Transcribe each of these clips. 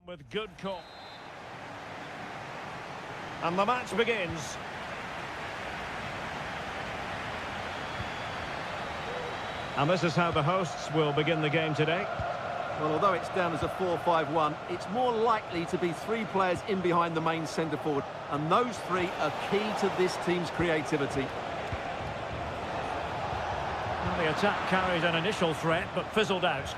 With good call. And the match begins. And this is how the hosts will begin the game today. Well, although it's down as a 4-5-1, it's more likely to be three players in behind the main centre forward, and those three are key to this team's creativity. Well, the attack carried an initial threat, but fizzled out.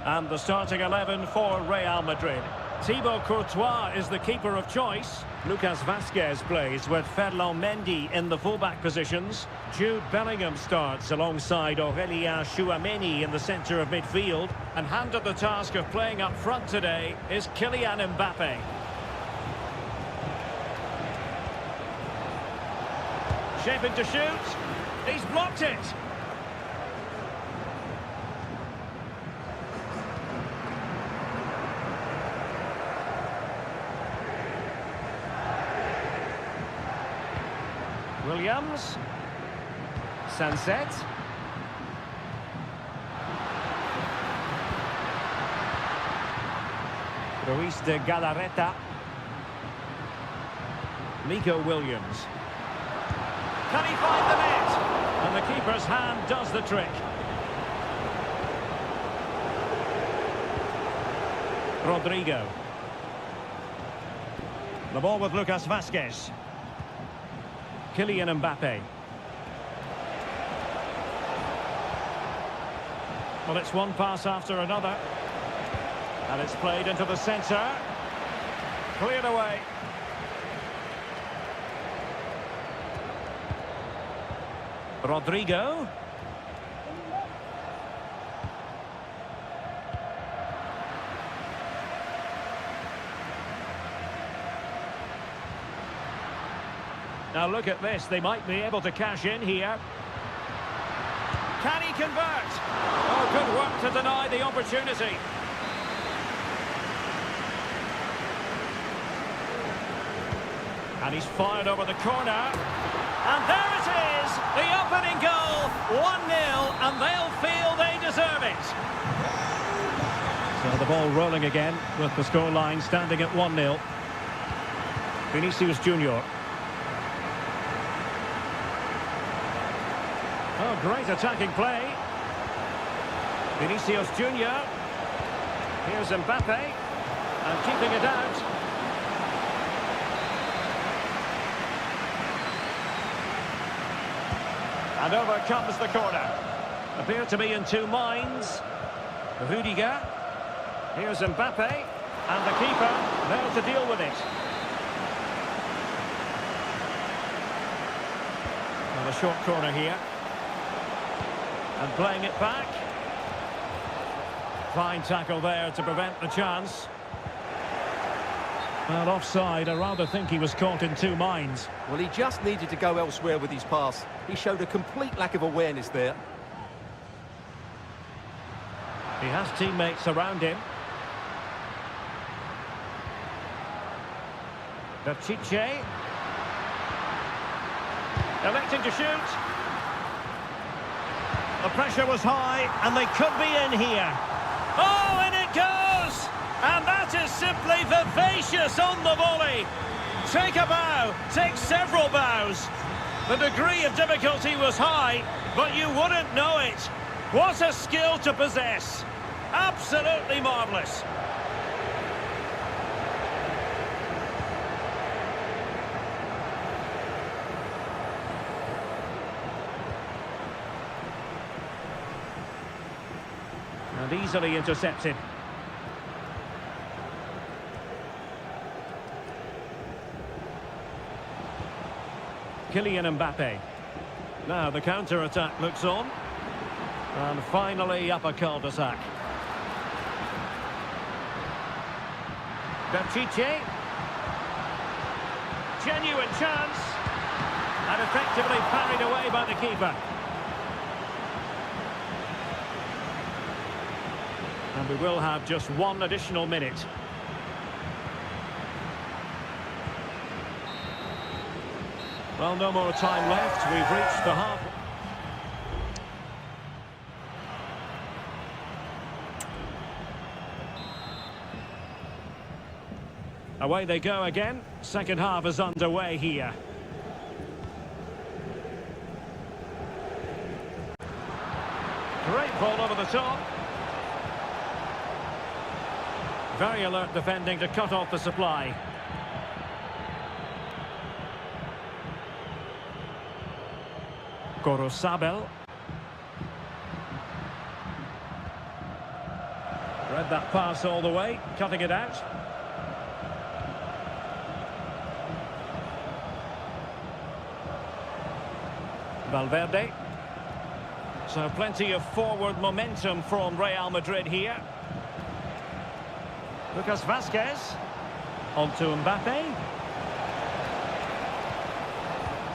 And the starting 11 for Real Madrid. Thibaut Courtois is the keeper of choice. Lucas Vazquez plays with Ferland Mendy in the fullback positions. Jude Bellingham starts alongside Aurélien Tchouameni in the centre of midfield. And handed the task of playing up front today is Kylian Mbappe. Shaping to shoot. He's blocked it. Williams, Sunset, Ruiz de Galarreta, Nico Williams. Can he find the net? And the keeper's hand does the trick. Rodrigo. The ball with Lucas Vazquez. Kylian Mbappe. Well, it's one pass after another. And it's played into the centre. Cleared away. Rodrigo. Now look at this, they might be able to cash in here. Can he convert? Oh, good work to deny the opportunity. And he's fired over the corner. And there it is, the opening goal, 1-0, and they'll feel they deserve it. So the ball rolling again with the scoreline standing at 1-0. Vinicius Junior. Oh, great attacking play. Vinicius Junior. Here's Mbappe. And keeping it out. And over comes the corner. Appear to be in two minds. Rudiger. Here's Mbappe. And the keeper there to deal with it. Well, a short corner here. And playing it back. Fine tackle there to prevent the chance. Well, offside, I rather think he was caught in two minds. Well, he just needed to go elsewhere with his pass. He showed a complete lack of awareness there. He has teammates around him. Pishit. Electing to shoot. The pressure was high, and they could be in here. Oh, and it goes! And that is simply vivacious on the volley. Take a bow, take several bows. The degree of difficulty was high, but you wouldn't know it. What a skill to possess. Absolutely marvellous. And easily intercepted. Kylian Mbappe. Now the counter-attack looks on. And finally up a cul-de-sac. Pishit. Genuine chance. And effectively parried away by the keeper. And we will have just one additional minute. Well, no more time left. We've reached the half. Away they go again. Second half is underway here. Great ball over the top. Very alert defending to cut off the supply. Sabel. Read that pass all the way, cutting it out. Valverde. So plenty of forward momentum from Real Madrid here. Lucas Vazquez. On to Mbappe.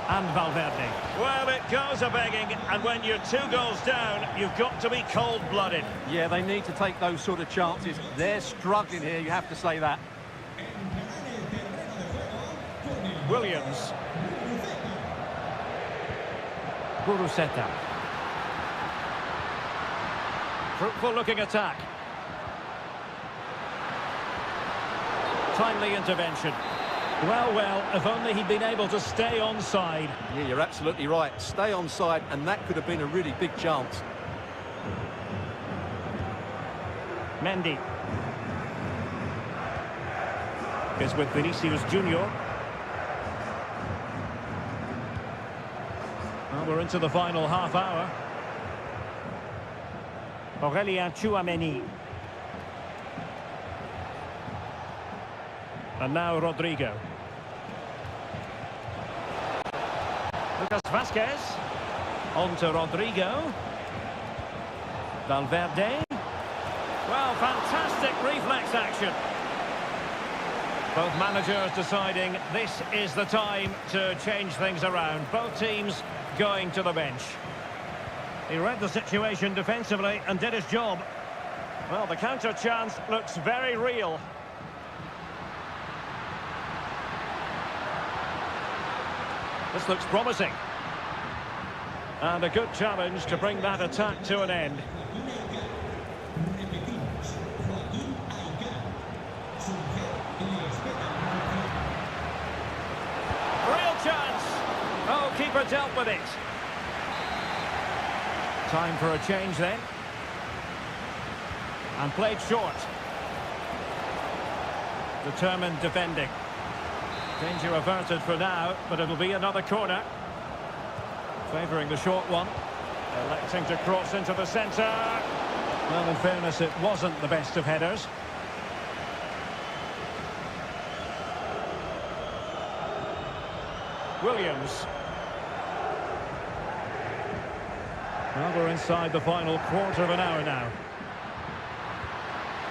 And Valverde. Well, it goes a-begging, and when you're 2 goals down, you've got to be cold-blooded. Yeah, they need to take those sort of chances. They're struggling here, you have to say that. Williams. Buruseta. Fruitful-looking attack. Timely intervention. Well, if only he'd been able to stay onside. Yeah, you're absolutely right. Stay onside, and that could have been a really big chance. Mendy. Is with Vinicius Junior. Well, we're into the final half hour. Aurélien Tchouaméni. And now Rodrigo. Lucas Vazquez. On to Rodrigo. Valverde. Well, fantastic reflex action. Both managers deciding this is the time to change things around. Both teams going to the bench. He read the situation defensively and did his job. Well, the counter chance looks very real. This looks promising. And a good challenge to bring that attack to an end. Real chance. Oh, keeper dealt with it. Time for a change then. And played short. Determined defending. Danger averted for now, but it'll be another corner. Favouring the short one. Electing to cross into the centre. Well, in fairness, it wasn't the best of headers. Williams. Well, we're inside the final quarter of an hour now.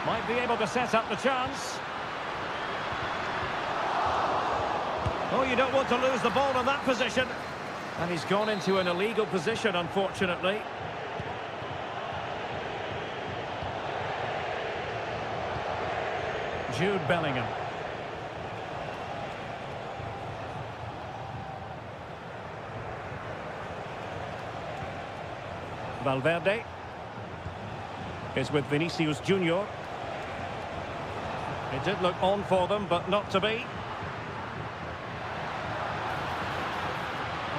Might be able to set up the chance. Oh, you don't want to lose the ball in that position. And he's gone into an illegal position, unfortunately. Jude Bellingham. Valverde is with Vinicius Junior. It did look on for them, but not to be.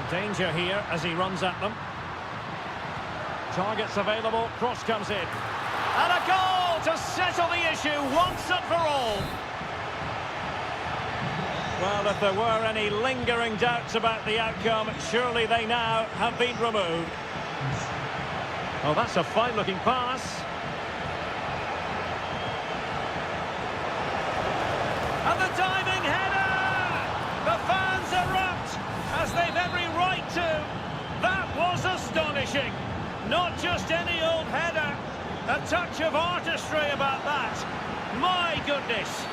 Danger here as he runs at them. Targets available, cross comes in. And a goal to settle the issue once and for all. Well, if there were any lingering doubts about the outcome, surely they now have been removed. Oh, that's a fine-looking pass. And the diving header! The fans erupt, as they've every right to. That was astonishing. Not just any old header. A touch of artistry about that. My goodness.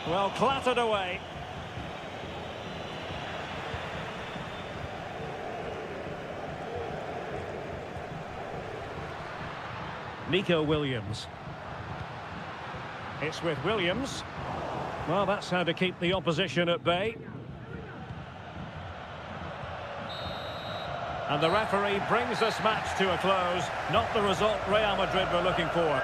Well, clattered away. Nico Williams. It's with Williams. Well, that's how to keep the opposition at bay. And the referee brings this match to a close. Not the result Real Madrid were looking for.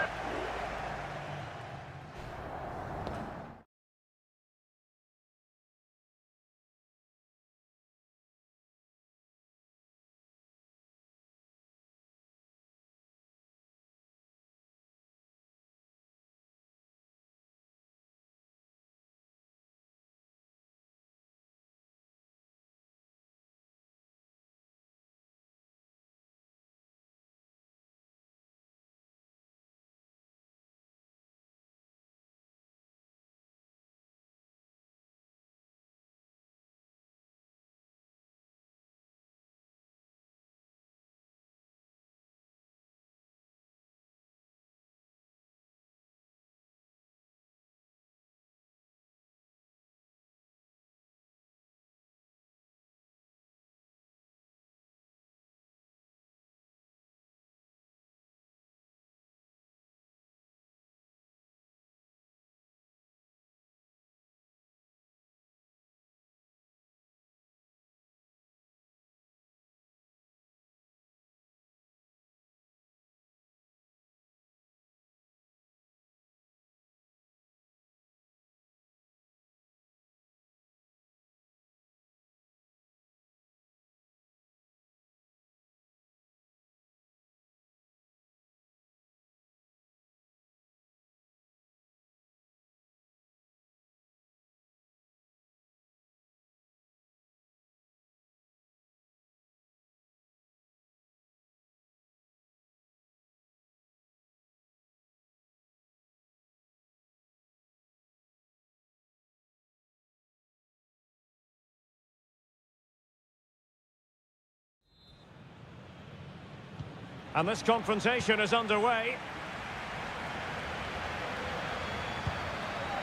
And this confrontation is underway.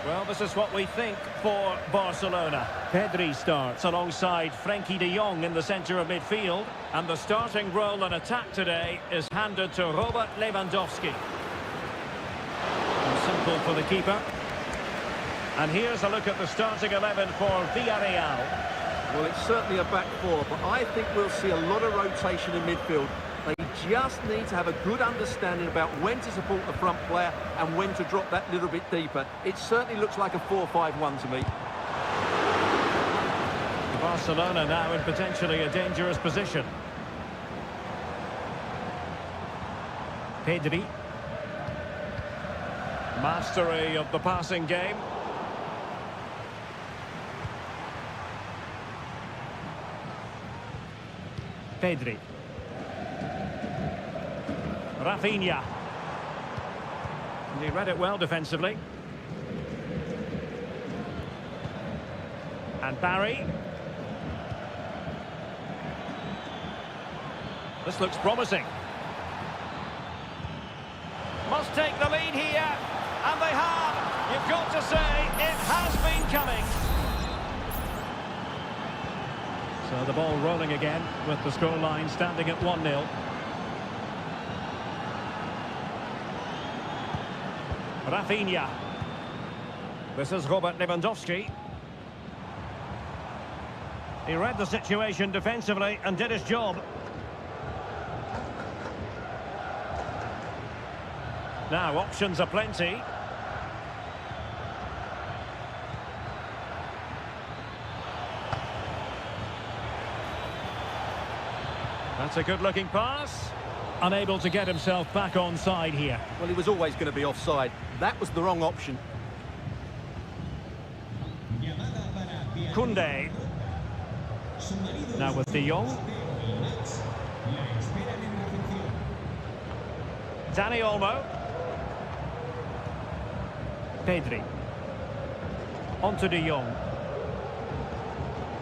Well, this is what we think for Barcelona. Pedri starts alongside Frenkie de Jong in the centre of midfield. And the starting role in attack today is handed to Robert Lewandowski. Simple for the keeper. And here's a look at the starting 11 for Villarreal. Well, it's certainly a back four, but I think we'll see a lot of rotation in midfield. They just need to have a good understanding about when to support the front player and when to drop that little bit deeper. It certainly looks like a 4-5-1 to me. Barcelona now in potentially a dangerous position. Pedri. Mastery of the passing game. Pedri. Rafinha. And he read it well defensively. And Barry. This looks promising. Must take the lead here. And they have. You've got to say, it has been coming. So the ball rolling again with the scoreline standing at 1-0. Rafinha. This is Robert Lewandowski. He read the situation defensively and did his job. Now, options are plenty. That's a good-looking pass. Unable to get himself back on side here. Well, he was always going to be offside. That was the wrong option. Koundé. Now with de Jong. Dani Olmo. Pedri. On to de Jong.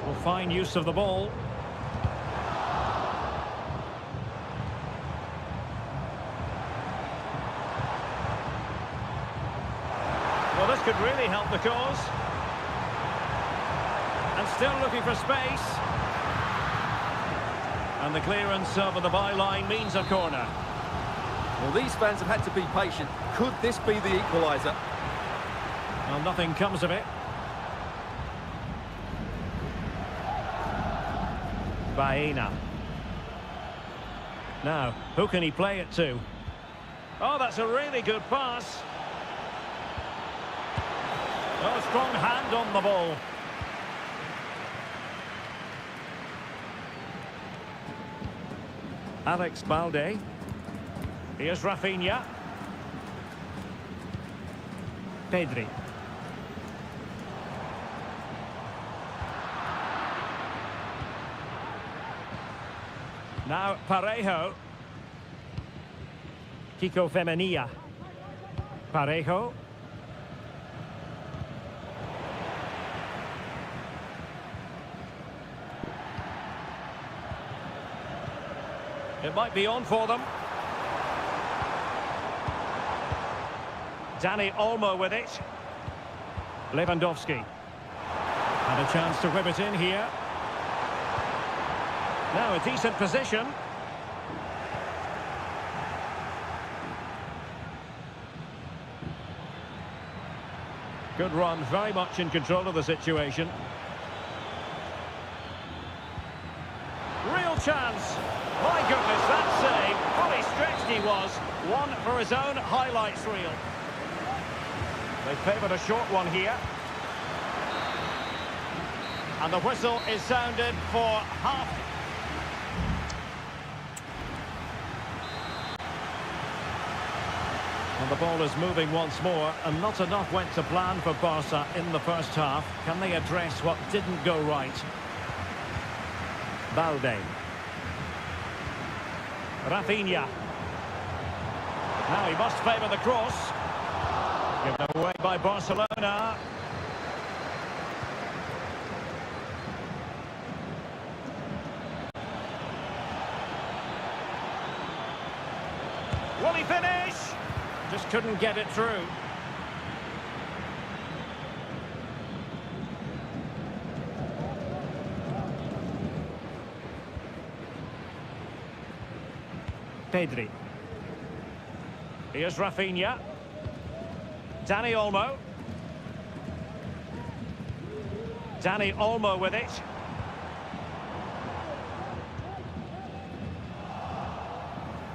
Will find use of the ball. Well, this could really help the cause. And still looking for space. And the clearance over the byline means a corner. Well, these fans have had to be patient. Could this be the equaliser? Well, nothing comes of it. Baena. Now, who can he play it to? Oh, that's a really good pass. Oh, strong hand on the ball. Alex Balde. Here's Rafinha. Pedri. Now Parejo. Kiko Femenia. Parejo. It might be on for them. Dani Olmo with it. Lewandowski. And a chance to whip it in here. Now a decent position. Good run, very much in control of the situation. Real chance. My goodness, that save. Fully stretched he was. One for his own highlights reel. They favoured a short one here. And the whistle is sounded for half. And the ball is moving once more, and not enough went to plan for Barca in the first half. Can they address what didn't go right? Balde. Rafinha. Now he must favour the cross. Given away by Barcelona. Will he finish? Just couldn't get it through. Pedri. Here's Rafinha. Dani Olmo. Dani Olmo with it.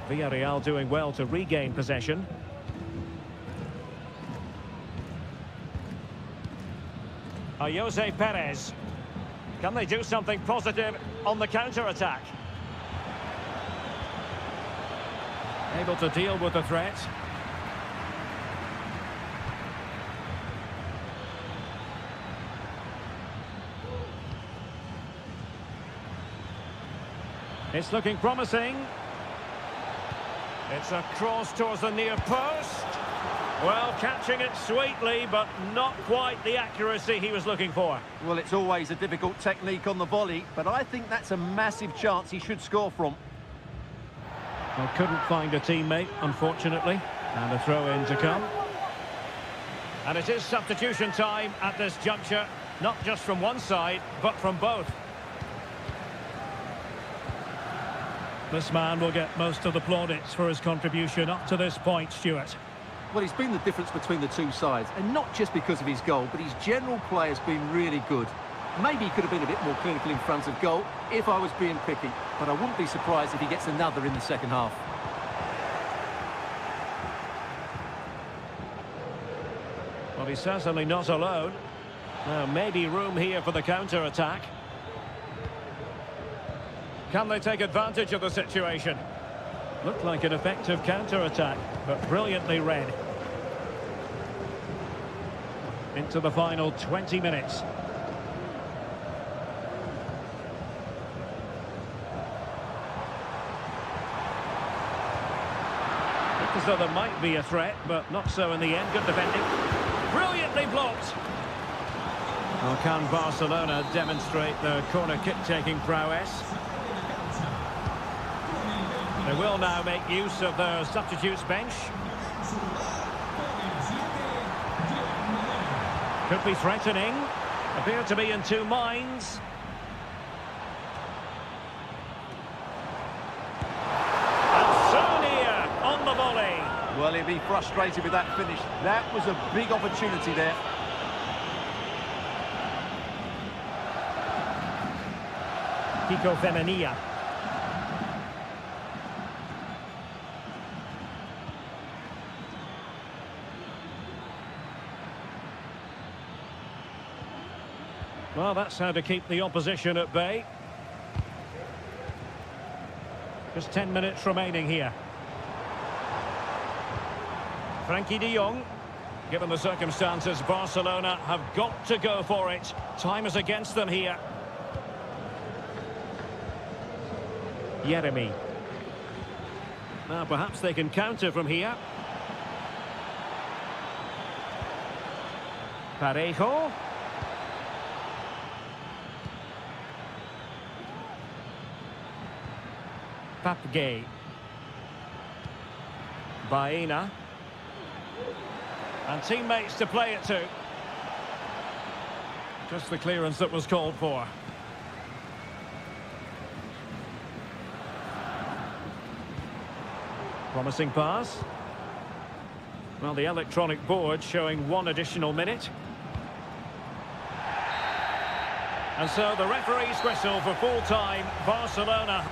Villarreal doing well to regain possession. Jose Perez. Can they do something positive on the counter-attack? Able to deal with the threat. It's looking promising. It's a cross towards the near post. Well, catching it sweetly, but not quite the accuracy he was looking for. Well, it's always a difficult technique on the volley, but I think that's a massive chance he should score from. Well, couldn't find a teammate, unfortunately. And a throw-in to come. And it is substitution time at this juncture, not just from one side, but from both. This man will get most of the plaudits for his contribution up to this point, Stuart. Well, he's been the difference between the two sides, and not just because of his goal, but his general play has been really good. Maybe he could have been a bit more clinical in front of goal if I was being picky, but I wouldn't be surprised if he gets another in the second half. Well, he's certainly not alone. Now, maybe room here for the counter-attack. Can they take advantage of the situation? Looked like an effective counter-attack, but brilliantly read. Into the final 20 minutes. Looked as though there might be a threat, but not so in the end. Good defending. Brilliantly blocked. Well, can Barcelona demonstrate their corner kick-taking prowess? They will now make use of their substitutes bench. Could be threatening. Appear to be in two minds. And so near on the volley. Well, he'll be frustrated with that finish. That was a big opportunity there. Kiko Femenia. Well, that's how to keep the opposition at bay. Just 10 minutes remaining here. Frankie de Jong. Given the circumstances, Barcelona have got to go for it. Time is against them here. Jeremy. Now, perhaps they can counter from here. Parejo. Papgay. Baena. And teammates to play it to. Just the clearance that was called for. Promising pass. Well, the electronic board showing 1 additional minute. And so the referee's whistle for full time. Barcelona.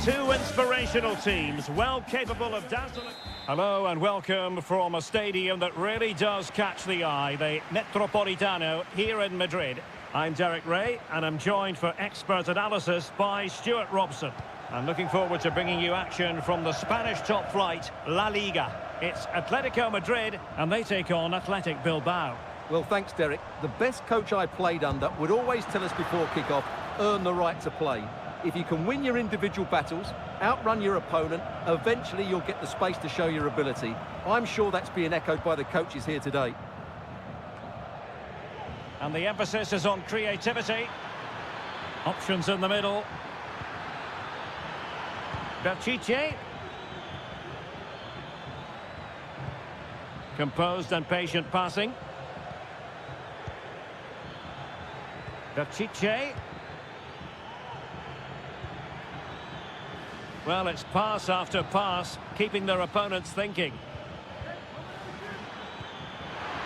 Two inspirational teams, well capable of dazzling. Hello and welcome from a stadium that really does catch the eye, the Metropolitano here in Madrid. I'm Derek Ray and I'm joined for expert analysis by Stuart Robson. I'm looking forward to bringing you action from the Spanish top flight, La Liga. It's Atletico Madrid and they take on Athletic Bilbao. Well, thanks, Derek. The best coach I played under would always tell us before kick-off, earn the right to play. If you can win your individual battles, outrun your opponent, eventually you'll get the space to show your ability. I'm sure that's being echoed by the coaches here today. And the emphasis is on creativity. Options in the middle. Pichet. Composed and patient passing. Pichet. Well, it's pass after pass, keeping their opponents thinking.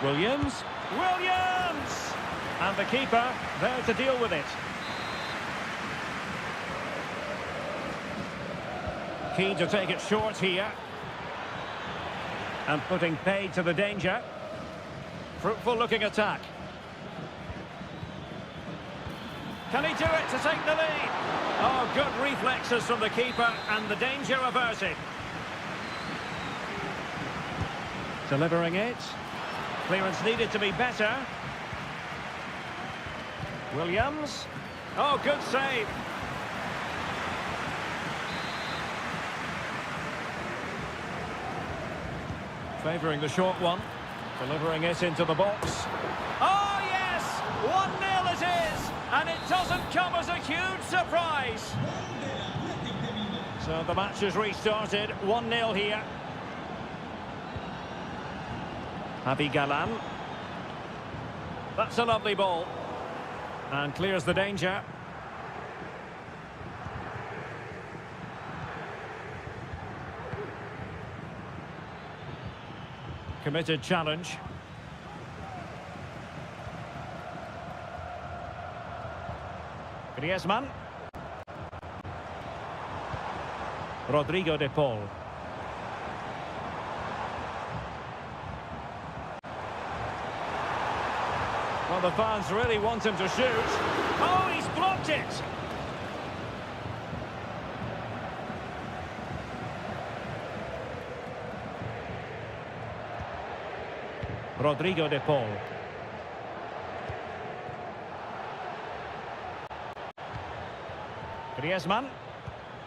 Williams. Williams! And the keeper there to deal with it. Keen to take it short here. And putting paid to the danger. Fruitful looking attack. Can he do it to take the lead? Oh, good reflexes from the keeper and the danger averted. Delivering it. Clearance needed to be better. Williams. Oh, good save. Favouring the short one. Delivering it into the box. Oh, yes! 1-0 it is! And it doesn't come as a huge surprise. So the match has restarted. 1-0 here. Javi Galan. That's a lovely ball. And clears the danger. Committed challenge. Griezmann. Rodrigo de Paul. Well, the fans really want him to shoot. Oh, he's blocked it! Rodrigo de Paul. Griezmann.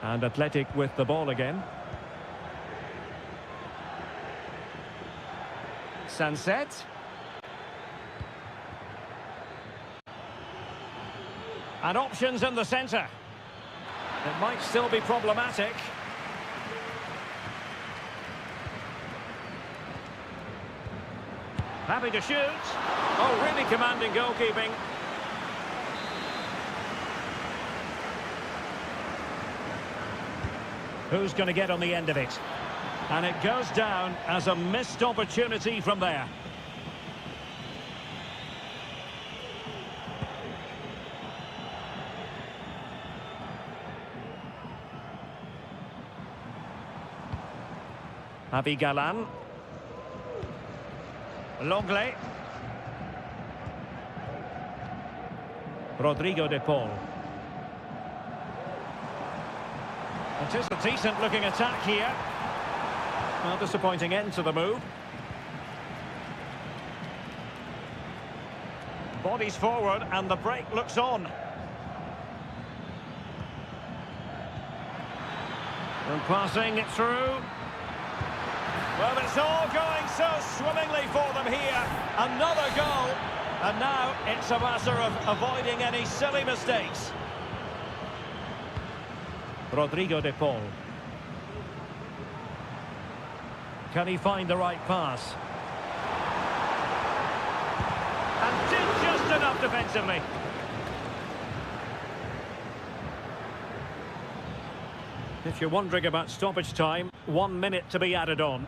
And Athletic with the ball again. Sunset. And options in the centre. It might still be problematic. Happy to shoot. Oh, really commanding goalkeeping. Who's going to get on the end of it? And it goes down as a missed opportunity from there. Javi Galan. Longley. Rodrigo de Paul. It is a decent looking attack here. Well, disappointing end to the move. Bodies forward and the break looks on. And passing it through. Well, it's all going so swimmingly for them here. Another goal. And now it's a matter of avoiding any silly mistakes. Rodrigo de Paul. Can he find the right pass? And did just enough defensively. If you're wondering about stoppage time, 1 minute to be added on.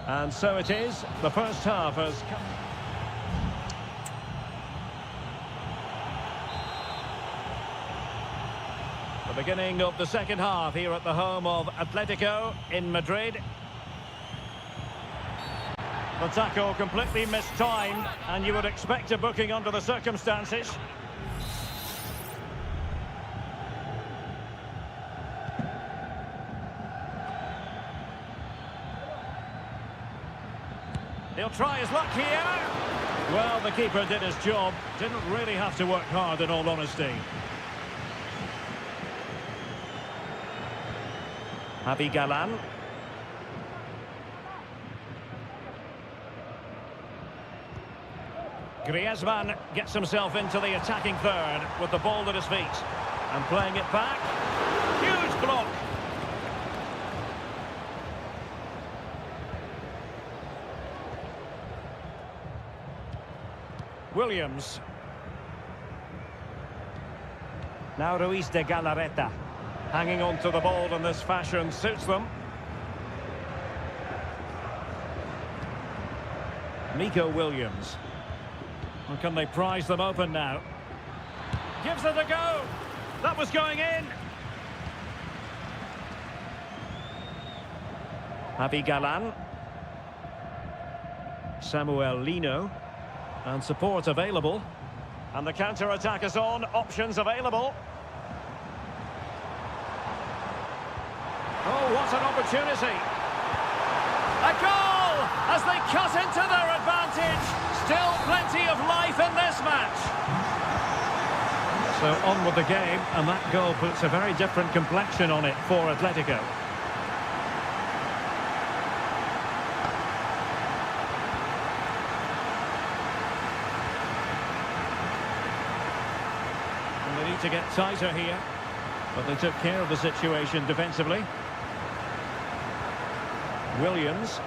And so it is. The first half has come. The beginning of the second half here at the home of Atletico in Madrid. The tackle completely mistimed, and you would expect a booking under the circumstances. He'll try his luck here. Well, the keeper did his job. Didn't really have to work hard, in all honesty. Javi Galan. Griezmann gets himself into the attacking third with the ball at his feet. And playing it back. Williams. Now Ruiz de Galarreta. Hanging on to the ball in this fashion suits them. Nico Williams. Or can they prize them open now? Gives it a go. That was going in. Javi Galan. Samuel Lino. And support available. And the counter-attack is on. Options available. Oh, what an opportunity. A goal as they cut into their advantage. Still plenty of life in this match. So on with the game, and that goal puts a very different complexion on it for Atletico. And they need to get tighter here, but they took care of the situation defensively. Williams.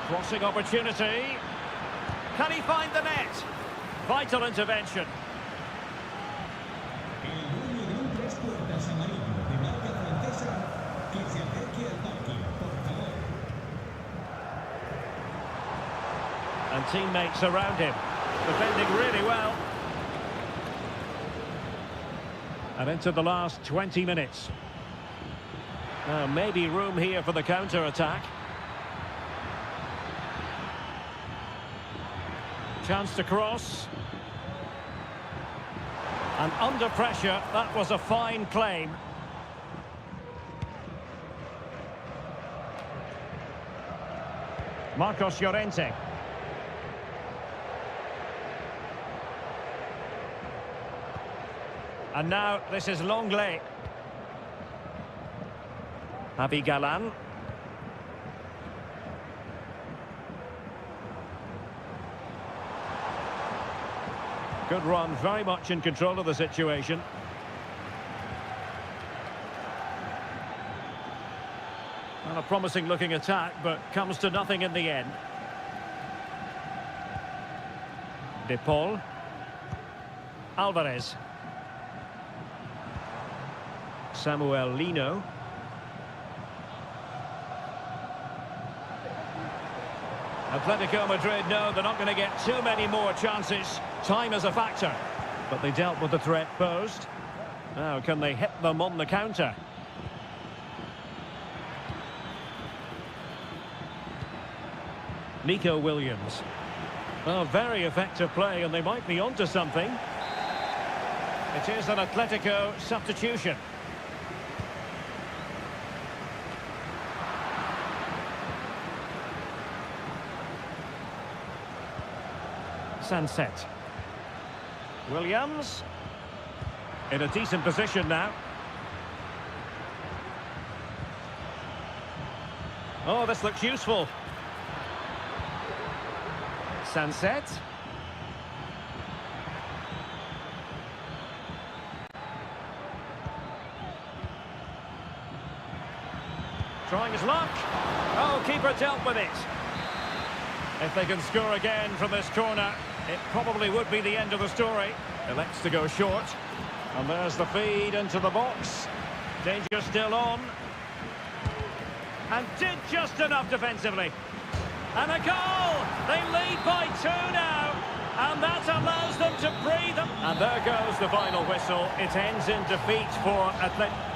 Crossing opportunity. Can he find the net? Vital intervention. And teammates around him. Defending really well. And into the last 20 minutes. Now, maybe room here for the counter-attack. Chance to cross. And under pressure, that was a fine claim. Marcos Llorente. And now this is Longley. Javi Galan. Good run, very much in control of the situation. Well, a promising looking attack, but comes to nothing in the end. De Paul. Alvarez. Samuel Lino. Atletico Madrid know they're not going to get too many more chances. Time is a factor. But they dealt with the threat posed. Now, can they hit them on the counter? Nico Williams. Well, very effective play, and they might be onto something. It is an Atletico substitution. Sunset. Williams. In a decent position now. Oh, this looks useful. Sunset. Trying his luck. Oh, keeper dealt with it. If they can score again from this corner, it probably would be the end of the story. Elects to go short. And there's the feed into the box. Danger still on. And did just enough defensively. And a goal! They lead by 2 now. And that allows them to breathe. And there goes the final whistle. It ends in defeat for Atletico.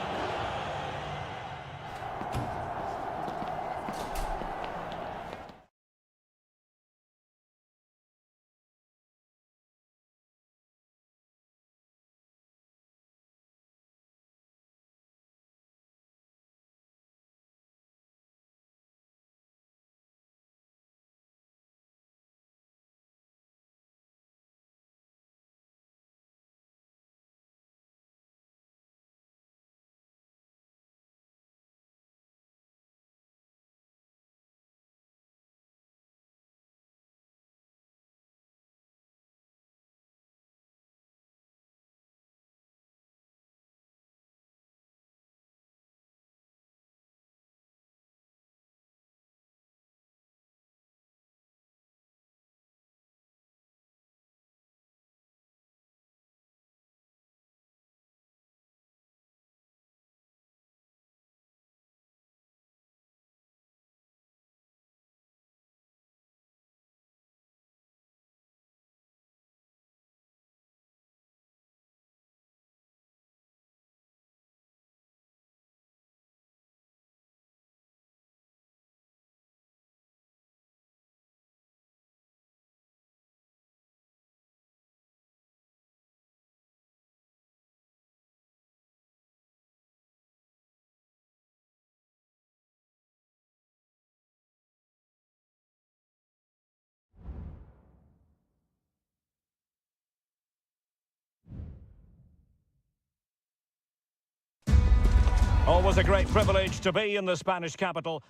Always a great privilege to be in the Spanish capital.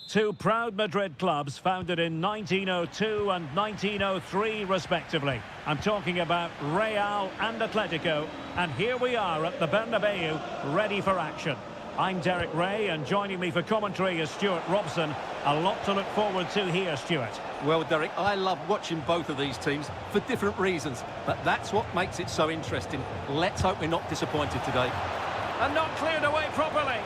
Two proud Madrid clubs founded in 1902 and 1903 respectively. I'm talking about Real and Atletico, and here we are at the Bernabeu, ready for action. I'm Derek Ray, and joining me for commentary is Stuart Robson. A lot to look forward to here, Stuart. Well, Derek, I love watching both of these teams for different reasons, but that's what makes it so interesting. Let's hope we're not disappointed today. And not cleared away properly.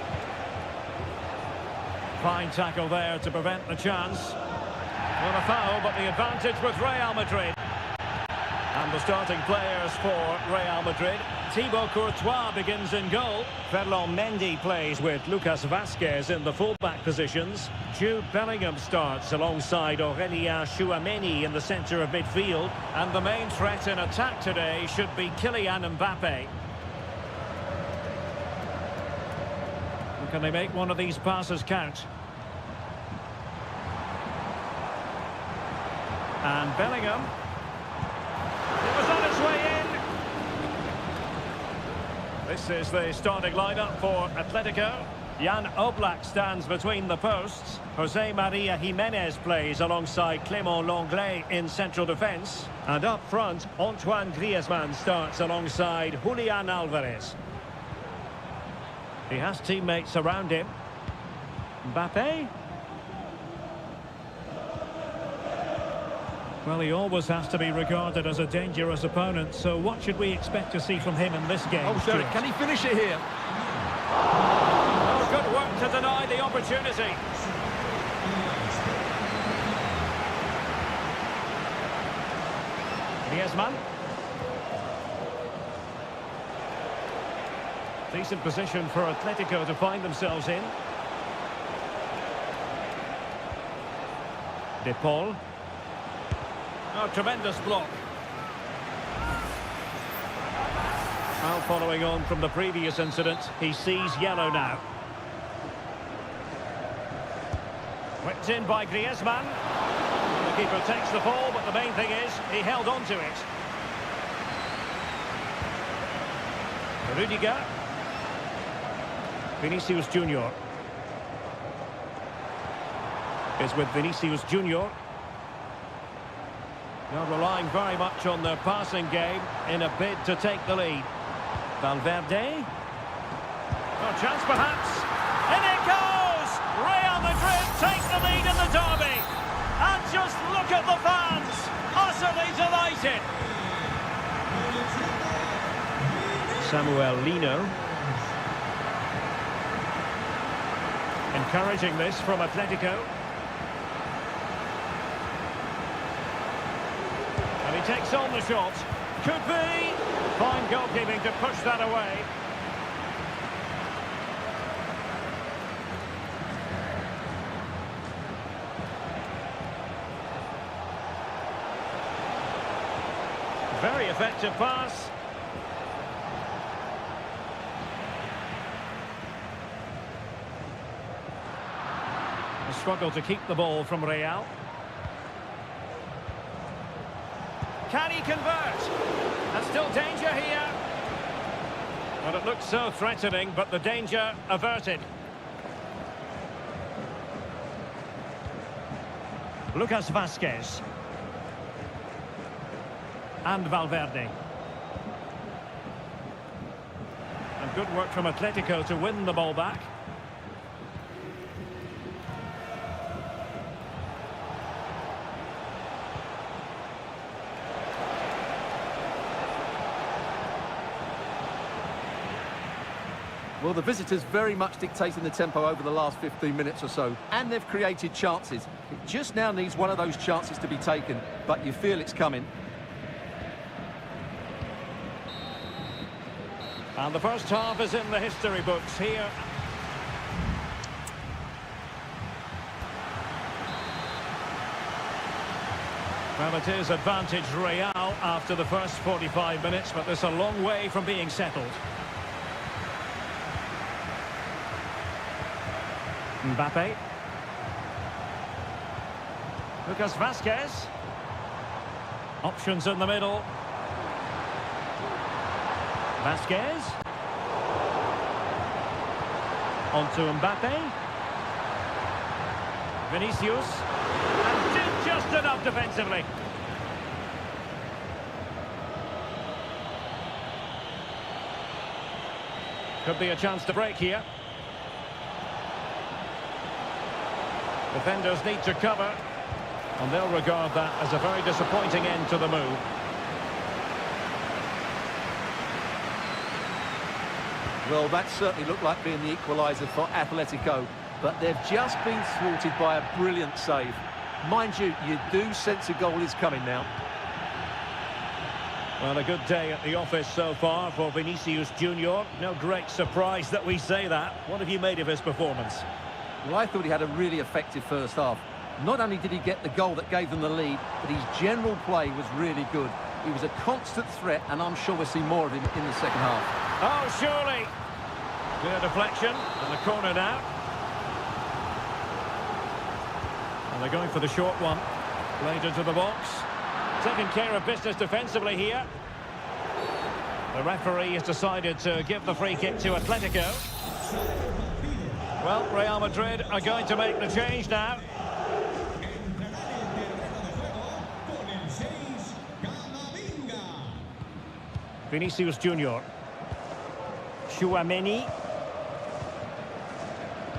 Fine tackle there to prevent the chance. Not a foul, but the advantage with Real Madrid. And the starting players for Real Madrid. Thibaut Courtois begins in goal. Ferland Mendy plays with Lucas Vazquez in the full-back positions. Jude Bellingham starts alongside Aurélien Tchouameni in the centre of midfield. And the main threat in attack today should be Kylian Mbappe. Can they make one of these passes count? And Bellingham. It was on its way in. This is the starting lineup for Atletico. Jan Oblak stands between the posts. Jose Maria Jimenez plays alongside Clément Lenglet in central defence. And up front, Antoine Griezmann starts alongside Julian Alvarez. He has teammates around him. Mbappe. Well, he always has to be regarded as a dangerous opponent, so what should we expect to see from him in this game? Oh, Derek, can he finish it here? Oh, good work to deny the opportunity. Griezmann. Decent position for Atletico to find themselves in. De Paul. Oh, tremendous block. Well, following on from the previous incident, he sees yellow now. Whipped in by Griezmann. The keeper takes the ball, but the main thing is he held on to it. Rudiger. Vinicius Junior is with Vinicius Junior. Now relying very much on their passing game in a bid to take the lead. Valverde. Oh, chance perhaps. In it goes! Real Madrid take the lead in the derby. And just look at the fans. Utterly delighted. Samuel Lino. Encouraging this from Atletico. And he takes on the shot. Could be. Fine goalkeeping to push that away. Very effective pass. Struggle to keep the ball from Real. Can he convert? And still danger here. Well, it looks so threatening, but the danger averted. Lucas Vazquez. And Valverde. And good work from Atletico to win the ball back. Well, the visitors very much dictating the tempo over the last 15 minutes or so, and they've created chances. It just now needs one of those chances to be taken, but you feel it's coming. And the first half is in the history books here. Well, it is advantage Real after the first 45 minutes, but there's a long way from being settled. Mbappe. Lucas Vazquez. Options in the middle. Vazquez. On to Mbappe. Vinicius. And did just enough defensively. Could be a chance to break here. Defenders need to cover, and they'll regard that as a very disappointing end to the move. Well, that certainly looked like being the equaliser for Atletico, but they've just been thwarted by a brilliant save. Mind you, you do sense a goal is coming now. Well, a good day at the office so far for Vinicius Junior. No great surprise that we say that. What have you made of his performance? Well, I thought he had a really effective first half. Not only did he get the goal that gave them the lead, but his general play was really good. He was a constant threat, and I'm sure we'll see more of him in the second half. Oh, surely. Clear deflection, and the corner now. And they're going for the short one. Played into the box. Taking care of business defensively here. The referee has decided to give the free kick to Atletico. Well, Real Madrid are going to make the change now. Vinicius Junior. Tchouaméni.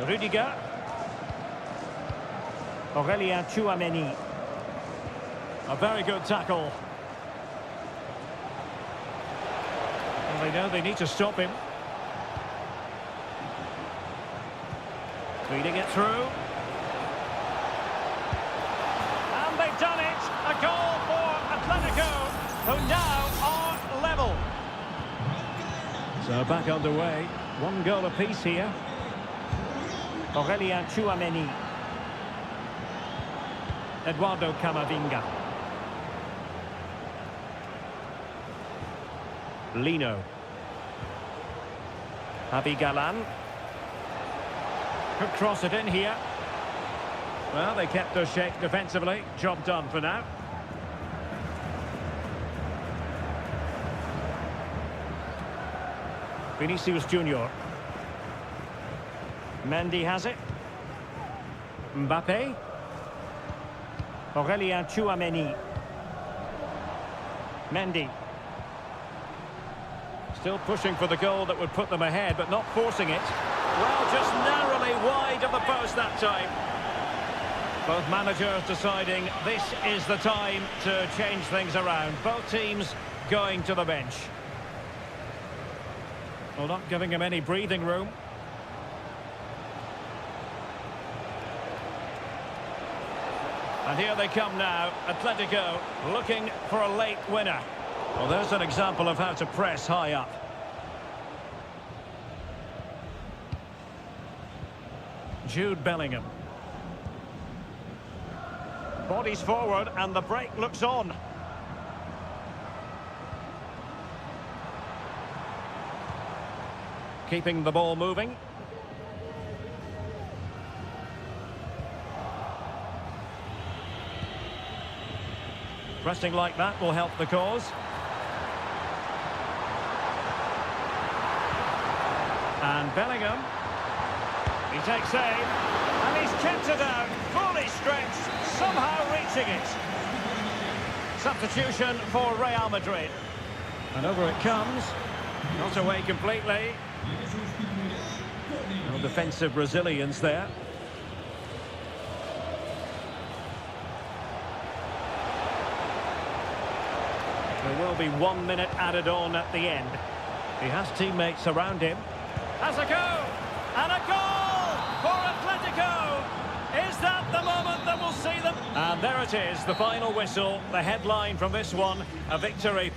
Rudiger. Aurélien Tchouaméni. A very good tackle. And they know they need to stop him. Feeding it through. And they've done it! A goal for Atletico, who now are level. So back underway. One goal apiece here. Aurélien Tchouaméni. Eduardo Camavinga. Lino. Javi Galan. Could cross it in here. Well, they kept their shape defensively. Job done for now. Vinicius Junior. Mendy has it. Mbappe. Aurélien Tchouaméni. Mendy. Still pushing for the goal that would put them ahead, but not forcing it. Well, just narrowly wide of the post that time. Both managers deciding this is the time to change things around. Both teams going to the bench. Well, not giving him any breathing room. And here they come now, Atletico looking for a late winner. Well, there's an example of how to press high up. Jude Bellingham. Bodies forward and the break looks on. Keeping the ball moving. Pressing like that will help the cause. And Bellingham. He takes aim. And he's kept it out. Fully stretched. Somehow reaching it. Substitution for Real Madrid. And over it comes. Not away completely. No defensive resilience there. There will be 1 minute added on at the end. He has teammates around him. Has a go! And a goal for Atletico! Is that the moment that will see them? And there it is, the final whistle. The headline from this one, a victory.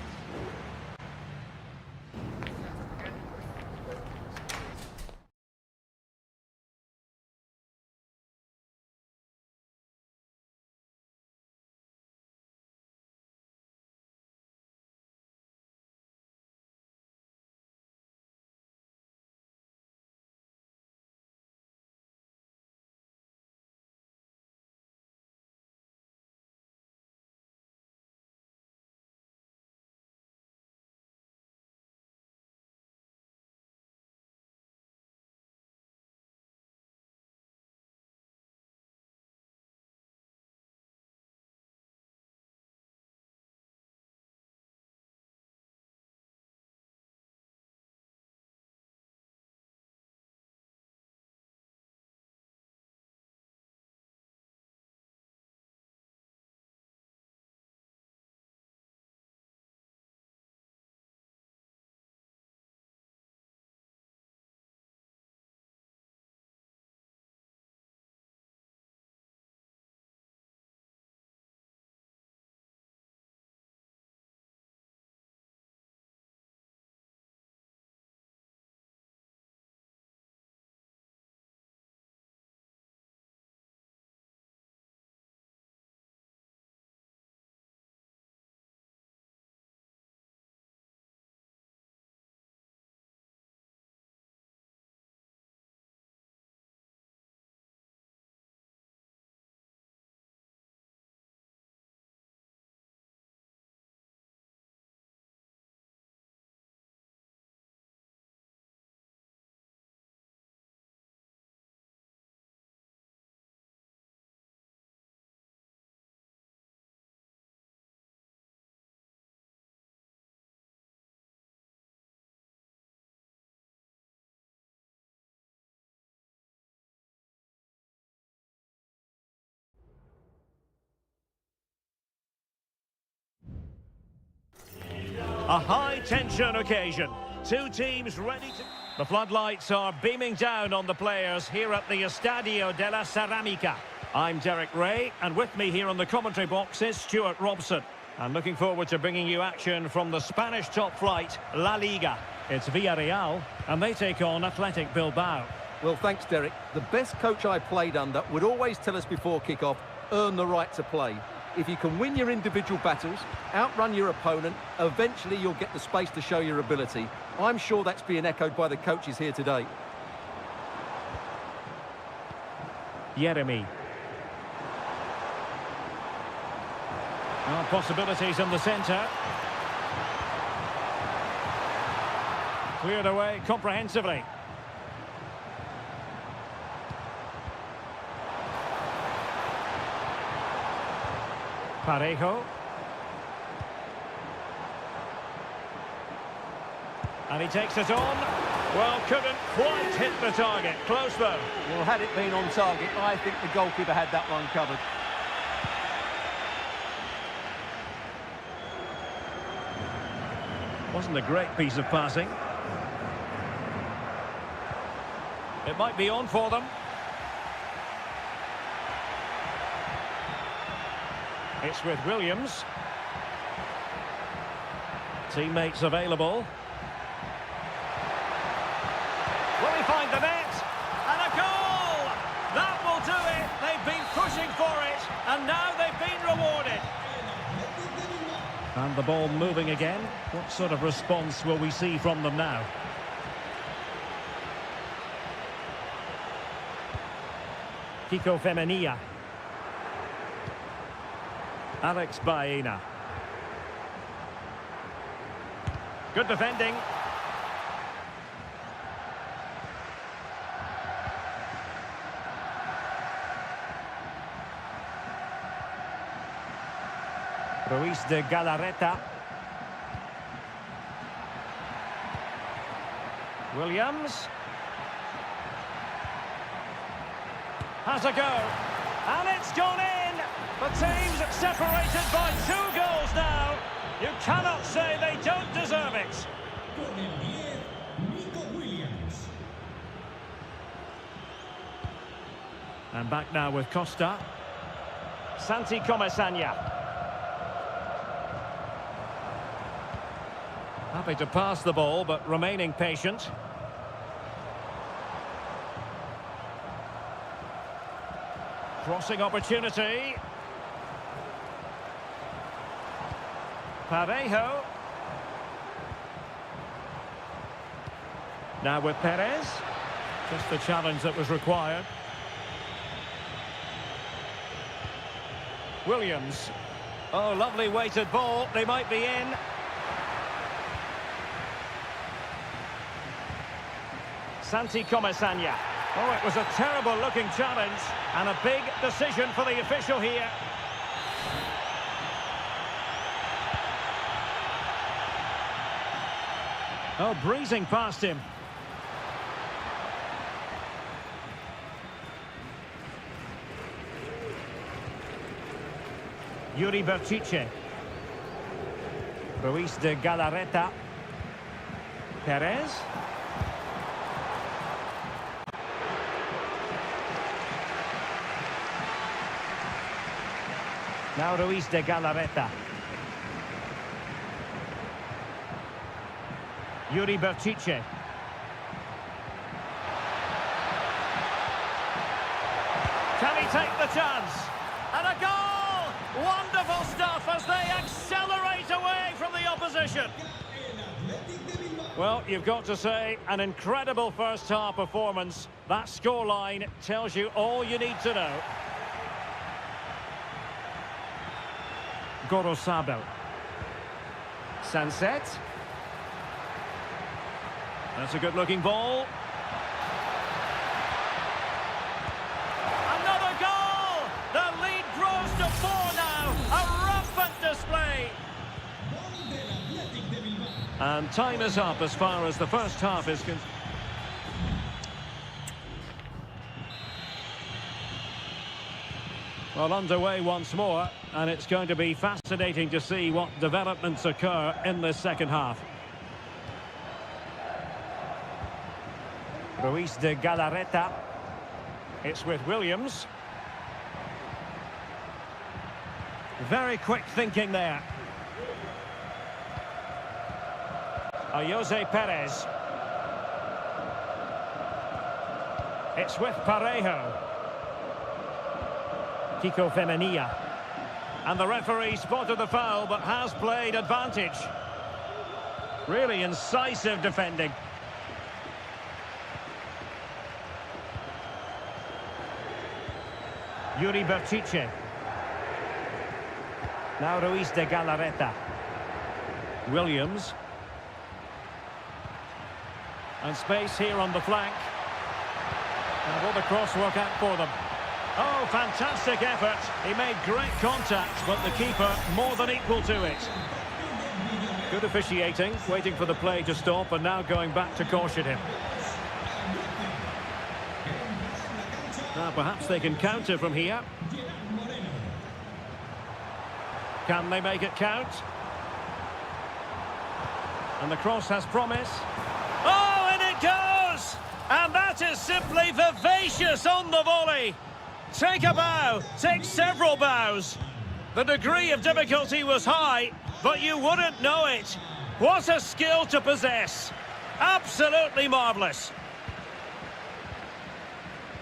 A high-tension occasion. Two teams ready to... The floodlights are beaming down on the players here at the Estadio de la Ceramica. I'm Derek Ray, and with me here on the commentary box is Stuart Robson. I'm looking forward to bringing you action from the Spanish top flight, La Liga. It's Villarreal, and they take on Athletic Bilbao. Well, thanks, Derek. The best coach I played under would always tell us before kick-off, earn the right to play. If you can win your individual battles, outrun your opponent, eventually you'll get the space to show your ability. I'm sure that's being echoed by the coaches here today. Jeremy. Possibilities in the centre. Cleared away comprehensively. Parejo. And he takes it on. Well, couldn't quite hit the target. Close though. Well, had it been on target, I think the goalkeeper had that one covered. Wasn't a great piece of passing. It might be on for them. It's with Williams. Teammates available. Will he find the net? And a goal! That will do it. They've been pushing for it, and now they've been rewarded. And the ball moving again. What sort of response will we see from them now? Kiko Femenia. Alex Baena. Good defending. Ruiz de Galarreta. Williams. Has a go. And it's gone in. The team's separated by 2 goals now. You cannot say they don't deserve it. And back now with Costa. Santi Comesaña. Happy to pass the ball, but remaining patient. Crossing opportunity. Parejo. Now with Perez. Just the challenge that was required. Williams. Oh, lovely weighted ball. They might be in. Santi Comesaña. Oh, it was a terrible-looking challenge, and a big decision for the official here. Oh, breezing past him. Yuri Berchiche. Ruiz de Galarreta. Perez. Now Ruiz de Galarreta. Yuri Berchiche. Can he take the chance? And a goal! Wonderful stuff as they accelerate away from the opposition. Well, you've got to say, an incredible first-half performance. That scoreline tells you all you need to know. Gorosabel. Sunset. That's a good-looking ball. Another goal! The lead grows to 4 now. A rampant display. And time is up as far as the first half is concerned. Well, underway once more, and it's going to be fascinating to see what developments occur in this second half. Ruiz de Galarreta. It's with Williams. Very quick thinking there. Jose Perez. It's with Parejo. Kiko Femenia. And the referee spotted the foul but has played advantage. Really incisive defending. Yuri Berchiche. Now Ruiz de Galarreta. Williams. And space here on the flank. And will the cross work out for them? Oh, fantastic effort. He made great contact, but the keeper more than equal to it. Good officiating, waiting for the play to stop and now going back to caution him. Now perhaps they can counter from here. Can they make it count? And the cross has promise. Oh, and it goes! And that is simply vivacious on the volley. Take a bow, take several bows. The degree of difficulty was high, but you wouldn't know it. What a skill to possess. Absolutely marvellous.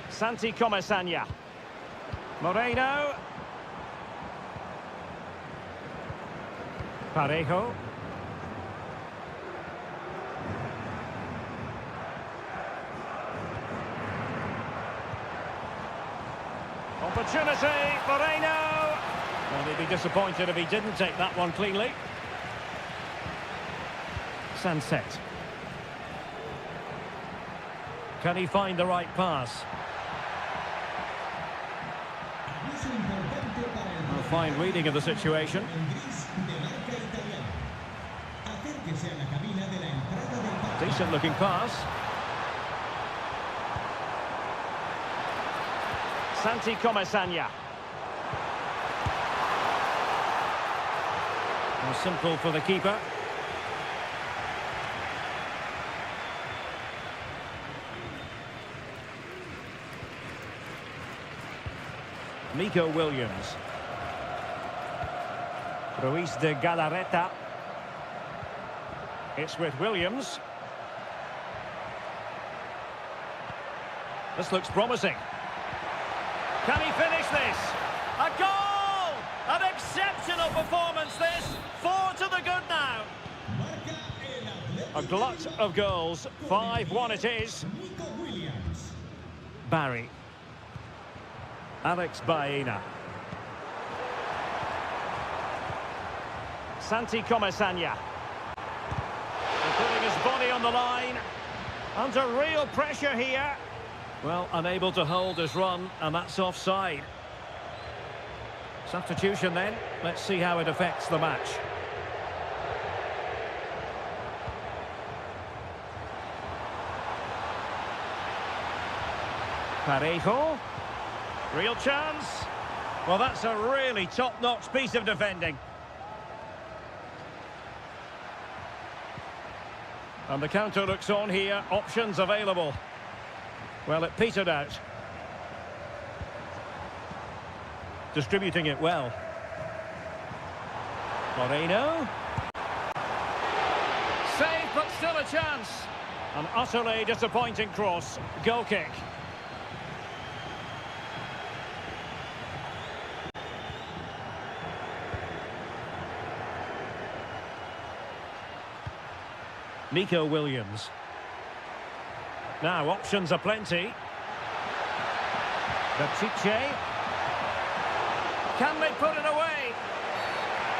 Santi Comesaña. Moreno. Parejo. Opportunity, Moreno. Well, he'd be disappointed if he didn't take that one cleanly. Sunset. Can he find the right pass? A fine reading of the situation. Decent looking pass. Santi Comesaña. Simple for the keeper. Nico Williams. Ruiz de Galarreta. It's with Williams. This looks promising. Can he finish this? A goal! An exceptional performance this. 4 to the good now. A glut of goals. 5-1 it is. Barry. Alex Baena. Santi Comesaña. Putting his body on the line. Under real pressure here. Well, unable to hold his run, and that's offside. Substitution then. Let's see how it affects the match. Parejo. Real chance. Well, that's a really top-notch piece of defending. And the counter looks on here. Options available. Well, it petered out. Distributing it well. Moreno. Save, but still a chance. An utterly disappointing cross. Goal kick. Nico Williams. Now, options are plenty. Berchiche. Can they put it away?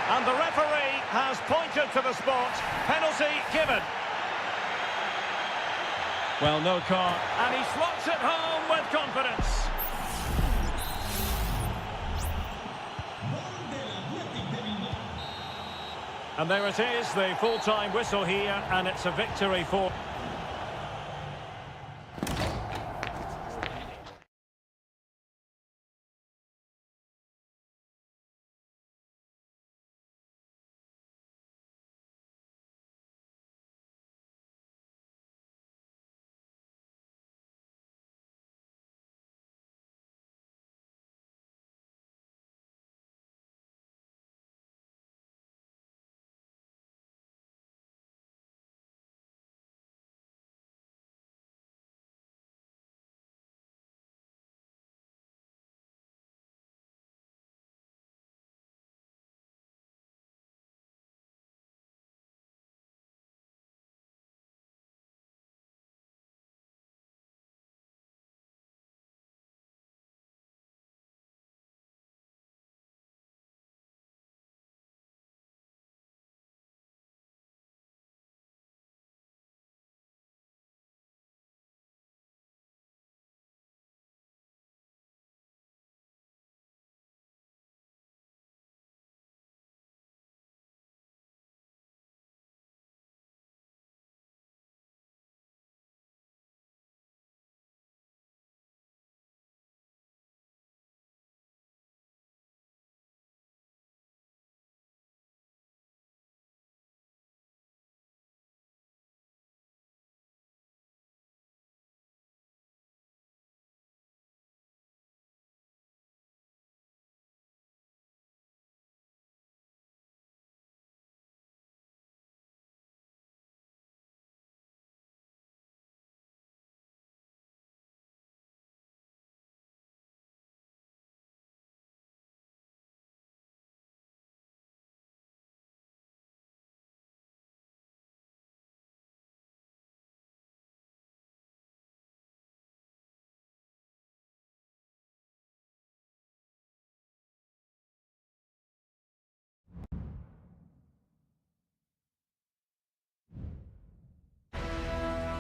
And the referee has pointed to the spot. Penalty given. Well, no card. And he slots it home with confidence. And there it is, the full-time whistle here, and it's a victory for...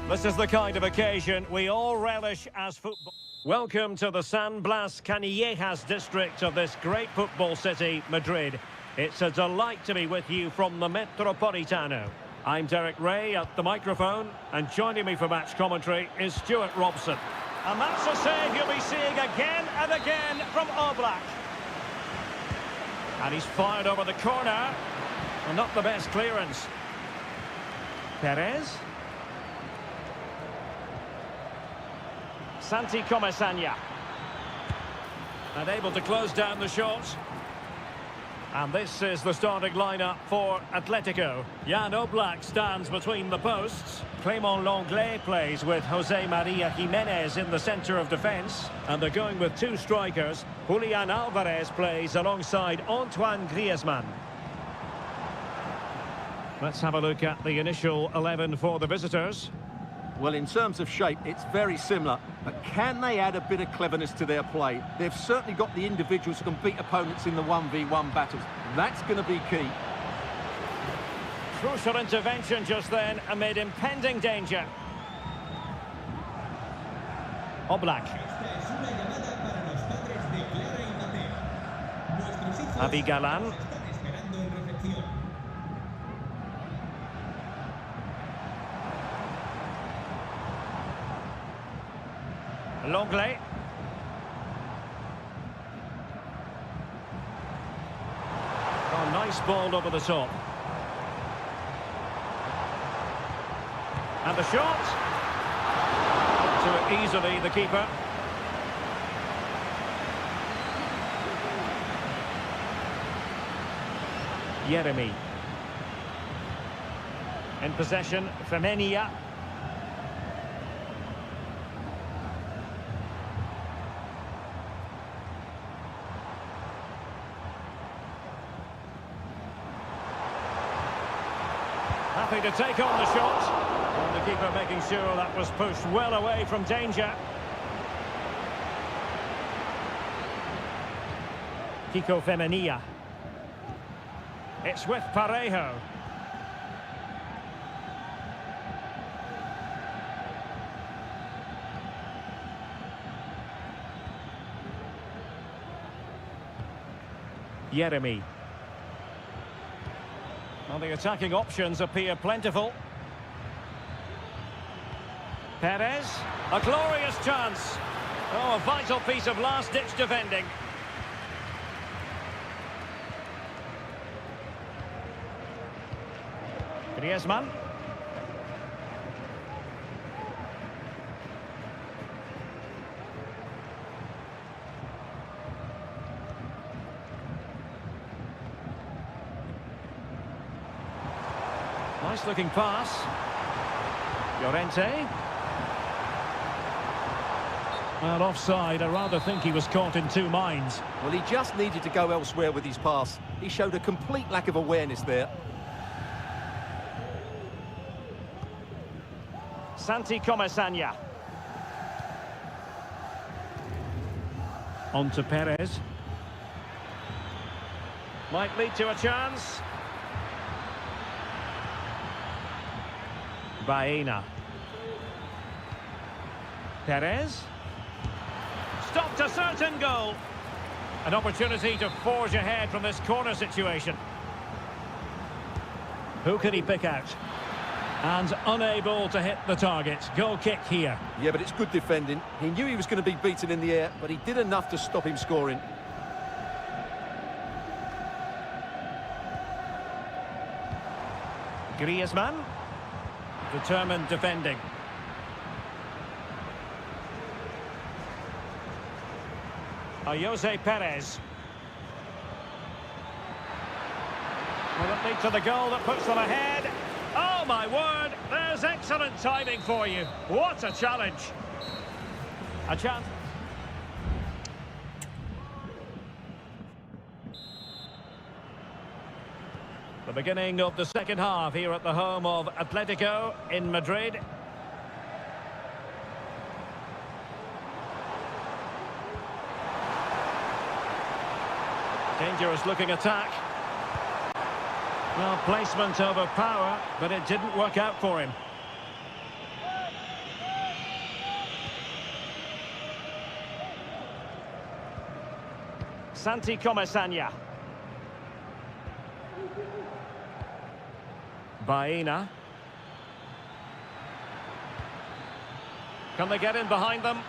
This is the kind of occasion we all relish as football. Welcome to the San Blas Canillejas district of this great football city, Madrid. It's a delight to be with you from the Metropolitano. I'm Derek Ray at the microphone, and joining me for match commentary is Stuart Robson. And that's a save you'll be seeing again and again from Oblak. And he's fired over the corner. Well, not the best clearance. Perez. Santi Comesaña. And able to close down the shot. And this is the starting lineup for Atletico. Jan Oblak stands between the posts. Clément Lenglet plays with José María Jiménez in the centre of defence. And they're going with two strikers. Julián Álvarez plays alongside Antoine Griezmann. Let's have a look at the initial 11 for the visitors. Well, in terms of shape, it's very similar. But can they add a bit of cleverness to their play? They've certainly got the individuals who can beat opponents in the 1v1 battles. That's going to be key. Crucial intervention just then amid impending danger. Oblak. Avi Galan. Lenglet. Oh, nice ball over the top. And the shot. To it easily, the keeper. Yeremy. In possession, Femenia. Happy to take on the shot. And the keeper making sure that was pushed well away from danger. Kiko Femenia. It's with Parejo. Yeremy. Well, the attacking options appear plentiful. Perez, a glorious chance. Oh, a vital piece of last-ditch defending. Griezmann. Nice looking pass. Llorente. Well, offside. I rather think he was caught in two minds. Well, he just needed to go elsewhere with his pass. He showed a complete lack of awareness there. Santi Comesaña. On to Perez. Might lead to a chance. Baena. Perez. Stopped a certain goal. An opportunity to forge ahead from this corner situation. Who can he pick out? And unable to hit the target. Goal kick here. Yeah, but it's good defending. He knew he was going to be beaten in the air, but he did enough to stop him scoring. Griezmann. Determined defending. Jose Perez. Will it lead to the goal that puts them ahead? Oh my word, there's excellent timing for you. What a challenge. A chance. The beginning of the second half here at the home of Atletico in Madrid. Dangerous looking attack. Well, placement over power, but it didn't work out for him. Santi Comesaña. Baena. Can they get in behind them?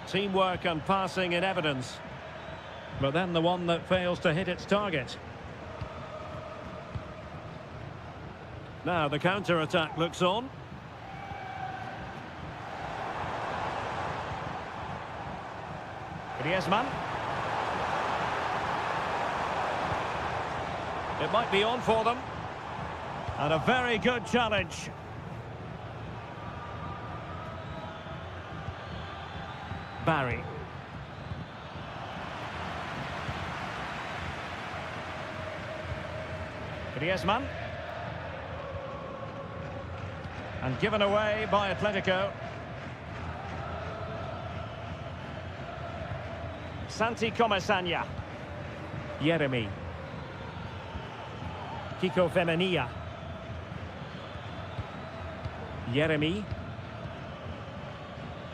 Teamwork and passing in evidence. But then the one that fails to hit its target. Now the counter-attack looks on. Griezmann. It might be on for them. And a very good challenge. Barry. Griezmann. And given away by Atletico. Santi Comesaña. Yeremy. Kiko Femenia. Yeremy.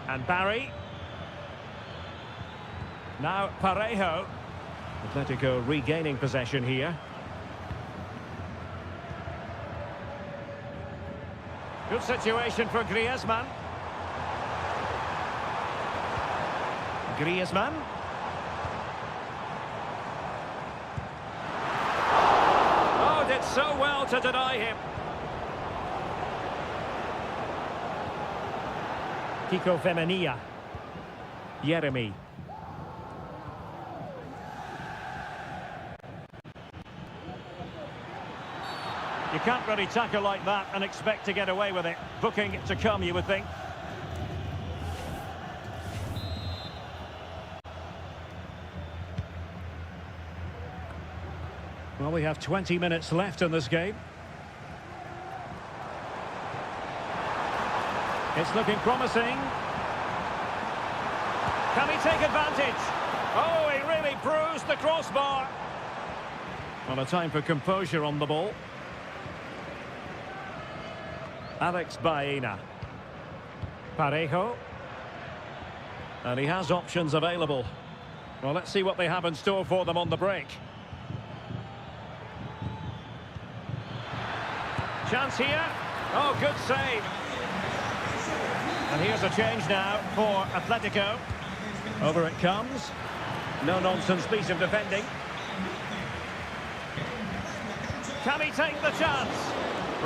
And Barry. Now Parejo. Atletico regaining possession here. Good situation for Griezmann. Griezmann. Oh, did so well to deny him. Kiko Femenia. Yeremy. You can't really tackle like that and expect to get away with it. Booking to come, you would think. Well, we have 20 minutes left in this game. It's looking promising. Can he take advantage? Oh, he really bruised the crossbar. Well, a time for composure on the ball. Alex Baena. Parejo. And he has options available. Well, let's see what they have in store for them on the break. Chance here. Oh, good save. And here's a change now for Atletico. Over it comes. No-nonsense piece of defending. Can he take the chance?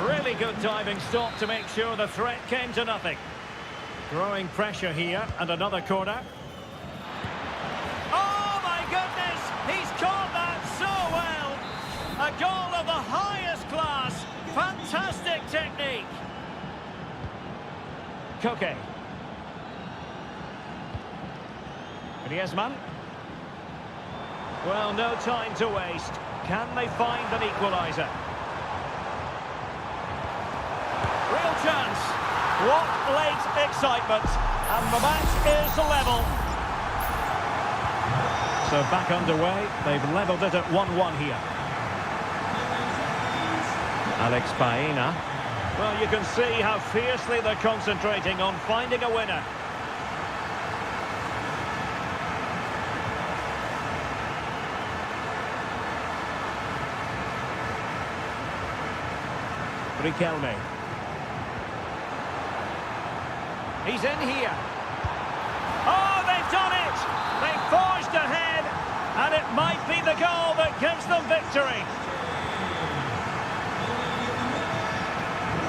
Really good diving stop to make sure the threat came to nothing. Growing pressure here, and another corner. Oh my goodness! He's caught that so well! A goal of the highest class! Fantastic technique! Koke. Griezmann. Well, no time to waste. Can they find an equaliser? Real chance. What late excitement. And the match is level. So back underway. They've levelled it at 1-1 here. Alex Baena. Well, you can see how fiercely they're concentrating on finding a winner. Riquelme. He's in here. Oh, they've done it! They've forged ahead, and it might be the goal that gives them victory.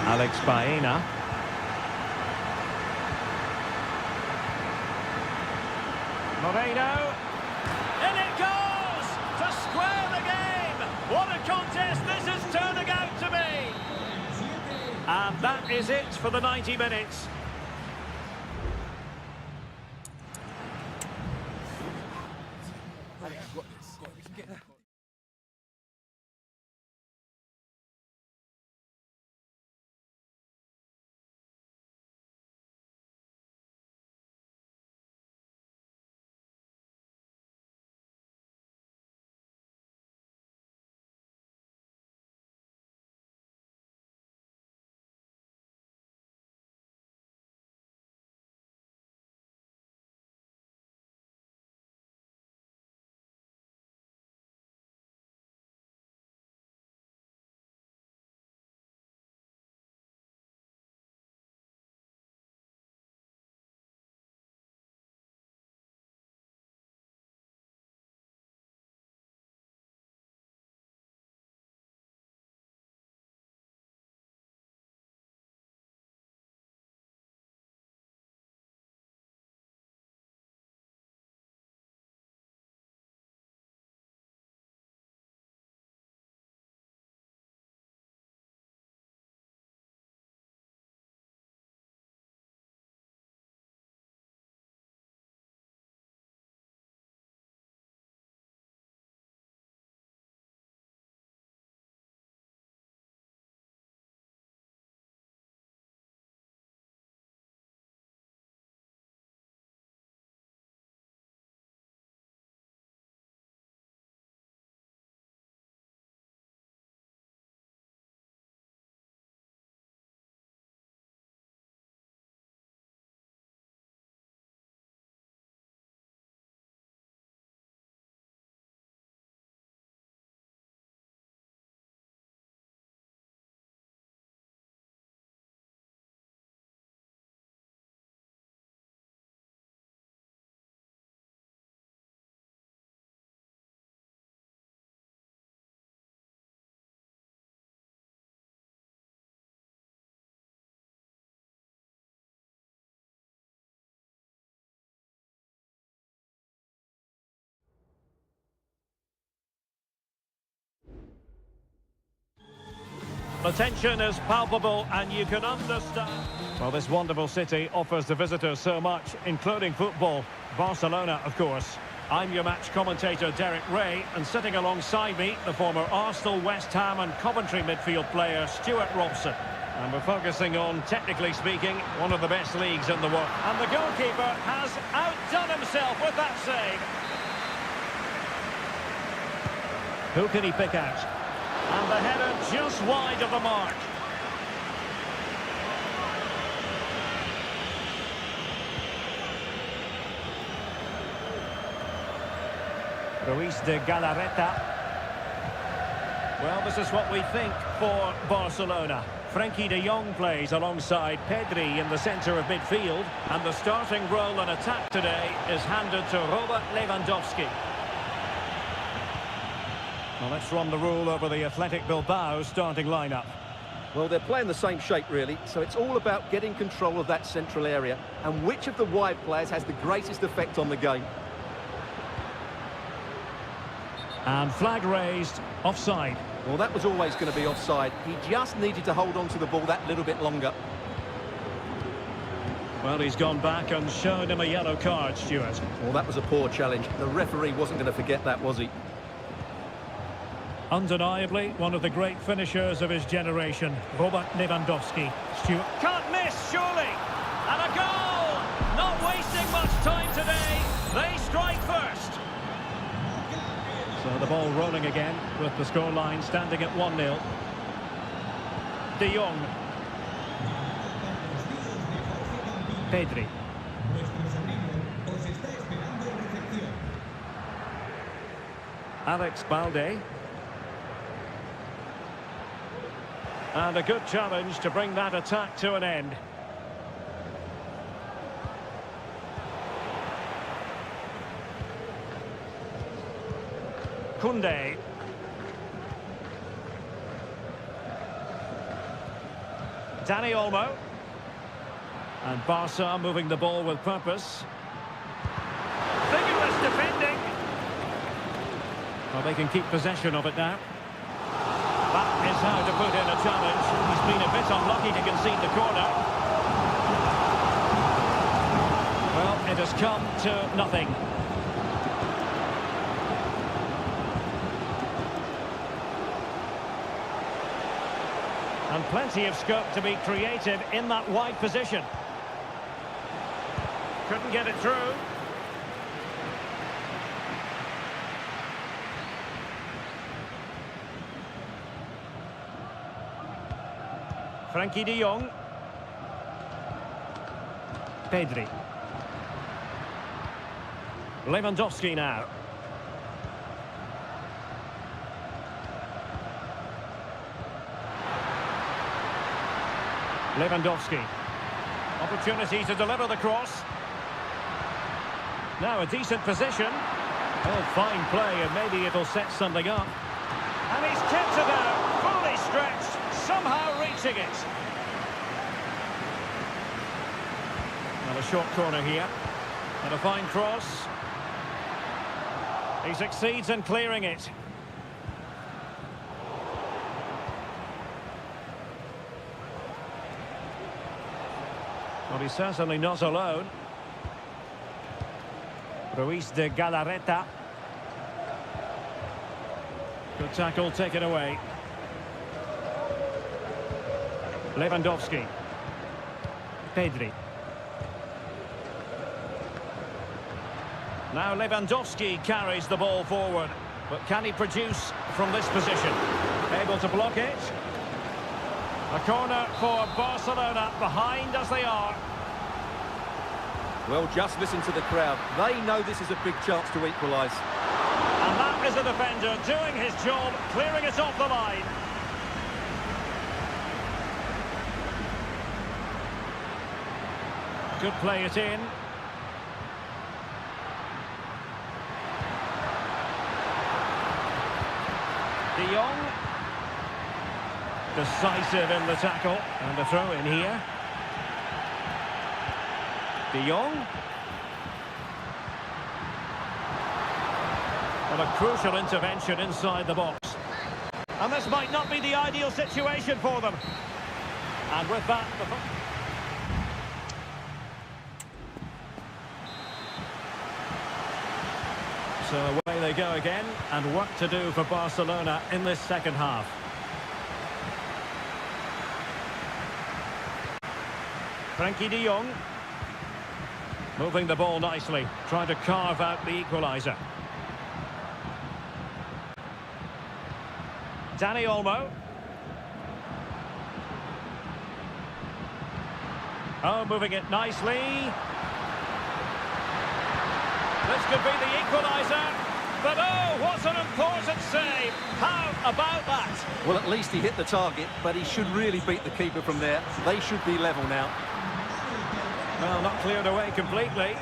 Alex Baena. Moreno. In it goes! To square the game! What a contest this is turning out to be! And that is it for the 90 minutes. The tension is palpable and you can understand. Well, this wonderful city offers the visitors so much, including football. Barcelona, of course. I'm your match commentator, Derek Ray, and sitting alongside me, the former Arsenal, West Ham and Coventry midfield player, Stuart Robson. And we're focusing on, technically speaking, one of the best leagues in the world. And the goalkeeper has outdone himself with that save. Who can he pick out? And the header just wide of the mark. Ruiz de Galarreta. Well, this is what we think for Barcelona. Frankie de Jong plays alongside Pedri in the centre of midfield. And the starting role in attack today is handed to Robert Lewandowski. Well, let's run the rule over the Athletic Bilbao starting lineup. Well, they're playing the same shape, really, so it's all about getting control of that central area and which of the wide players has the greatest effect on the game. And flag raised, offside. Well, that was always going to be offside. He just needed to hold on to the ball that little bit longer. Well, he's gone back and shown him a yellow card, Stuart. Well, that was a poor challenge. The referee wasn't going to forget that, was he? Undeniably, one of the great finishers of his generation, Robert Lewandowski. Stuart can't miss, surely! And a goal! Not wasting much time today. They strike first. So the ball rolling again with the scoreline standing at 1-0. De Jong. Pedri. Alex Balde. And a good challenge to bring that attack to an end. Koundé. Dani Olmo. And Barca moving the ball with purpose. Vigorous defending. Well, they can keep possession of it now. That is how to put in a challenge. He's been a bit unlucky to concede the corner. Well, it has come to nothing. And plenty of scope to be creative in that wide position. Couldn't get it through. Frankie de Jong. Pedri. Lewandowski now. Lewandowski. Opportunity to deliver the cross. Now a decent position. Oh, fine play, and maybe it'll set something up. And he's kept it out, fully stretched, somehow reaching it. And a short corner here. And a fine cross. He succeeds in clearing it. Well, he's certainly not alone. Ruiz de Galarreta. Good tackle taken away. Lewandowski. Pedri. Now Lewandowski carries the ball forward. But can he produce from this position? Able to block it. A corner for Barcelona, behind as they are. Well, just listen to the crowd. They know this is a big chance to equalise. And that is a defender doing his job, clearing it off the line. Could play it in. De Jong. Decisive in the tackle. And the throw in here. De Jong. Well, a crucial intervention inside the box. And this might not be the ideal situation for them. And with that... So away they go again, and work to do for Barcelona in this second half. Frenkie de Jong. Moving the ball nicely, trying to carve out the equaliser. Dani Olmo. Oh, moving it nicely. This could be the equaliser. But oh, what an important save. How about that? Well, at least he hit the target, but he should really beat the keeper from there. They should be level now. Well, not cleared away completely.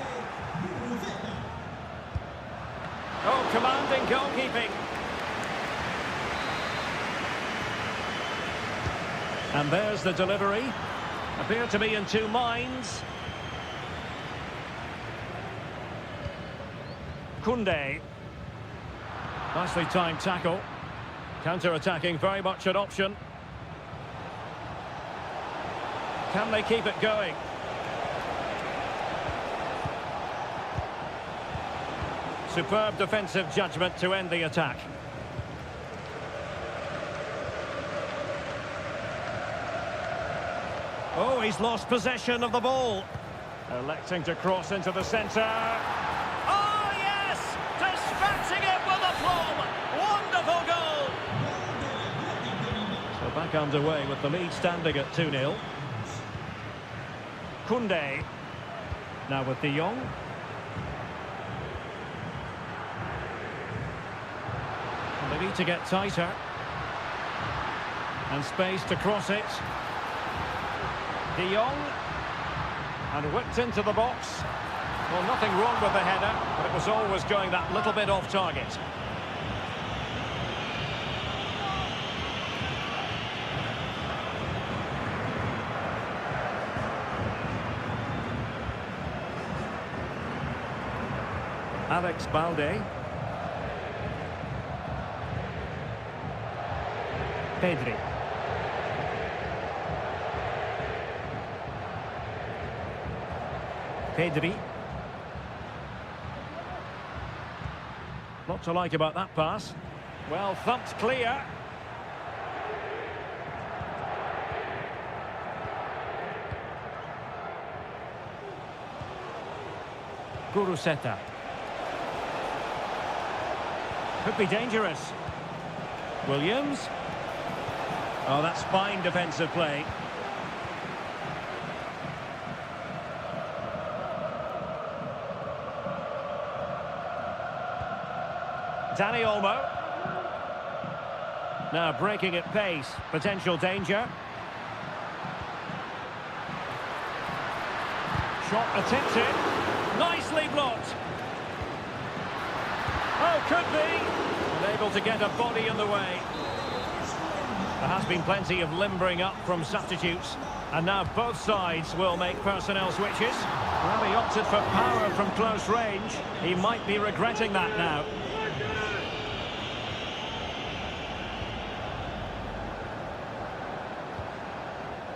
Oh, commanding goalkeeping. And there's the delivery. Appear to be in two minds. Koundé. Nicely timed tackle. Counter-attacking, very much an option. Can they keep it going? Superb defensive judgment to end the attack. Oh, he's lost possession of the ball. Electing to cross into the centre. Oh, yes! Dispatching it with aplomb. Wonderful goal! So back underway with the lead standing at 2-0. Koundé. Now with de Jong. And they need to get tighter. And space to cross it. De Jong, and whipped into the box. Well, nothing wrong with the header, but it was always going that little bit off target. Alex Balde. Pedri. Pedri. Lot to like about that pass. Well thumped clear. Guruseta. Could be dangerous. Williams. Oh, that's fine defensive play. Dani Olmo. Now breaking at pace. Potential danger. Shot attempted. Nicely blocked. Oh, could be. Unable to get a body in the way. There has been plenty of limbering up from substitutes. And now both sides will make personnel switches. Well, he opted for power from close range. He might be regretting that now.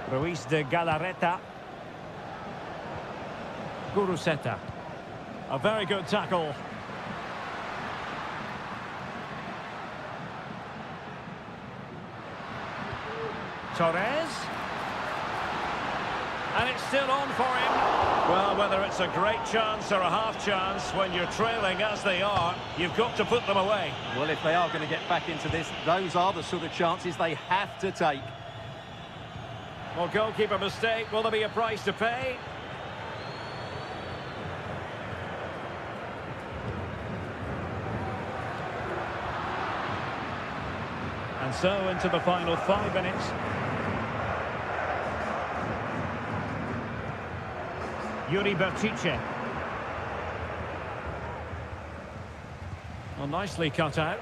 Ruiz de Galarreta. Guruseta. A very good tackle. Torres. And it's still on for him. Well, whether it's a great chance or a half chance, when you're trailing as they are, you've got to put them away. Well, if they are going to get back into this, those are the sort of chances they have to take. Well, goalkeeper mistake. Will there be a price to pay? And so into the final 5 minutes. Yuri Berchiche. Well, nicely cut out.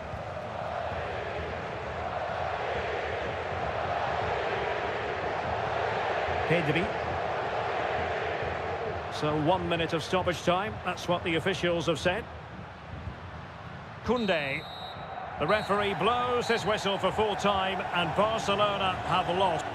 Pedri. So 1 minute of stoppage time. That's what the officials have said. Koundé. The referee blows his whistle for full time and Barcelona have lost.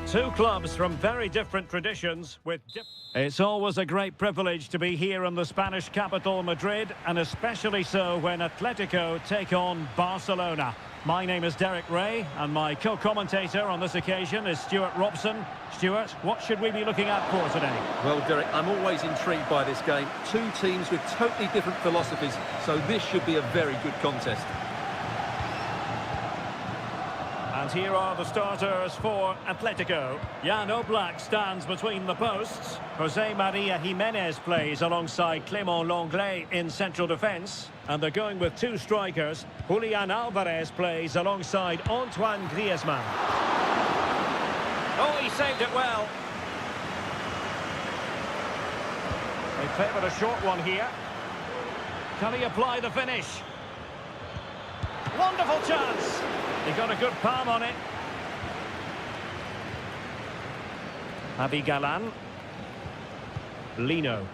Two clubs from very different traditions with It's always a great privilege to be here in the Spanish capital, Madrid, and especially so when Atletico take on Barcelona. My name is Derek Ray, and my co-commentator on this occasion is Stuart Robson. Stuart, what should we be looking out for today? Well, Derek, I'm always intrigued by this game. Two teams with totally different philosophies, so this should be a very good contest. And here are the starters for Atletico. Jan Oblak stands between the posts. Jose Maria Jimenez plays alongside Clément Lenglet in central defence. And they're going with two strikers. Julian Alvarez plays alongside Antoine Griezmann. Oh, he saved it well. They favoured a short one here. Can he apply the finish? Wonderful chance. He got a good palm on it. Javi Galan. Lino.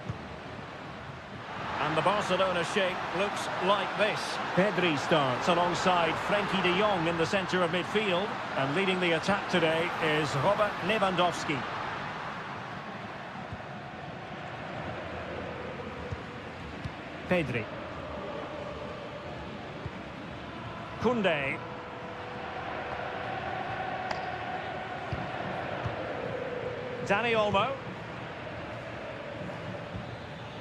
And the Barcelona shape looks like this. Pedri starts alongside Frenkie de Jong in the centre of midfield. And leading the attack today is Robert Lewandowski. Pedri. Koundé. Dani Olmo.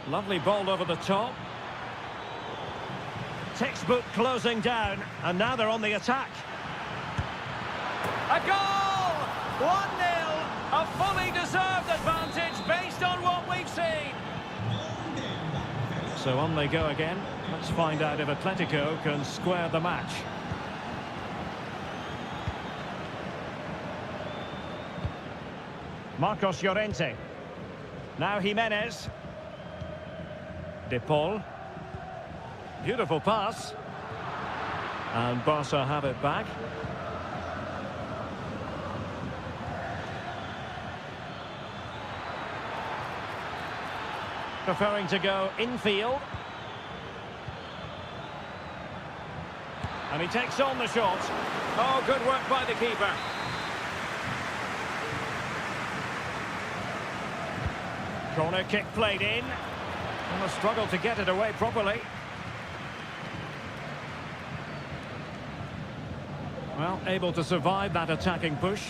Lovely ball over the top. Textbook closing down, and now they're on the attack. A goal! 1-0! A fully deserved advantage based on what we've seen. So on they go again. Let's find out if Atletico can square the match. Marcos Llorente. Now Jimenez. De Paul. Beautiful pass. And Barca have it back. Preferring to go infield. And he takes on the shot. Oh, good work by the keeper. Corner kick played in. And a struggle to get it away properly. Well, able to survive that attacking push.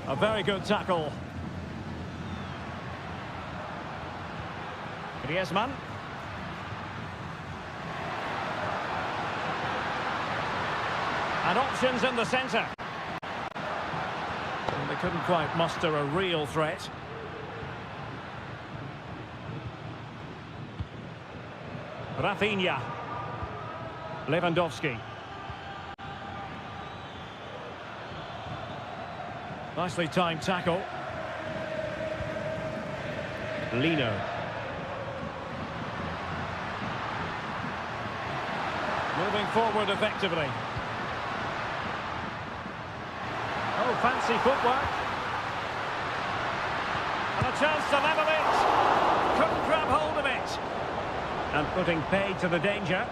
A very good tackle. Griezmann. And options in the centre. And they couldn't quite muster a real threat. Rafinha. Lewandowski. Nicely timed tackle. Lino. Moving forward effectively. Oh, fancy footwork. And a chance to level it. Couldn't grab hold of it. And putting paid to the danger.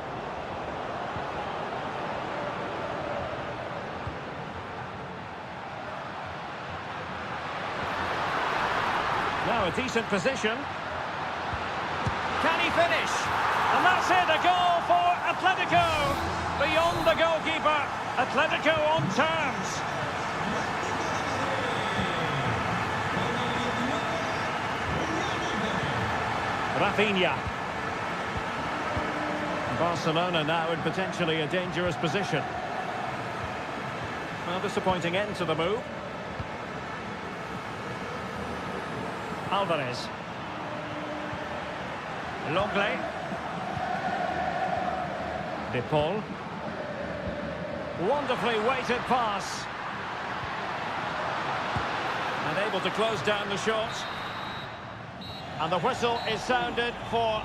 Now a decent position. Can he finish? And that's it, a goal for Atletico. Beyond the goalkeeper, Atletico on terms. Rafinha. Barcelona now in potentially a dangerous position. Well, disappointing end to the move. Alvarez. Longley. De Paul. Wonderfully weighted pass. And able to close down the shot. And the whistle is sounded for...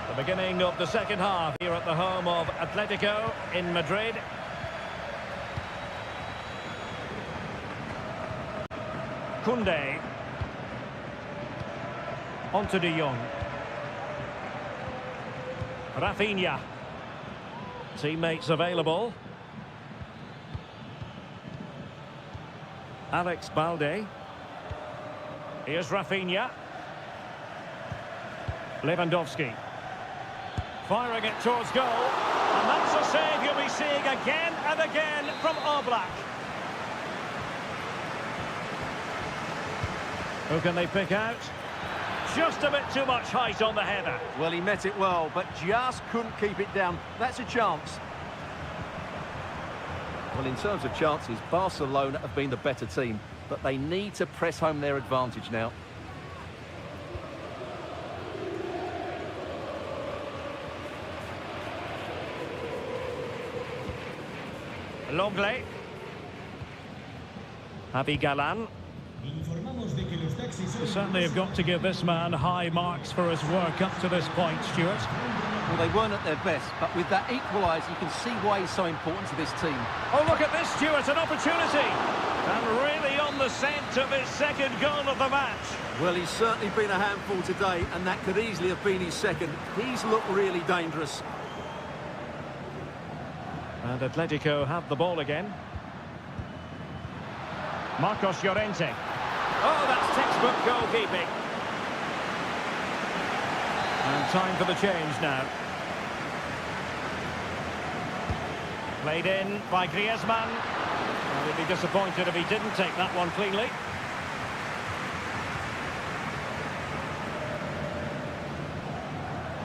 the beginning of the second half here at the home of Atletico in Madrid. Koundé. Onto de Jong. Rafinha. Teammates available. Alex Balde. Here's Rafinha. Lewandowski. Firing it towards goal. And that's a save you'll be seeing again and again from Oblak. Who can they pick out? Just a bit too much height on the header. Well, he met it well, but just couldn't keep it down. That's a chance. Well, in terms of chances, Barcelona have been the better team, but they need to press home their advantage now. Longley. Javi Galán. We certainly have got to give this man high marks for his work up to this point, Stuart. Well, they weren't at their best, but with that equaliser, you can see why he's so important to this team. Oh, look at this, Stuart, an opportunity. And really on the scent of his second goal of the match. Well, he's certainly been a handful today, and that could easily have been his second. He's looked really dangerous. And Atletico have the ball again. Marcos Llorente. Oh, that's textbook goalkeeping. And time for the change now. Played in by Griezmann. And he'd be disappointed if he didn't take that one cleanly.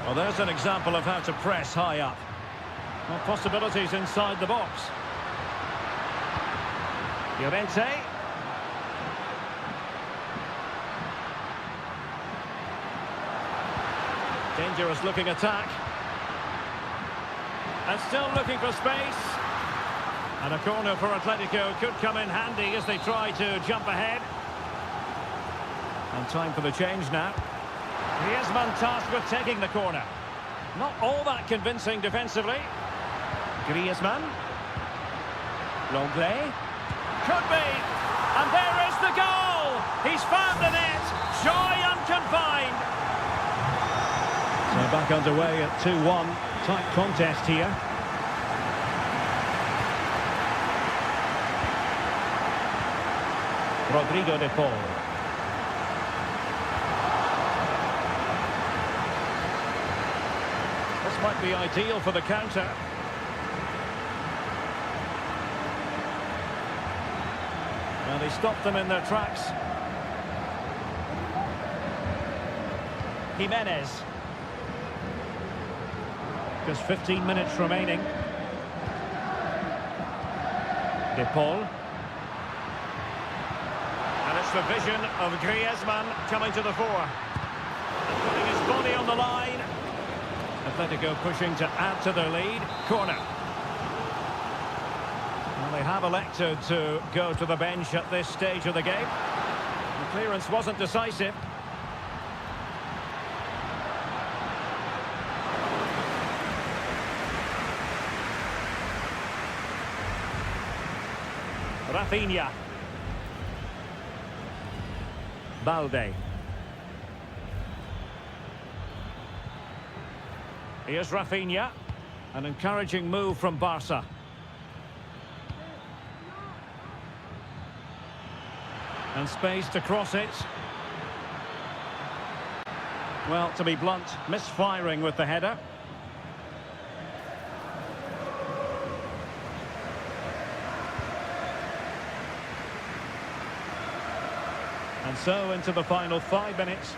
Well, there's an example of how to press high up. Well, possibilities inside the box. Llorente. Dangerous looking attack. And still looking for space. And a corner for Atletico could come in handy as they try to jump ahead. And time for the change now. Griezmann tasked with taking the corner. Not all that convincing defensively. Griezmann. Longley. Could be. And there is the goal. He's found the net. Joy unconfined. So back underway at 2-1. Tight contest here. Rodrigo de Paul. This might be ideal for the counter. Now they stopped them in their tracks. Jimenez. Just 15 minutes remaining. De Paul. And it's the vision of Griezmann coming to the fore. And putting his body on the line. Atletico pushing to add to their lead. Corner. Well, they have elected to go to the bench at this stage of the game. The clearance wasn't decisive. Rafinha. Balde. Here's Rafinha. An encouraging move from Barca. And space to cross it. Well, to be blunt, misfiring with the header. And so into the final 5 minutes.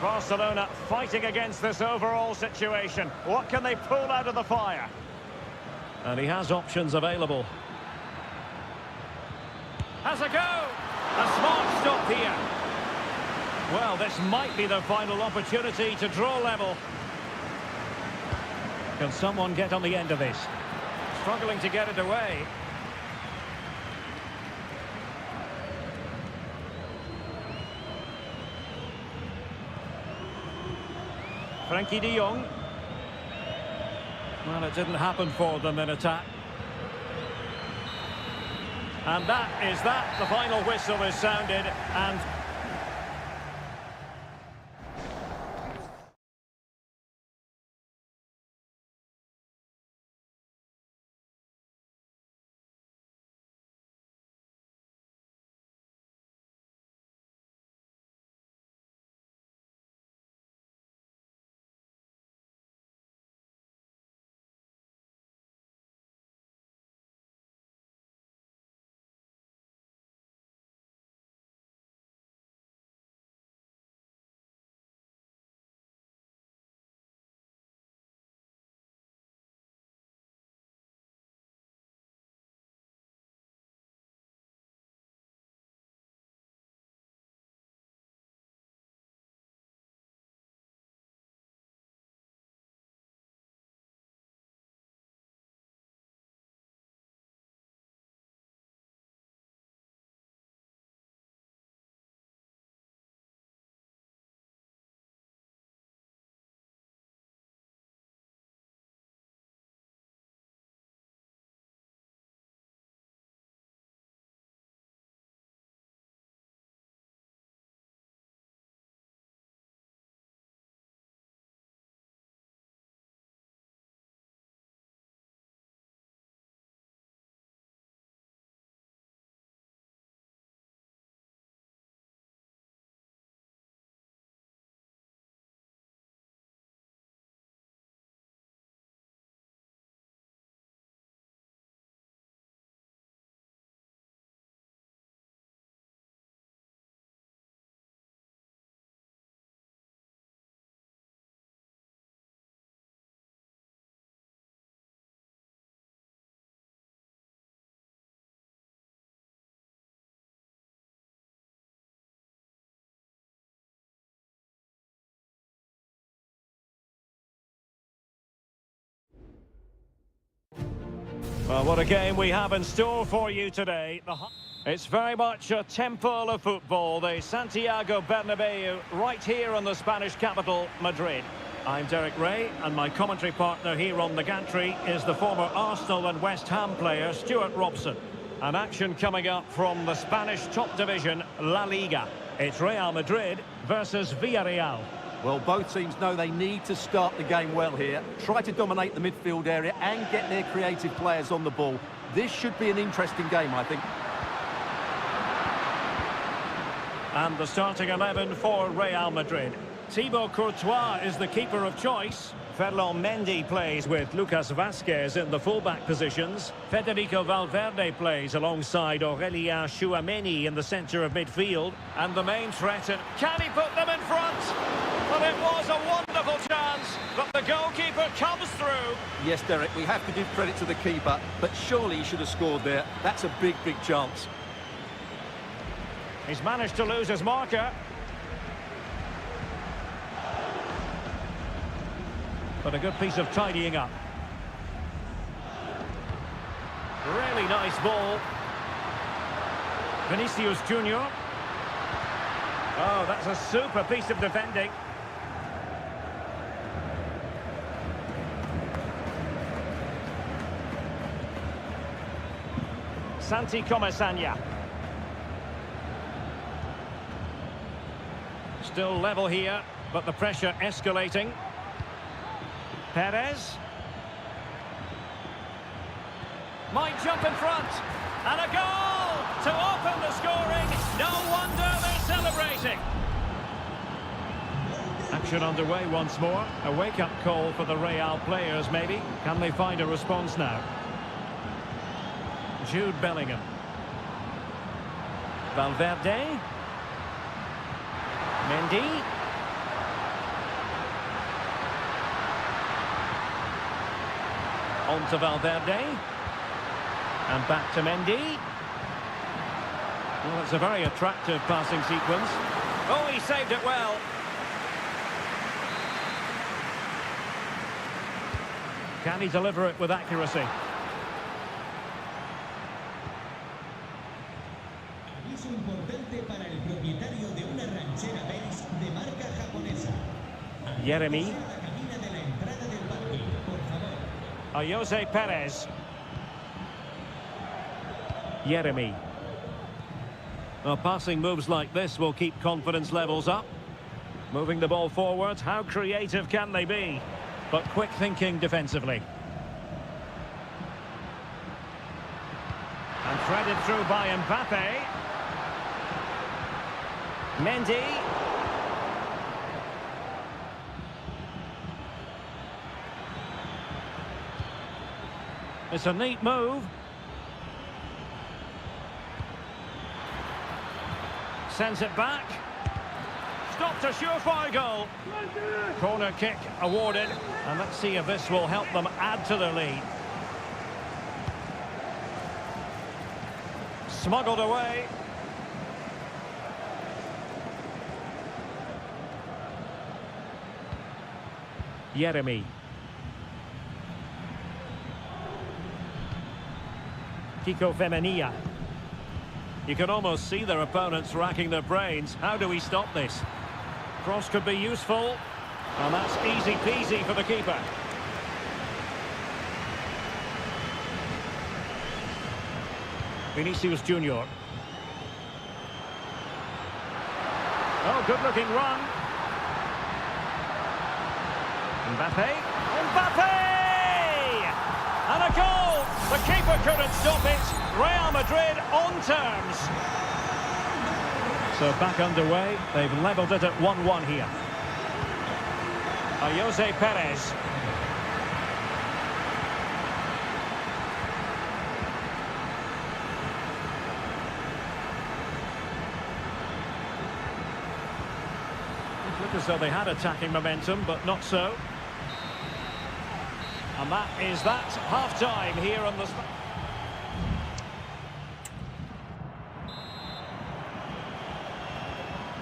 Barcelona fighting against this overall situation. What can they pull out of the fire? And he has options available. Has a go! A smart stop here. Well, this might be the final opportunity to draw level. Can someone get on the end of this? Struggling to get it away. Frankie de Jong. Well, it didn't happen for them in attack. And that is that. The final whistle is sounded and... Well, what a game we have in store for you today. It's very much a temple of football, the Santiago Bernabeu, right here in the Spanish capital, Madrid. I'm Derek Ray, and my commentary partner here on the gantry is the former Arsenal and West Ham player, Stuart Robson. An action coming up from the Spanish top division, La Liga. It's Real Madrid versus Villarreal. Well, both teams know they need to start the game well here, try to dominate the midfield area and get their creative players on the ball. This should be an interesting game, I think. And the starting 11 for Real Madrid. Thibaut Courtois is the keeper of choice. Ferland Mendy plays with Lucas Vazquez in the fullback positions. Federico Valverde plays alongside Aurelien Tchouameni in the centre of midfield. And the main threat, can he put them in front? Well, it was a wonderful chance. but the goalkeeper comes through. Yes, Derek, we have to give credit to the keeper, but surely he should have scored there. That's a big, big chance. He's managed to lose his marker. But a good piece of tidying up. Really nice ball. Vinicius Junior. Oh, that's a super piece of defending. Santi Comesaña. Still level here, but the pressure escalating. Perez. Might jump in front. And a goal to open the scoring. No wonder they're celebrating. Action underway once more. A wake-up call for the Real players, maybe. Can they find a response now? Jude Bellingham. Valverde. Mendy. On to Valverde. And back to Mendy. Well, it's a very attractive passing sequence. Oh, he saved it well. Can he deliver it with accuracy? Aviso importante para el propietario de una ranchera Benz de marca japonesa. Jeremy. La cabina de la entrada del parque, por favor. Jose Perez. Jeremy. Well, passing moves like this will keep confidence levels up. Moving the ball forward, how creative can they be? But quick thinking defensively. And threaded through by Mbappe. Mendy. It's a neat move. Sends it back. Stopped a surefire goal. Corner kick awarded. And let's see if this will help them add to their lead. Smuggled away. Jeremy. Kiko Femenia. You can almost see their opponents racking their brains. How do we stop this? Cross could be useful. And that's easy peasy for the keeper. Vinicius Junior. Oh, good looking run. Mbappe. Mbappe! And a goal! The keeper couldn't stop it. Real Madrid on terms. So back underway. They've levelled it at 1-1 here. Jose Perez. It looked as though they had attacking momentum, but not so. And that is that. Half-time here on the...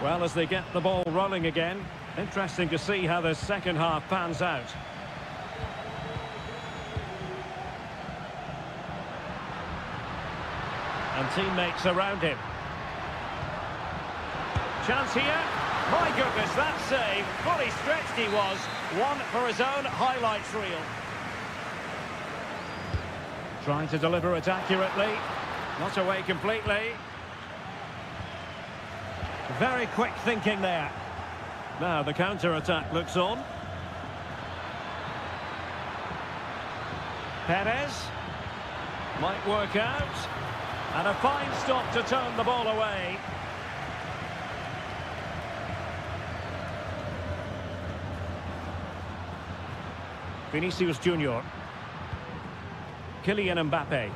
Well, as they get the ball rolling again, interesting to see how the second half pans out. And teammates around him. Chance here. My goodness, that save. Fully stretched he was. One for his own highlights reel. Trying to deliver it accurately. Not away completely. Very quick thinking there. Now the counter-attack looks on. Perez. Might work out. And a fine stop to turn the ball away. Vinicius Junior. Kylian Mbappe.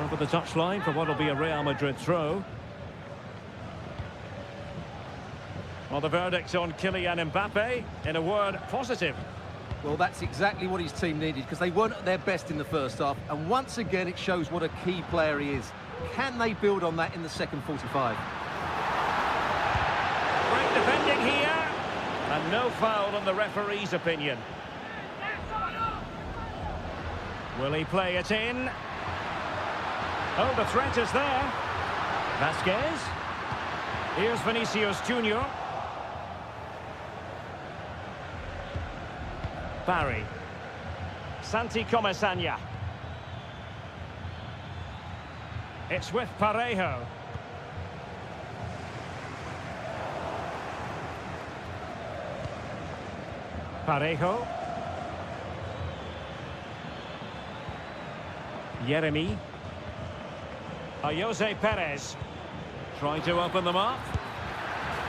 Over the touchline for what will be a Real Madrid throw. Well, the verdict on Kylian Mbappe, in a word, positive. Well, that's exactly what his team needed, because they weren't at their best in the first half. And once again, it shows what a key player he is. Can they build on that in the second 45? Great defending here. And no foul in the referee's opinion. Will he play it in? Oh, the threat is there. Vasquez. Here's Vinicius Junior. Barry. Santi Comesaña. It's with Parejo. Parejo. Yeremy. Jose Perez. Trying to open them up.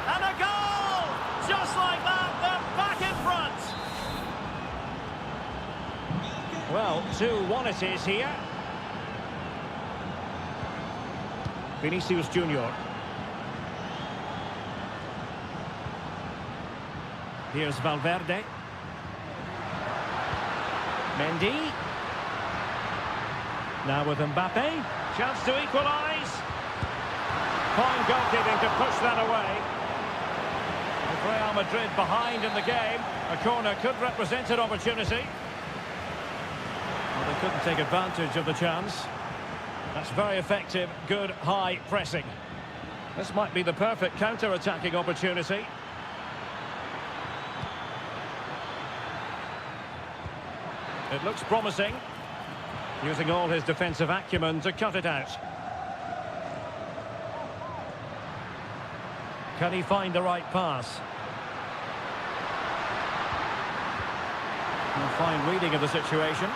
And a goal! Just like that, they're back in front. Well, 2-1 it is here. Vinicius Junior. Here's Valverde. Mendy. Now with Mbappe. Chance to equalise. Fine goalkeeping to push that away. With Real Madrid behind in the game, a corner could represent an opportunity. Well, they couldn't take advantage of the chance. That's very effective, good high pressing. This might be the perfect counter-attacking opportunity. It looks promising. Using all his defensive acumen to cut it out. Can he find the right pass? A fine reading of the situation.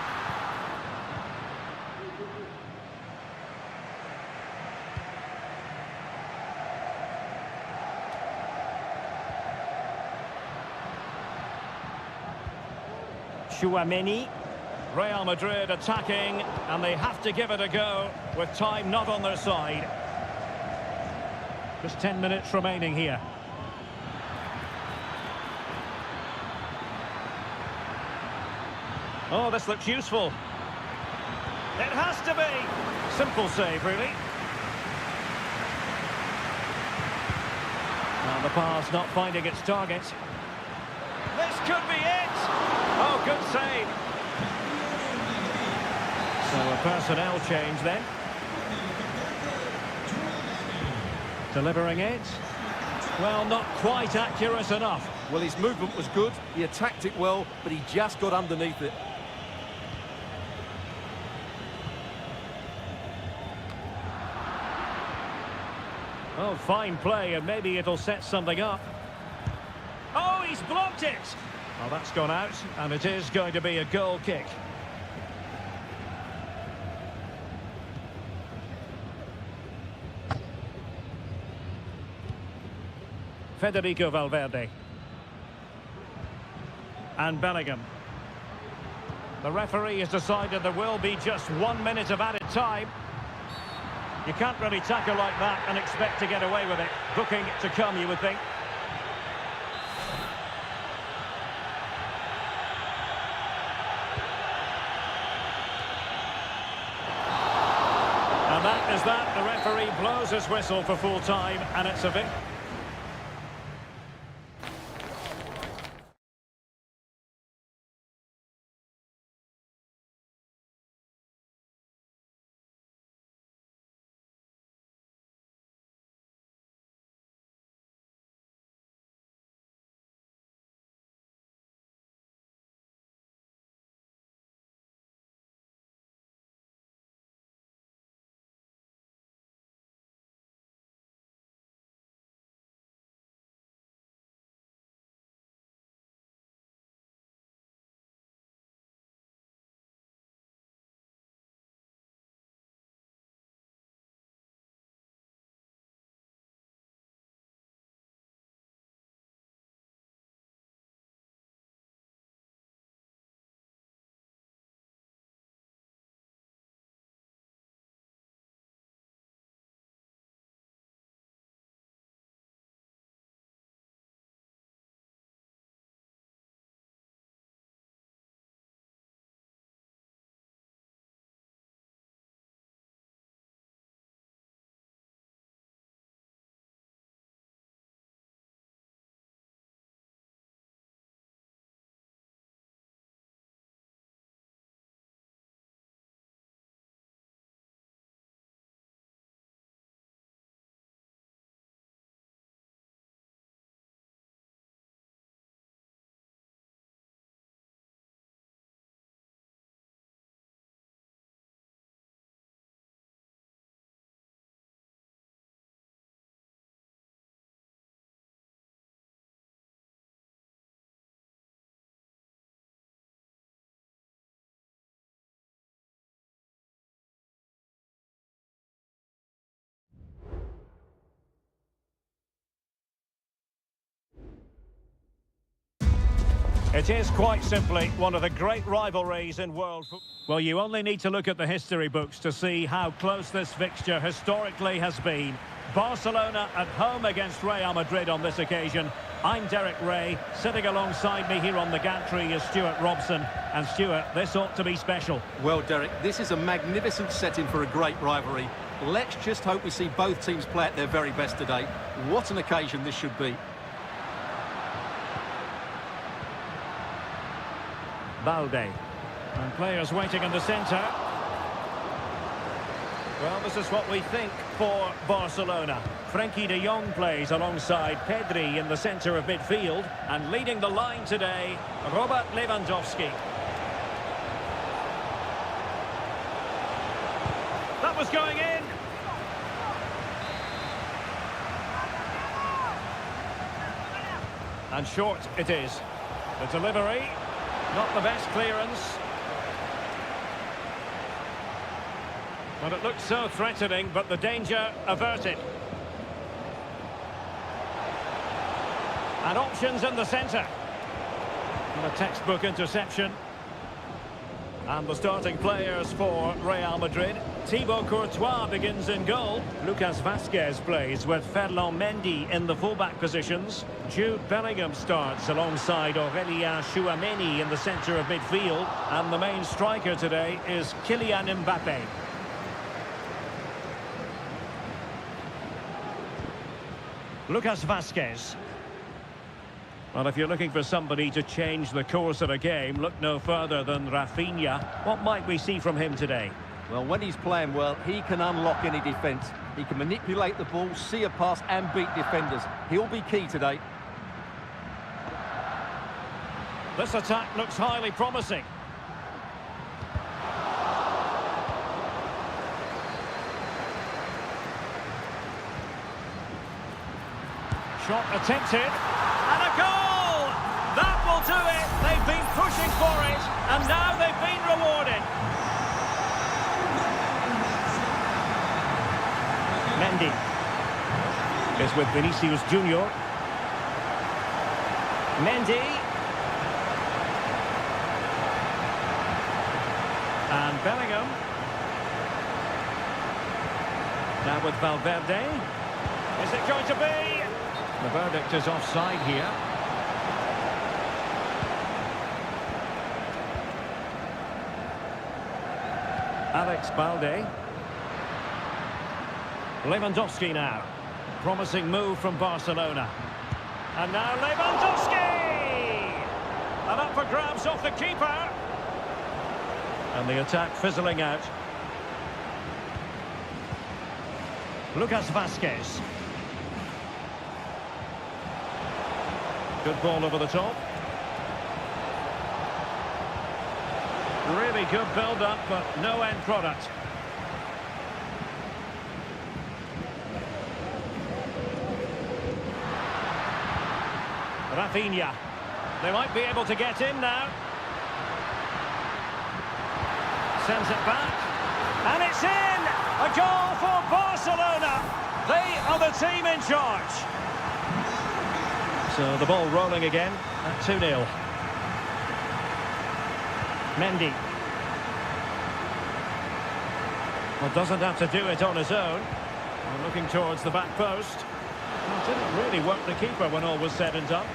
Chouameni. Real Madrid attacking, and they have to give it a go with time not on their side. Just 10 minutes remaining here. Oh, this looks useful. It has to be. Simple save, really. And the pass not finding its target. This could be it. Oh, good save. So a personnel change then. Delivering it. Well, not quite accurate enough. Well, his movement was good. He attacked it well, but he just got underneath it. Oh, fine play, and maybe it'll set something up. Oh, he's blocked it. Well, that's gone out, and it is going to be a goal kick. Federico Valverde. And Bellingham. The referee has decided there will be just 1 minute of added time. You can't really tackle like that and expect to get away with it. Booking to come, you would think. And that is that. The referee blows his whistle for full time, and it's a victory. It is quite simply one of the great rivalries in world football. Well, you only need to look at the history books to see how close this fixture historically has been. Barcelona at home against Real Madrid on this occasion. I'm Derek Ray. Sitting alongside me here on the gantry is Stuart Robson. And Stuart, this ought to be special. Well, Derek, this is a magnificent setting for a great rivalry. Let's just hope we see both teams play at their very best today. What an occasion this should be. Balde. And players waiting in the centre. Well, this is what we think for Barcelona. Frenkie de Jong plays alongside Pedri in the centre of midfield. And leading the line today, Robert Lewandowski. That was going in. And short it is. The delivery, not the best clearance. But it looked so threatening, but the danger averted. And options in the centre. And a textbook interception. And the starting players for Real Madrid. Thibaut Courtois begins in goal. Lucas Vazquez plays with Ferland Mendy in the fullback positions. Jude Bellingham starts alongside Aurélien Tchouameni in the centre of midfield. And the main striker today is Kylian Mbappé. Lucas Vazquez. Well, if you're looking for somebody to change the course of a game, look no further than Rafinha. What might we see from him today? Well, when he's playing well, he can unlock any defence. He can manipulate the ball, see a pass and beat defenders. He'll be key today. This attack looks highly promising. Shot attempted, and a goal! That will do it! They've been pushing for it, and now they've been rewarded. Mendy is with Vinicius Junior. Mendy. And Bellingham. Now with Valverde. Is it going to be? The verdict is offside here. Alex Balde. Lewandowski now. Promising move from Barcelona. And now Lewandowski! And up for grabs off the keeper. And the attack fizzling out. Lucas Vazquez. Good ball over the top. Really good build-up, but no end product. Rafinha. They might be able to get in now. Sends it back. And it's in! A goal for Barcelona! They are the team in charge. So the ball rolling again at 2-0. Mendy. Well, doesn't have to do it on his own. We're looking towards the back post. Well, didn't really work the keeper when all was said and done.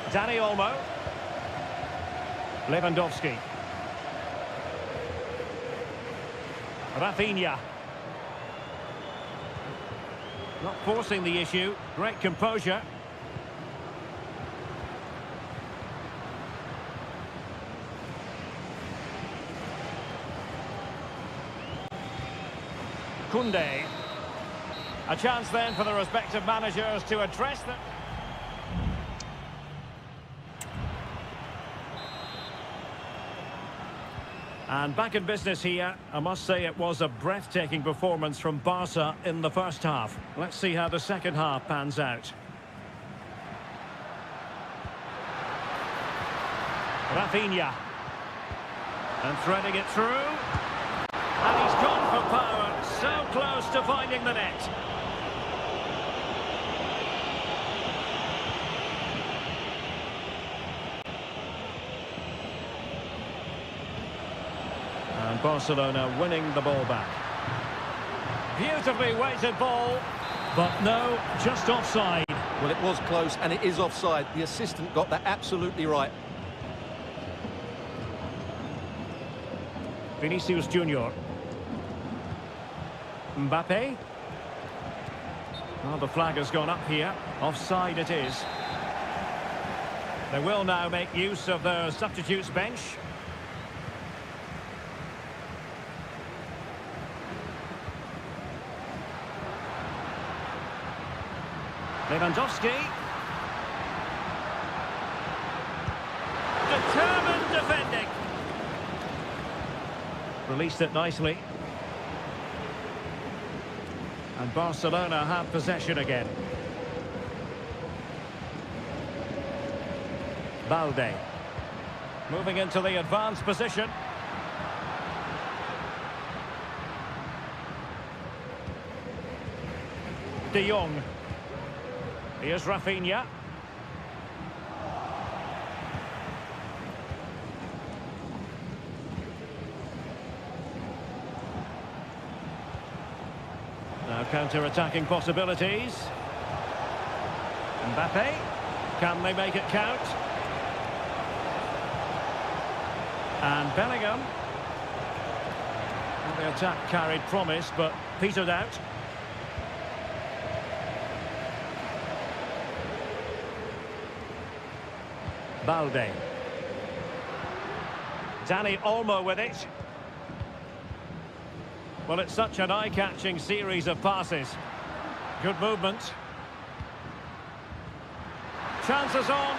Dani Olmo. Lewandowski. Rafinha. Not forcing the issue. Great composure. Koundé. A chance then for the respective managers to address them. And back in business here. I must say it was a breathtaking performance from Barca in the first half. Let's see how the second half pans out. Rafinha. And threading it through. And he's gone for power. So close to finding the net. And Barcelona winning the ball back. Beautifully weighted ball, but no, just offside. Well, it was close and it is offside. The assistant got that absolutely right. Vinicius Junior. Mbappe. Oh, the flag has gone up here. Offside it is. They will now make use of their substitutes bench. Lewandowski. Determined defending. Released it nicely. And Barcelona have possession again. Balde. Moving into the advanced position. De Jong. Here's Rafinha. Now counter-attacking possibilities. Mbappe. Can they make it count? And Bellingham. Well, the attack carried promise, but petered out. Balde. Dani Olmo with it. Well, it's such an eye-catching series of passes. Good movement. Chances on.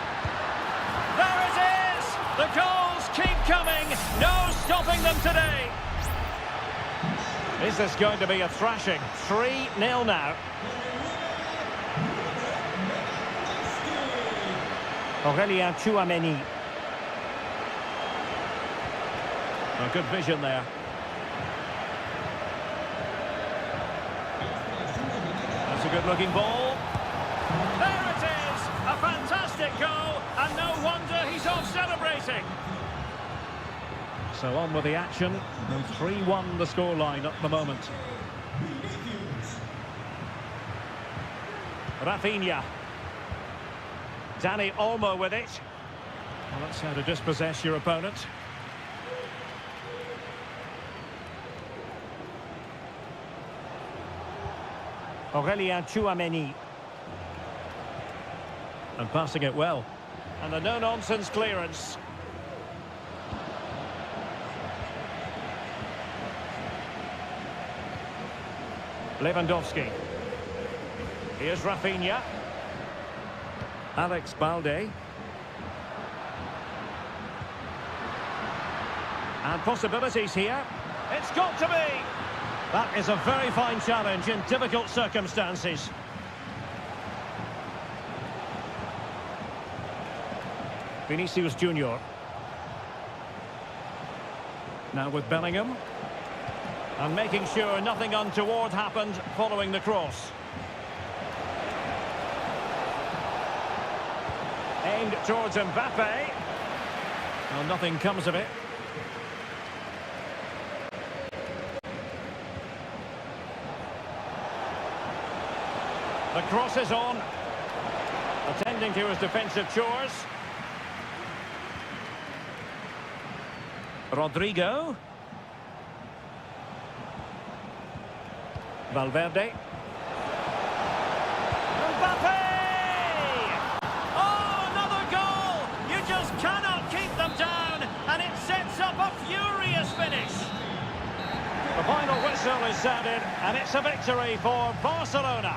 There it is! The goals keep coming. No stopping them today. Is this going to be a thrashing? 3-0 now. Aurélien Tchouameni. A good vision there. That's a good-looking ball. There it is! A fantastic goal, and no wonder he's off celebrating. So on with the action, and 3-1 the scoreline at the moment. Rafinha. Dani Olmo with it. Well, that's how to dispossess your opponent. Aurélien Tchouameni. And passing it well. And a no-nonsense clearance. Lewandowski. Here's Rafinha. Alex Balde. And possibilities here. It's got to be! That is a very fine challenge in difficult circumstances. Vinicius Junior. Now with Bellingham. And making sure nothing untoward happened following the cross. Aimed towards Mbappe. Well, nothing comes of it. The cross is on. Attending to his defensive chores. Rodrigo. Valverde. Mbappe! Oh, another goal! You just cannot keep them down, and it sets up a furious finish. The final whistle is sounded, and it's a victory for Barcelona.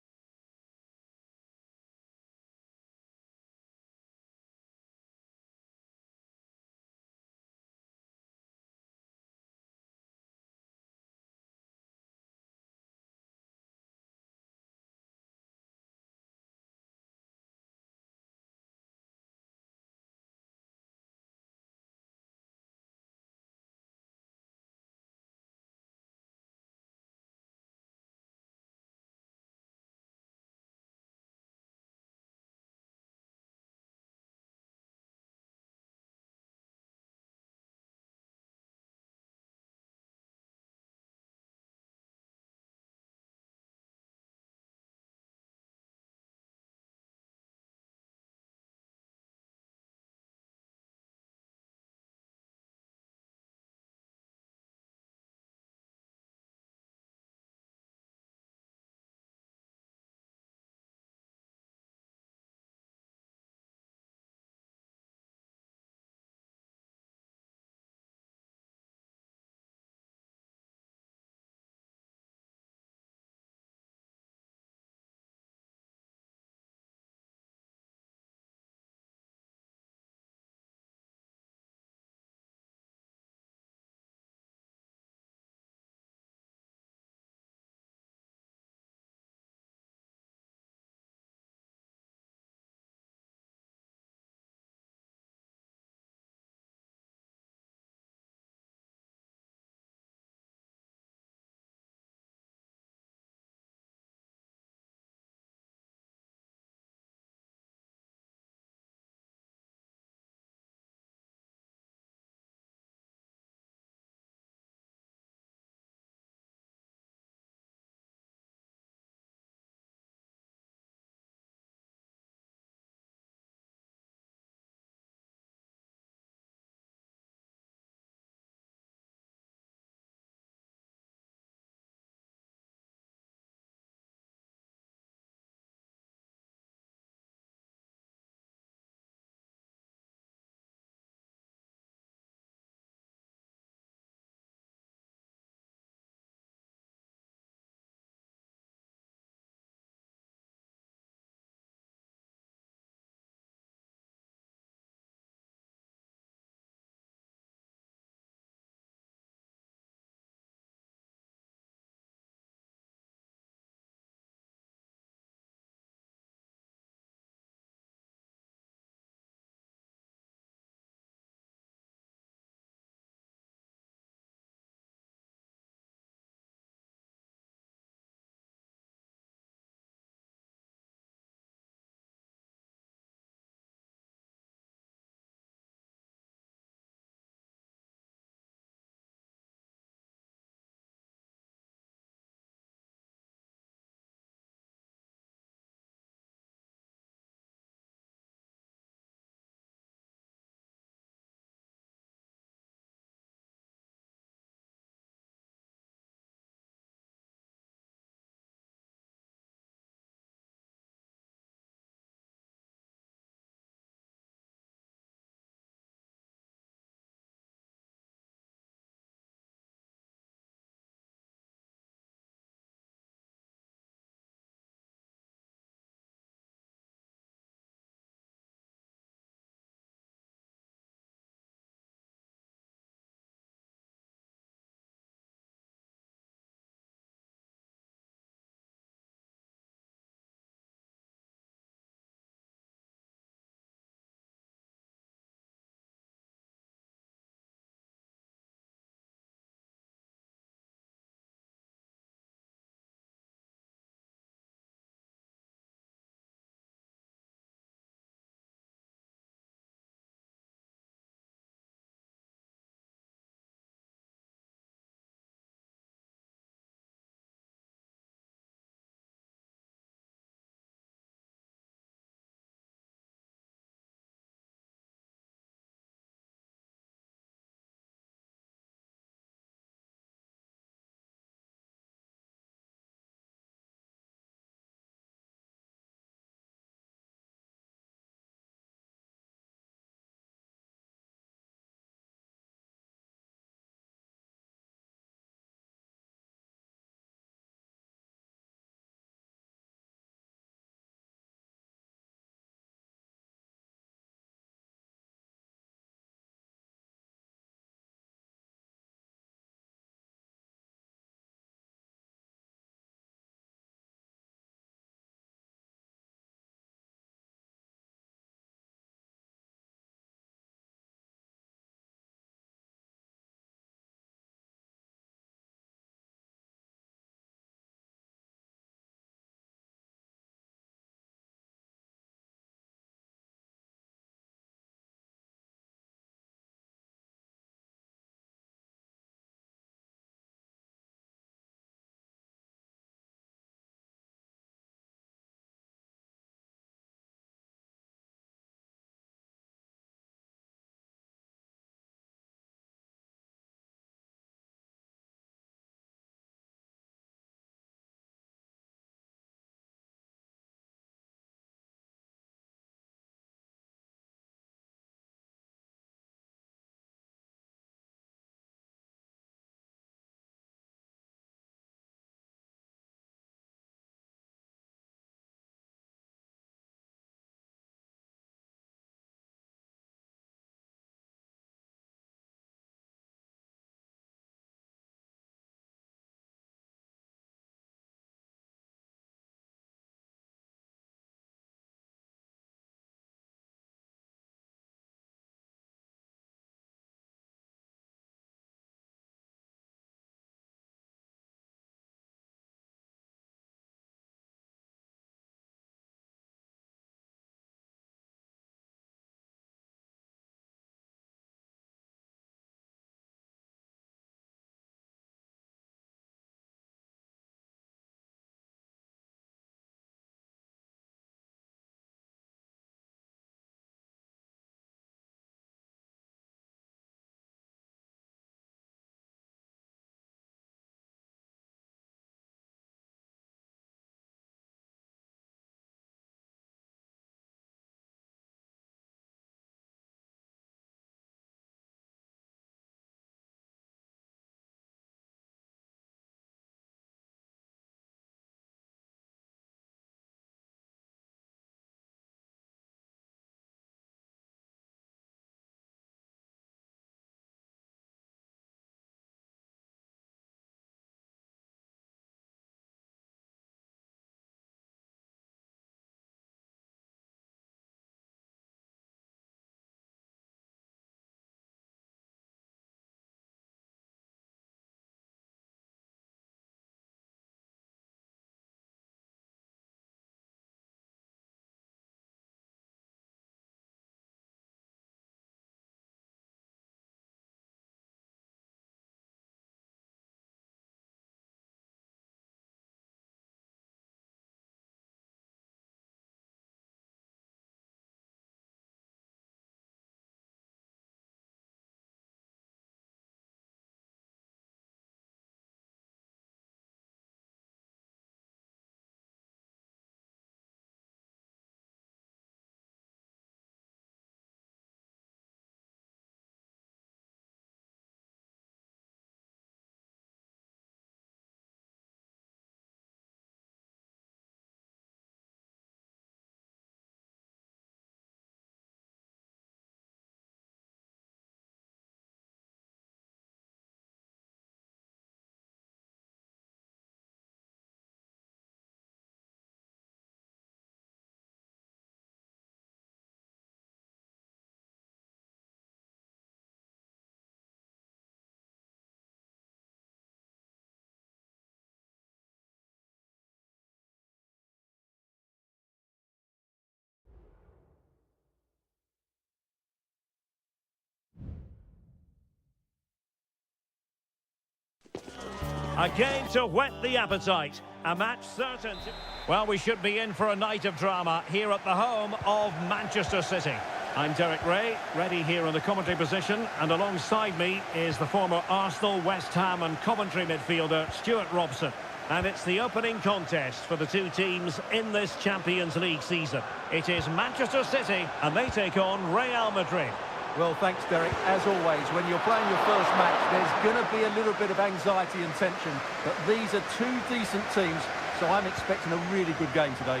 A game to whet the appetite. A match certain to... Well, we should be in for a night of drama here at the home of Manchester City. I'm Derek Ray, ready here in the commentary position, and alongside me is the former Arsenal, West Ham and Coventry midfielder Stuart Robson. And it's the opening contest for the two teams in this Champions League season. It is Manchester City, and they take on Real Madrid. Well, thanks, Derek. As always, when you're playing your first match, there's going to be a little bit of anxiety and tension. But these are two decent teams, so I'm expecting a really good game today.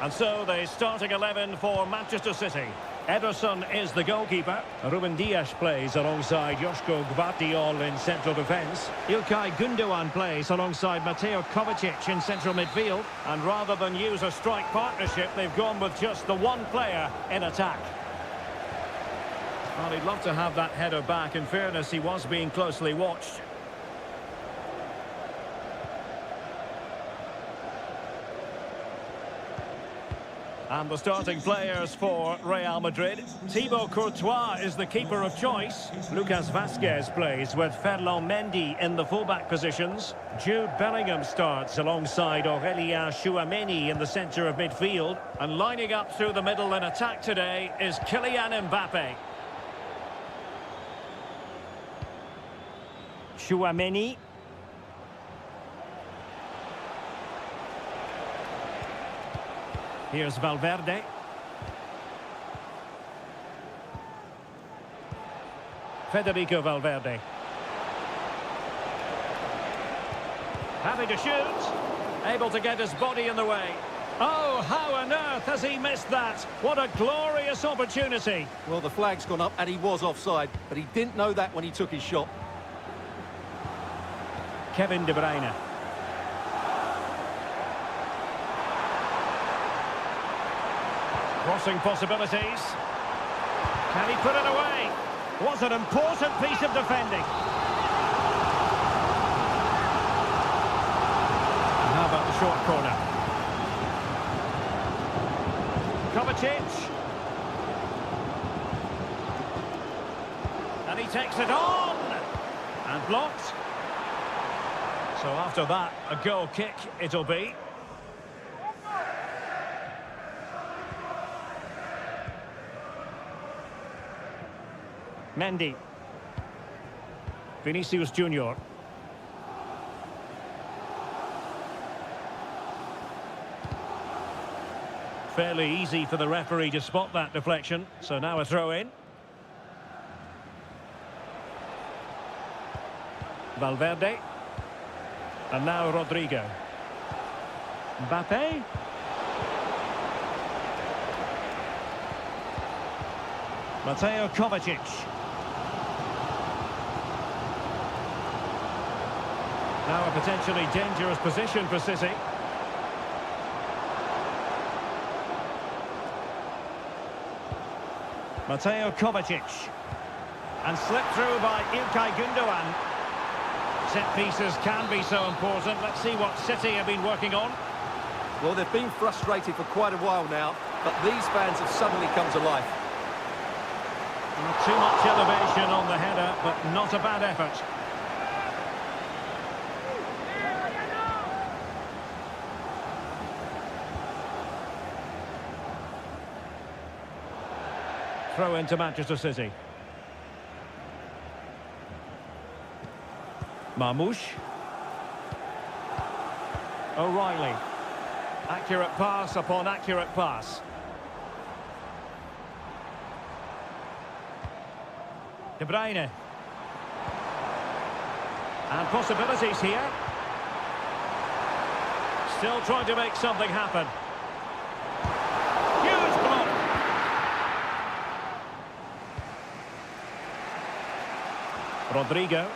And so the starting 11 for Manchester City. Ederson is the goalkeeper. Ruben Dias plays alongside Joško Gvardiol in central defence. İlkay Gündoğan plays alongside Mateo Kovacic in central midfield. And rather than use a strike partnership, they've gone with just the one player in attack. Well, he'd love to have that header back. In fairness, he was being closely watched. And the starting players for Real Madrid. Thibaut Courtois is the keeper of choice. Lucas Vazquez plays with Ferland Mendy in the fullback positions. Jude Bellingham starts alongside Aurélien Tchouaméni in the centre of midfield. And lining up through the middle in attack today is Kylian Mbappe. Tchouaméni. Here's Valverde. Federico Valverde. Happy to shoot. Able to get his body in the way. Oh, how on earth has he missed that? What a glorious opportunity. Well, the flag's gone up and he was offside, but he didn't know that when he took his shot. Kevin De Bruyne. Crossing possibilities. Can he put it away? What an important piece of defending. And how about the short corner? Kovacic. And he takes it on. And blocked. So after that, a goal kick it'll be. Mendy. Vinicius Junior. Fairly easy for the referee to spot that deflection. So now a throw in. Valverde. And now Rodrigo. Mbappe. Mateo Kovacic. Now a potentially dangerous position for City. Mateo Kovacic. And slipped through by İlkay Gündoğan. Set pieces can be so important. Let's see what City have been working on. Well, they've been frustrated for quite a while now, but these fans have suddenly come to life. Not too much elevation on the header, but not a bad effort. Throw into Manchester City. Marmoush. O'Reilly. Accurate pass upon accurate pass. De Bruyne. And possibilities here. Still trying to make something happen. Huge block. Rodrigo.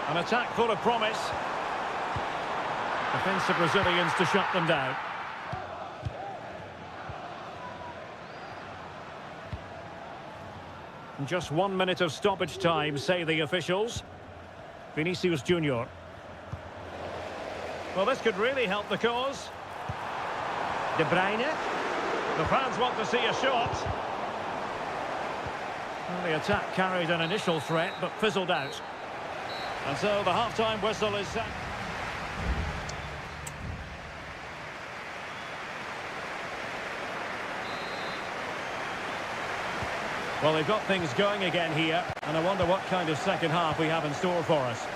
An attack full of promise. Defensive Brazilians to shut them down. Just 1 minute of stoppage time, say the officials. Vinicius Junior. Well, this could really help the cause. De Bruyne. The fans want to see a shot. Well, the attack carried an initial threat, but fizzled out. And so the half-time whistle is set. Well, they've got things going again here, and I wonder what kind of second half we have in store for us.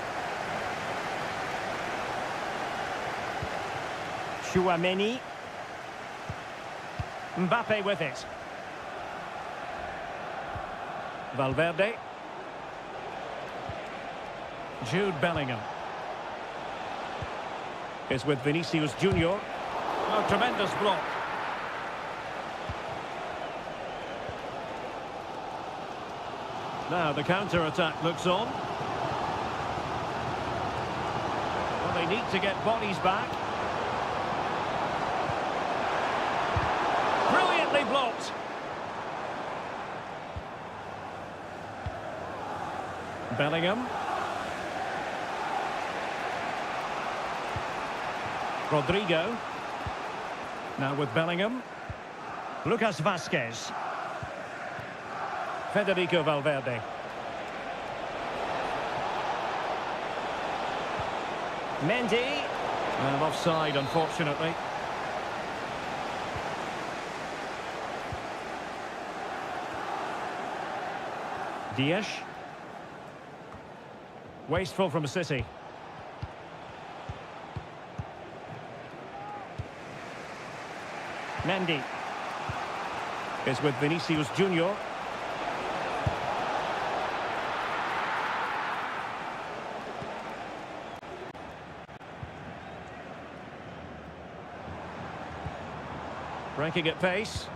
Chouameni. Mbappe with it. Valverde. Jude Bellingham. It's with Vinicius Junior. Oh, tremendous block. Now the counter-attack looks on. Well, they need to get bodies back. Brilliantly blocked. Bellingham. Rodrigo. Now with Bellingham. Lucas Vazquez. Federico Valverde. Mendy. And offside, unfortunately. Diaz. Wasteful from City. Mendy. Is with Vinicius Junior. Breaking at pace.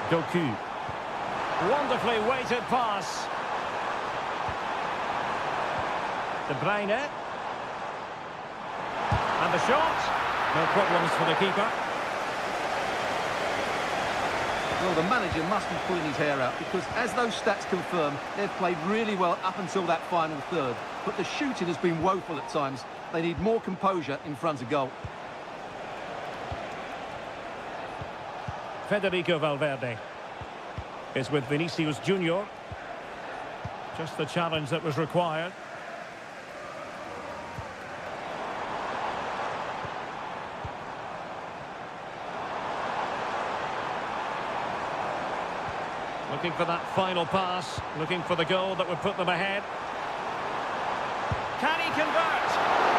Doku. Wonderfully weighted pass. De Bruyne. And the shot. No problems for the keeper. Well, the manager must be pulling his hair out because, as those stats confirm, they've played really well up until that final third. But the shooting has been woeful at times. They need more composure in front of goal. Federico Valverde is with Vinicius Junior. Just the challenge that was required. Looking for that final pass, looking for the goal that would put them ahead. Can he convert?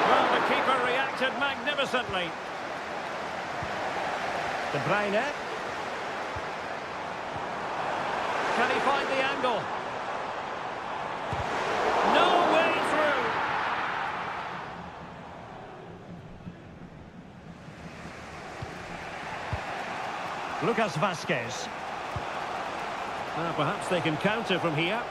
Well, the keeper reacted magnificently. De Bruyne. Can he find the angle? No way through. Lucas Vazquez. Perhaps they can counter from here.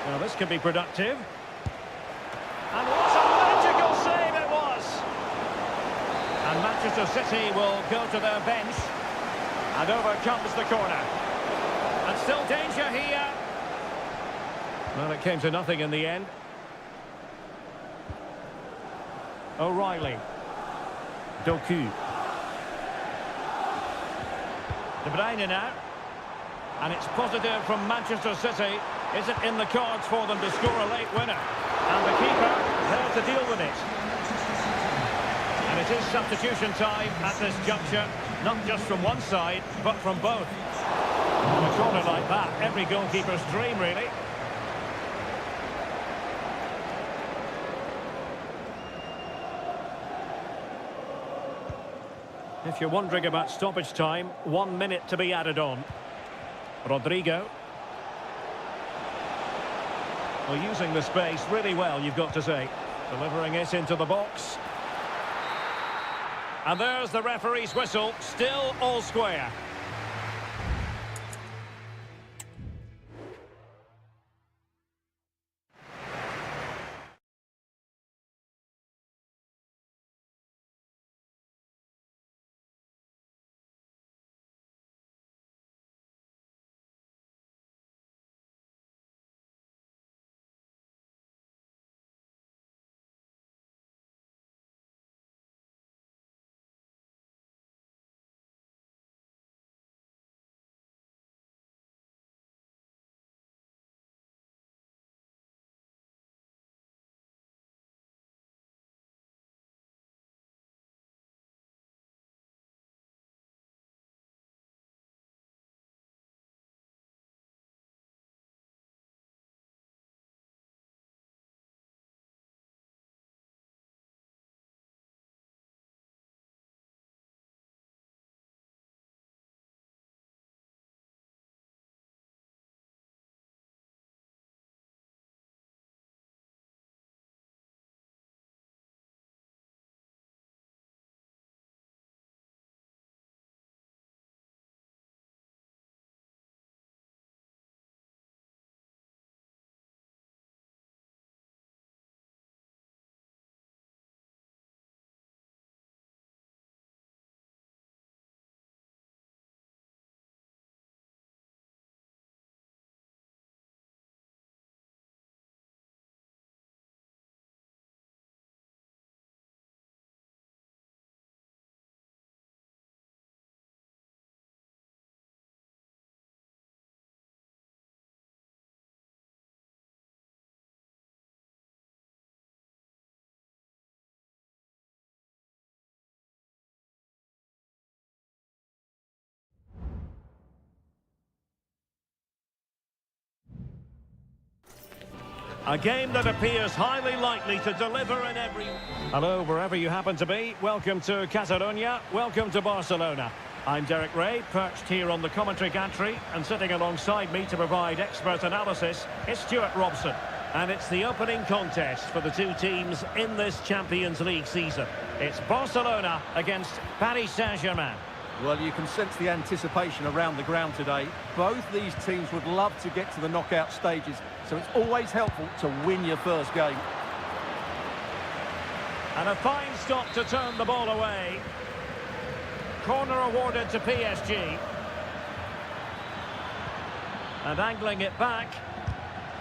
Well, this could be productive. And what a magical save it was! And Manchester City will go to their bench. And over comes the corner. And still danger here. Well, it came to nothing in the end. O'Reilly. Doku. De Bruyne now. And it's positive from Manchester City. Is it in the cards for them to score a late winner? And the keeper there to deal with it. And it is substitution time at this juncture. Not just from one side, but from both. A corner like that, every goalkeeper's dream, really. If you're wondering about stoppage time, 1 minute to be added on. Rodrigo. Well, using the space really well, you've got to say. Delivering it into the box. And there's the referee's whistle, still all square. A game that appears highly likely to deliver in every... Hello, wherever you happen to be. Welcome to Catalonia. Welcome to Barcelona. I'm Derek Ray, perched here on the commentary gantry, and sitting alongside me to provide expert analysis is Stuart Robson. And it's the opening contest for the two teams in this Champions League season. It's Barcelona against Paris Saint-Germain. Well, you can sense the anticipation around the ground today. Both these teams would love to get to the knockout stages, so it's always helpful to win your first game. And a fine stop to turn the ball away. Corner awarded to PSG. And angling it back.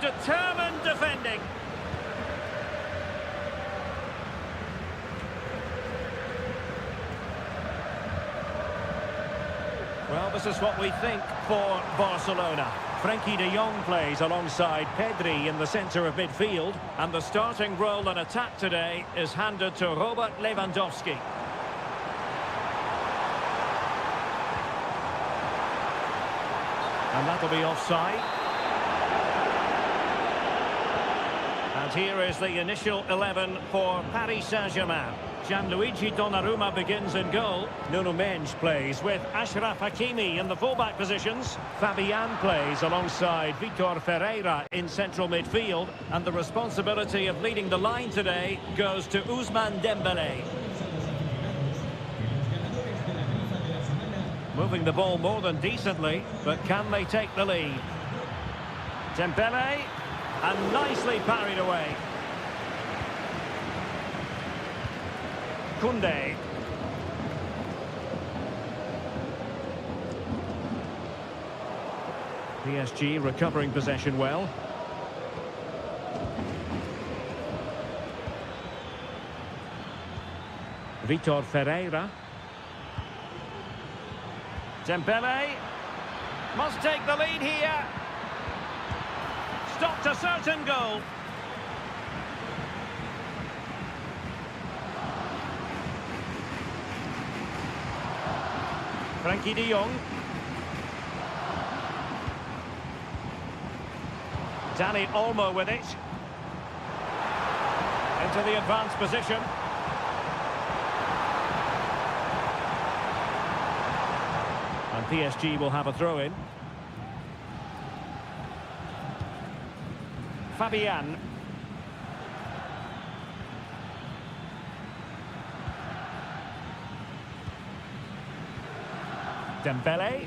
Determined defending. Well, this is what we think for Barcelona. Frenkie de Jong plays alongside Pedri in the centre of midfield. And the starting role in attack today is handed to Robert Lewandowski. And that'll be offside. And here is the initial 11 for Paris Saint-Germain. Gianluigi Donnarumma begins in goal. Nuno Mendes plays with Achraf Hakimi in the fullback positions. Fabian plays alongside Vitor Ferreira in central midfield. And the responsibility of leading the line today goes to Ousmane Dembélé. Moving the ball more than decently, but can they take the lead? Dembélé, and nicely parried away. Koundé. PSG recovering possession well. Vitor Ferreira. Dembélé must take the lead here. Stopped a certain goal. Frenkie de Jong. Dani Olmo with it. Into the advanced position. And PSG will have a throw-in. Fabian. Dembélé.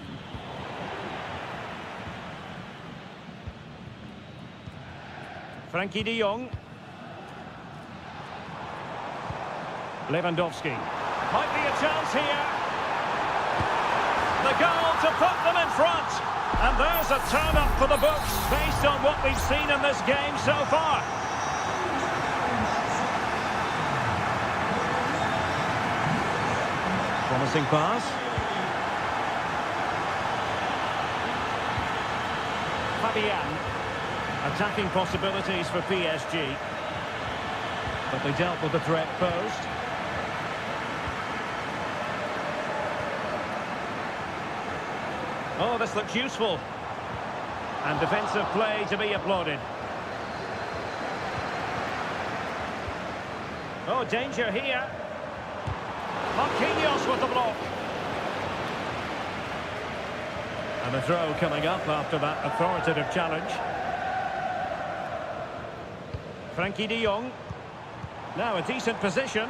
Frenkie de Jong. Lewandowski. Might be a chance here. The goal to put them in front. And there's a turn-up for the books based on what we've seen in this game so far. Promising pass. Fabian. Attacking possibilities for PSG. But they dealt with the threat posed. Oh, this looks useful. And defensive play to be applauded. Oh, danger here. Marquinhos with the block. And a throw coming up after that authoritative challenge. Frenkie de Jong. Now a decent position.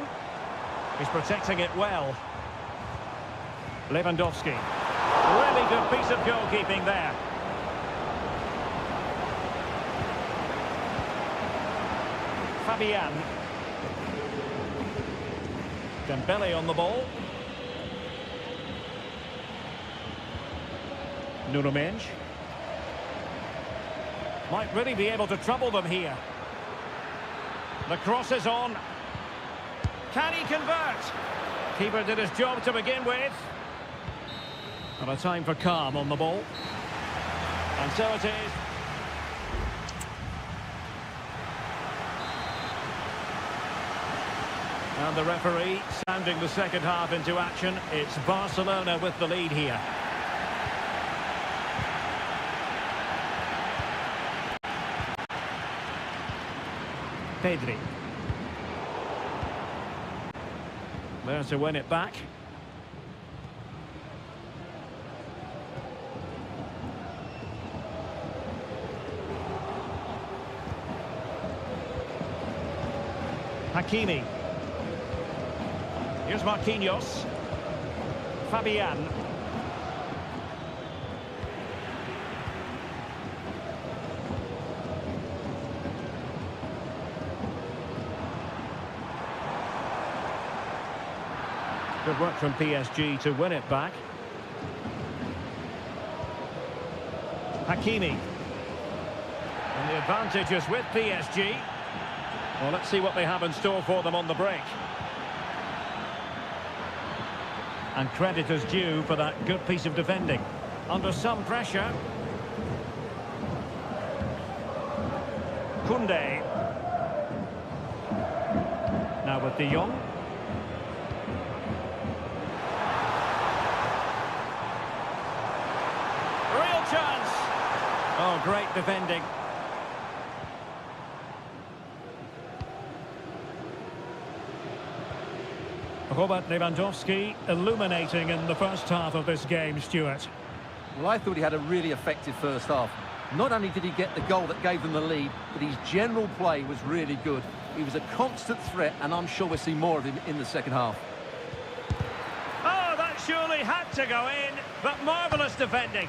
He's protecting it well. Lewandowski. Really good piece of goalkeeping there. Fabian. Dembélé on the ball. Nuno Mendes. Might really be able to trouble them here. The cross is on. Can he convert? Keeper did his job to begin with. And a time for calm on the ball. And so it is. And the referee sounding the second half into action. It's Barcelona with the lead here. Pedri. There to win it back. Hakimi. Here's Marquinhos. Fabian. Good work from PSG to win it back. Hakimi. And the advantage is with PSG. Well, let's see what they have in store for them on the break. And credit is due for that good piece of defending. Under some pressure. Koundé. Now with De Jong. Real chance. Oh, great defending. Robert Lewandowski illuminating in the first half of this game, Stuart. Well, I thought he had a really effective first half. Not only did he get the goal that gave them the lead, but his general play was really good. He was a constant threat, and I'm sure we'll see more of him in the second half. Oh, that surely had to go in, but marvellous defending.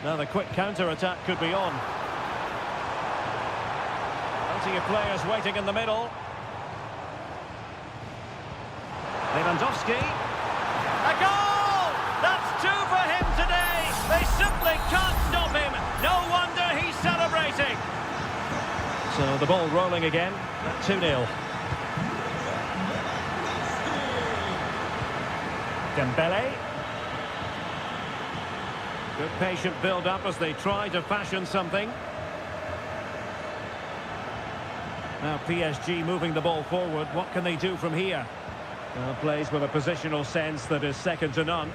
Now the quick counter-attack could be on. Plenty of players waiting in the middle. Lewandowski. A goal! That's two for him today. They simply can't stop him. No wonder he's celebrating. So the ball rolling again at 2-0. Dembele. Good patient build-up as they try to fashion something. Now PSG moving the ball forward. What can they do from here? Well, plays with a positional sense that is second to none.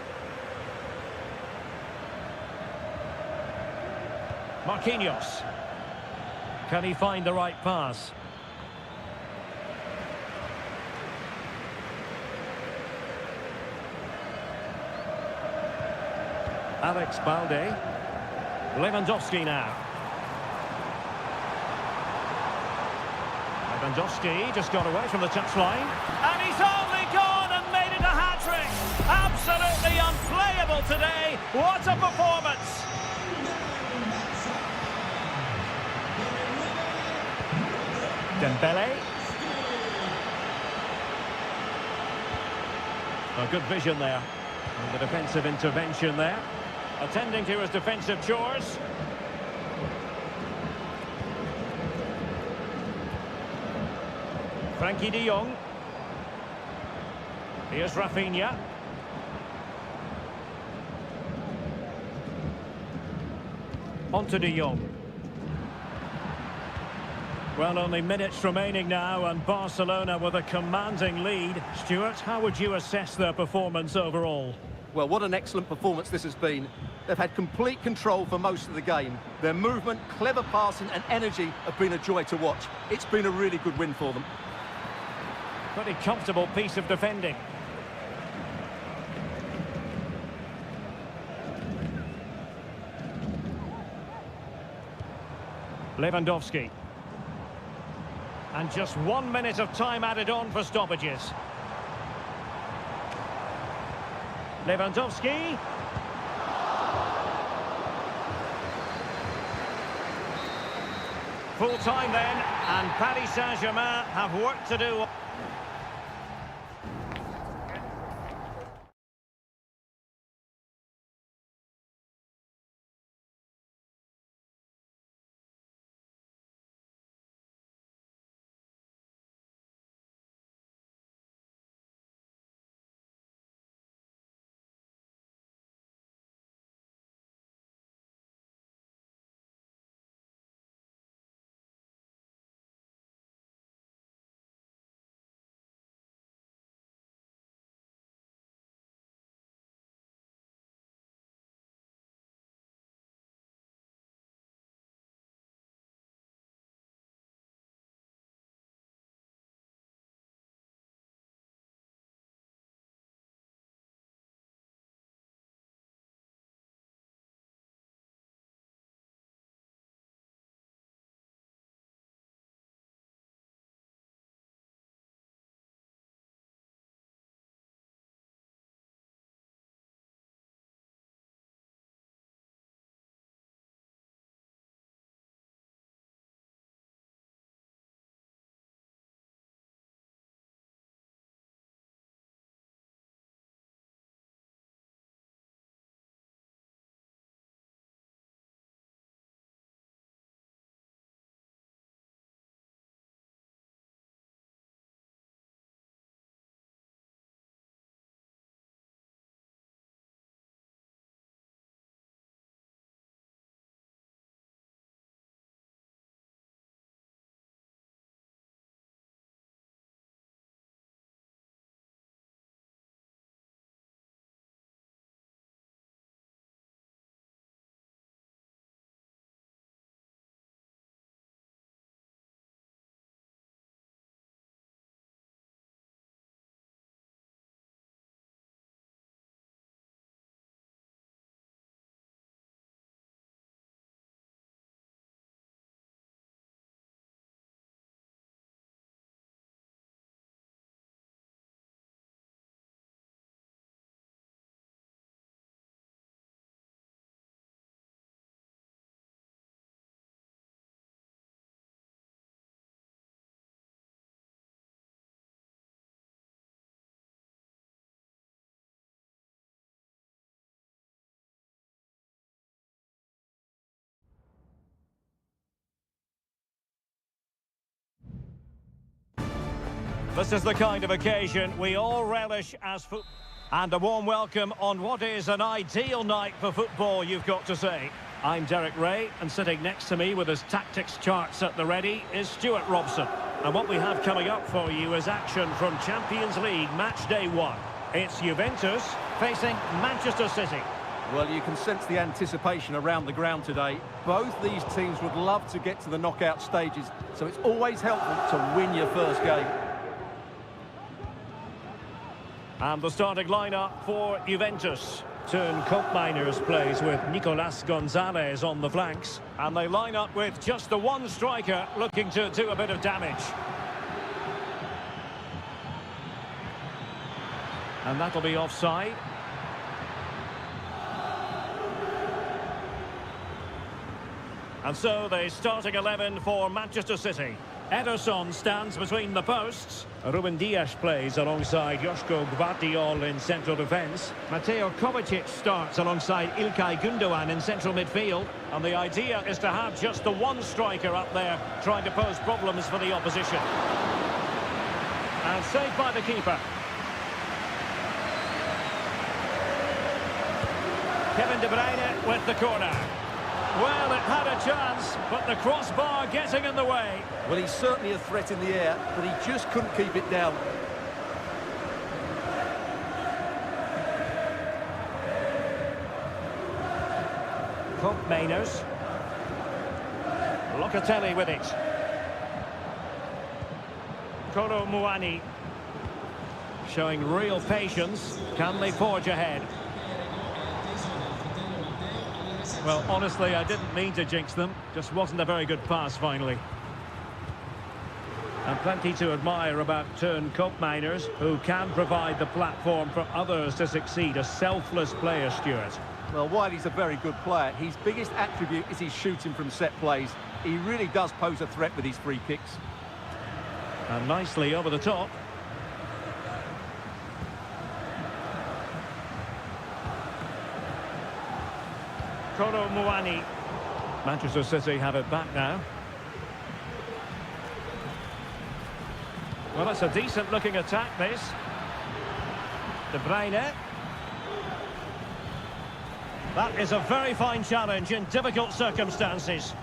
Marquinhos. Can he find the right pass? Alex Balde. Lewandowski now. Lewandowski just got away from the touchline. And he's only gone and made it a hat-trick. Absolutely unplayable today. What a performance. Dembele. A good vision there. And the defensive intervention there. Attending to his defensive chores. Frankie de Jong. Here's Rafinha. On to de Jong. Well, only minutes remaining now, and Barcelona with a commanding lead. Stuart, how would you assess their performance overall? Well, what an excellent performance this has been. They've had complete control for most of the game. Their movement, clever passing and energy have been a joy to watch. It's been a really good win for them. Pretty comfortable piece of defending. Lewandowski. And just 1 minute of time added on for stoppages. Lewandowski. Full time then, and Paris Saint-Germain have work to do. This is the kind of occasion we all relish as football. And a warm welcome on what is an ideal night for football, you've got to say. I'm Derek Ray, and sitting next to me with his tactics charts at the ready is Stuart Robson. And what we have coming up for you is action from Champions League match day 1. It's Juventus facing Manchester City. Well, you can sense the anticipation around the ground today. Both these teams would love to get to the knockout stages, so it's always helpful to win your first game. And the starting lineup for Juventus. Turn Koopmeiners plays with Nicolas Gonzalez on the flanks. And they line up with just the one striker looking to do a bit of damage. And that'll be offside. And so the starting 11 for Manchester City. Ederson stands between the posts. Ruben Dias plays alongside Joško Gvardiol in central defence. Mateo Kovacic starts alongside İlkay Gündoğan in central midfield. And the idea is to have just the one striker up there trying to pose problems for the opposition. And saved by the keeper. Kevin De Bruyne with the corner. Well, it had a chance, but the crossbar getting in the way. Well, he's certainly a threat in the air, but he just couldn't keep it down. Koopmeiners. Locatelli with it. Kolo Muani. Showing real patience. Can they forge ahead? Well, honestly, I didn't mean to jinx them. Just wasn't a very good pass, finally. And plenty to admire about Turn Koopmeiners, who can provide the platform for others to succeed. A selfless player, Stuart. Well, while he's a very good player, his biggest attribute is his shooting from set plays. He really does pose a threat with his free kicks. And nicely over the top. Kolo Muani. Manchester City have it back now. Well, it's a decent-looking attack, this. De Bruyne. That is a very fine challenge in difficult circumstances.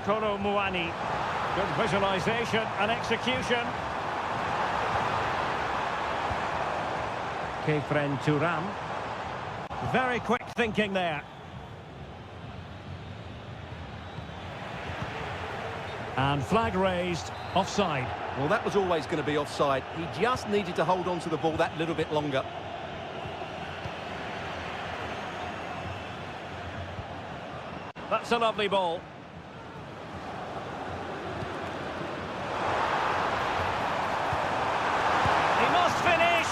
Kolo Muani. Good visualisation and execution. Kefren Turam. Very quick thinking there. And flag raised, offside. Well, that was always going to be offside. He just needed to hold on to the ball that little bit longer. That's a lovely ball. He must finish!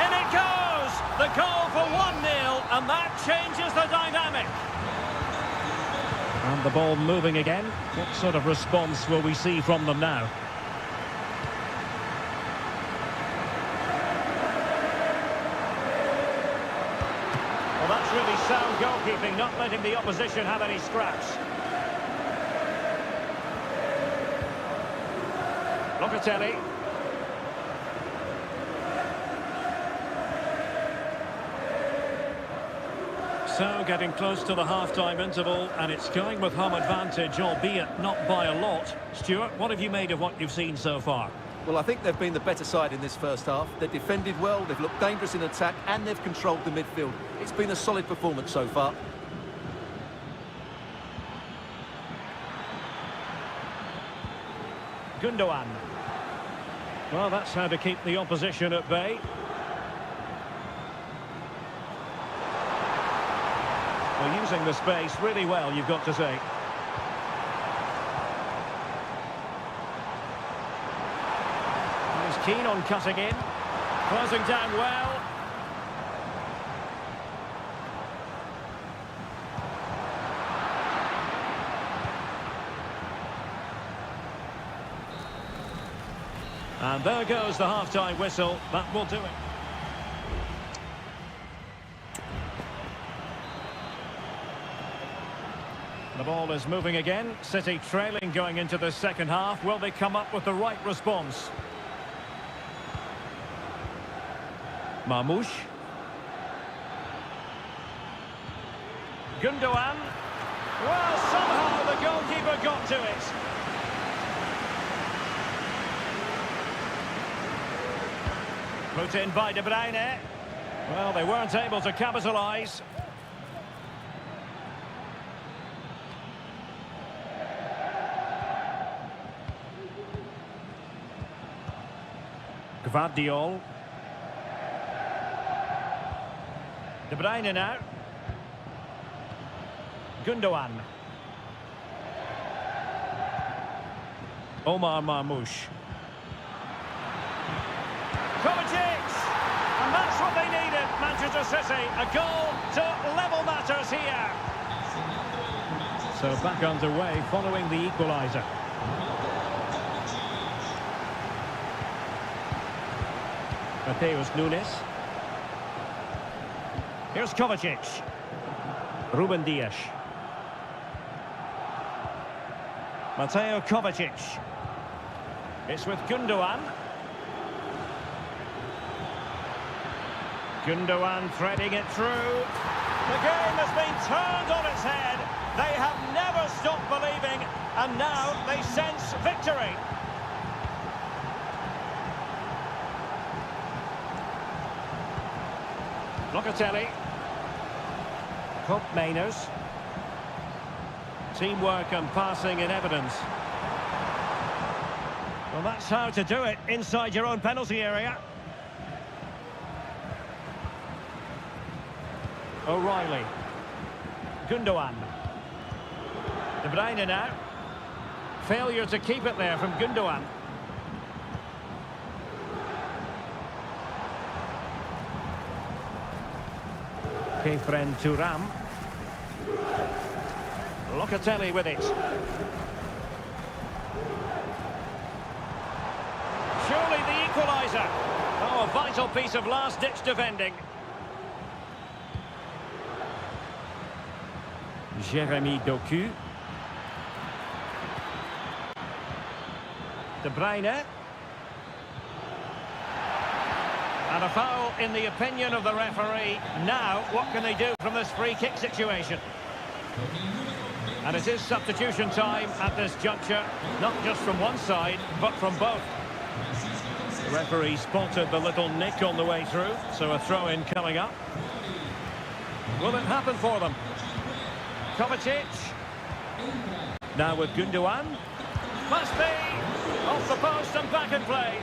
In it goes! The goal for 1-0, and that changes the dynamic. And the ball moving again. What sort of response will we see from them now? Well, that's really sound goalkeeping, not letting the opposition have any scraps. Locatelli. So, getting close to the half-time interval, and it's going with home advantage, albeit not by a lot. Stuart, what have you made of what you've seen so far? Well, I think they've been the better side in this first half. They've defended well, they've looked dangerous in attack, and they've controlled the midfield. It's been a solid performance so far. Gündoğan. Well, that's how to keep the opposition at bay. Well, using the space really well, you've got to say. He's keen on cutting in. Closing down well. And there goes the half-time whistle. That will do it. The ball is moving again. City trailing going into the second half. Will they come up with the right response? Marmoush. Gundogan. Well, somehow the goalkeeper got to it. Put in by De Bruyne. Well, they weren't able to capitalise. Gvardiol. De Bruyne now. Gundogan. Omar Marmoush. Kovacic! And that's what they needed, Manchester City. A goal to level matters here. So back underway following the equaliser. Mateus Nunes. Here's Kovacic. Ruben Dias. Mateo Kovacic. It's with Gundogan. Gundogan threading it through. The game has been turned on its head. They have never stopped believing, and now they sense victory. Locatelli. Cup Mainers. Teamwork and passing in evidence. Well, that's how to do it inside your own penalty area. O'Reilly. Gundogan. De Bruyne now. Failure to keep it there from Gundogan. Kefren Thuram. Locatelli with it. Surely the equaliser. Oh, a vital piece of last-ditch defending. Jeremy Doku. De Bruyne. And a foul in the opinion of the referee. Now, what can they do from this free kick situation? And it is substitution time at this juncture, not just from one side, but from both. The referee spotted the little nick on the way through, so a throw-in coming up. Will it happen for them? Kovacic. Now with Gundogan. Must be! Off the post and back in play.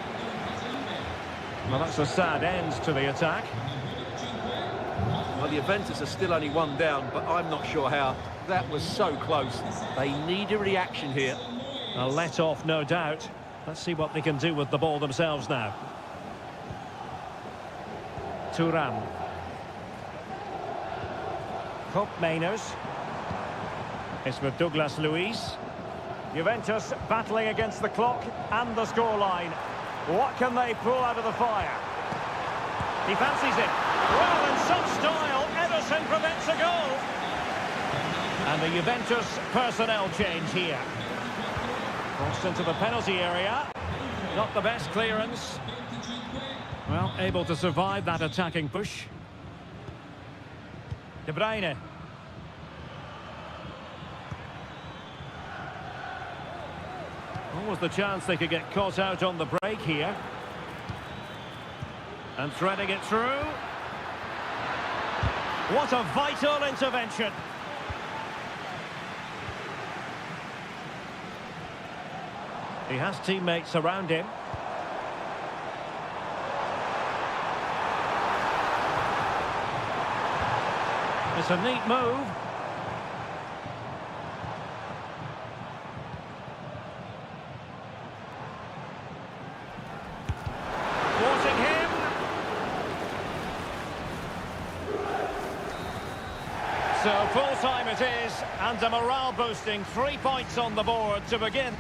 Well, that's a sad end to the attack. Well, the Juventus are still only one down, but I'm not sure how. That was so close. They need a reaction here. A let-off, no doubt. Let's see what they can do with the ball themselves now. Thuram. Cup Mainers. It's with Douglas Luiz. Juventus battling against the clock and the scoreline. What can they pull out of the fire? He fancies it. Well, in some style, Ederson prevents a goal. And the Juventus personnel change here. Crossed into the penalty area. Not the best clearance. Well, able to survive that attacking push. De Bruyne. Was the chance they could get caught out on the break here. And threading it through. What a vital intervention. He has teammates around him. It's a neat move. So full-time it is, and a morale-boosting 3 points on the board to begin.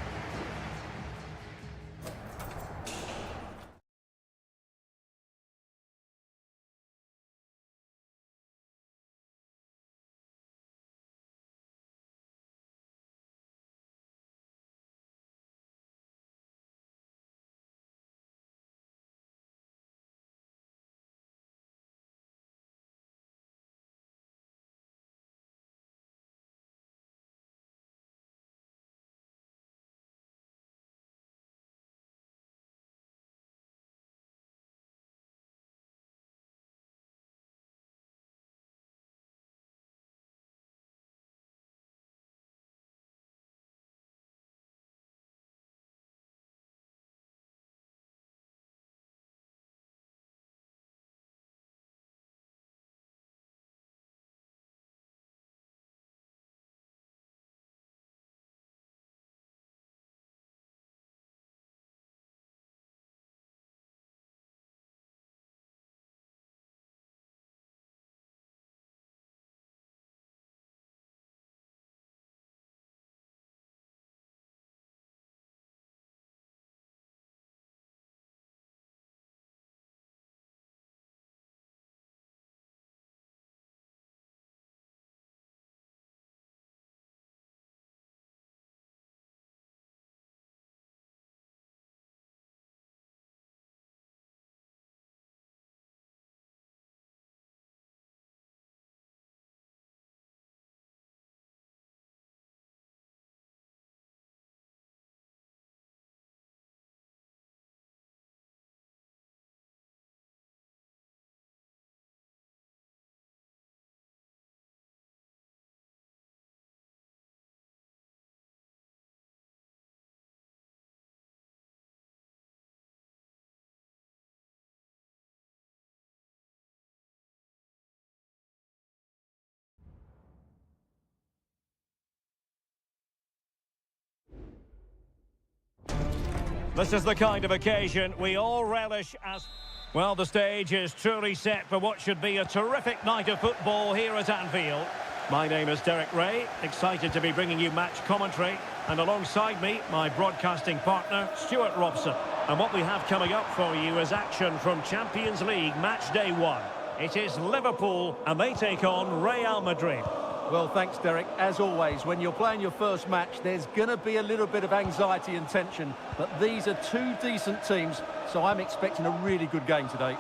This is the kind of occasion we all relish as... Well, the stage is truly set for what should be a terrific night of football here at Anfield. My name is Derek Ray, excited to be bringing you match commentary. And alongside me, my broadcasting partner, Stuart Robson. And what we have coming up for you is action from Champions League Match Day 1. It is Liverpool, and they take on Real Madrid. Well, thanks, Derek. As always, when you're playing your first match, there's going to be a little bit of anxiety and tension. But these are two decent teams, so I'm expecting a really good game today.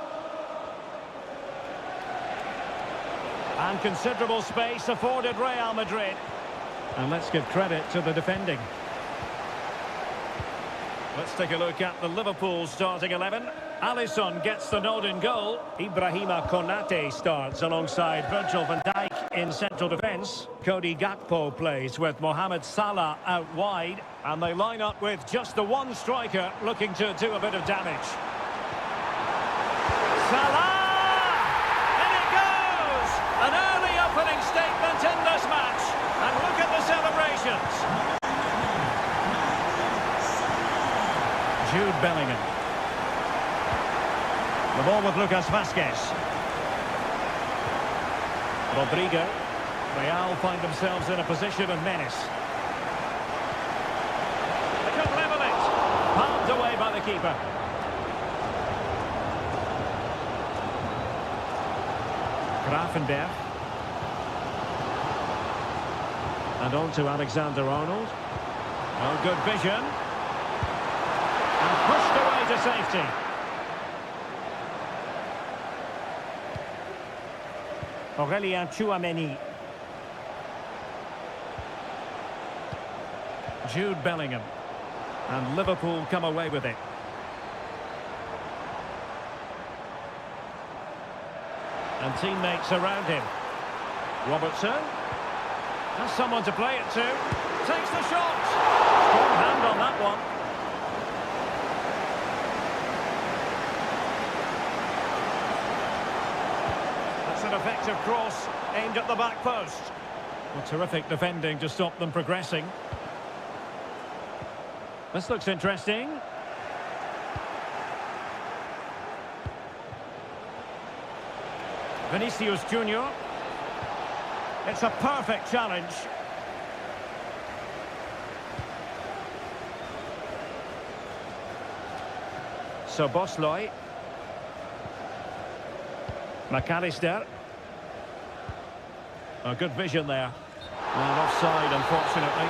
And considerable space afforded Real Madrid. And let's give credit to the defending. Let's take a look at the Liverpool starting 11. Alisson gets the nod in goal. Ibrahima Konate starts alongside Virgil van Dijk in central defence. Cody Gakpo plays with Mohamed Salah out wide. And they line up with just the one striker looking to do a bit of damage. Salah! In it goes! An early opening statement in this match. And look at the celebrations. Jude Bellingham. The ball with Lucas Vazquez. Rodrigo. Real find themselves in a position of menace. They could level it. Palmed away by the keeper. Grafenberg. And on to Alexander-Arnold. Oh, good vision. And pushed away to safety. Aurélien Tchouameni. Jude Bellingham. And Liverpool come away with it. And teammates around him. Robertson. Has someone to play it to. Takes the shot. Strong hand on that one. That's an effective cross aimed at the back post. Well, terrific defending to stop them progressing. This looks interesting. Vinicius Junior. It's a perfect challenge. So Bosley. McAllister. A good vision there. And offside, unfortunately.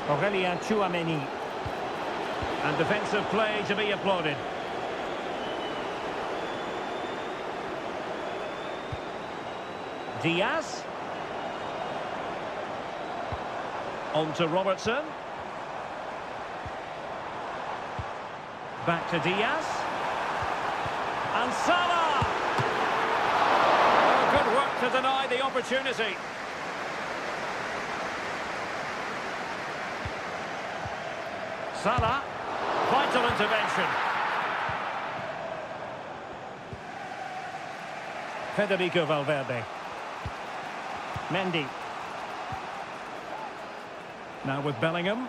Aurélien Tchouameni. And defensive play to be applauded. Diaz. On to Robertson. Back to Diaz. And Salah! Oh, good work to deny the opportunity. Salah. Vital intervention. Federico Valverde. Mendy. Now with Bellingham.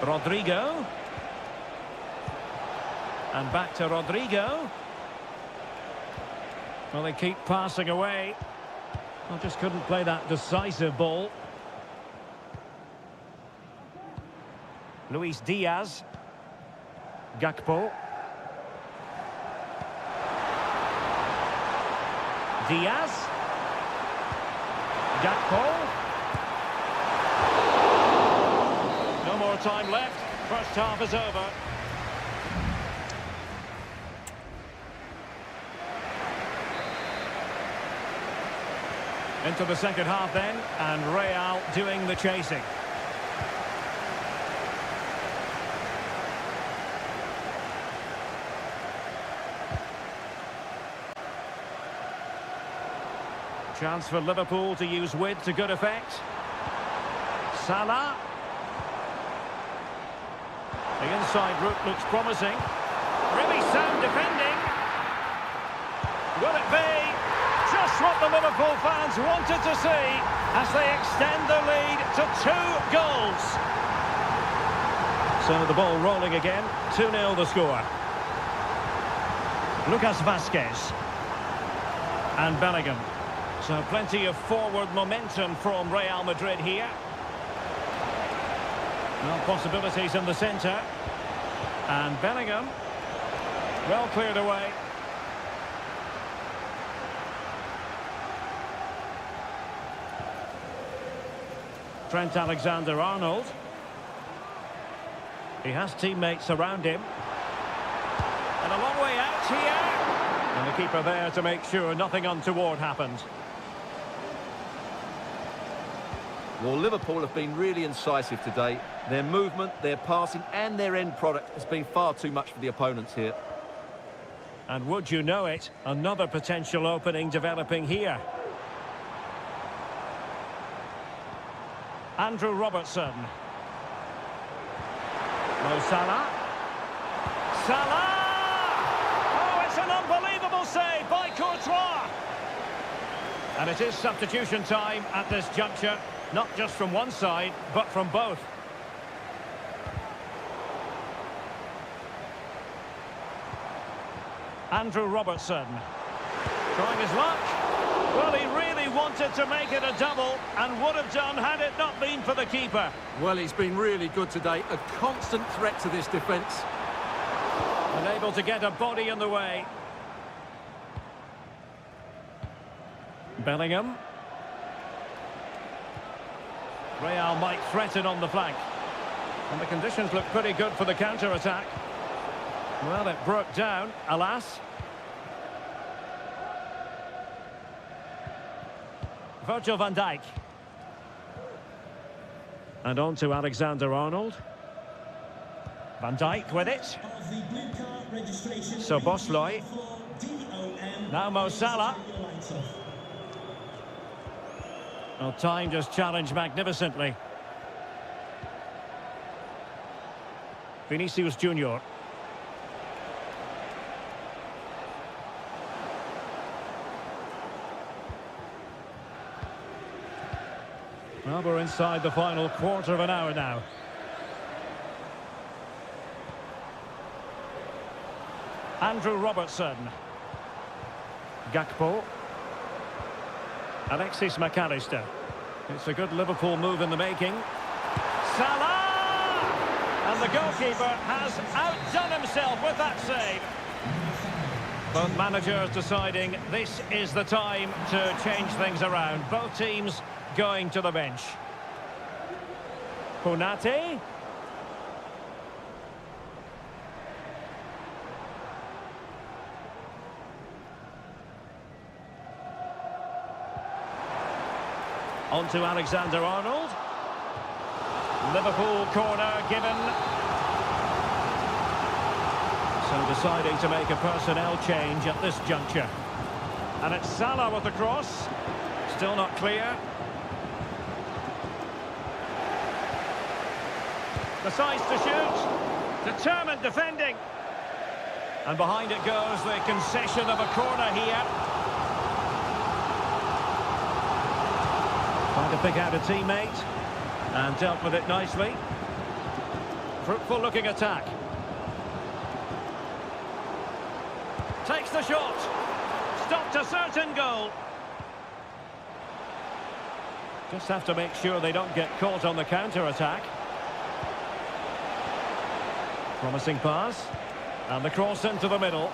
Rodrigo. And back to Rodrigo. Well, they keep passing away. Well, just couldn't play that decisive ball. Luis Diaz. Gakpo. Diaz. Gakpo. No more time left. First half is over. Into the second half then, and Real doing the chasing. Chance for Liverpool to use width to good effect. Salah. The inside route looks promising. Really sound defending. Will it be just what the the Liverpool fans wanted to see as they extend the lead to 2 goals. So the ball rolling again, 2-0 the score. Lucas Vazquez. And Bellingham. So plenty of forward momentum from Real Madrid here. Well, possibilities in the centre. And Bellingham. Well cleared away. Trent Alexander-Arnold. He has teammates around him. And a long way out here. And the keeper there to make sure nothing untoward happened. Well, Liverpool have been really incisive today. Their movement, their passing and their end product has been far too much for the opponents here. And would you know it, another potential opening developing here. Andrew Robertson. Mo Salah. Salah! Oh, it's an unbelievable save by Courtois. And it is substitution time at this juncture, not just from one side, but from both. Andrew Robertson. Trying his luck. Well, he really wanted to make it a double and would have done had it not been for the keeper. Well, he's been really good today. A constant threat to this defence. Unable to get a body in the way. Bellingham. Real might threaten on the flank. And the conditions look pretty good for the counter-attack. Well, it broke down, alas. Virgil van Dijk. And on to Alexander-Arnold. Van Dijk with it. So Bosloy. Now Mo Salah. Well, timed his challenge magnificently. Vinicius Junior. Well, we're inside the final quarter of an hour now. Andrew Robertson. Gakpo. Alexis McAllister. It's a good Liverpool move in the making. Salah! And the goalkeeper has outdone himself with that save. Both managers deciding this is the time to change things around. Both teams going to the bench. Konate. On to Alexander-Arnold. Liverpool corner given. So deciding to make a personnel change at this juncture. And it's Salah with the cross. Still not clear. Decides to shoot. Determined defending. And behind it goes the concession of a corner here. Trying to pick out a teammate. And dealt with it nicely. Fruitful looking attack. Takes the shot. Stopped a certain goal. Just have to make sure they don't get caught on the counter-attack. Promising pass. And the cross into the middle.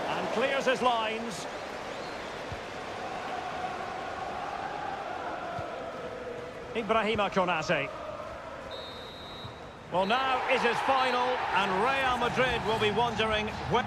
And clears his lines. Ibrahima Konate. Well, now it is final, and Real Madrid will be wondering when...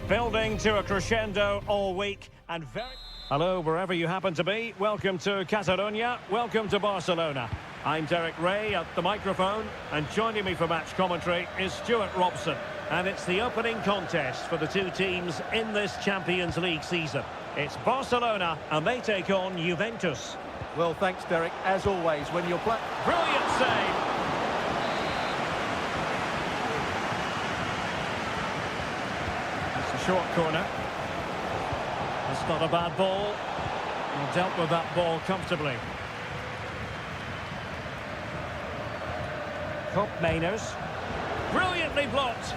Building to a crescendo all week and very... Hello, wherever you happen to be. Welcome to Catalonia. Welcome to Barcelona. I'm Derek Ray at the microphone, and joining me for match commentary is Stuart Robson. And it's the opening contest for the two teams in this Champions League season. It's Barcelona, and they take on Juventus. Well, thanks, Derek. As always, when you're playing... Brilliant save! It's a short corner. That's not a bad ball. Well, dealt with that ball comfortably. Cup Mainers. Brilliantly blocked.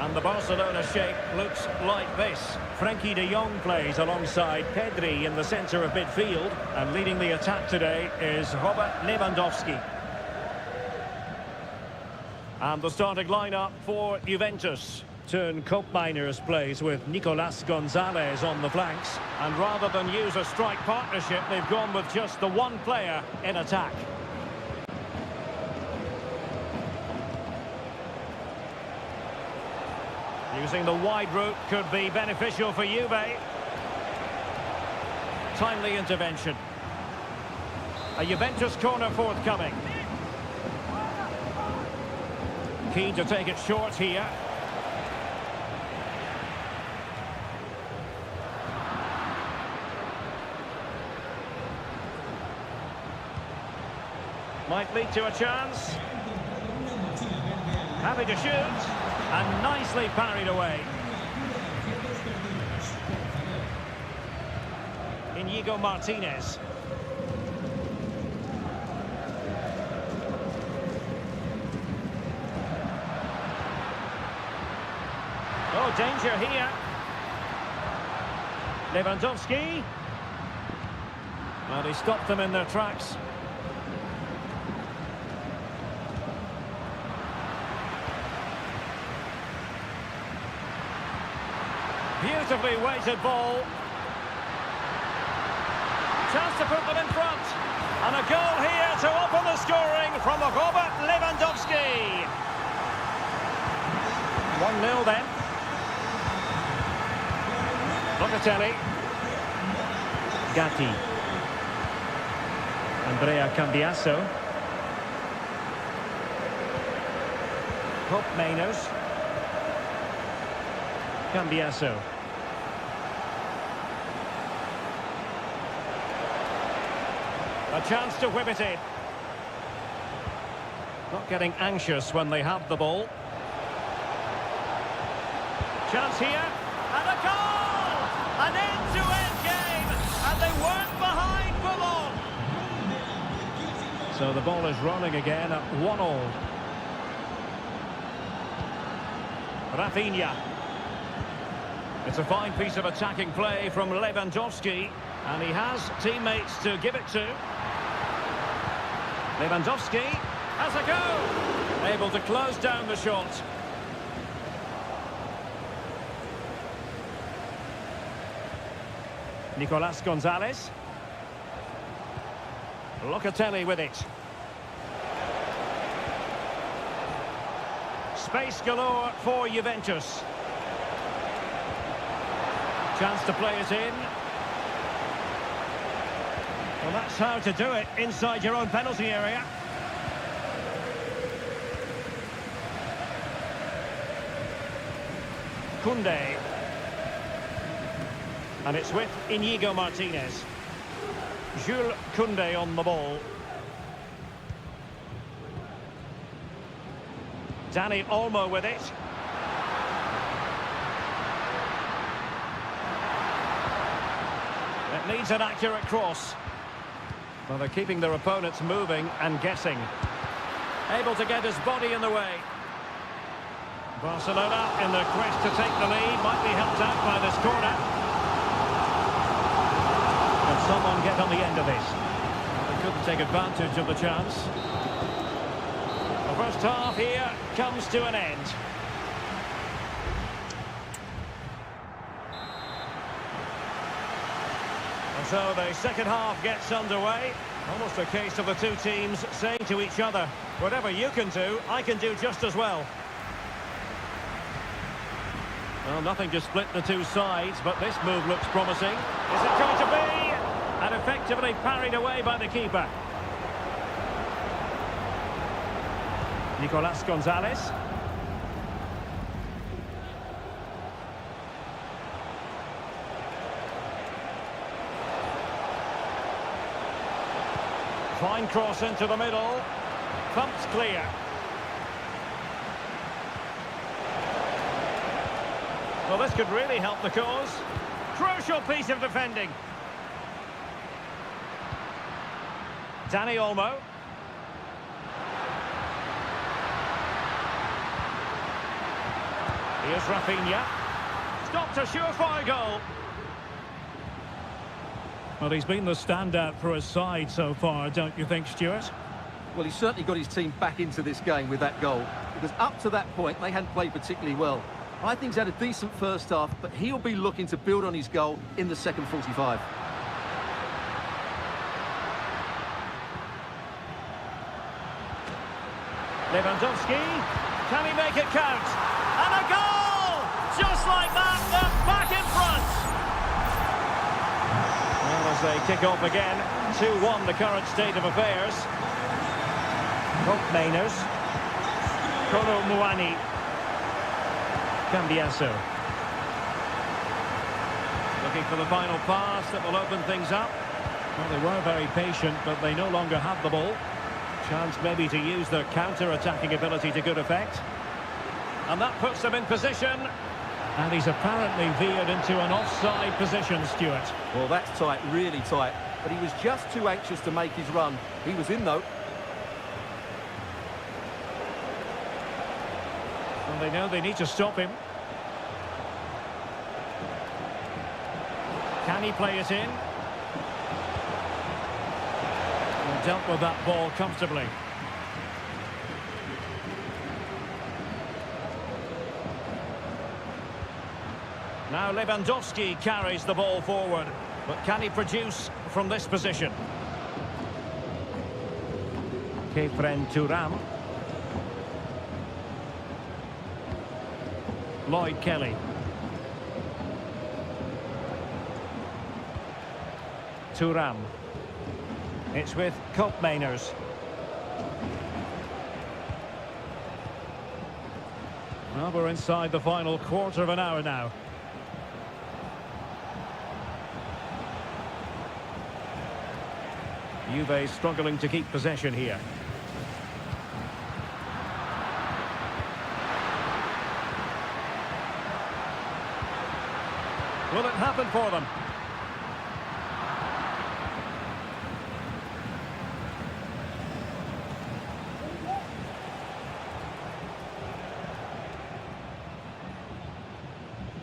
And the Barcelona shape looks like this. Frankie de Jong plays alongside Pedri in the centre of midfield. And leading the attack today is Robert Lewandowski. And the starting lineup for Juventus. Turn Cup Miners plays with Nicolas Gonzalez on the flanks. And rather than use a strike partnership, they've gone with just the one player in attack. Using the wide route could be beneficial for Juve. Timely intervention. A Juventus corner forthcoming. Keen to take it short here. Might lead to a chance. Happy to shoot. And nicely parried away. Inigo Martinez. Oh, danger here. Lewandowski. Well, he stopped them in their tracks. Beautifully weighted ball. Chance to put them in front. And a goal here to open the scoring from Robert Lewandowski. 1-0 then. Locatelli. Gatti. Andrea Cambiaso. Cup Mainers. Cambiaso. A chance to whip it in. Not getting anxious when they have the ball. Chance here. And a goal! An end-to-end game. And they weren't behind for long. So the ball is rolling again at 1-1. Rafinha. It's a fine piece of attacking play from Lewandowski. And he has teammates to give it to. Lewandowski has a go. Able to close down the shot. Nicolas Gonzalez. Locatelli with it. Space galore for Juventus. Chance to play it in. Well, that's how to do it inside your own penalty area. Koundé. And it's with Inigo Martinez. Jules Koundé on the ball. Dani Olmo with it. It needs an accurate cross. Well, they're keeping their opponents moving and guessing. Able to get his body in the way. Barcelona in their quest to take the lead might be helped out by this corner. Can someone get on the end of this? Well, they couldn't take advantage of the chance. The first half here comes to an end. And so the second half gets underway. Almost a case of the two teams saying to each other, whatever you can do, I can do just as well. Well, nothing to split the two sides, but this move looks promising. Is it going to be? And effectively parried away by the keeper. Nicolas Gonzalez. Fine cross into the middle. Thumped clear. Well, this could really help the cause. Crucial piece of defending. Dani Olmo. Here's Rafinha. Stopped a surefire goal. Well, he's been the standout for his side so far, don't you think, Stuart? Well, he's certainly got his team back into this game with that goal, because up to that point, they hadn't played particularly well. I think he's had a decent first half, but he'll be looking to build on his goal in the second 45. Lewandowski, can he make it count? And a goal! Just like that, they're back in front! Well, as they kick off again, 2-1 the current state of affairs. Mainers. Kolo Muani. Cambiaso. Looking for the final pass that will open things up. Well, they were very patient, but they no longer have the ball. Chance maybe to use their counter-attacking ability to good effect. And that puts them in position. And he's apparently veered into an offside position, Stuart. Well, that's tight, really tight. But he was just too anxious to make his run. He was in, though. Well, they know they need to stop him. Can he play it in? Well, dealt with that ball comfortably. Now Lewandowski carries the ball forward. But can he produce from this position? Kefren Thuram. Lloyd Kelly. Thuram. It's with Mainers. Well, we're inside the final quarter of an hour now. Juve struggling to keep possession here. Will it happen for them?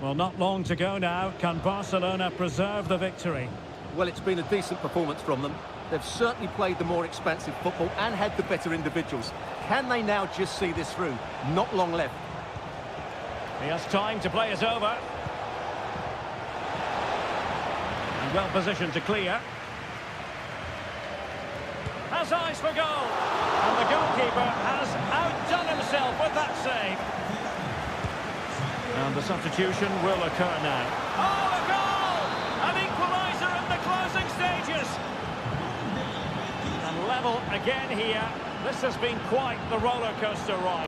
Well, not long to go now. Can Barcelona preserve the victory? Well, it's been a decent performance from them. They've certainly played the more expansive football and had the better individuals. Can they now just see this through? Not long left. He has time to play it over. And well positioned to clear. Has eyes for goal. And the goalkeeper has outdone himself with that save. And the substitution will occur now. Oh, a goal! An equaliser in the closing stages. And level again here. This has been quite the roller coaster ride.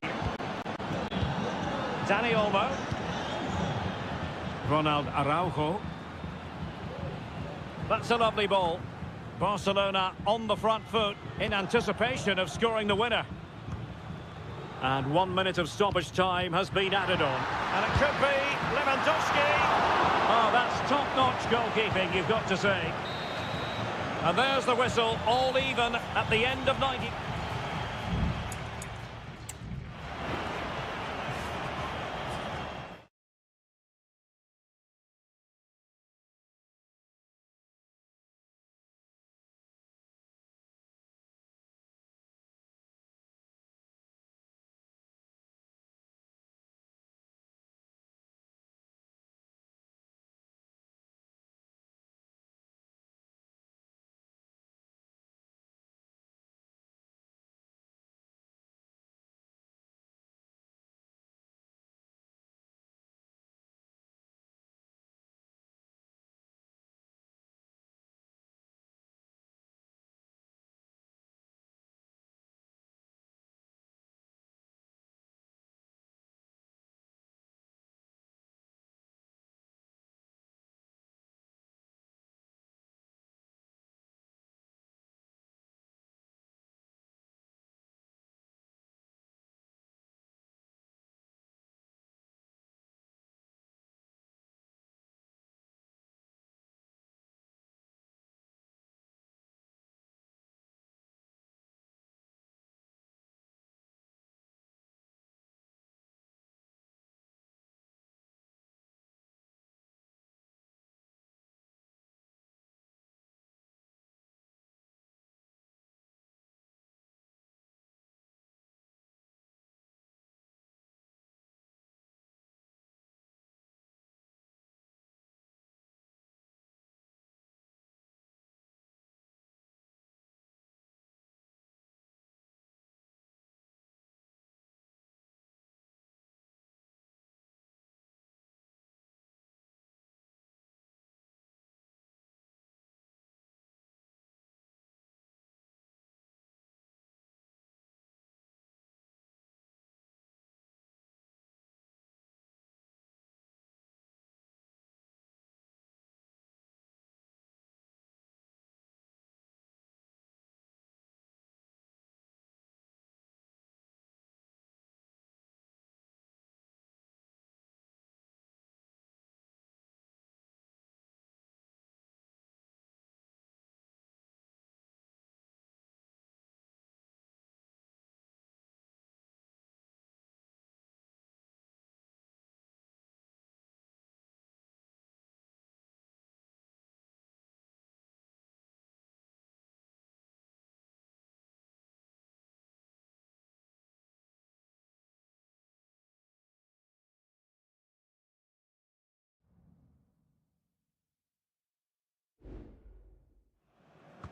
Dani Olmo. Ronald Araujo. That's a lovely ball. Barcelona on the front foot in anticipation of scoring the winner. And 1 minute of stoppage time has been added on. And it could be Lewandowski. Oh, that's top-notch goalkeeping, you've got to say. And there's the whistle, all even at the end of 90.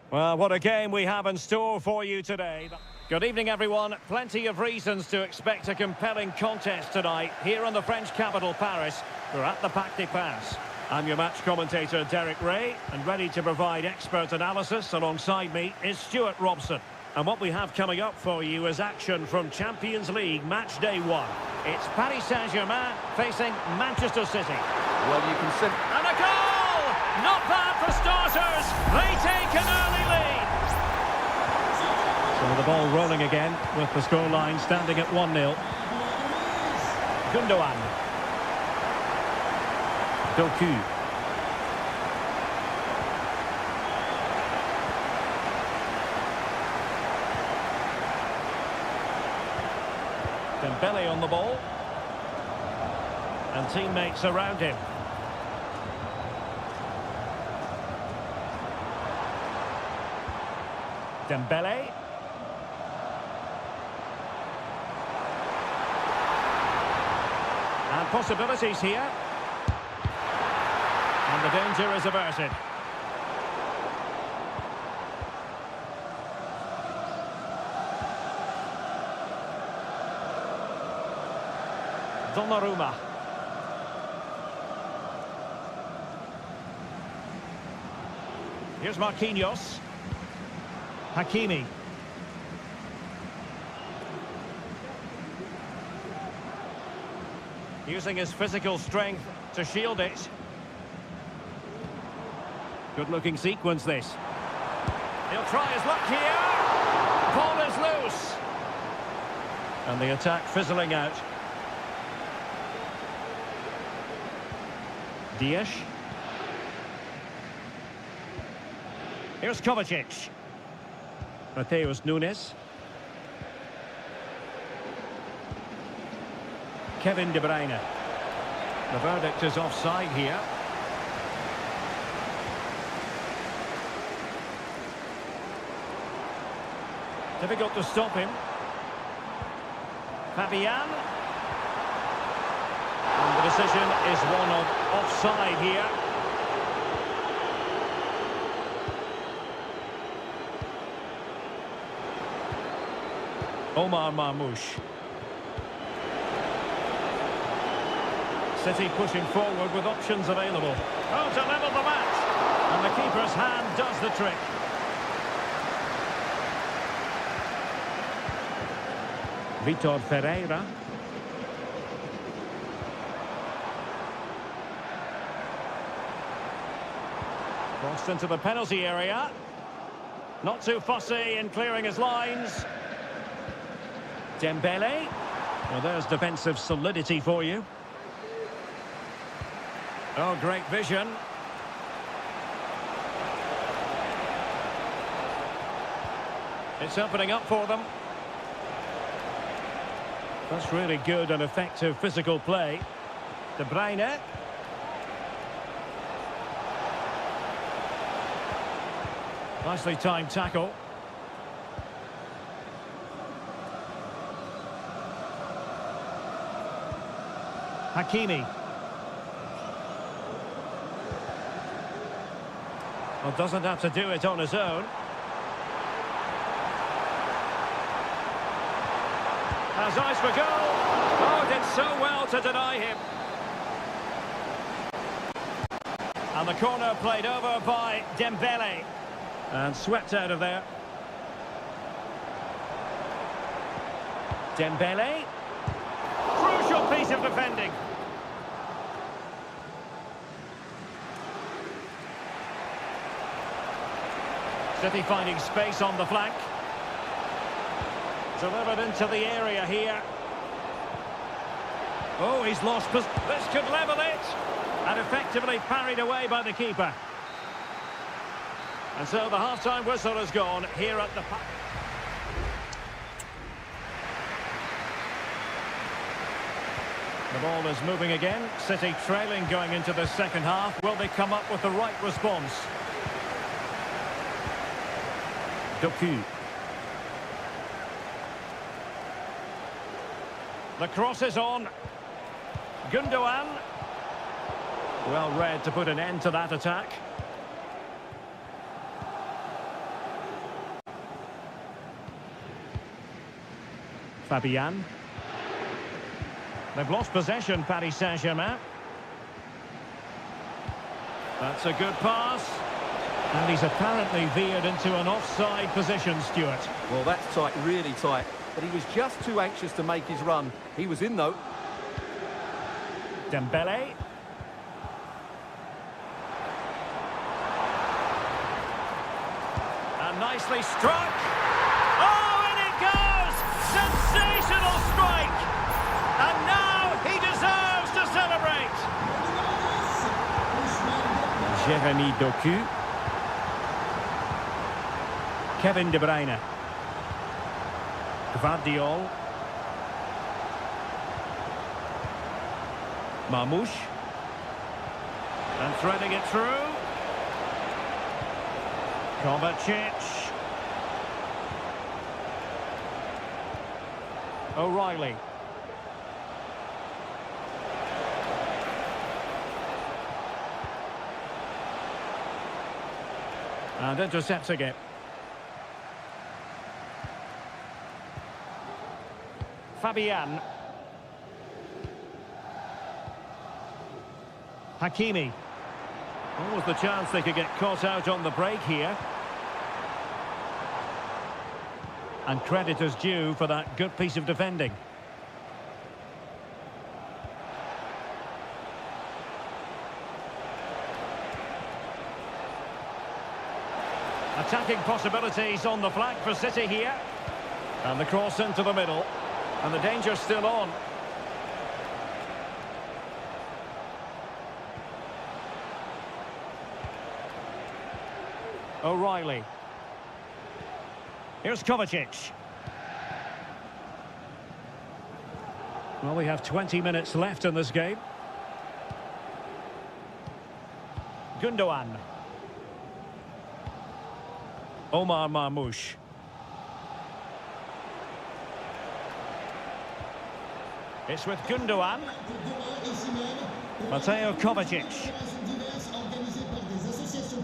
Well, what a game we have in store for you today. Good evening, everyone. Plenty of reasons to expect a compelling contest tonight here in the French capital, Paris. We're at the Parc des Princes. I'm your match commentator, Derek Ray, and ready to provide expert analysis. Alongside me is Stuart Robson. And what we have coming up for you is action from Champions League match day 1. It's Paris Saint-Germain facing Manchester City. Well, you can send... And a goal! Not bad for starters. They take an early lead. So the ball rolling again with the scoreline standing at 1-0. Gundogan. Doku. Dembele on the ball. And teammates around him. Dembele. And possibilities here. And the danger is averted. Donnarumma. Here's Marquinhos. Hakimi. Using his physical strength to shield it. Good-looking sequence, this. He'll try his luck here. Ball is loose. And the attack fizzling out. Dias. Here's Kovacic. Mateus Nunes. Kevin De Bruyne. The verdict is offside here. Difficult to stop him. Fabian. And the decision is one of offside here. Omar Marmoush. City pushing forward with options available. Oh, to level the match. And the keeper's hand does the trick. Vitor Ferreira. Crossed into the penalty area. Not too fussy in clearing his lines. Dembele. Well, there's defensive solidity for you. Oh, great vision. It's opening up for them. That's really good and effective physical play. De Bruyne. Nicely timed tackle. Hakimi. Well, doesn't have to do it on his own. Has eyes for goal. Oh, did so well to deny him. And the corner played over by Dembele. And swept out of there. Dembele. Crucial piece of defending. City finding space on the flank. Delivered into the area here. Oh, he's lost. This could level it. And effectively parried away by the keeper. And so the half-time whistle has gone here at the... The ball is moving again. City trailing going into the second half. Will they come up with the right response? Doku. The cross is on. Gundogan. Well read to put an end to that attack. Fabian. They've lost possession, Paris Saint-Germain. That's a good pass. And he's apparently veered into an offside position, Stuart. Well, that's tight, really tight. But he was just too anxious to make his run. He was in, though. Dembele. And nicely struck. Oh, in it goes! Sensational strike! And now he deserves to celebrate. Jeremy Doku. Kevin De Bruyne. Gvardiol. Marmoush. And threading it through. Kovacic. O'Reilly. And intercepting it. Fabian. Hakimi. What was the chance they could get caught out on the break here? And credit is due for that good piece of defending. Attacking possibilities on the flank for City here. And the cross into the middle. And the danger's still on. O'Reilly. Here's Kovacic. Well, we have 20 minutes left in this game. Gundogan. Omar Marmoush. It's with Gundogan. Mateo Kovacic.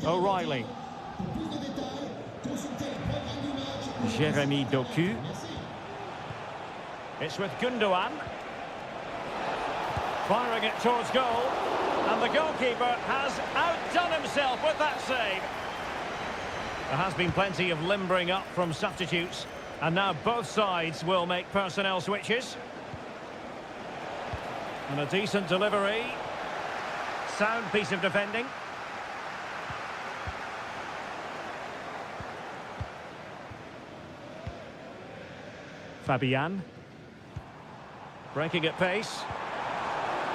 O'Reilly. Jeremy Doku. It's with Gundogan. Firing it towards goal. And the goalkeeper has outdone himself with that save. There has been plenty of limbering up from substitutes. And now both sides will make personnel switches. And a decent delivery. Sound piece of defending. Fabian. Breaking at pace.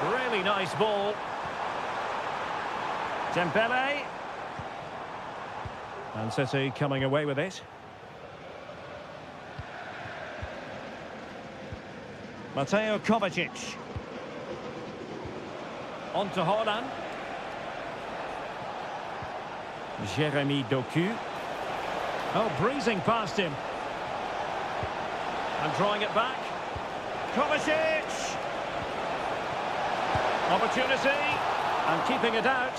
Really nice ball. Dembele. And City coming away with it. Mateo Kovacic. On to Holland. Jeremy Doku. Oh, breezing past him. And drawing it back. Kovacic! Opportunity. And keeping it out.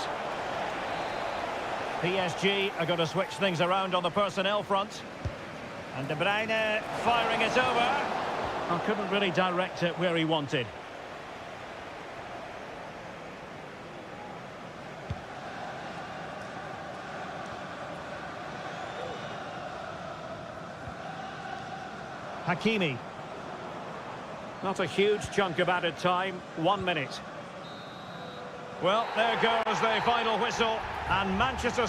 PSG are going to switch things around on the personnel front. And De Bruyne firing it over. Oh, couldn't really direct it where he wanted. Hakimi. Not a huge chunk of added time. 1 minute. Well, there goes the final whistle. And Manchester...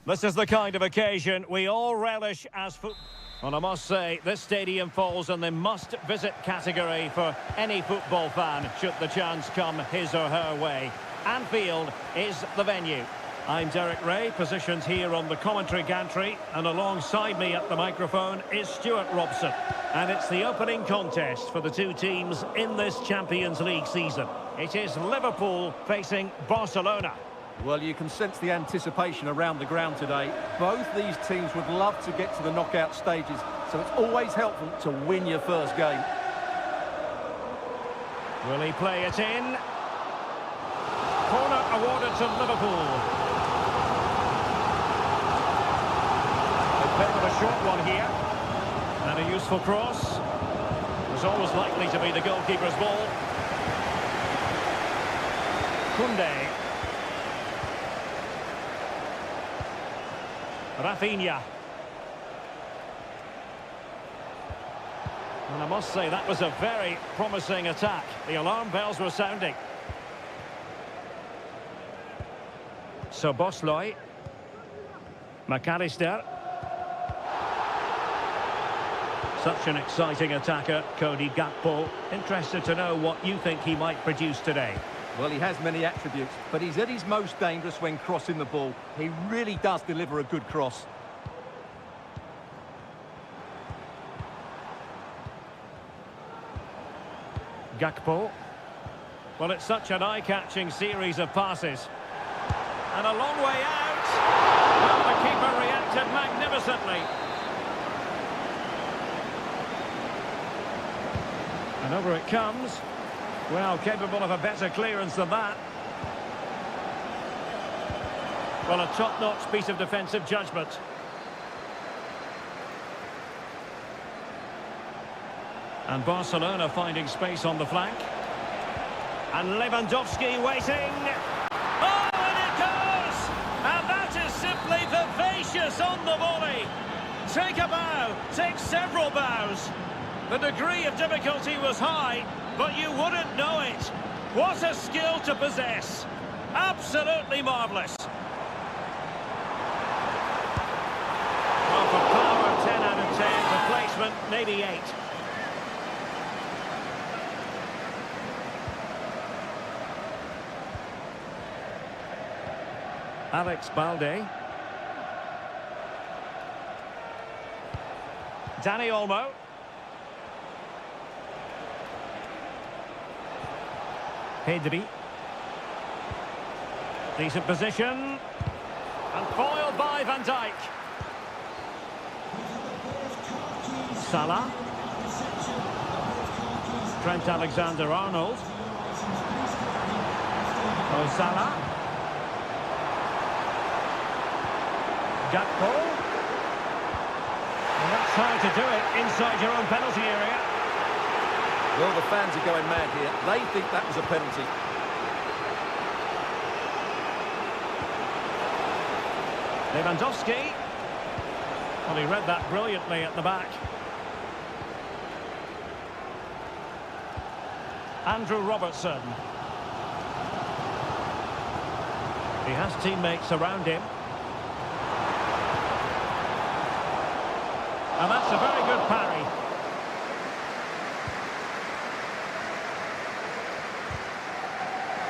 This is the kind of occasion we all relish as football. Well, I must say, this stadium falls in the must-visit category for any football fan, should the chance come his or her way. Anfield is the venue. I'm Derek Ray, positioned here on the commentary gantry, and alongside me at the microphone is Stuart Robson. And it's the opening contest for the two teams in this Champions League season. It is Liverpool facing Barcelona. Well, you can sense the anticipation around the ground today. Both these teams would love to get to the knockout stages, so it's always helpful to win your first game. Will he play it in? Corner awarded to Liverpool. A bit of a short one here. And a useful cross. Was always likely to be the goalkeeper's ball. Koundé. Rafinha. And I must say, that was a very promising attack. The alarm bells were sounding. So Bosley. McAllister. Such an exciting attacker, Cody Gakpo. Interested to know what you think he might produce today. Well, he has many attributes, but he's at his most dangerous when crossing the ball. He really does deliver a good cross. Gakpo. Well, it's such an eye-catching series of passes. And a long way out. Well, the keeper reacted magnificently. And over it comes. Well, capable of a better clearance than that. Well, a top-notch piece of defensive judgment. And Barcelona finding space on the flank. And Lewandowski waiting. Oh, and it goes! And that is simply vivacious on the volley. Take a bow, take several bows. The degree of difficulty was high, but you wouldn't know it. What a skill to possess. Absolutely marvellous. Well, for power, 10 out of 10. For placement, maybe 8. Alex Balde. Dani Olmo. Pedri. Decent position. And foiled by Van Dijk. Salah. Trent Alexander-Arnold. Oh, Salah. Gakpo. And that's how to do it inside your own penalty area. Well, the fans are going mad here. They think that was a penalty. Lewandowski. Well, he read that brilliantly at the back. Andrew Robertson. He has teammates around him. And that's a very good parry.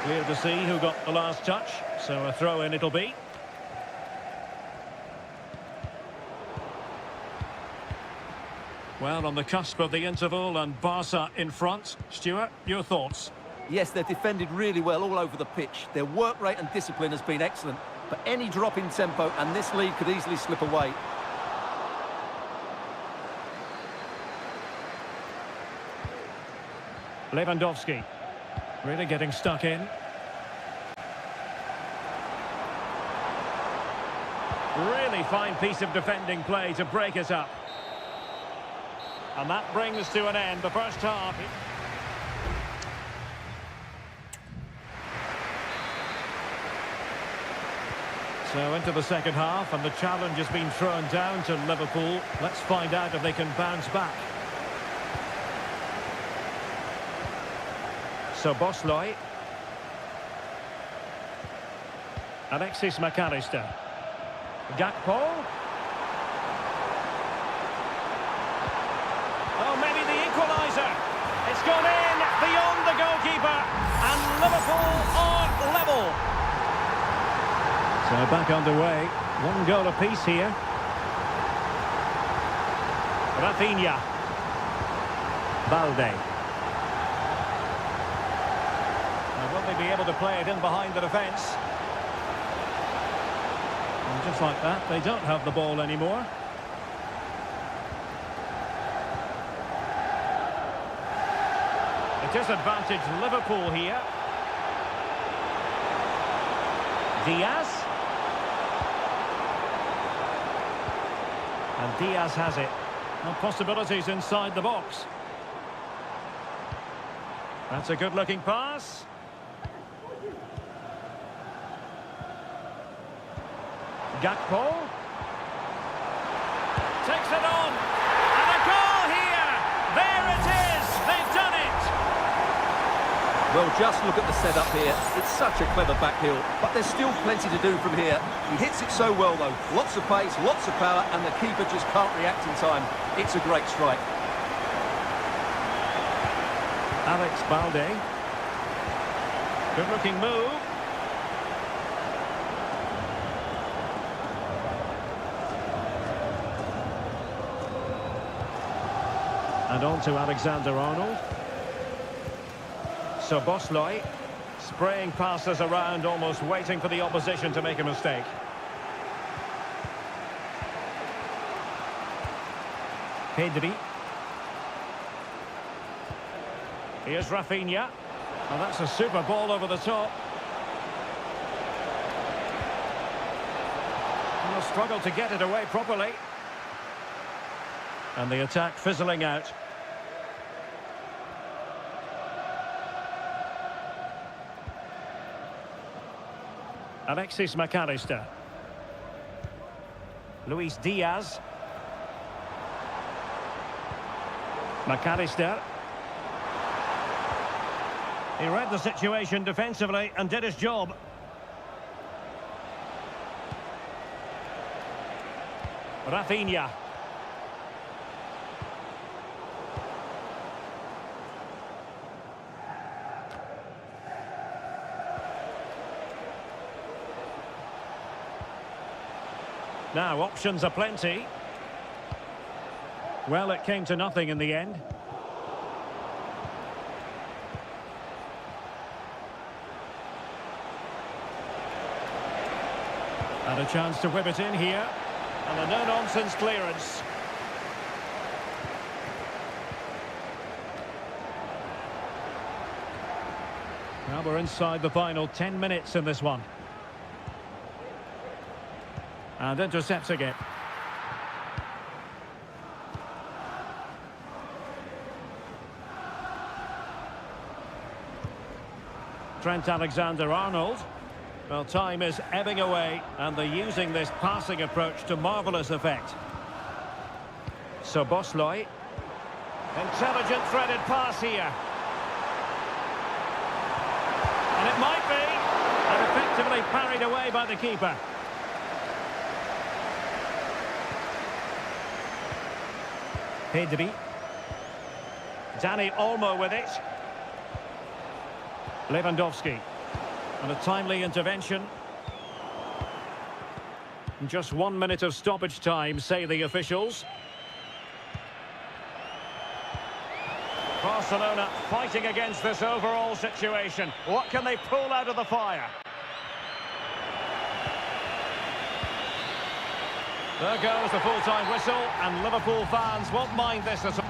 Clear to see who got the last touch, so a throw-in it'll be. Well, on the cusp of the interval and Barca in front. Stuart, your thoughts? Yes, they've defended really well all over the pitch. Their work rate and discipline has been excellent. But any drop in tempo and this lead could easily slip away. Lewandowski. Really getting stuck in. Really fine piece of defending play to break it up. And that brings to an end the first half. So into the second half, and the challenge has been thrown down to Liverpool. Let's find out if they can bounce back. So Bosley. Alexis McAllister. Gakpo. Oh, maybe the equaliser. It's gone in beyond the goalkeeper. And Liverpool are level. So back underway. One goal apiece here. Rafinha. Balde. Now, will they be able to play it in behind the defence? And just like that, they don't have the ball anymore. A disadvantaged Liverpool here. Diaz. And Diaz has it. No possibilities inside the box. That's a good-looking pass. Gakpo. Takes it on. And a goal here. There it is. They've done it. Well, just look at the setup here. It's such a clever backheel, but there's still plenty to do from here. He hits it so well, though. Lots of pace, lots of power, and the keeper just can't react in time. It's a great strike. Alex Balde. Good-looking move. And on to Alexander-Arnold. Szoboszlai, spraying passes around, almost waiting for the opposition to make a mistake. Pedri. Here's Rafinha. And that's a super ball over the top. And they'll struggle to get it away properly. And the attack fizzling out. Alexis McAllister. Luis Diaz. McAllister. He read the situation defensively and did his job. Rafinha. Now, options are plenty. Well, it came to nothing in the end. And a chance to whip it in here. And a no-nonsense clearance. Now we're inside the final 10 minutes in this one. And intercepting it. Trent Alexander-Arnold. Well, time is ebbing away, and they're using this passing approach to marvellous effect. Szoboszlai. Intelligent threaded pass here. And it might be. And effectively parried away by the keeper. Pedri. Dani Olmo with it. Lewandowski. And a timely intervention. Just 1 minute of stoppage time, say the officials. Barcelona fighting against this overall situation. What can they pull out of the fire? There goes the full-time whistle, and Liverpool fans won't mind this at all.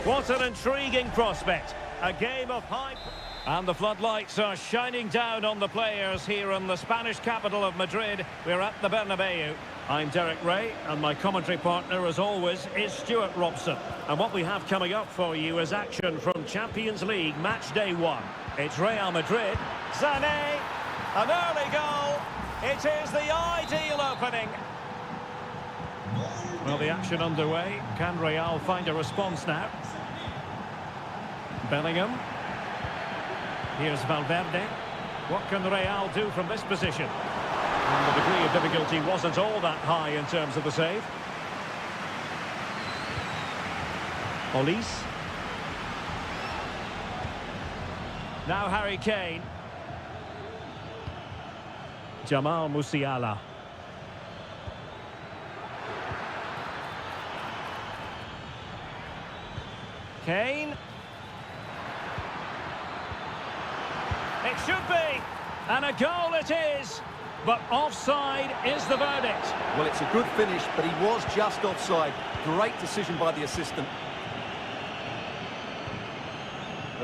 What an intriguing prospect. A game of high... And the floodlights are shining down on the players here in the Spanish capital of Madrid. We're at the Bernabeu. I'm Derek Ray, and my commentary partner, as always, is Stuart Robson. And what we have coming up for you is action from Champions League match day 1. It's Real Madrid. Sané, an early goal. It is the ideal opening. Well, the action underway. Can Real find a response now? Bellingham. Here's Valverde. What can Real do from this position? And the degree of difficulty wasn't all that high in terms of the save. Olise. Now Harry Kane. Jamal Musiala. Kane. It should be. And a goal it is. But offside is the verdict. Well, it's a good finish, but he was just offside. Great decision by the assistant.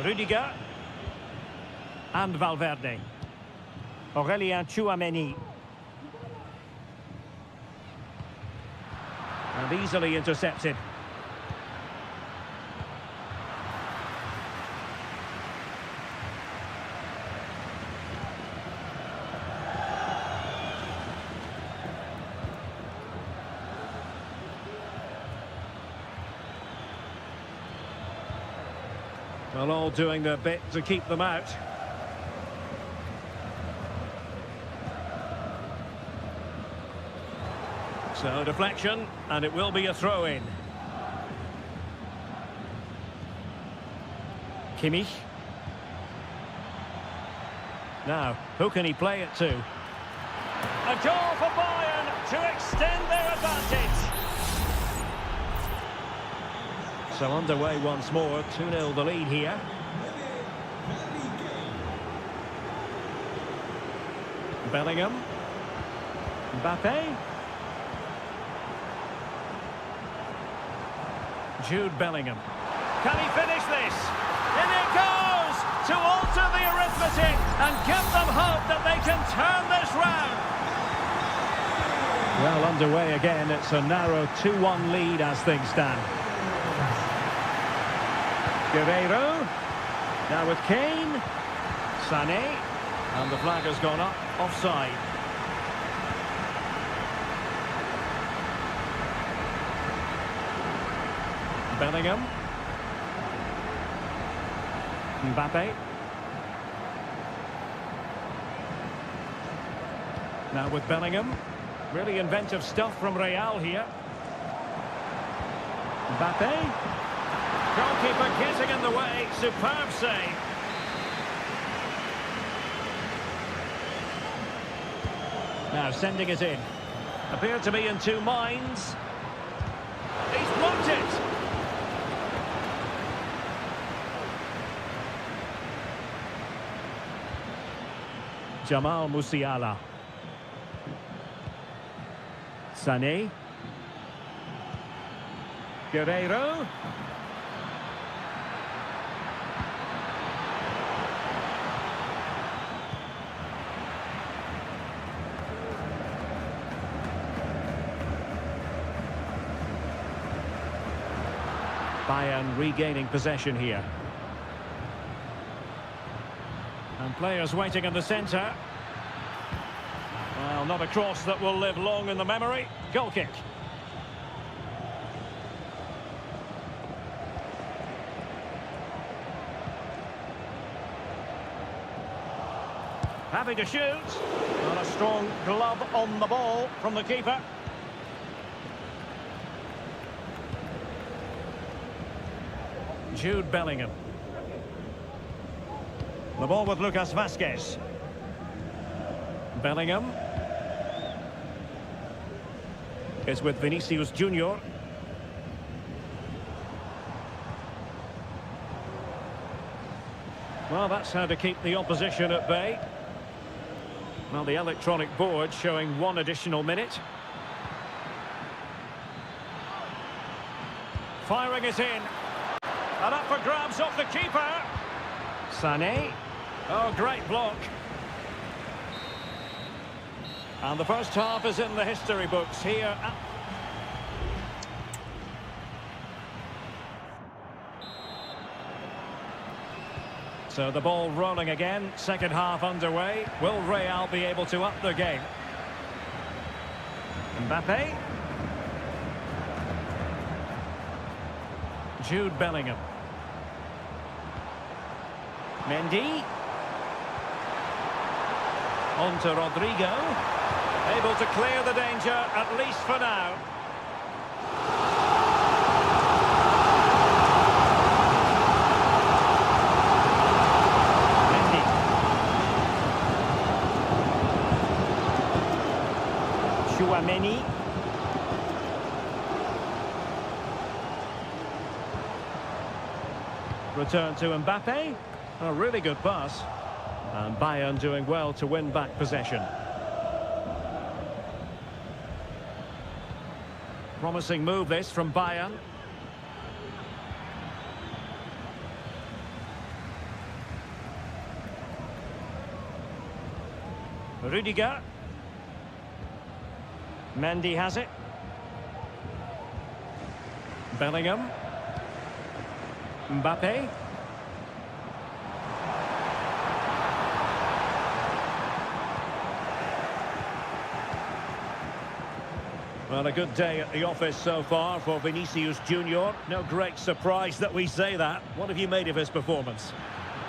Rudiger. And Valverde. Aurelien Tchouameni. And easily intercepted. Well, all doing their bit to keep them out. So, deflection, and it will be a throw-in. Kimmich. Now, who can he play it to? A goal for Bayern to extend their advantage. So underway once more, 2-0 the lead here. Bellingham. Mbappe. Jude Bellingham. Can he finish this? In it goes! To alter the arithmetic and give them hope that they can turn this round. Well, underway again. It's a narrow 2-1 lead as things stand. Guerreiro. Now with Kane. Sané. And the flag has gone up. Offside. Bellingham. Mbappe. Now with Bellingham. Really inventive stuff from Real here. Mbappe. Goalkeeper getting in the way. Superb save. Now sending it in. Appeared to be in two minds. He's blocked it. Jamal Musiala. Sané. Guerreiro. Bayern regaining possession here. And players waiting in the centre. Well, not a cross that will live long in the memory. Goal kick. Having to shoot. And a strong glove on the ball from the keeper. Jude Bellingham. The ball with Lucas Vazquez. Bellingham. Is with Vinicius Junior. Well, that's how to keep the opposition at bay. Well, the electronic board showing 1 additional minute. Firing it in. And up for grabs off the keeper. Sané. Oh, great block. And the first half is in the history books here. So the ball rolling again, second half underway. Will Real be able to up their game? Mbappe. Jude Bellingham. Mendy. On to Rodrigo. Able to clear the danger, at least for now. Mendy. Chouameni. Return to Mbappe. A really good pass. And Bayern doing well to win back possession. Promising move this from Bayern. Rüdiger. Mendy has it. Bellingham. Mbappe. Well, a good day at the office so far for Vinicius Junior. No great surprise that we say that. What have you made of his performance?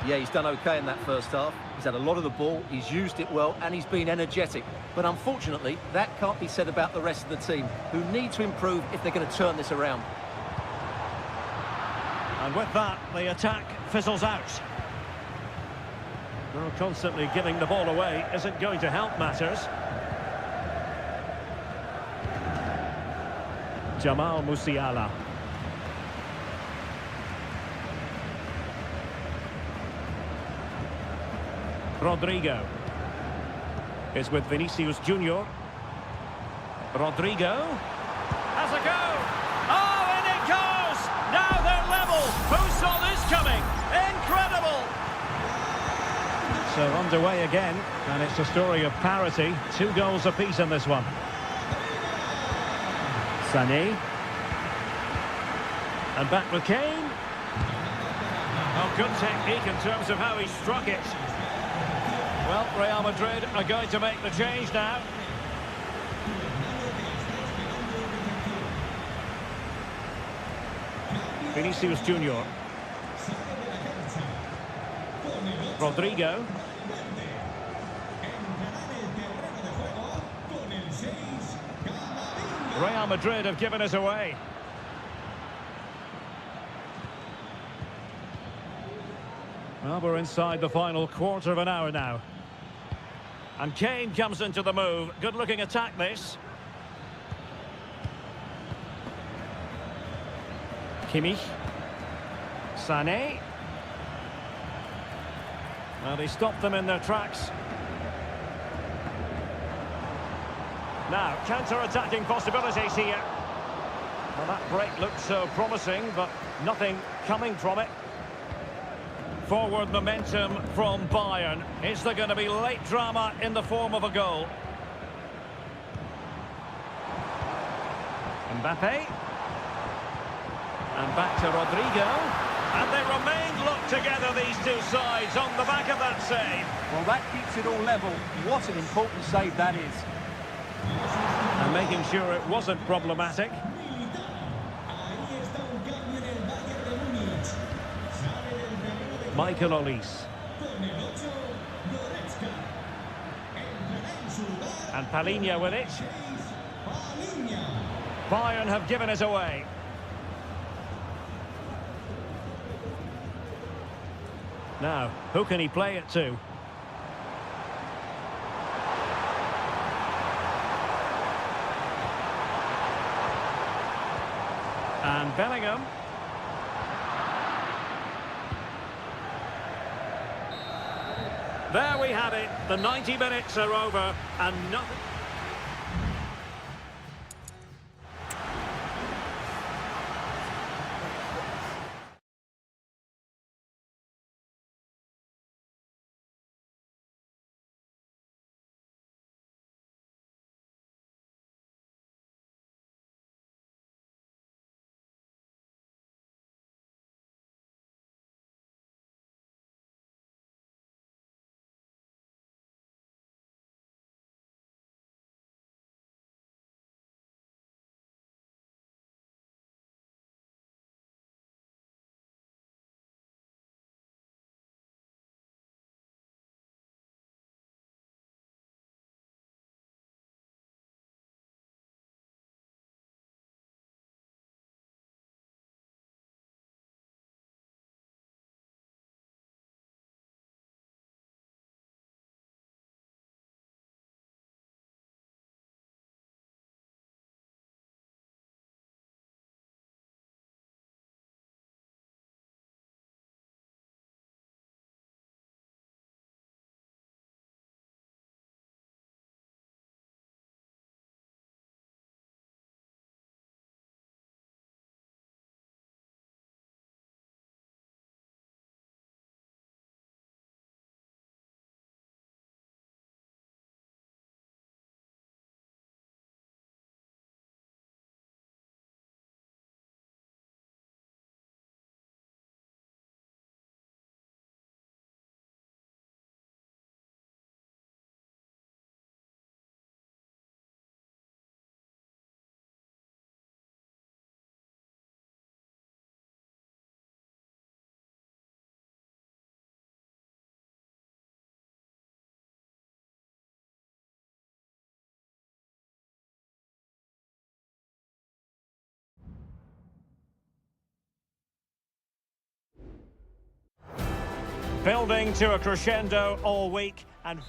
Yeah, he's done okay in that first half. He's had a lot of the ball, he's used it well, and he's been energetic. But unfortunately, that can't be said about the rest of the team, who need to improve if they're going to turn this around. And with that, the attack fizzles out. Well, constantly giving the ball away isn't going to help matters. Jamal Musiala. Rodrigo is with Vinicius Junior. Rodrigo has a go. Oh, and it goes! Now they're level. Who saw this coming? Incredible! So underway again, and it's a story of parity. 2 goals apiece in this one. Sané. And back with Kane. Oh, good technique in terms of how he struck it. Well, Real Madrid are going to make the change now. Vinicius Junior. Rodrigo. Real Madrid have given us away. Well, we're inside the final quarter of an hour now. And Kane comes into the move. Good-looking attack, this. Kimmich. Sané. Well, he stopped them in their tracks. Now, counter-attacking possibilities here. Well, that break looked so promising, but nothing coming from it. Forward momentum from Bayern. Is there going to be late drama in the form of a goal? Mbappe. And back to Rodrigo. And they remain locked together, these two sides, on the back of that save. Well, that keeps it all level. What an important save that is. And making sure it wasn't problematic. Michael Olise. And Palinha with it. Bayern have given us away. Now, who can he play it to? And Bellingham. There we have it. The 90 minutes are over and nothing. Building to a crescendo all week. And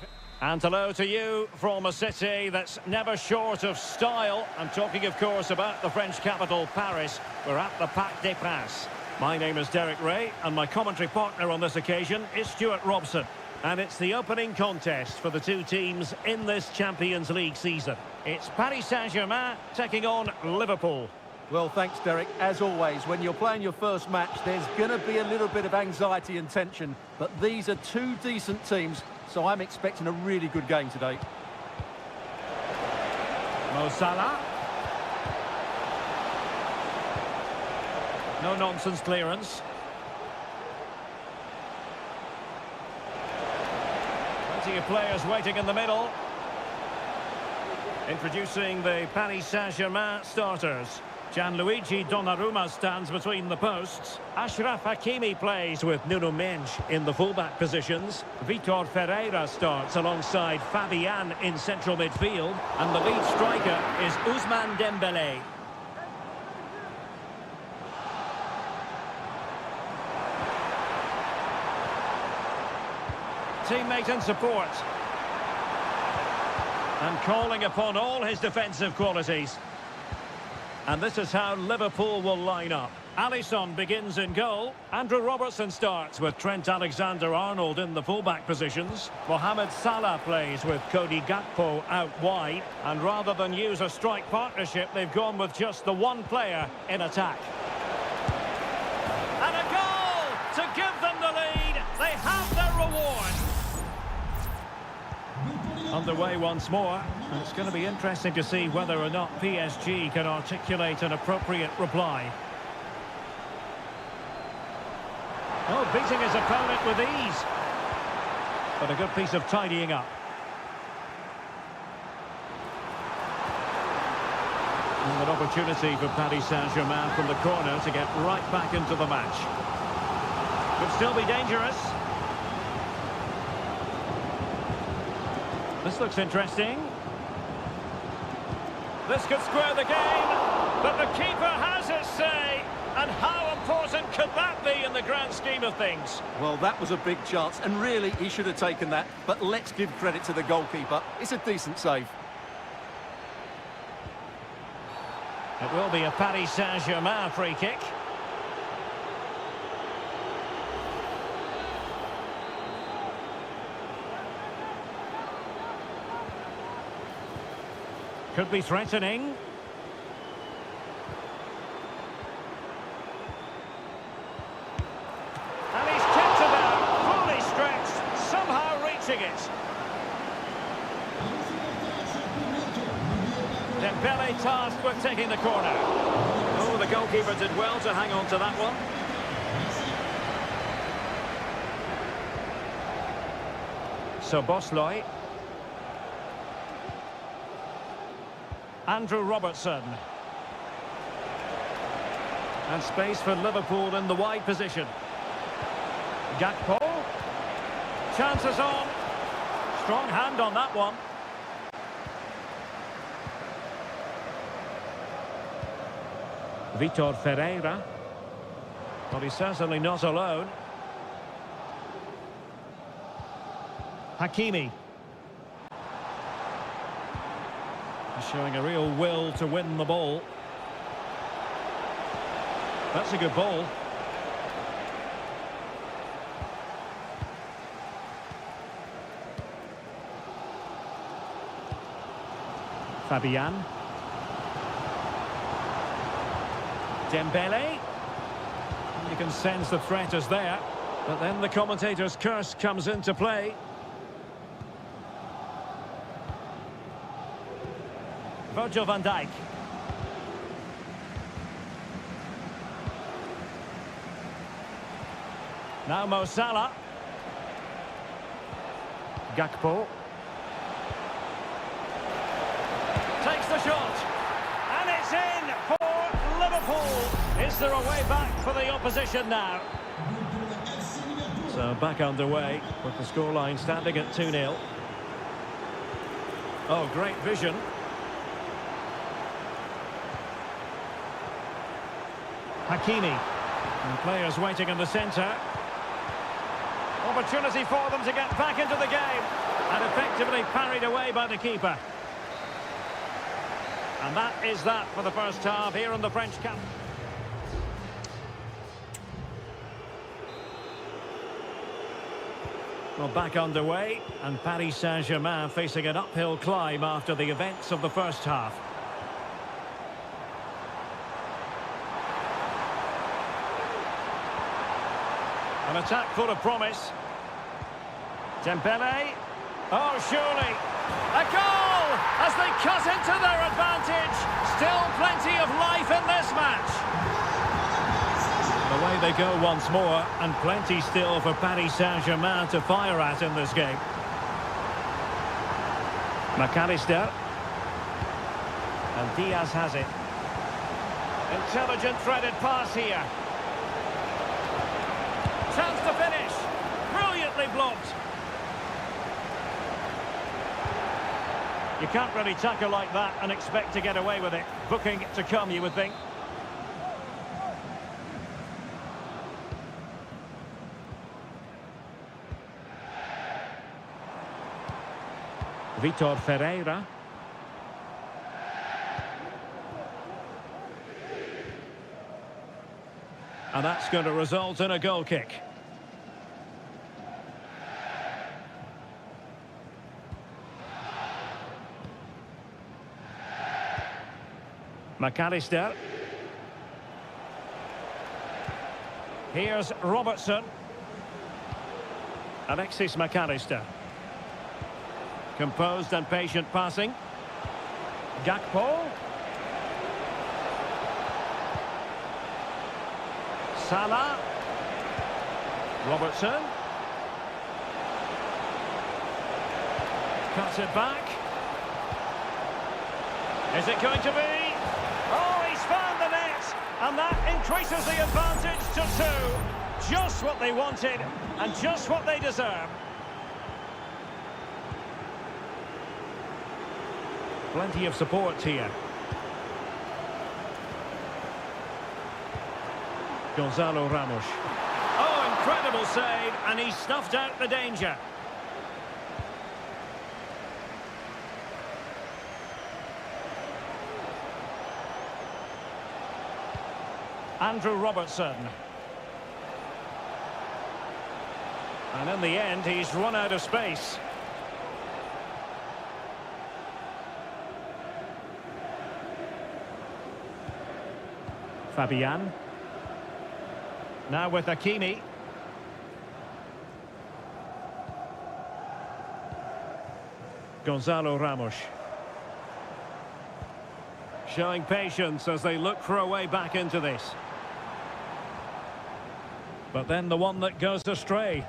hello to you from a city that's never short of style. I'm talking, of course, about the French capital, Paris. We're at the Parc des Princes. My name is Derek Ray, and my commentary partner on this occasion is Stuart Robson. And it's the opening contest for the two teams in this Champions League season. It's Paris Saint-Germain taking on Liverpool. Well, thanks, Derek. As always, when you're playing your first match, there's going to be a little bit of anxiety and tension. But these are two decent teams, so I'm expecting a really good game today. Mo Salah. No-nonsense clearance. Plenty of players waiting in the middle. Introducing the Paris Saint-Germain starters. Gianluigi Donnarumma stands between the posts. Achraf Hakimi plays with Nuno Mendes in the fullback positions. Vitor Ferreira starts alongside Fabian in central midfield. And the lead striker is Ousmane Dembélé. Teammate and support. And calling upon all his defensive qualities. And this is how Liverpool will line up. Alisson begins in goal. Andrew Robertson starts with Trent Alexander-Arnold in the fullback positions. Mohamed Salah plays with Cody Gakpo out wide. And rather than use a strike partnership, they've gone with just the one player in attack. And a goal to give them the lead. They have their reward. Underway once more, and it's going to be interesting to see whether or not PSG can articulate an appropriate reply. Oh, beating his opponent with ease. But a good piece of tidying up. And an opportunity for Paris Saint-Germain from the corner to get right back into the match. Could still be dangerous. This looks interesting. This could square the game, but the keeper has his say. And how important could that be in the grand scheme of things? Well, that was a big chance, and really, he should have taken that. But let's give credit to the goalkeeper. It's a decent save. It will be a Paris Saint-Germain free kick. Could be threatening. And he's kept it out, fully stretched, somehow reaching it. Dembélé tasked with taking the corner. Oh, the goalkeeper did well to hang on to that one. So Bosley. Andrew Robertson. And space for Liverpool in the wide position. Gakpo. Chances on. Strong hand on that one. Vitor Ferreira. Well, he's certainly not alone. Hakimi. Showing a real will to win the ball. That's a good ball. Fabian. Dembélé. You can sense the threat is there. But then the commentator's curse comes into play. Virgil van Dijk. Now Mo Salah. Gakpo. Takes the shot. And it's in for Liverpool. Is there a way back for the opposition now? So back underway with the scoreline standing at 2-0. Oh, great vision. Hakimi. And players waiting in the centre. Opportunity for them to get back into the game. And effectively parried away by the keeper. And that is that for the first half here in the French camp. Well, back underway, and Paris Saint-Germain facing an uphill climb after the events of the first half. An attack full of promise. Dembele. Oh, surely. A goal as they cut into their advantage. Still plenty of life in this match. Away they go once more, and plenty still for Paris Saint-Germain to fire at in this game. McAllister. And Diaz has it. Intelligent threaded pass here. Chance to finish. Brilliantly blocked. You can't really tackle like that and expect to get away with it. Booking to come, you would think. Vitor Ferreira. And that's going to result in a goal kick. McAllister. Here's Robertson. Alexis McAllister. Composed and patient passing. Gakpo. Salah. Robertson. Cuts it back. Is it going to be? Oh, he's found the net. And that increases the advantage to 2. Just what they wanted and just what they deserve. Plenty of support here. Gonzalo Ramos. Oh, incredible save, and he snuffed out the danger. Andrew Robertson. And in the end, he's run out of space. Fabian. Now with Hakimi. Gonzalo Ramos. Showing patience as they look for a way back into this. But then the one that goes astray.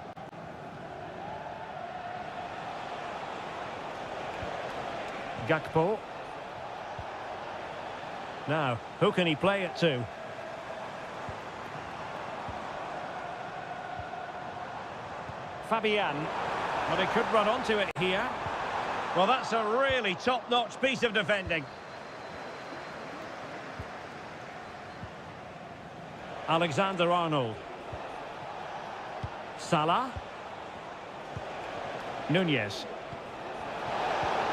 Gakpo. Now, who can he play it to? Fabian. But he could run onto it here. Well, that's a really top-notch piece of defending. Alexander-Arnold. Salah. Nunez.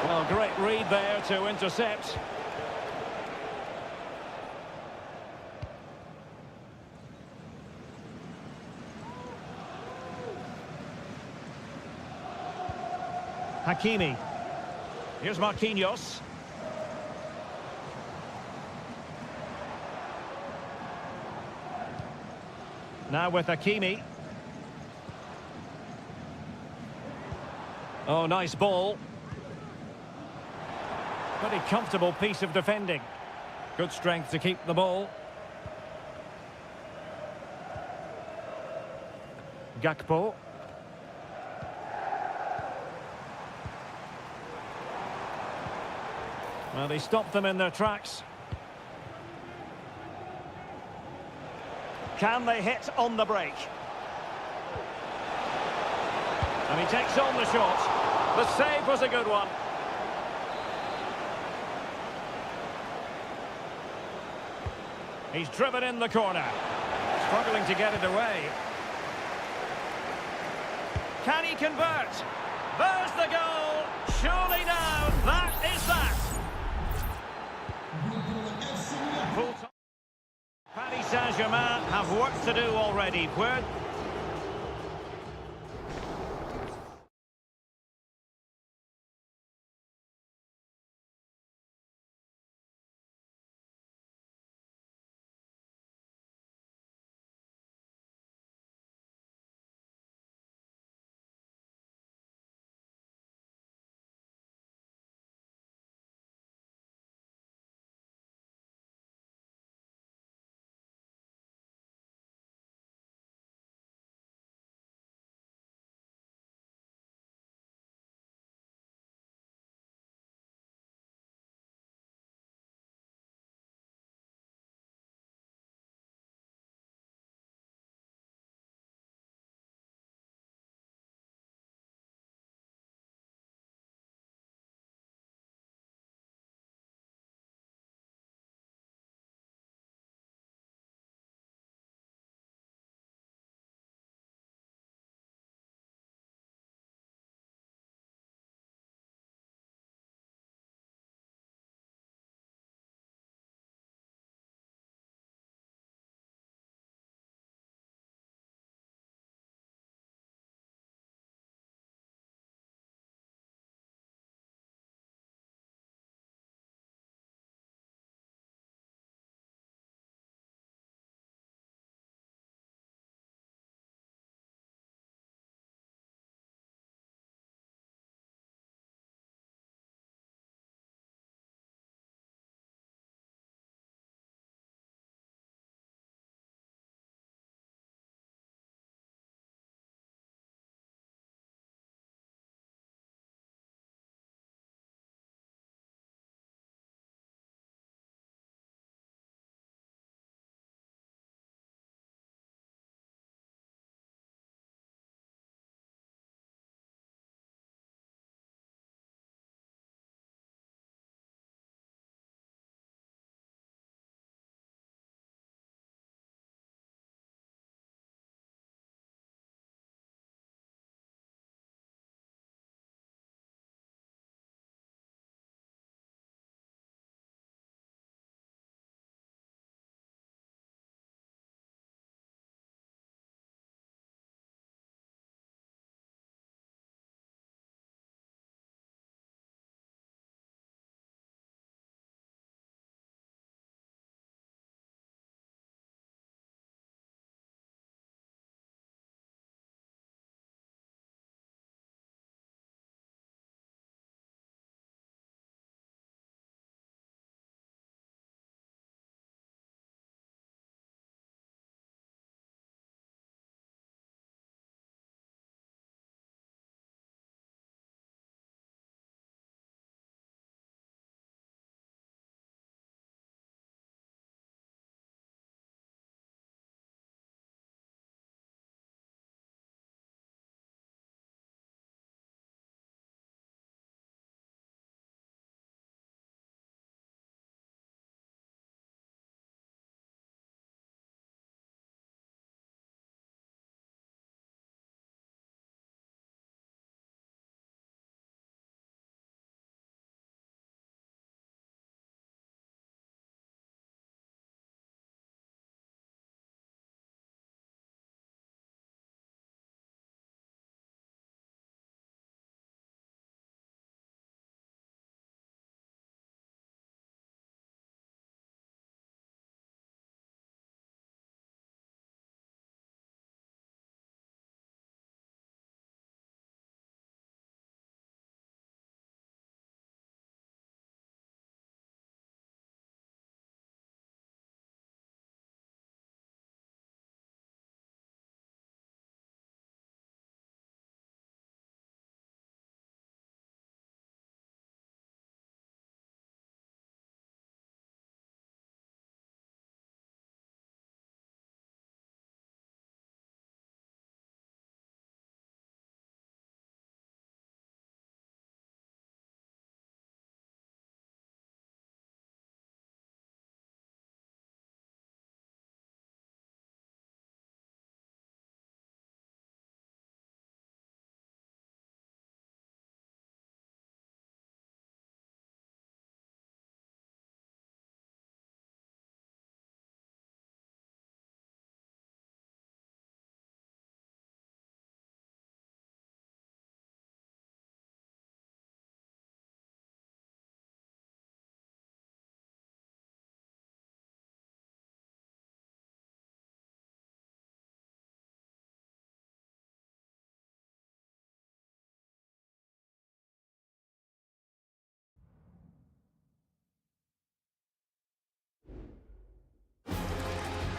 Well, great read there to intercept. Hakimi. Here's Marquinhos. Now with Hakimi. Oh, nice ball. Pretty comfortable piece of defending. Good strength to keep the ball. Gakpo. Well, they stopped them in their tracks. Can they hit on the break? And he takes on the shot. The save was a good one. He's driven in the corner. Struggling to get it away. Can he convert? There's the goal. Surely now, that is that. Full time. Paris Saint-Germain have work to do already. Where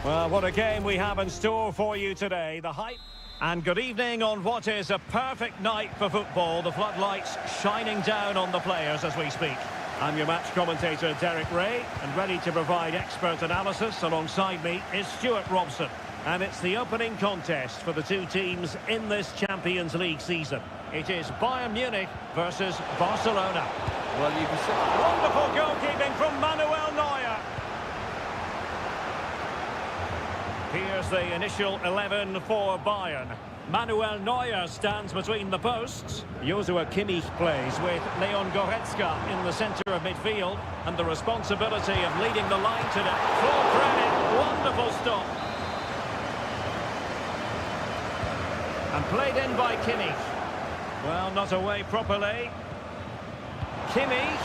Well, what a game we have in store for you today. The hype. And good evening on what is a perfect night for football. The floodlights shining down on the players as we speak. I'm your match commentator, Derek Ray, and ready to provide expert analysis. Alongside me is Stuart Robson. And it's the opening contest for the two teams in this Champions League season. It is Bayern Munich versus Barcelona. Well, you can see... Wonderful goalkeeping from Manuel Neuer. Here's the initial 11 for Bayern. Manuel Neuer stands between the posts. Joshua Kimmich plays with Leon Goretzka in the centre of midfield. And the responsibility of leading the line today. Full credit, wonderful stop. And played in by Kimmich. Well, not away properly. Kimmich.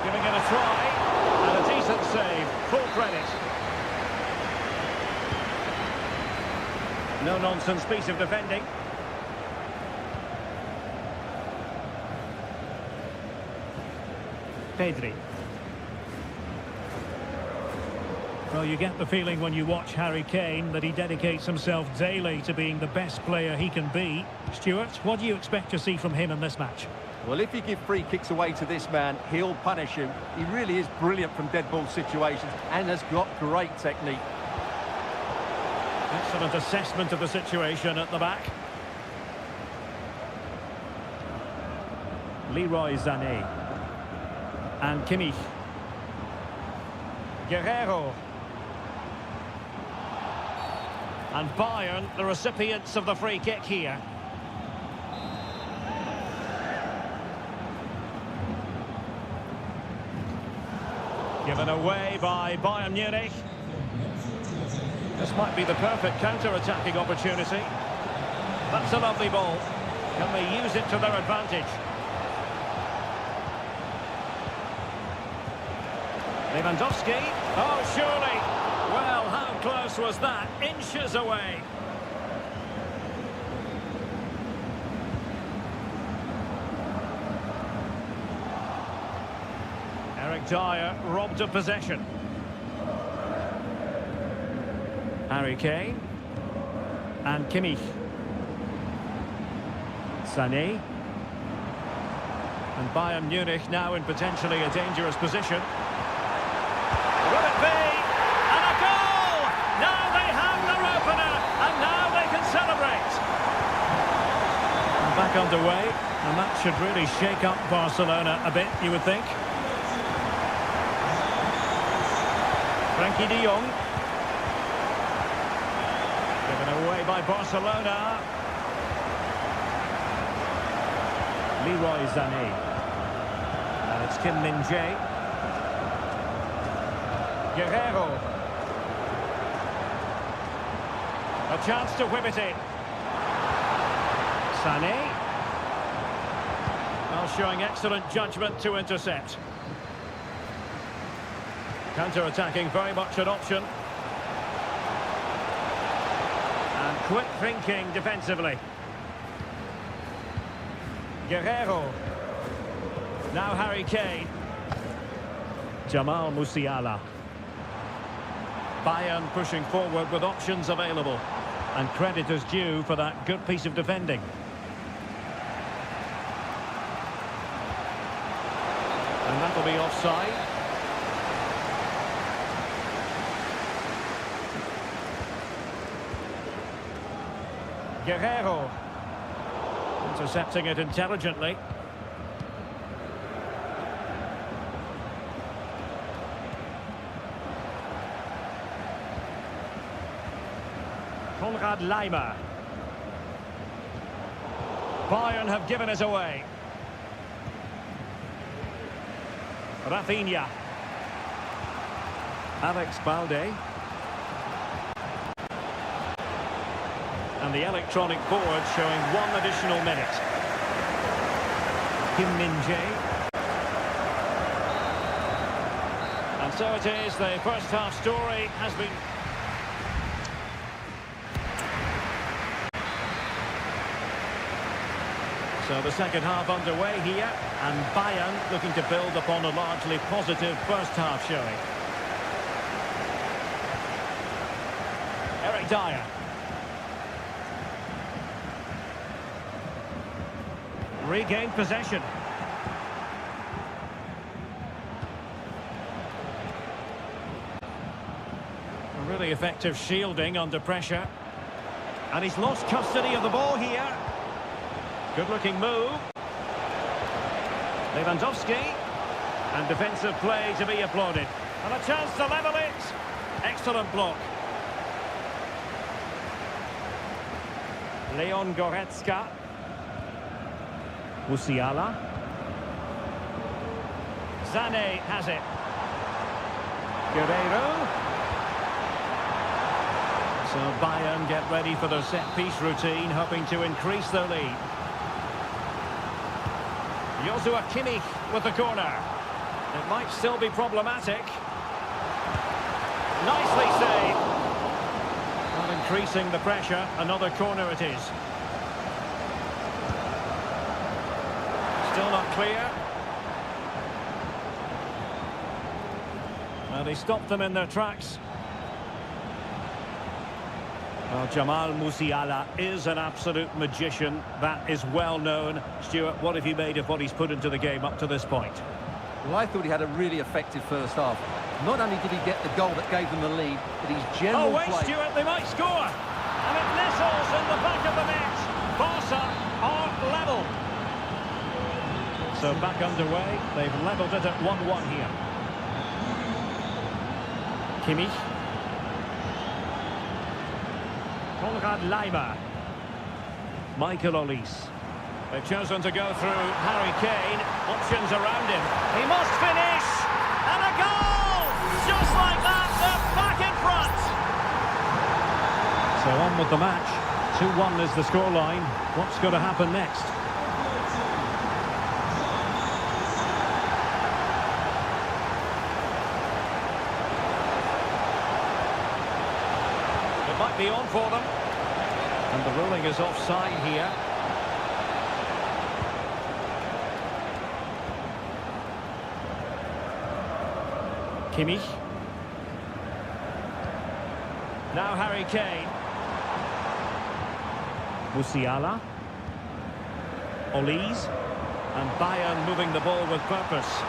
Giving it a try. And a decent save. Full credit. No-nonsense piece of defending. Pedri. Well, you get the feeling when you watch Harry Kane that he dedicates himself daily to being the best player he can be. Stuart, what do you expect to see from him in this match? Well, if you give free kicks away to this man, he'll punish you. He really is brilliant from dead ball situations and has got great technique. Excellent assessment of the situation at the back. Leroy Sané. And Kimmich. Guerrero. And Bayern, the recipients of the free kick here. Given away by Bayern Munich. This might be the perfect counter-attacking opportunity. That's a lovely ball. Can they use it to their advantage? Lewandowski. Oh, surely. Well, how close was that? Inches away. Eric Dyer robbed of possession. Harry Kane. And Kimmich. Sané. And Bayern Munich now in potentially a dangerous position. Will it be? And a goal! Now they have their opener, and now they can celebrate. And back underway, and that should really shake up Barcelona a bit, you would think. Frankie de Jong. Given away by Barcelona. Leroy Sané. And it's Kim Min-jae. Guerrero. A chance to whip it in. Sané. Well, showing excellent judgment to intercept. Counter-attacking, very much an option. And quick thinking defensively. Guerrero. Now Harry Kane. Jamal Musiala. Bayern pushing forward with options available. And credit is due for that good piece of defending. And that'll be offside. Guerrero. Intercepting it intelligently. Konrad Laimer. Bayern have given it away. Rafinha. Alex Balde. And the electronic board showing one additional minute. Kim Min-jae. And so it is, the first half story has been... So the second half underway here, and Bayern looking to build upon a largely positive first half showing. Dyer. Regained possession. A really effective shielding under pressure. And he's lost custody of the ball here. Good-looking move. Lewandowski. And defensive play to be applauded. And a chance to level it. Excellent block. Leon Goretzka. Musiala. Zane has it. Guerreiro. So Bayern get ready for their set-piece routine, hoping to increase their lead. Joshua Kimmich with the corner. It might still be problematic. Nicely saved. Not increasing the pressure. Another corner it is. Still not clear. Well, he stopped them in their tracks. Well, Jamal Musiala is an absolute magician. That is well known. Stuart, what have you made of what he's put into the game up to this point? Well, I thought he had a really effective first half. Not only did he get the goal that gave them the lead, but his general play... Oh, wait, play... Stuart, they might score! And it nestles in the back of the net. Barca are level. So back underway. They've levelled it at 1-1 here. Kimmich. Konrad Laimer. Michael Olise. They've chosen to go through Harry Kane. Options around him. He must finish! And a goal! Just like that, they're back in front! So on with the match. 2-1 is the scoreline. What's going to happen next? It might be on for them. And the ruling is offside here. Kimmich. Now Harry Kane. Musiala. Olise. And Bayern moving the ball with purpose.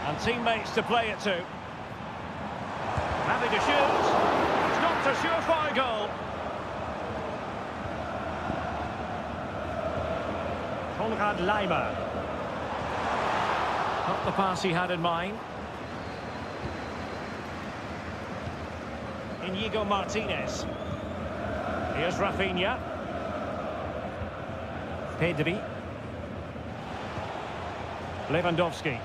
And teammates to play it to. Happy to shoot. It's not a surefire goal. Konrad Laimer. Not the pass he had in mind. Inigo Martinez. Here's Rafinha. Pedri. Lewandowski.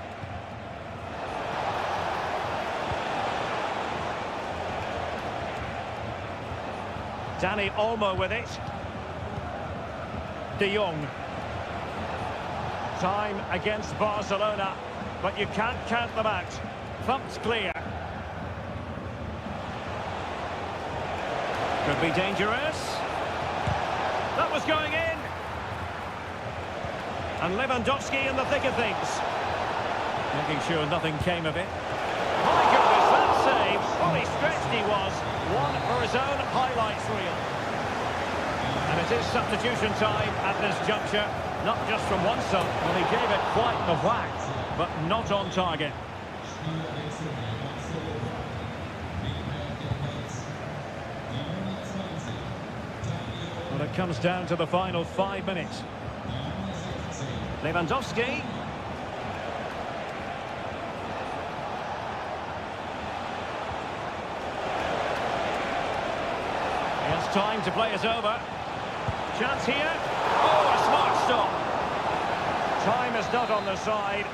Dani Olmo with it. De Jong. Time against Barcelona, but you can't count them out. Thumped clear. Could be dangerous. That was going in. And Lewandowski in the thick of things. Making sure nothing came of it. My goodness, that save. Fully stretched he was. One for his own highlights reel. And it is substitution time at this juncture. Not just from one side. Well, he gave it quite the whack, but not on target. Well, it comes down to the final 5 minutes. Lewandowski. He has time to play it over. Chance here. Oh, a smart stop. Time is not on their side.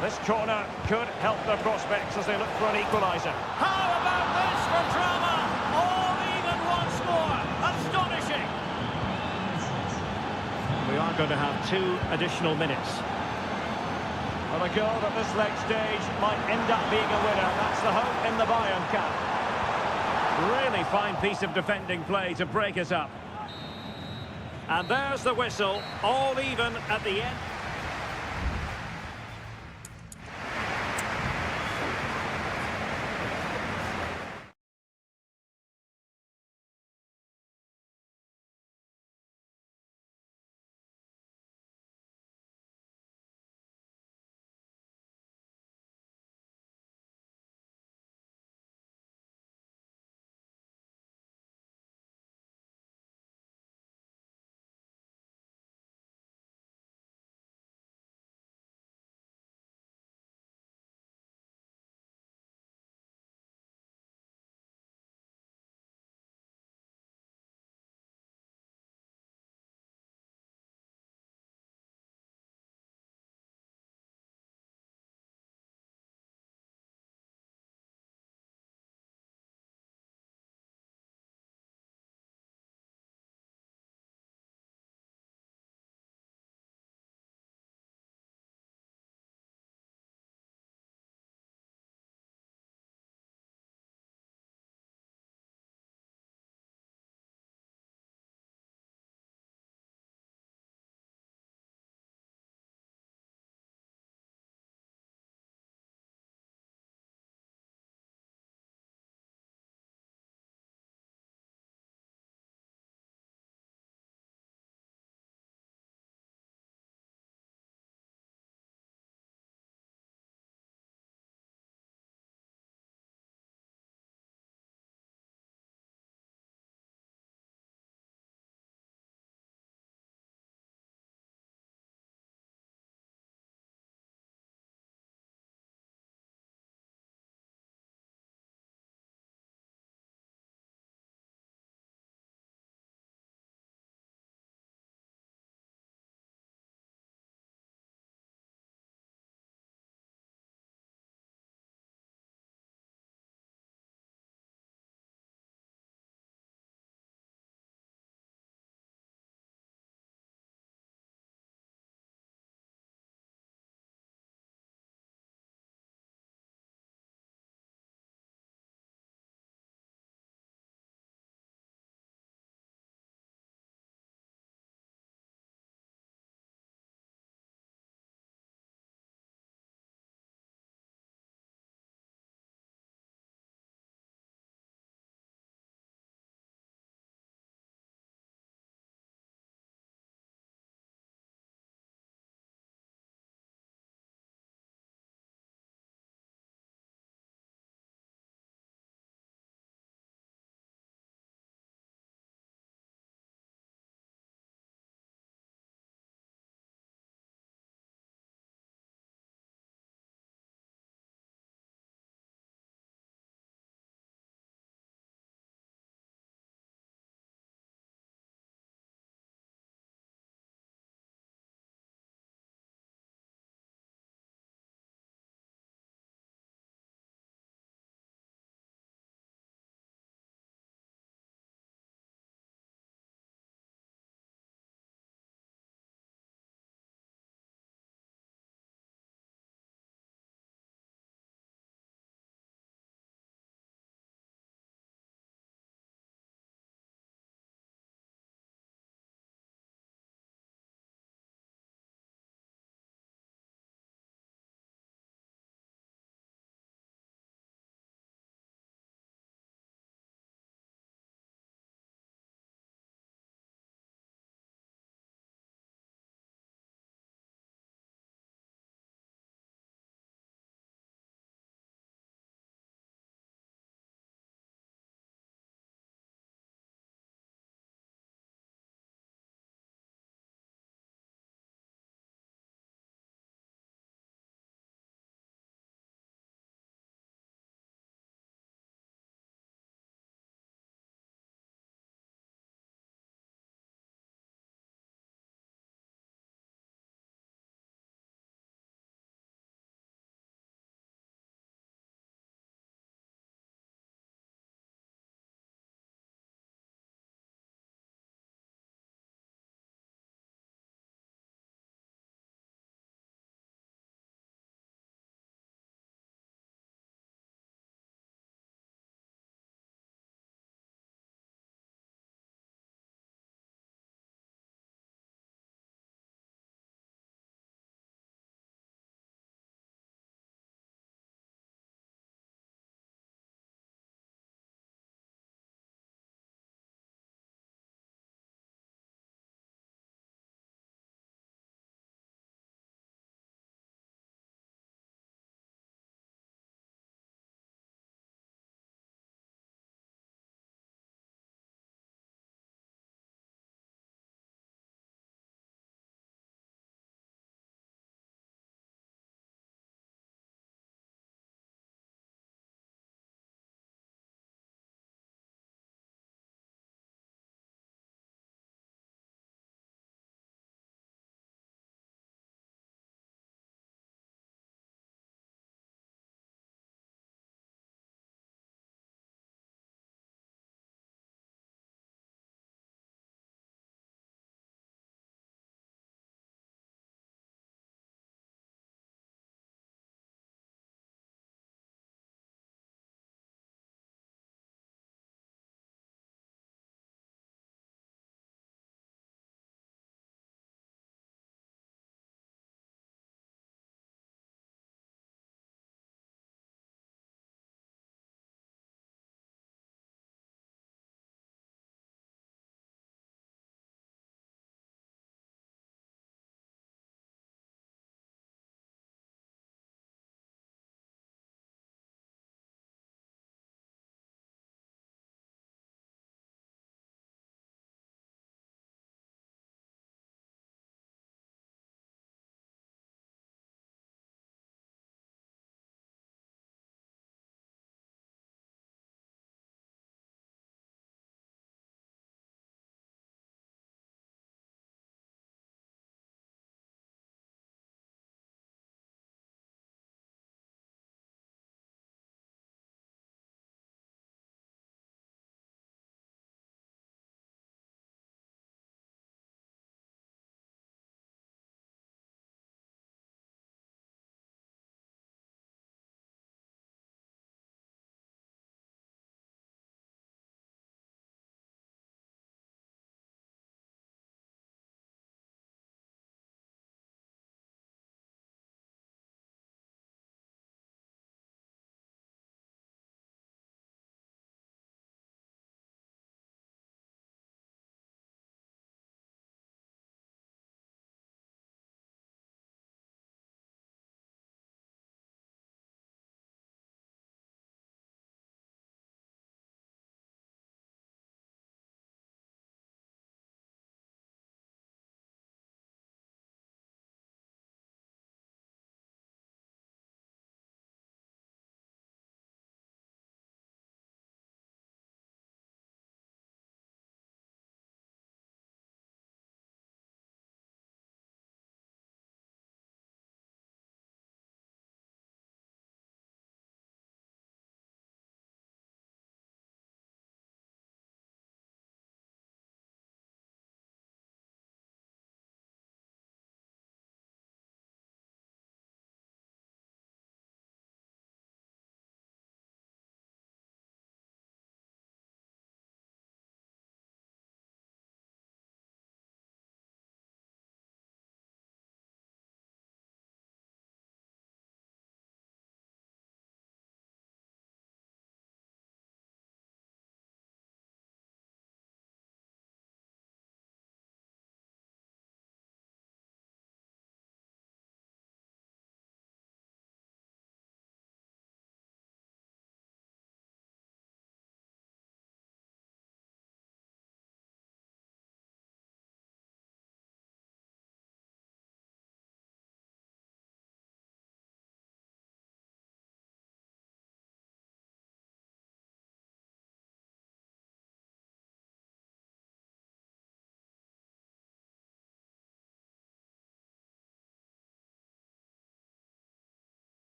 This corner could help their prospects as they look for an equaliser. How about this for drama? All even once more. Astonishing. We are going to have 2 additional minutes. Well, a goal at this late stage might end up being a winner. That's the hope in the Bayern camp. Really fine piece of defending play to break it up. And there's the whistle, all even at the end.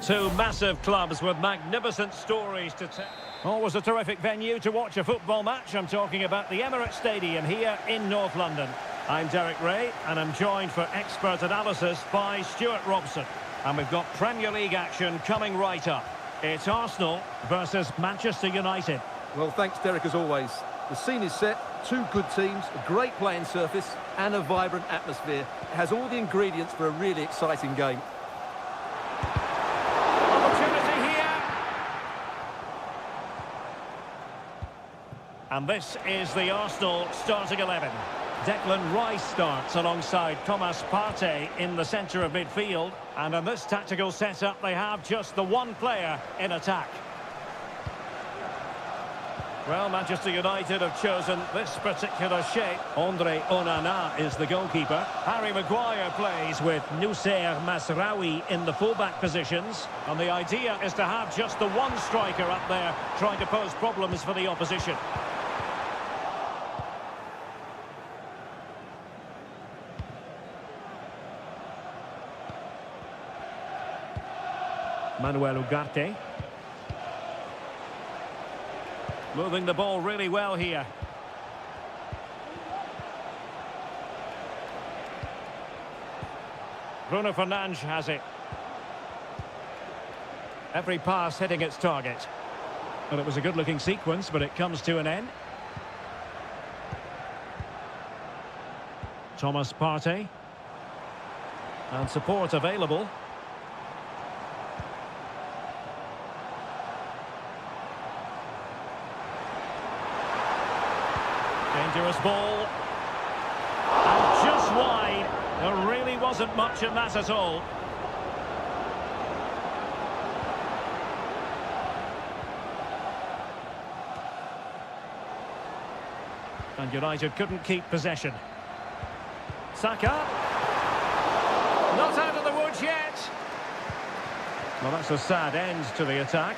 Two massive clubs with magnificent stories to tell. Always a terrific venue to watch a football match. I'm talking about the Emirates Stadium here in North London. I'm Derek Ray, and I'm joined for expert analysis by Stuart Robson. And we've got Premier League action coming right up. It's Arsenal versus Manchester United. Well, thanks, Derek, as always. The scene is set, two good teams, a great playing surface, and a vibrant atmosphere. It has all the ingredients for a really exciting game. Opportunity here. And this is the Arsenal starting 11. Declan Rice starts alongside Thomas Partey in the centre of midfield. And in this tactical setup, they have just the one player in attack. Well, Manchester United have chosen this particular shape. Andre Onana is the goalkeeper. Harry Maguire plays with Noussair Masraoui in the fullback positions. And the idea is to have just the one striker up there trying to pose problems for the opposition. Manuel Ugarte. Moving the ball really well here. Bruno Fernandes has it. Every pass hitting its target. Well, it was a good-looking sequence, but it comes to an end. Thomas Partey. And support available. Dangerous ball. And just wide. There really wasn't much in that at all. And United couldn't keep possession. Saka. Not out of the woods yet. Well, that's a sad end to the attack.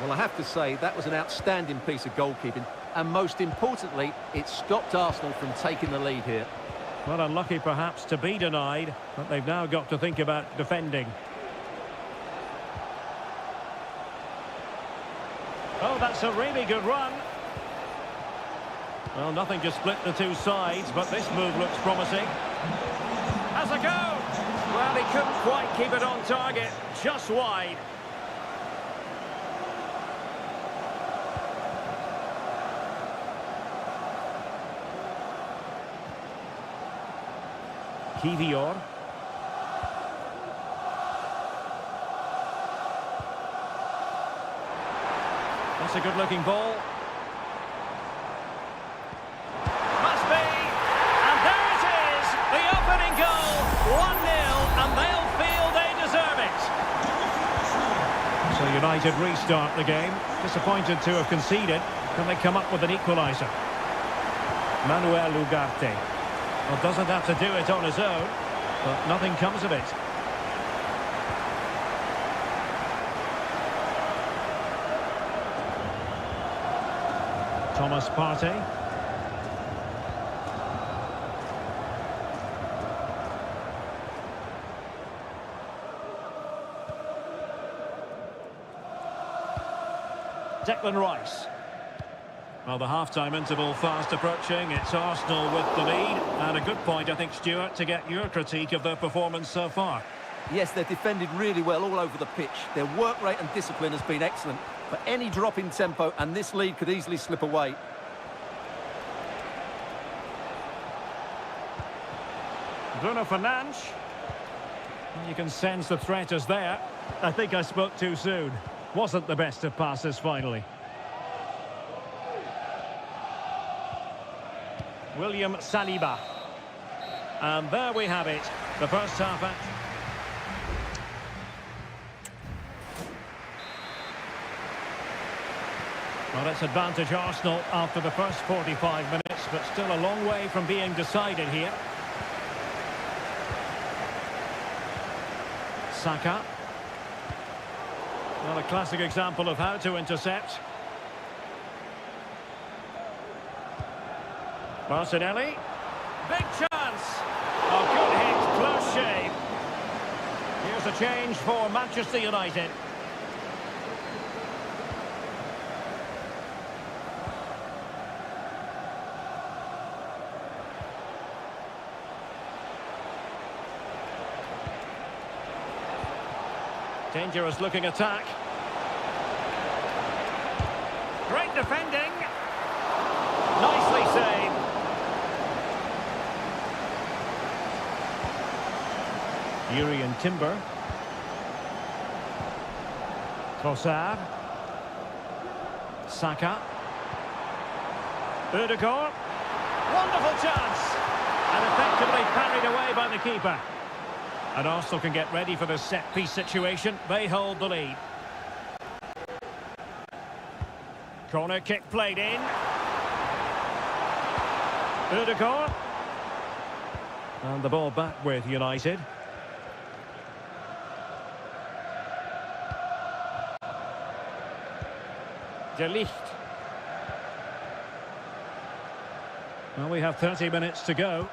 Well, I have to say, that was an outstanding piece of goalkeeping. And most importantly, it stopped Arsenal from taking the lead here. Well, unlucky perhaps to be denied, but they've now got to think about defending. Oh, that's a really good run. Well, nothing to split the two sides, but this move looks promising. Has a go! Well, he couldn't quite keep it on target, just wide. Kivior. That's a good-looking ball. Must be! And there it is! The opening goal! 1-0, and they'll feel they deserve it. So United restart the game. Disappointed to have conceded. Can they come up with an equaliser? Manuel Ugarte. Well, doesn't have to do it on his own, but nothing comes of it. Thomas Partey. Declan Rice. Well, the half-time interval fast approaching. It's Arsenal with the lead. And a good point, I think, Stuart, to get your critique of their performance so far. Yes, they've defended really well all over the pitch. Their work rate and discipline has been excellent. But any drop in tempo and this lead could easily slip away. Bruno Fernandes. You can sense the threat is there. I think I spoke too soon. Wasn't the best of passes finally. William Saliba. And there we have it. The first half action. Well, it's advantage Arsenal after the first 45 minutes, but still a long way from being decided here. Saka. Well, a classic example of how to intercept. Martinelli. Big chance. Oh, good hit. Close shave. Here's a change for Manchester United. Dangerous looking attack. Great defending. Nicely saved. Yuri and Timber. Trossard. Saka. Ødegaard. Wonderful chance. And effectively parried away by the keeper. And Arsenal can get ready for this set-piece situation. They hold the lead. Corner kick played in. Ødegaard. And the ball back with United. De Ligt. Well, we have 30 minutes to go.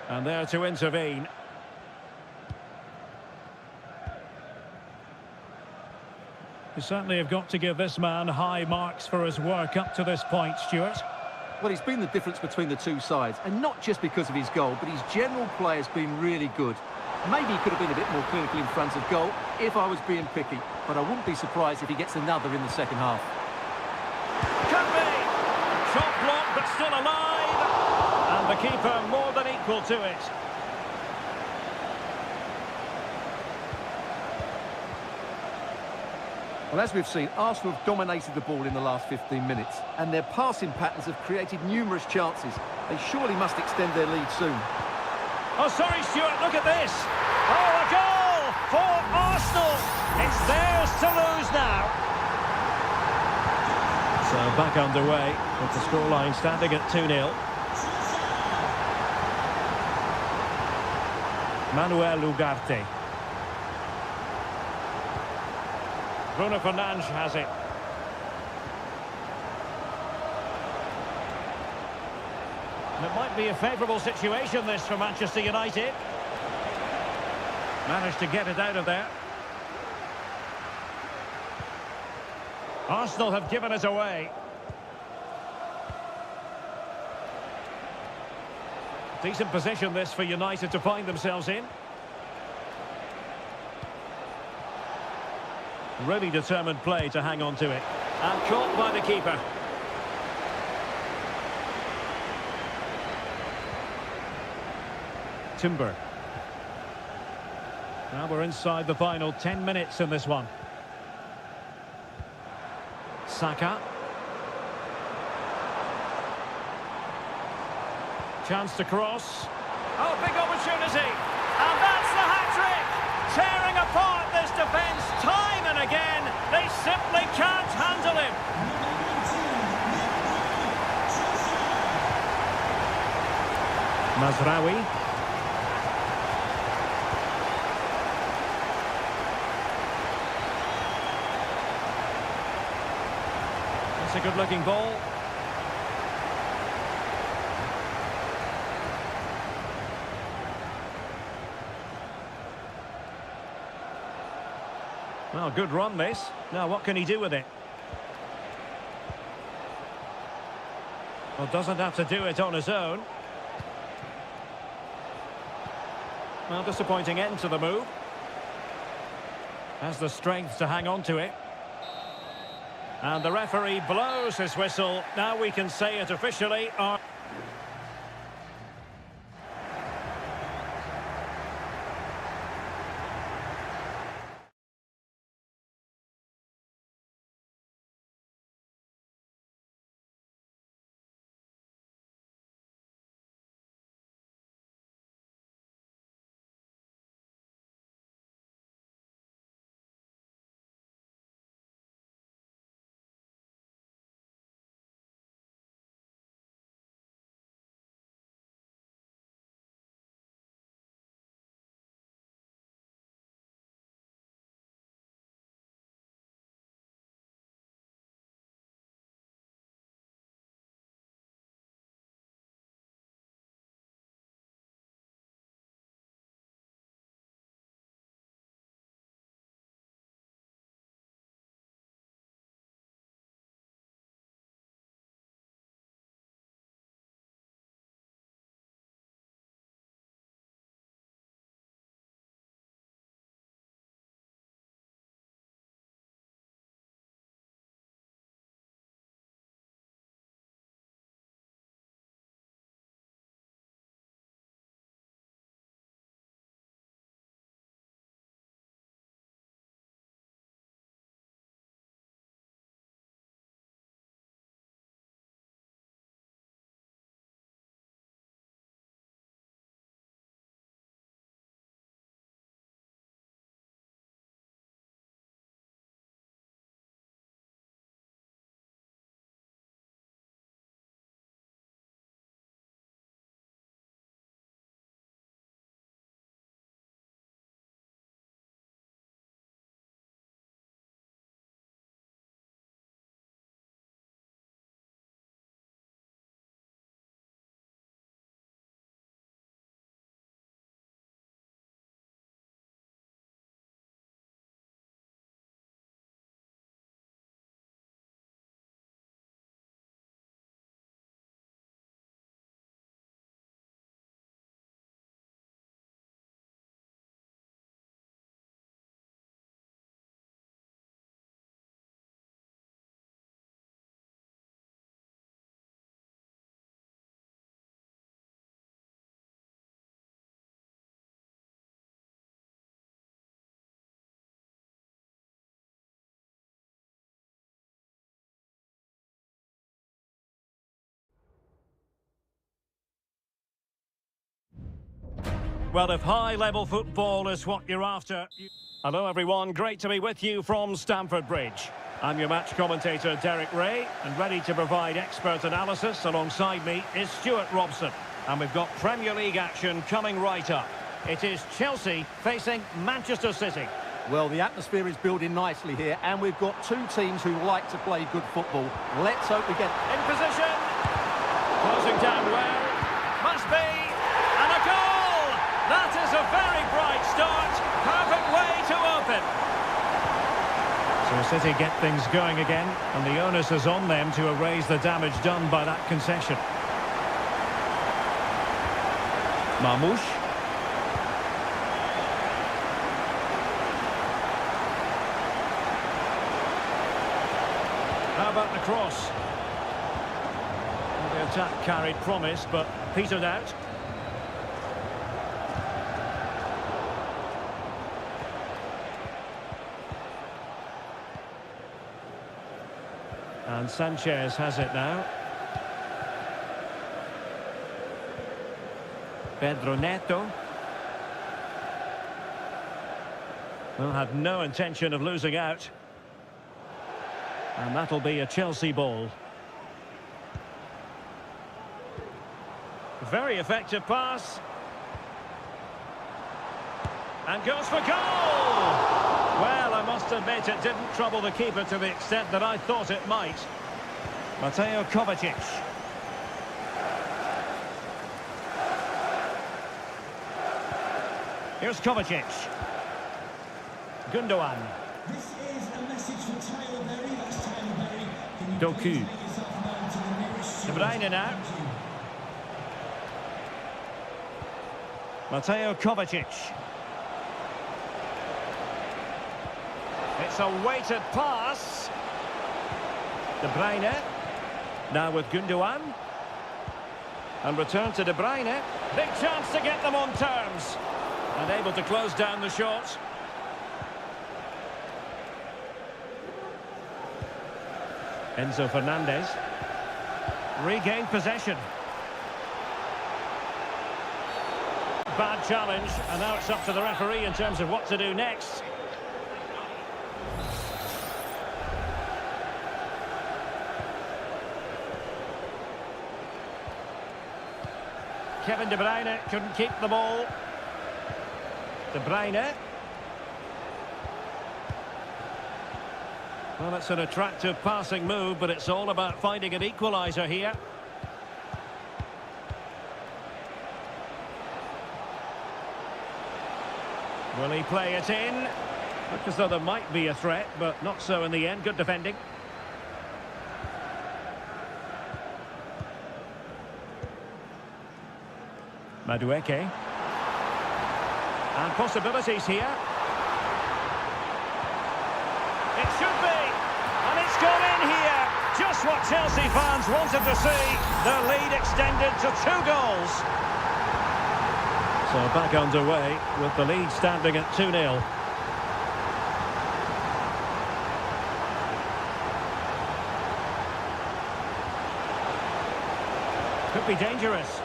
And there to intervene. You certainly have got to give this man high marks for his work up to this point, Stuart. Well, he's been the difference between the two sides, and not just because of his goal, but his general play has been really good. Maybe he could have been a bit more clinical in front of goal if I was being picky, but I wouldn't be surprised if he gets another in the second half. Could be! Shot blocked, but still alive! And the keeper more than equal to it. Well, as we've seen, Arsenal have dominated the ball in the last 15 minutes, and their passing patterns have created numerous chances. They surely must extend their lead soon. Oh, sorry, Stuart, look at this. Oh, a goal for Arsenal. It's theirs to lose now. So back underway with the scoreline standing at 2-0. Manuel Ugarte. Bruno Fernandes has it. And it might be a favourable situation, this, for Manchester United. Managed to get it out of there. Arsenal have given it away. Decent position, this, for United to find themselves in. Really determined play to hang on to it. And caught by the keeper. Timber. Now we're inside the final 10 minutes in this one. Saka. Chance to cross. Oh, big opportunity. And that's the hat-trick. Tearing apart this defence time and again. They simply can't handle him. Mazraoui. That's a good-looking ball. Well, good run, this. Now, what can he do with it? Well, doesn't have to do it on his own. Well, disappointing end to the move. Has the strength to hang on to it. And the referee blows his whistle. Now we can say it officially. Well, if high-level football is what you're after... Hello, everyone. Great to be with you from Stamford Bridge. I'm your match commentator, Derek Ray, and ready to provide expert analysis alongside me is Stuart Robson. And we've got Premier League action coming right up. It is Chelsea facing Manchester City. Well, the atmosphere is building nicely here, and we've got two teams who like to play good football. Let's hope we get... In position. Closing down well. Must be. And a goal! That is a very bright start. Perfect way to open. So City get things going again, and the onus is on them to erase the damage done by that concession. Marmoush. How about the cross? Well, the attack carried promise, but petered out. And Sanchez has it now. Pedro Neto. Well, had no intention of losing out. And that'll be a Chelsea ball. Very effective pass. And goes for goal! Well, I must admit it didn't trouble the keeper to the extent that I thought it might. Mateo Kovacic. Here's Kovacic. Gundogan. This is a message for Tyler Berry. That's Tyler Berry. Can you Doku. please make yourself known to the nearest De Bruyne now. Mateo Kovacic. It's a weighted pass. De Bruyne. Now with Gundogan. And return to De Bruyne. Big chance to get them on terms. And able to close down the shot. Enzo Fernandez. Regained possession. Bad challenge, and now it's up to the referee in terms of what to do next. Kevin De Bruyne couldn't keep the ball. De Bruyne. Well, it's an attractive passing move, but it's all about finding an equaliser here. Will he play it in? Look as though there might be a threat, but not so in the end. Good defending. Madueke. And possibilities here. It should be. And it's gone in here. Just what Chelsea fans wanted to see. Their lead extended to 2 goals. So back underway with the lead standing at 2-0. Could be dangerous.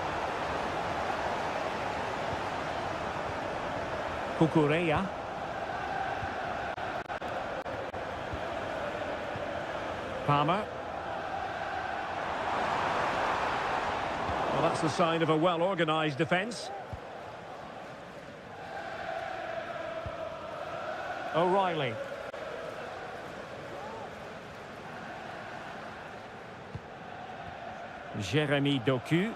Kukureya. Palmer. Well, that's the sign of a well-organised defence. O'Reilly. Jeremy Doku.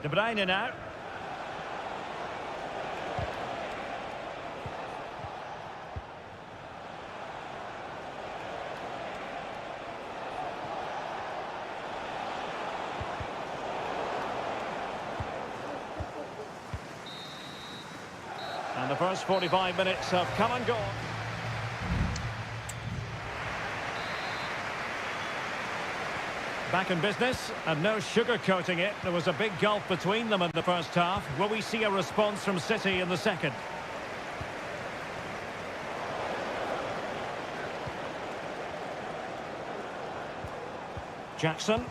De Bruyne now. And the first 45 minutes have come and gone. Back in business, and no sugarcoating it. There was a big gulf between them in the first half. Will we see a response from City in the second? Jackson.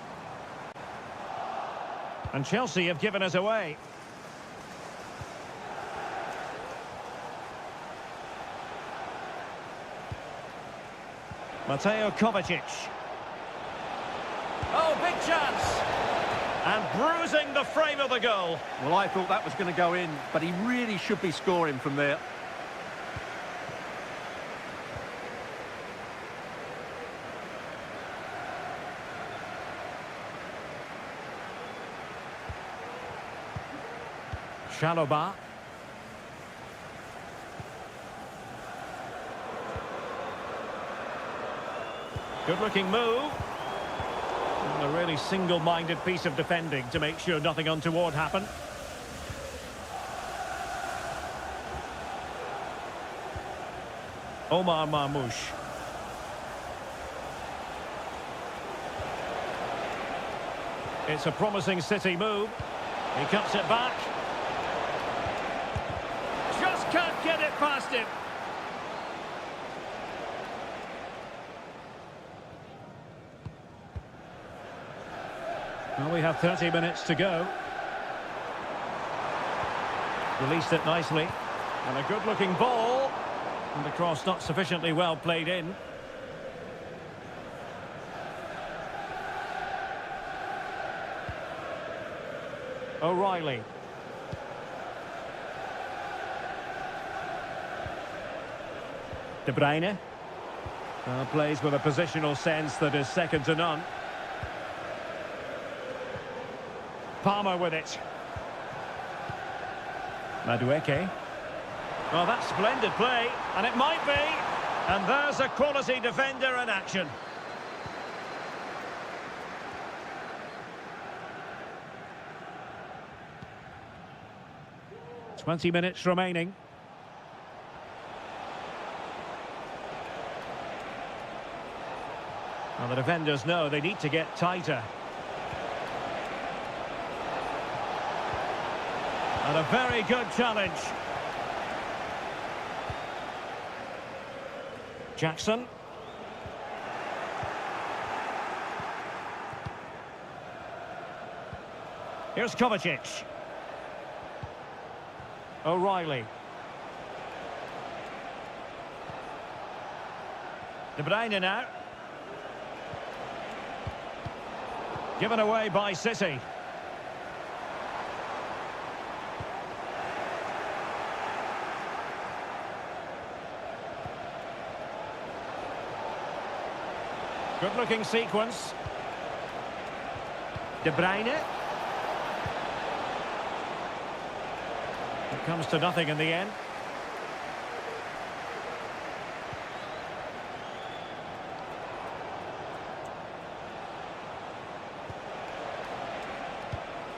And Chelsea have given us away. Mateo Kovacic. Oh, big chance! And bruising the frame of the goal. Well, I thought that was going to go in, but he really should be scoring from there. Chalobah. Good-looking move. And a really single-minded piece of defending to make sure nothing untoward happened. Omar Marmoush. It's a promising City move. He cuts it back. Just can't get it past him. Well, we have 30 minutes to go. Released it nicely. And a good-looking ball. And the cross not sufficiently well played in. O'Reilly. De Bruyne. Plays with a positional sense that is second to none. Palmer with it. Madueke. Well, that's splendid play, and it might be. And there's a quality defender in action. "20 minutes remaining. Well, the defenders know they need to get tighter. And a very good challenge. Jackson. Here's Kovacic. O'Reilly. De Bruyne now. Given away by City. Good-looking sequence. De Bruyne. It comes to nothing in the end.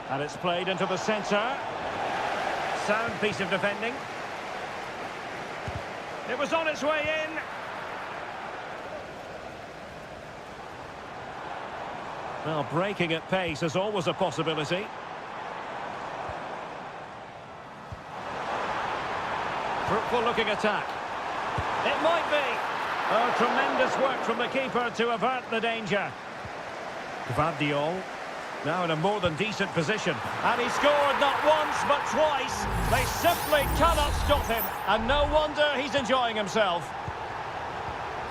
And it's played into the centre. Sound piece of defending. It was on its way in. Well, breaking at pace is always a possibility. Fruitful looking attack. It might be. Oh, tremendous work from the keeper to avert the danger. Gvardiol. Now in a more than decent position. And he scored not once, but twice. They simply cannot stop him. And no wonder he's enjoying himself.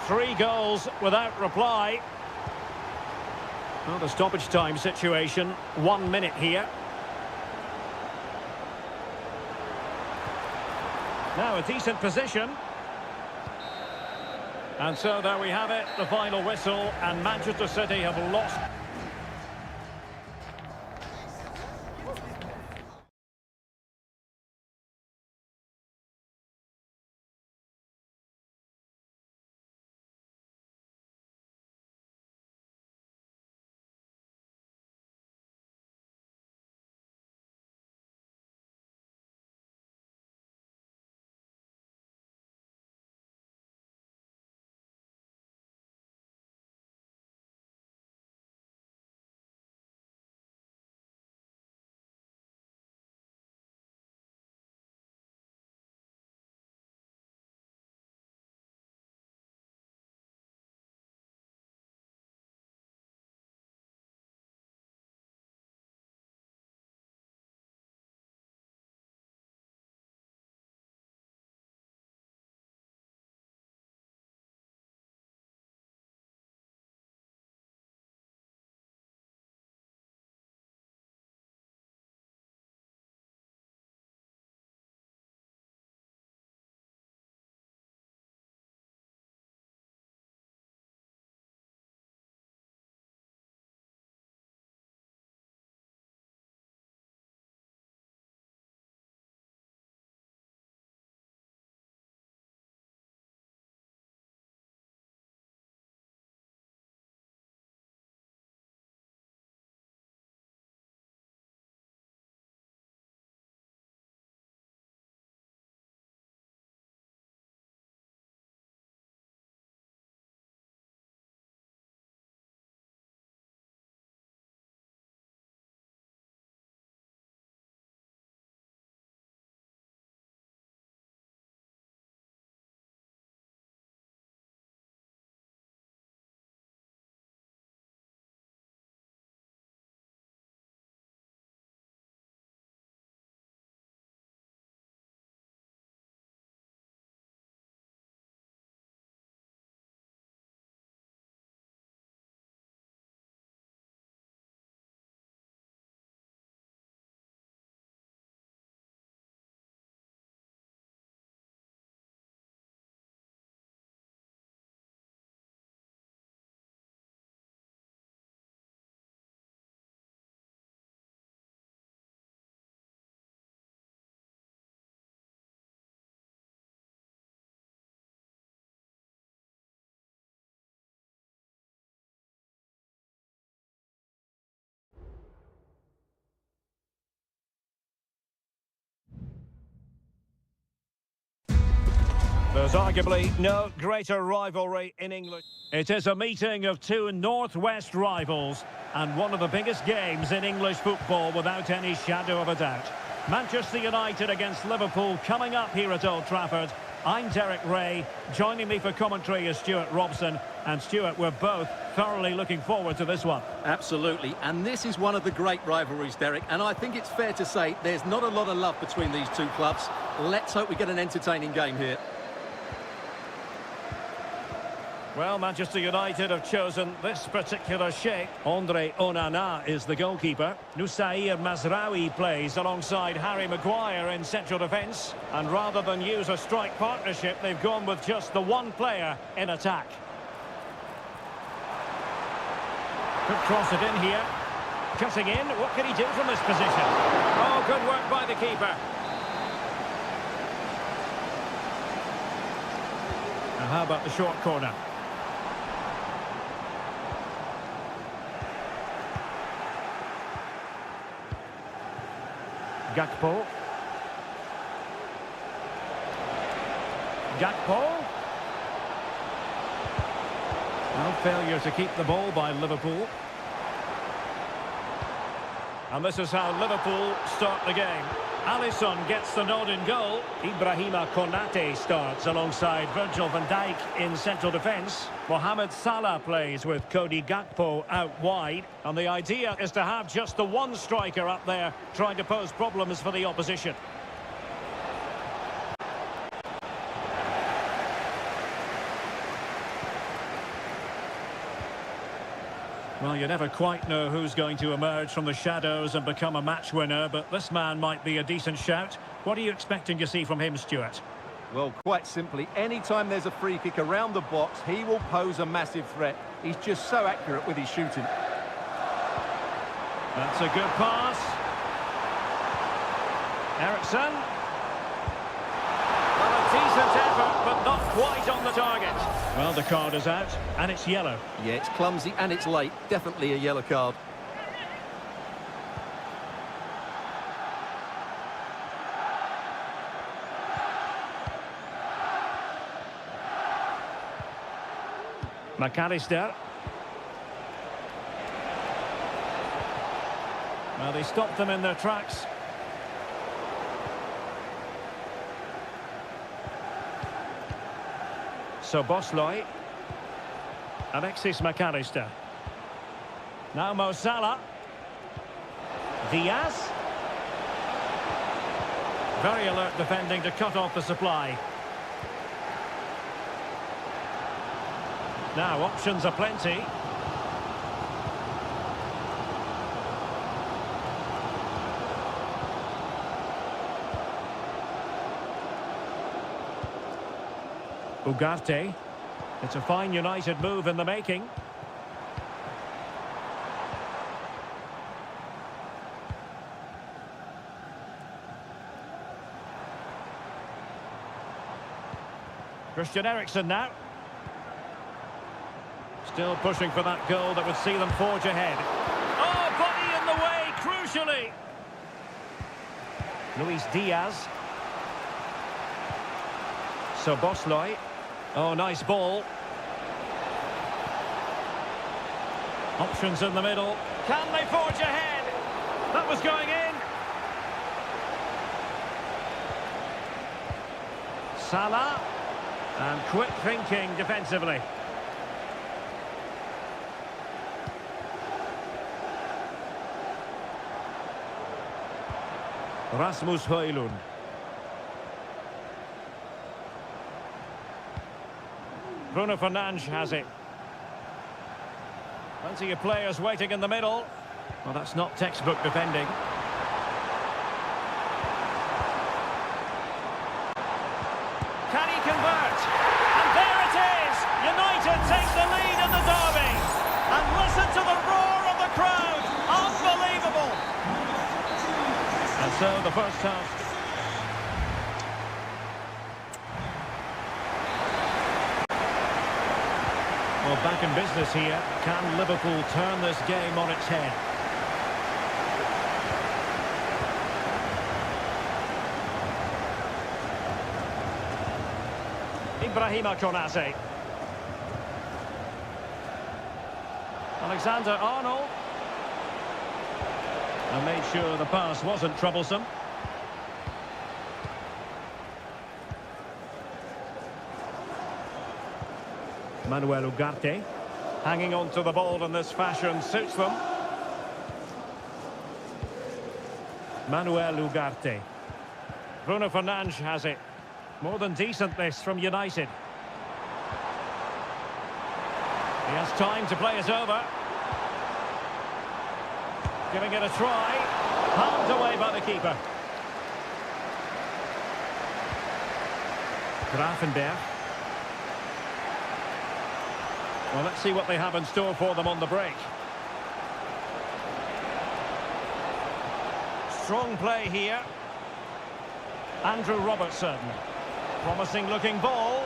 3 goals without reply. Well, the stoppage time situation. 1 minute here. Now a decent position. And so there we have it, the final whistle. And Manchester City have lost. There's arguably no greater rivalry in England. It is a meeting of two northwest rivals and one of the biggest games in English football without any shadow of a doubt. Manchester United against Liverpool coming up here at Old Trafford. I'm Derek Ray. Joining me for commentary is Stuart Robson. And Stuart, we're both thoroughly looking forward to this one. Absolutely, and this is one of the great rivalries, Derek, and I think it's fair to say there's not a lot of love between these two clubs. Let's hope we get an entertaining game here. Well, Manchester United have chosen this particular shape. Andre Onana is the goalkeeper. Nusair Mazraoui plays alongside Harry Maguire in central defence. And rather than use a strike partnership, they've gone with just the one player in attack. Could cross it in here. Cutting in, what can he do from this position? Oh, good work by the keeper. Now, how about the short corner? Gakpo. No failure to keep the ball by Liverpool. And this is how Liverpool start the game. Alisson gets the nod in goal. Ibrahima Konate starts alongside Virgil van Dijk in central defence. Mohamed Salah plays with Cody Gakpo out wide. And the idea is to have just the one striker up there trying to pose problems for the opposition. Well, you never quite know who's going to emerge from the shadows and become a match winner, but this man might be a decent shout. What are you expecting to see from him, Stuart? Well, quite simply, anytime there's a free kick around the box, he will pose a massive threat. He's just so accurate with his shooting. That's a good pass. Ericsson. Well, a decent effort, but not quite on the target. Well, the card is out, and it's yellow. Yeah, it's clumsy and it's late. Definitely a yellow card. McAllister. Well, they stopped them in their tracks. So Bosley. Alexis McAllister. Now Mo Salah. Diaz. Very alert defending to cut off the supply. Now options are plenty. Ugarte. It's a fine United move in the making. Christian Eriksen now. Still pushing for that goal that would see them forge ahead. Oh, body in the way, crucially. Luis Diaz. So Bosley. Oh, nice ball. Options in the middle. Can they forge ahead? That was going in. Salah. And quick thinking defensively. Rasmus Højlund. Bruno Fernandes has it. Plenty of players waiting in the middle. Well, that's not textbook defending. Can he convert? And there it is! United take the lead in the derby. And listen to the roar of the crowd. Unbelievable! And so the first half. Well, back in business here. Can Liverpool turn this game on its head? Ibrahima Konate. Alexander-Arnold. And made sure the pass wasn't troublesome. Manuel Ugarte. Hanging on to the ball in this fashion suits them. Manuel Ugarte. Bruno Fernandes has it. More than decent this from United. He has time to play it over. Giving it a try. Palmed away by the keeper. Grafenberg. Well, let's see what they have in store for them on the break. Strong play here. Andrew Robertson. Promising looking ball.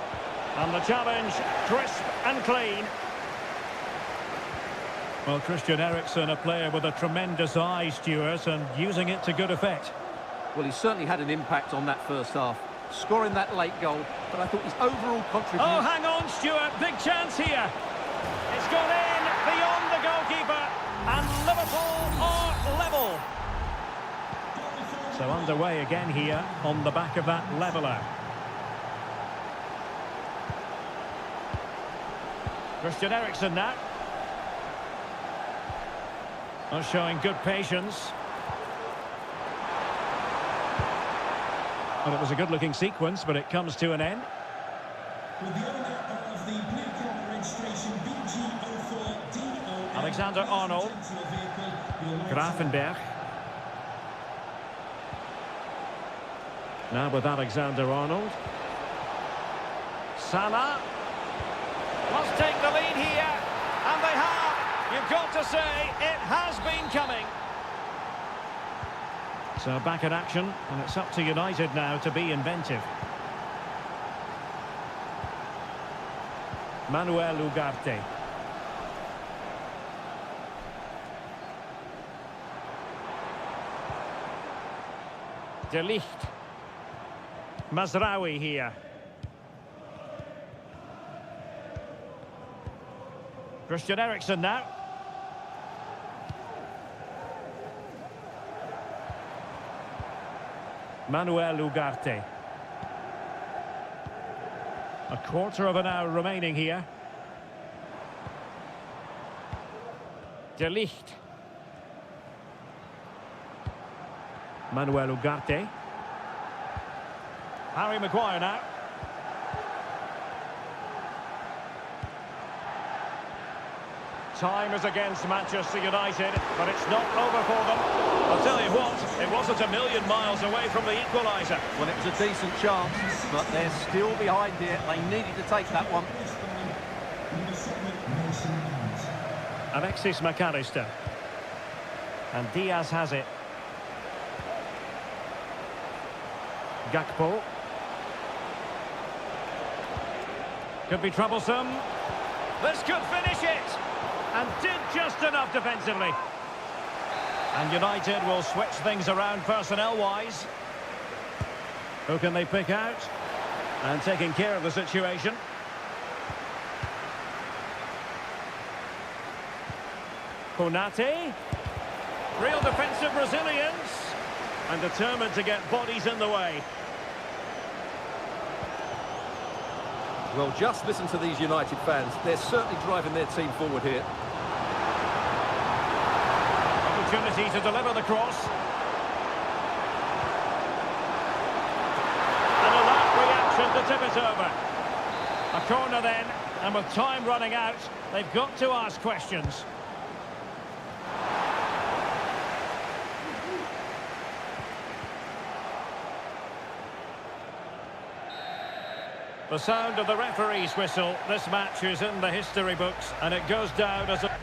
And the challenge, crisp and clean. Well, Christian Eriksen, a player with a tremendous eye, Stuart, and using it to good effect. Well, he certainly had an impact on that first half, scoring that late goal, but I thought his overall contribution... Oh, hang on, Stuart, big chance here. It's gone in, beyond the goalkeeper, and Liverpool are level. So underway again here, on the back of that leveller. Christian Eriksen now. Oh, showing good patience. Well, it was a good-looking sequence, but it comes to an end. With the owner of the blue corner registration BG04DO. Alexander-Arnold. Grafenberg. Now with Alexander-Arnold. Salah. Must take the lead here. And they have. You've got to say, it has been coming. So back in action, and it's up to United now to be inventive. Manuel Ugarte. De Ligt. Mazraoui here. Christian Eriksen now. Manuel Ugarte. A quarter of an hour remaining here. De Ligt. Manuel Ugarte. Harry Maguire now. Time is against Manchester United, but it's not over for them. I'll tell you what, it wasn't a million miles away from the equaliser. Well, it was a decent chance, but they're still behind here. They needed to take that one. Alexis McAllister. And Diaz has it. Gakpo. Could be troublesome. This could finish it. And did just enough defensively. And United will switch things around personnel-wise. Who can they pick out? And taking care of the situation. Konate. Real defensive resilience. And determined to get bodies in the way. Well, just listen to these United fans. They're certainly driving their team forward here. Opportunity to deliver the cross. And a last reaction to tip it over. A corner then, and with time running out, they've got to ask questions. The sound of the referee's whistle. This match is in the history books, and it goes down as a...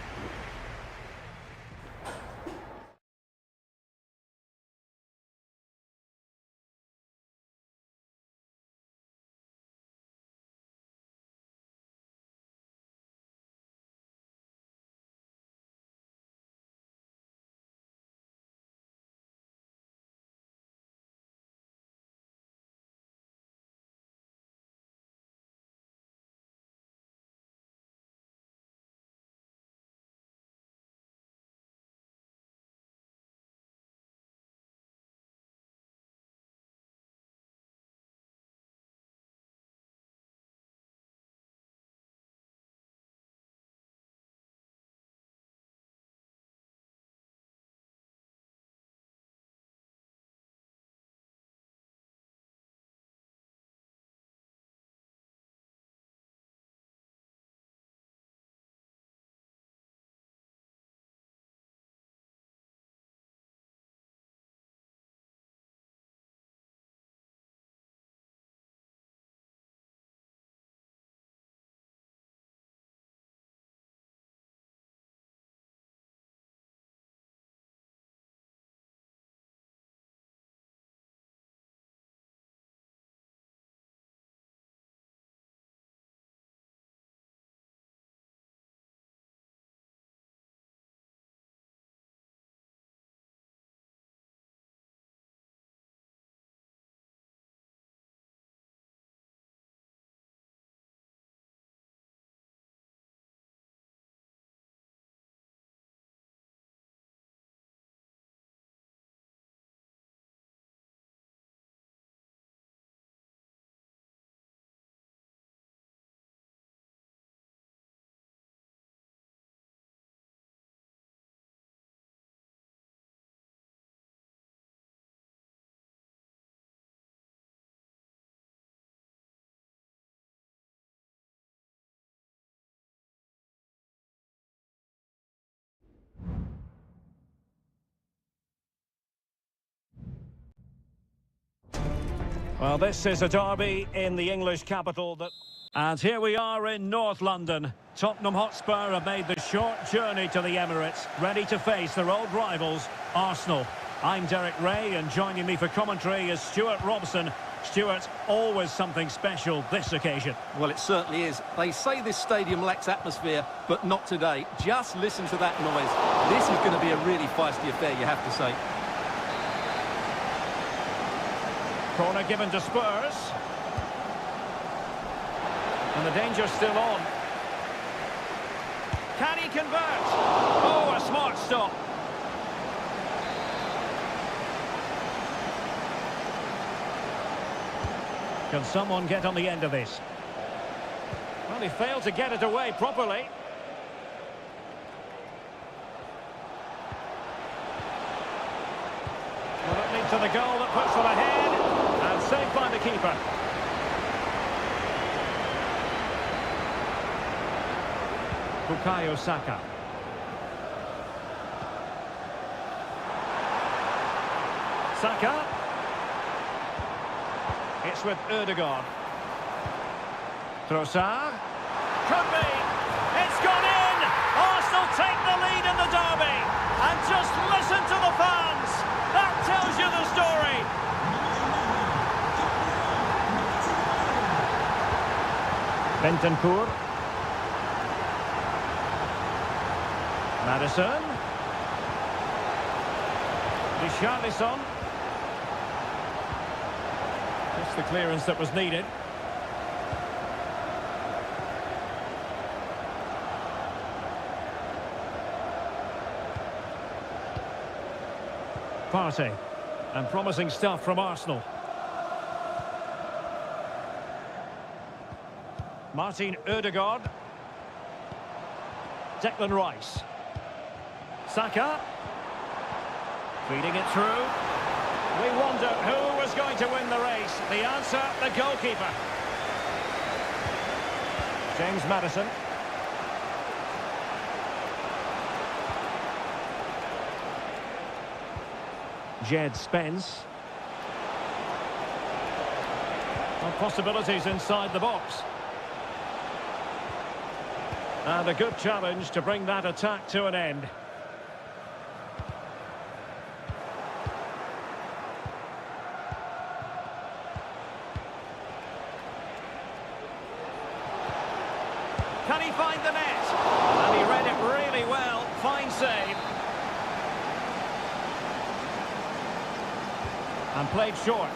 Well, this is a derby in the English capital. And here we are in North London. Tottenham Hotspur have made the short journey to the Emirates, ready to face their old rivals, Arsenal. I'm Derek Ray, and joining me for commentary is Stuart Robson. Stuart, always something special this occasion. Well, it certainly is. They say this stadium lacks atmosphere, but not today. Just listen to that noise. This is going to be a really feisty affair, you have to say. Corner given to Spurs. And the danger's still on. Can he convert? Oh, a smart stop. Can someone get on the end of this? Well, he failed to get it away properly. Well, it leads to the goal that puts them ahead. And saved by the keeper. Bukayo Saka. Saka. It's with Ødegaard. Trossard. Could be. It's gone in. Arsenal take the lead in the derby. And just listen to the fans. That tells you the story. Bentancur. Madison. Richarlison. Just the clearance that was needed. Partey. And promising stuff from Arsenal. Martin Ødegaard. Declan Rice. Saka. Feeding it through. We wonder who was going to win the race. The answer, the goalkeeper. James Madison. Jed Spence. Well, possibilities inside the box. And a good challenge to bring that attack to an end. Can he find the net? And he read it really well. Fine save. And played short.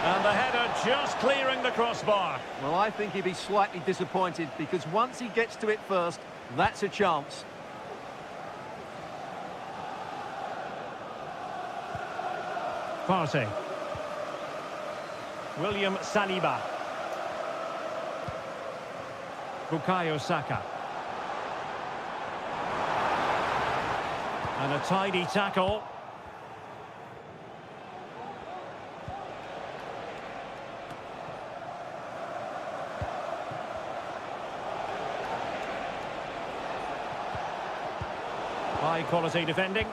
And the header just clearing the crossbar. Well, I think he'd be slightly disappointed because once he gets to it first, that's a chance. Partey. William Saliba. Bukayo Saka. And a tidy tackle. High quality defending.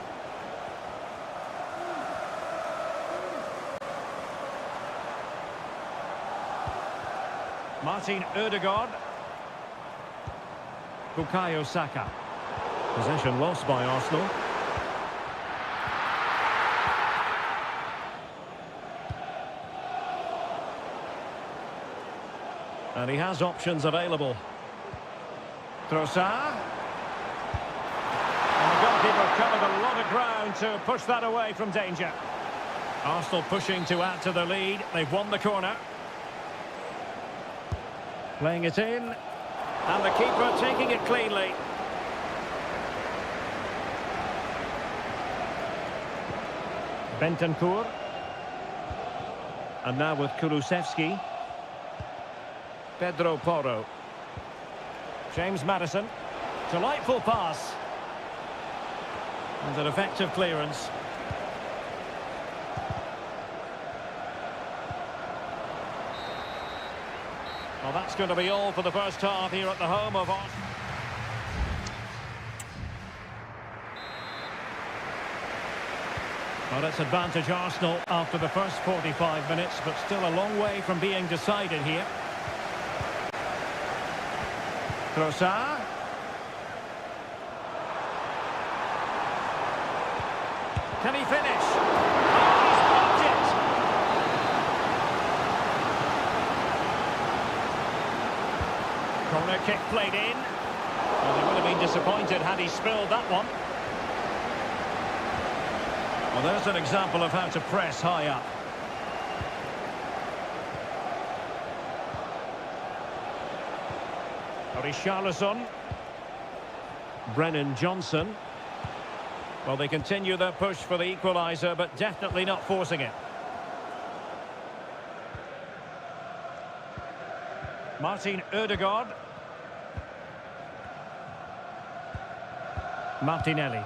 Martin Ødegaard. Bukayo Saka. Possession lost by Arsenal. And he has options available. Trossard. And the goalkeeper covered a lot of ground to push that away from danger. Arsenal pushing to add to the lead. They've won the corner. Playing it in. And the keeper taking it cleanly. Bentancur. And now with Kulusevski. Pedro Porro. James Madison. Delightful pass. And an effective clearance. Well, that's going to be all for the first half here at the home of Arsenal. Well, it's advantage Arsenal after the first 45 minutes, but still a long way from being decided here. Trossard. Can he finish? Oh, he's blocked it! Corner kick played in. Well, he would have been disappointed had he spilled that one. Well, there's an example of how to press high up. Richarlison. Brennan Johnson. Well, they continue their push for the equaliser, but definitely not forcing it. Martin Ødegaard. Martinelli.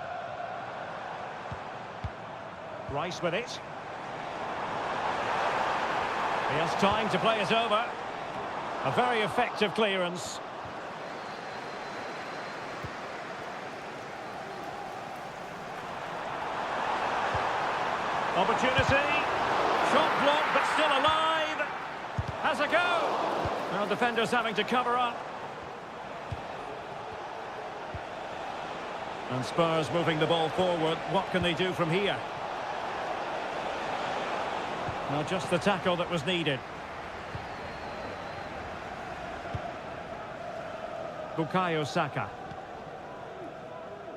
Rice with it. He has time to play it over. A very effective clearance. Opportunity. Shot blocked, but still alive. Has a go. Well, defenders having to cover up. And Spurs moving the ball forward. What can they do from here? Well, just the tackle that was needed. Bukayo Saka.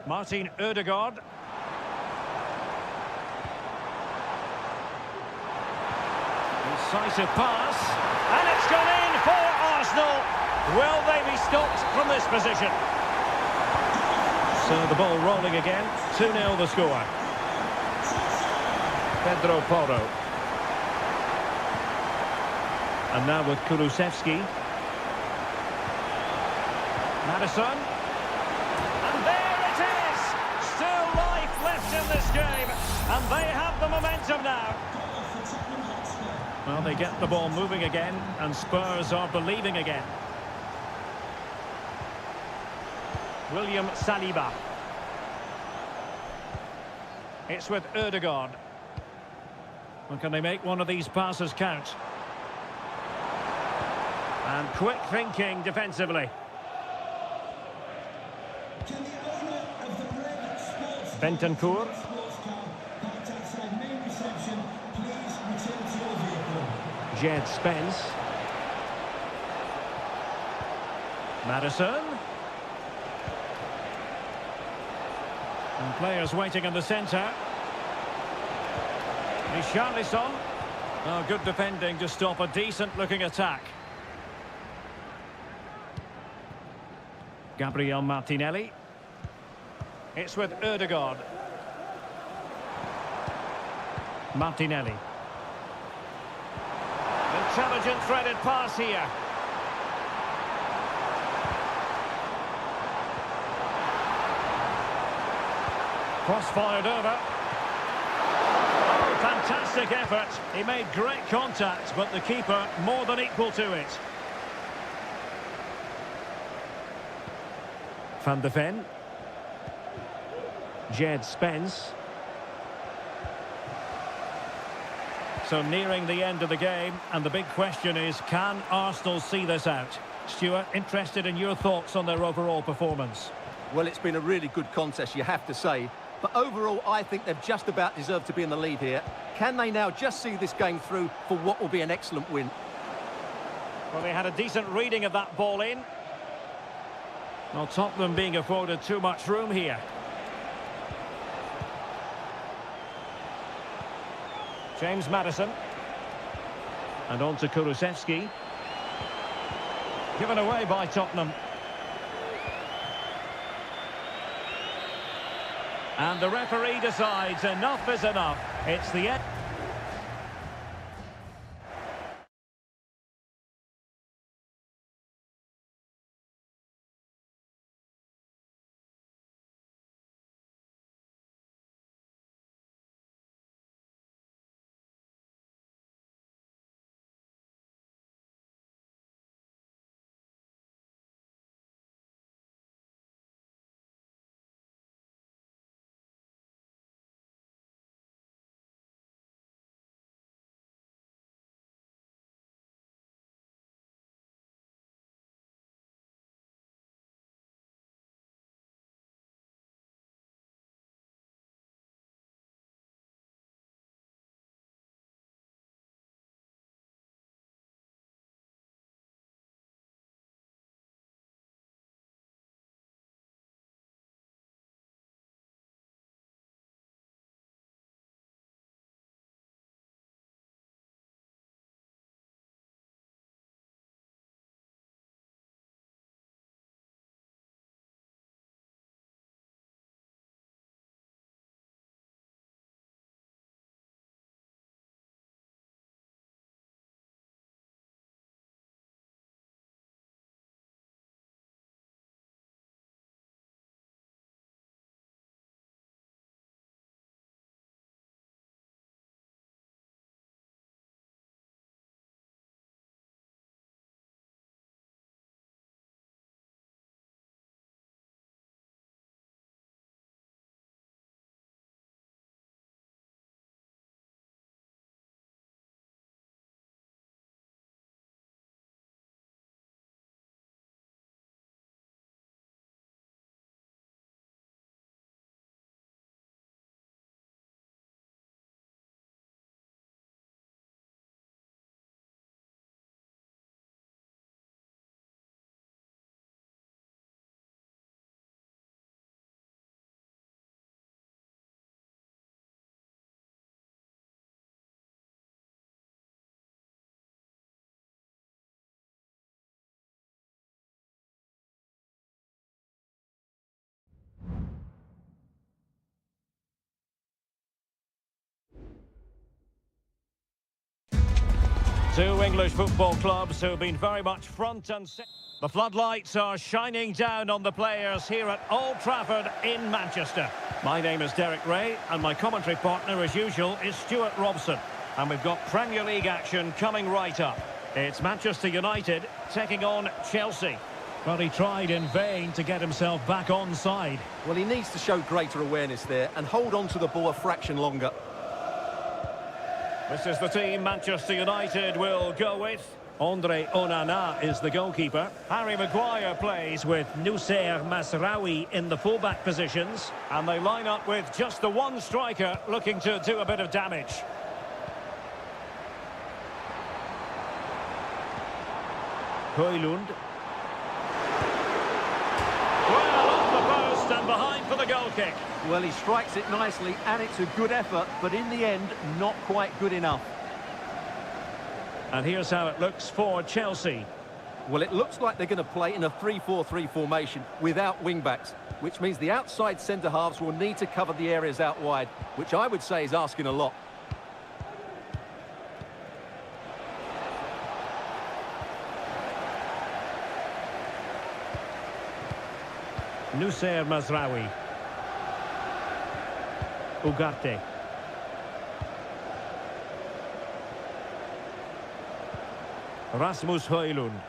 Martin Ødegaard. Decisive pass. And it's gone in for Arsenal. Will they be stopped from this position? So the ball rolling again. 2-0 the score. Pedro Porro. And now with Kulusevski. Madison. And there it is! Still life left in this game. And they have the momentum now. Well, they get the ball moving again, and Spurs are believing again. William Saliba. It's with Ødegaard. Well, can they make one of these passes count? And quick thinking defensively. Bentancur. Jed Spence. Madison. And players waiting in the centre. Richarlison. Oh, good defending to stop a decent-looking attack. Gabriel Martinelli. It's with Ødegaard. Martinelli. Intelligent threaded pass here. Cross-fired over. Oh, fantastic effort. He made great contact, but the keeper more than equal to it. Van de Ven. Jed Spence. So nearing the end of the game, and the big question is, can Arsenal see this out? Stuart, interested in your thoughts on their overall performance. Well, it's been a really good contest, you have to say. But overall, I think they've just about deserved to be in the lead here. Can they now just see this game through for what will be an excellent win? Well, they had a decent reading of that ball in. Well, Tottenham being afforded too much room here. James Madison. And on to Kulusevski. Given away by Tottenham. And the referee decides enough is enough. It's the end. Two English football clubs who have been very much front and center. The floodlights are shining down on the players here at Old Trafford in Manchester. My name is Derek Ray, and my commentary partner, as usual, is Stuart Robson. And we've got Premier League action coming right up. It's Manchester United taking on Chelsea. But he tried in vain to get himself back onside. Well, he needs to show greater awareness there and hold on to the ball a fraction longer. This is the team Manchester United will go with. Andre Onana is the goalkeeper. Harry Maguire plays with Nusser Masraoui in the fullback positions. And they line up with just the one striker looking to do a bit of damage. Højlund. Well, off the post and behind for the goal kick. Well, he strikes it nicely, and it's a good effort, but in the end, not quite good enough. And here's how it looks for Chelsea. Well, it looks like they're going to play in a 3-4-3 formation without wing-backs, which means the outside centre-halves will need to cover the areas out wide, which I would say is asking a lot. Nusser Masraoui. Ugarte. Rasmus Højlund.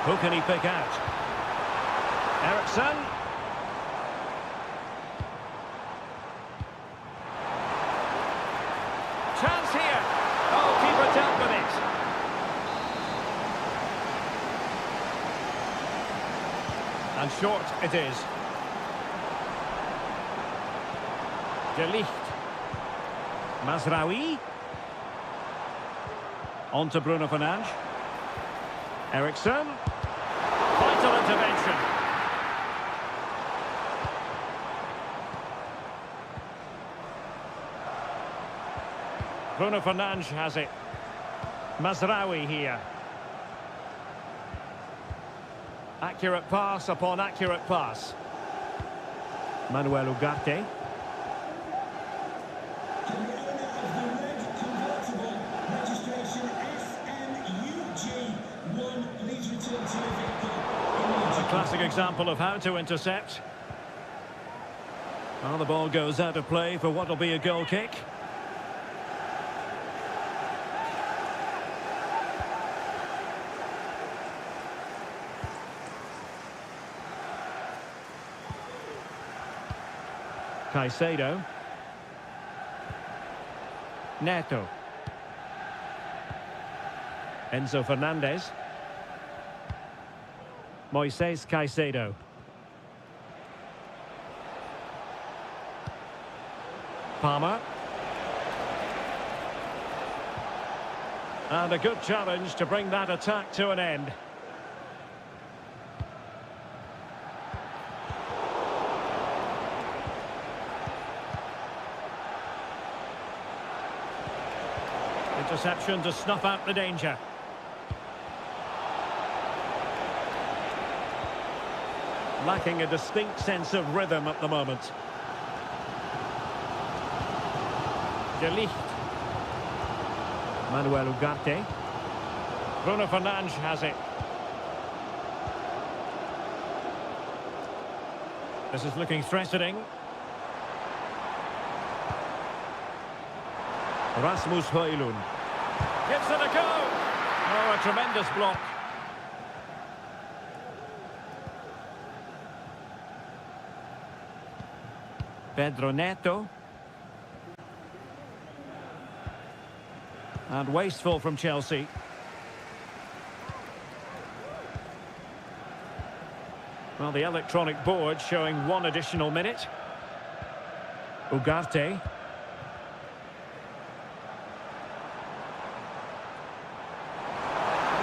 Who can he pick out? Eriksson. Chance here. Oh, keeper dealt with it. And short it is. De Ligt. Masraoui. On to Bruno Fernandes. Eriksson. Vital intervention. Bruno Fernandes has it. Masraoui here. Accurate pass upon accurate pass. Manuel Ugarte. A classic example of how to intercept. Well, the ball goes out of play for what will be a goal kick. Caicedo. Neto. Enzo Fernandez. Moises Caicedo. Palmer. And a good challenge to bring that attack to an end. Interception to snuff out the danger. Lacking a distinct sense of rhythm at the moment. De Ligt. Manuel Ugarte. Bruno Fernandes has it. This is looking threatening. Rasmus Højlund. Gives it a go. Oh, a tremendous block. Pedro Neto. And wasteful from Chelsea. Well, the electronic board showing one additional minute. Ugarte.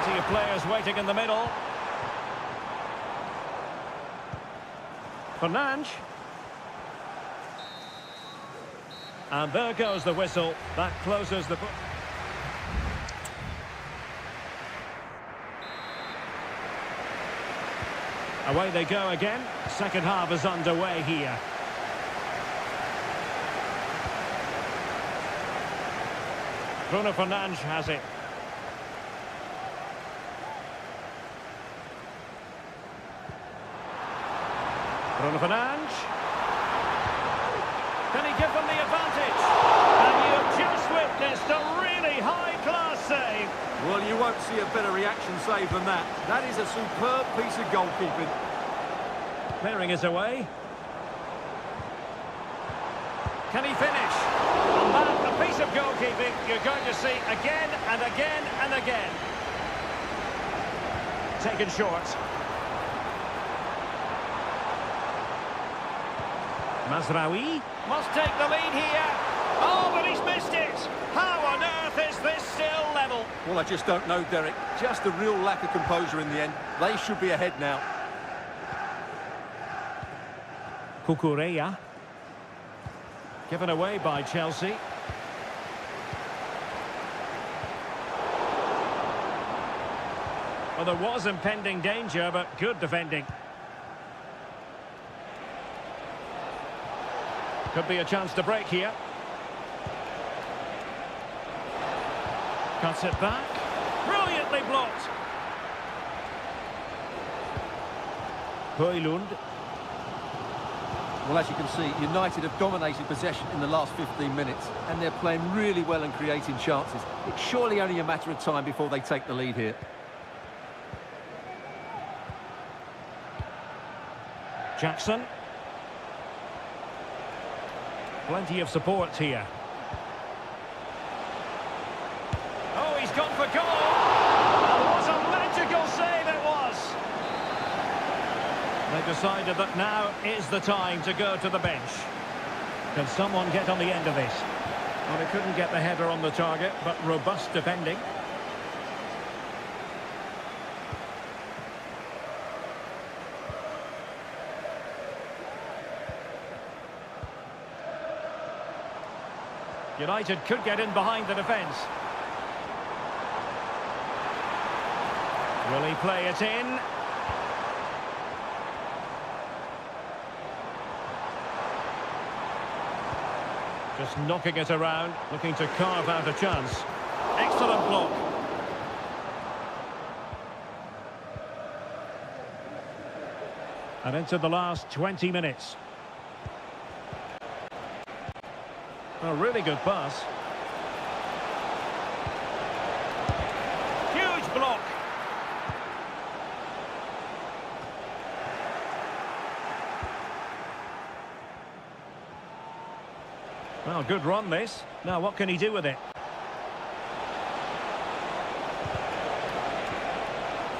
Plenty of players waiting in the middle. Fernandes. And there goes the whistle. That closes the book. Away they go again. Second half is underway here. Bruno Fernandes has it. Bruno Fernandes. Can he give them the advantage? And you've just witnessed a really high-class save. Well, you won't see a better reaction save than that. That is a superb piece of goalkeeping. Clearing is away. Can he finish? And that, a piece of goalkeeping you're going to see again and again and again. Taken short. Mazraoui must take the lead here. Oh, but he's missed it. How on earth is this still level? Well, I just don't know, Derek. Just a real lack of composure in the end. They should be ahead now. Cucurella. Given away by Chelsea. Well, there was impending danger, but good defending. Could be a chance to break here. Cuts it back. Brilliantly blocked. Højlund. Well, as you can see, United have dominated possession in the last 15 minutes, and they're playing really well and creating chances. It's surely only a matter of time before they take the lead here. Jackson. Plenty of support here. Oh, he's gone for goal! What a magical save it was! They decided that now is the time to go to the bench. Can someone get on the end of this? Well, they couldn't get the header on the target, but robust defending. United could get in behind the defence. Will he play it in? Just knocking it around, looking to carve out a chance. Excellent block. And into the last 20 minutes. A really good pass. Huge block. Well, good run this. Now what can he do with it?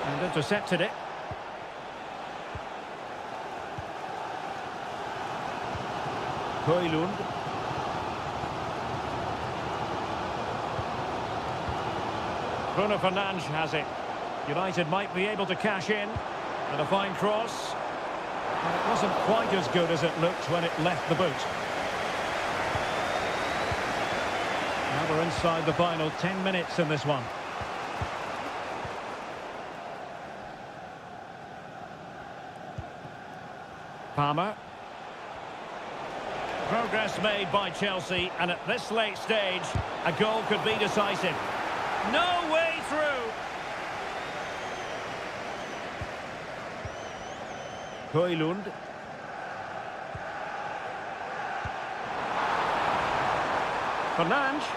And intercepted it. Højlund. Bruno Fernandes has it. United might be able to cash in. And a fine cross. And it wasn't quite as good as it looked when it left the boot. Now we're inside the final 10 minutes in this one. Palmer. Progress made by Chelsea, and at this late stage, a goal could be decisive. No way through. Højlund. Fernandes.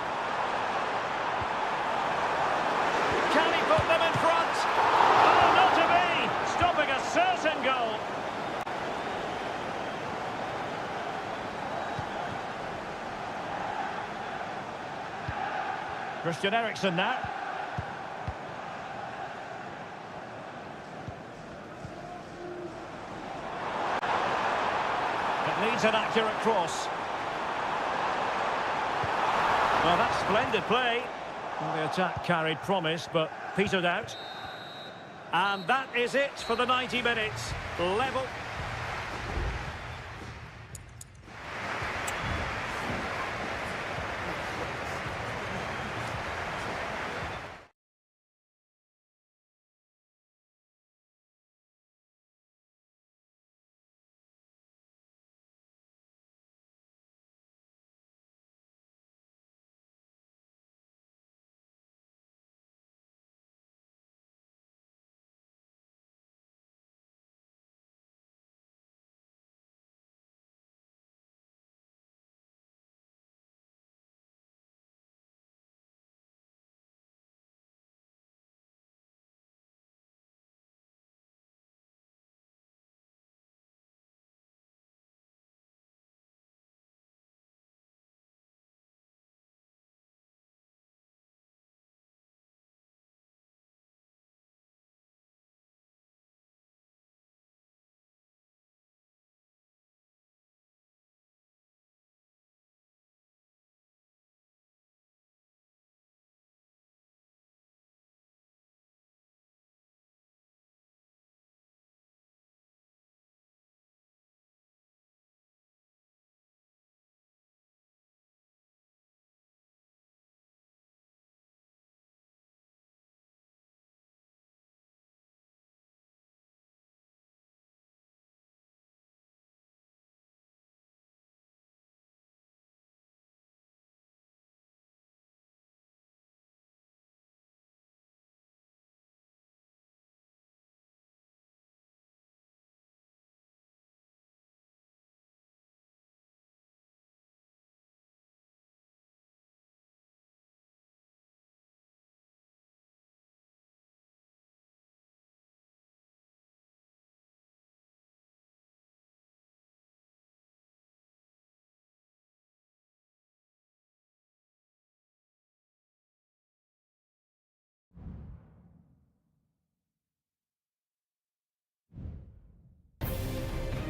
Can he put them in front? Oh, not to be. Stopping a certain goal. Christian Eriksen now. It needs an accurate cross. Well, that's splendid play. Well, the attack carried promise, but petered out. And that is it for the 90 minutes. Level.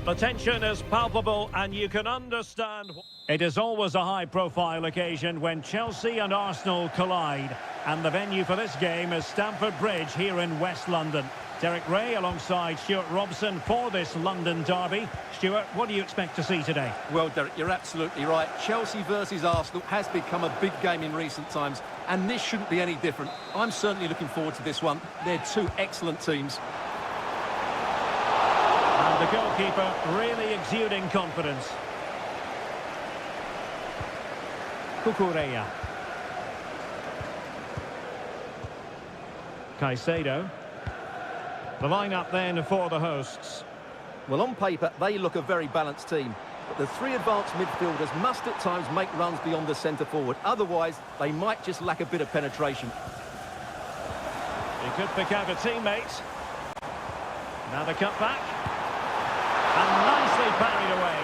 The tension is palpable and you can understand. It is always a high-profile occasion when Chelsea and Arsenal collide. And the venue for this game is Stamford Bridge here in West London. Derek Ray alongside Stuart Robson for this London derby. Stuart, what do you expect to see today? Well, Derek, you're absolutely right. Chelsea versus Arsenal has become a big game in recent times, and this shouldn't be any different. I'm certainly looking forward to this one. They're two excellent teams. And the goalkeeper really exuding confidence. Cucurella. Caicedo. The line-up then for the hosts. Well, on paper, they look a very balanced team. But the three advanced midfielders must at times make runs beyond the centre-forward. Otherwise, they might just lack a bit of penetration. He could pick out a teammate. Now the cut back. And nicely parried away.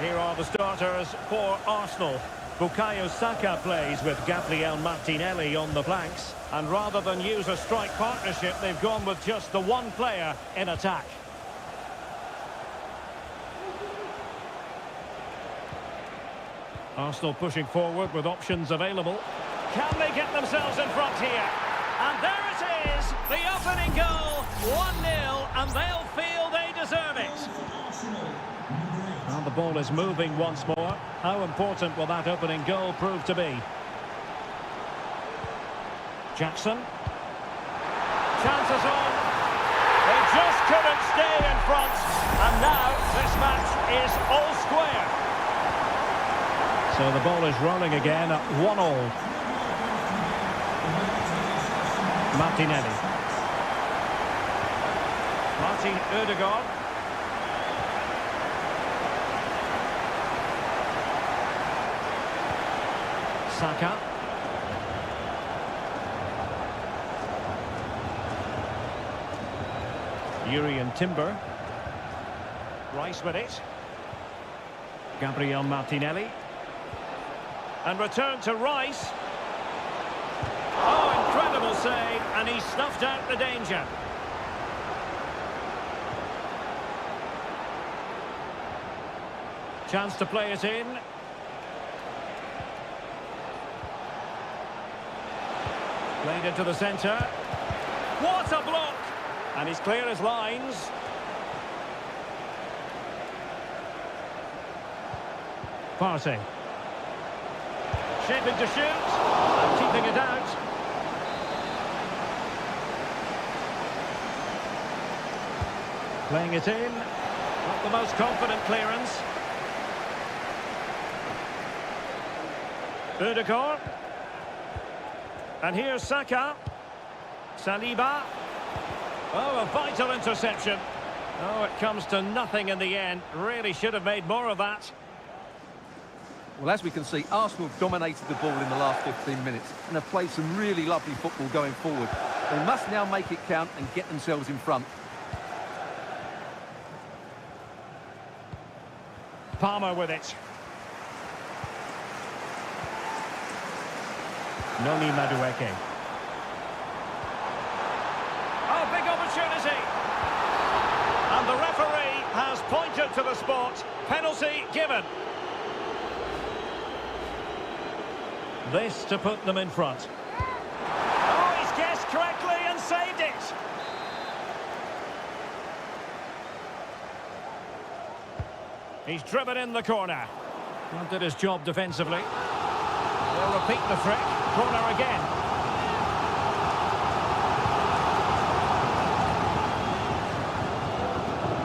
Here are the starters for Arsenal. Bukayo Saka plays with Gabriel Martinelli on the flanks. And rather than use a strike partnership, they've gone with just the one player in attack. Arsenal pushing forward with options available. Can they get themselves in front here? And there it is, the opening goal, 1-0, and they'll feel they deserve it. And the ball is moving once more. How important will that opening goal prove to be? Jackson. Chances on. They just couldn't stay in front. And now this match is all square. So the ball is rolling again at 1-1. Martinelli. Martin Ødegaard. Saka. Urian Timber. Rice with it. Gabriel Martinelli. And return to Rice. Oh, incredible save, and he snuffed out the danger. Chance to play it in. Played into the centre. What a block! And he's clear as lines. Partey. Shaping to shoot. And keeping it out. Playing it in. Not the most confident clearance. Ødegaard. And here's Saka. Saliba. Oh, a vital interception. Oh, it comes to nothing in the end. Really should have made more of that. Well, as we can see, Arsenal have dominated the ball in the last 15 minutes and have played some really lovely football going forward. They must now make it count and get themselves in front. Palmer with it. Noni Madueke. Oh, big opportunity. And the referee has pointed to the spot. Penalty given. This to put them in front. Oh, he's guessed correctly and saved it. He's driven in the corner. And did his job defensively. They'll repeat the trick. Corner again.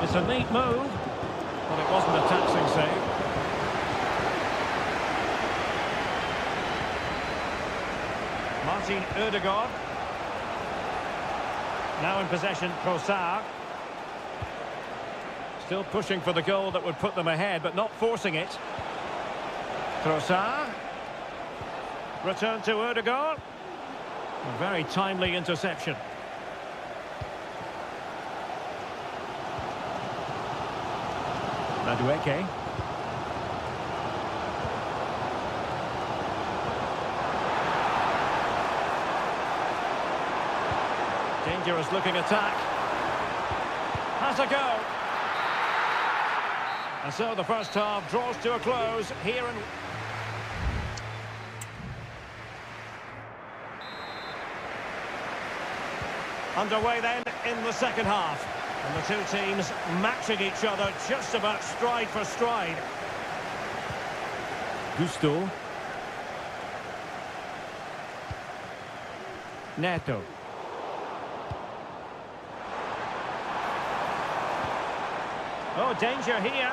It's a neat move, but it wasn't a taxing save. Martin Ødegaard. Now in possession, Trossard. Still pushing for the goal that would put them ahead, but not forcing it. Trossard. Return to Ødegaard. A very timely interception. Madueke. Dangerous looking attack. Has has a go. And so the first half draws to a close here in... Underway then in the second half. And the two teams matching each other just about stride for stride. Gusto. Neto. Oh, danger here.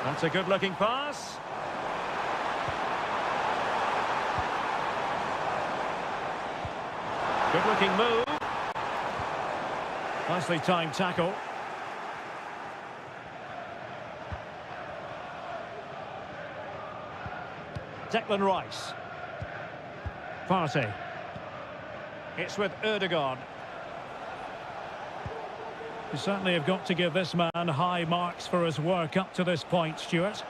That's a good-looking pass. Good-looking move. Nicely timed tackle. Declan Rice. Partey. It's with Ødegaard. You certainly have got to give this man high marks for his work up to this point, Stuart.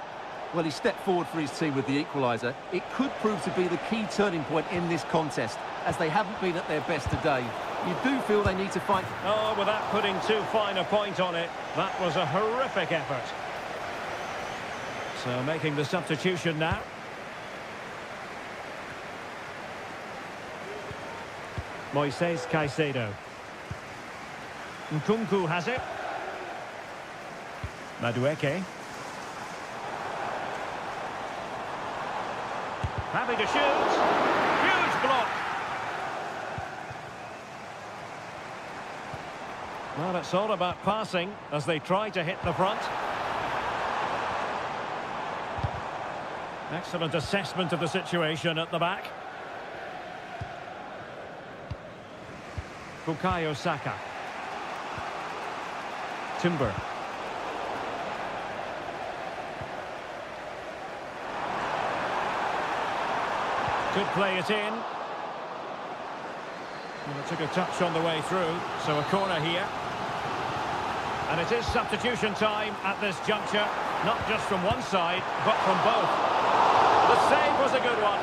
Well, he stepped forward for his team with the equaliser. It could prove to be the key turning point in this contest, as they haven't been at their best today. You do feel they need to fight... Oh, without putting too fine a point on it, that was a horrific effort. So making the substitution now. Moises Caicedo. Nkunku has it. Madueke. Happy to shoot. Huge block. Well, it's all about passing as they try to hit the front. Excellent assessment of the situation at the back. Bukayo Saka. Timber. Could play it in. Well, it took a touch on the way through, so a corner here. And it is substitution time at this juncture, not just from one side, but from both. The save was a good one.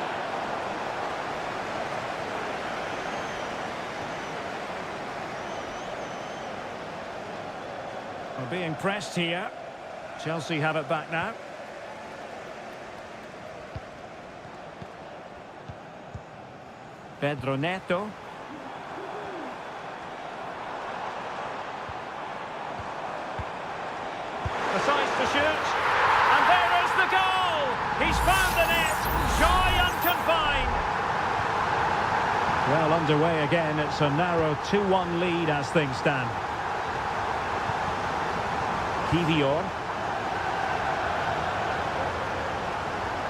Well, being pressed here. Chelsea have it back now. Pedro Neto. Decides to shoot. And there is the goal! He's found the net. Joy unconfined. Well, underway again. It's a narrow 2-1 lead as things stand. Kivior.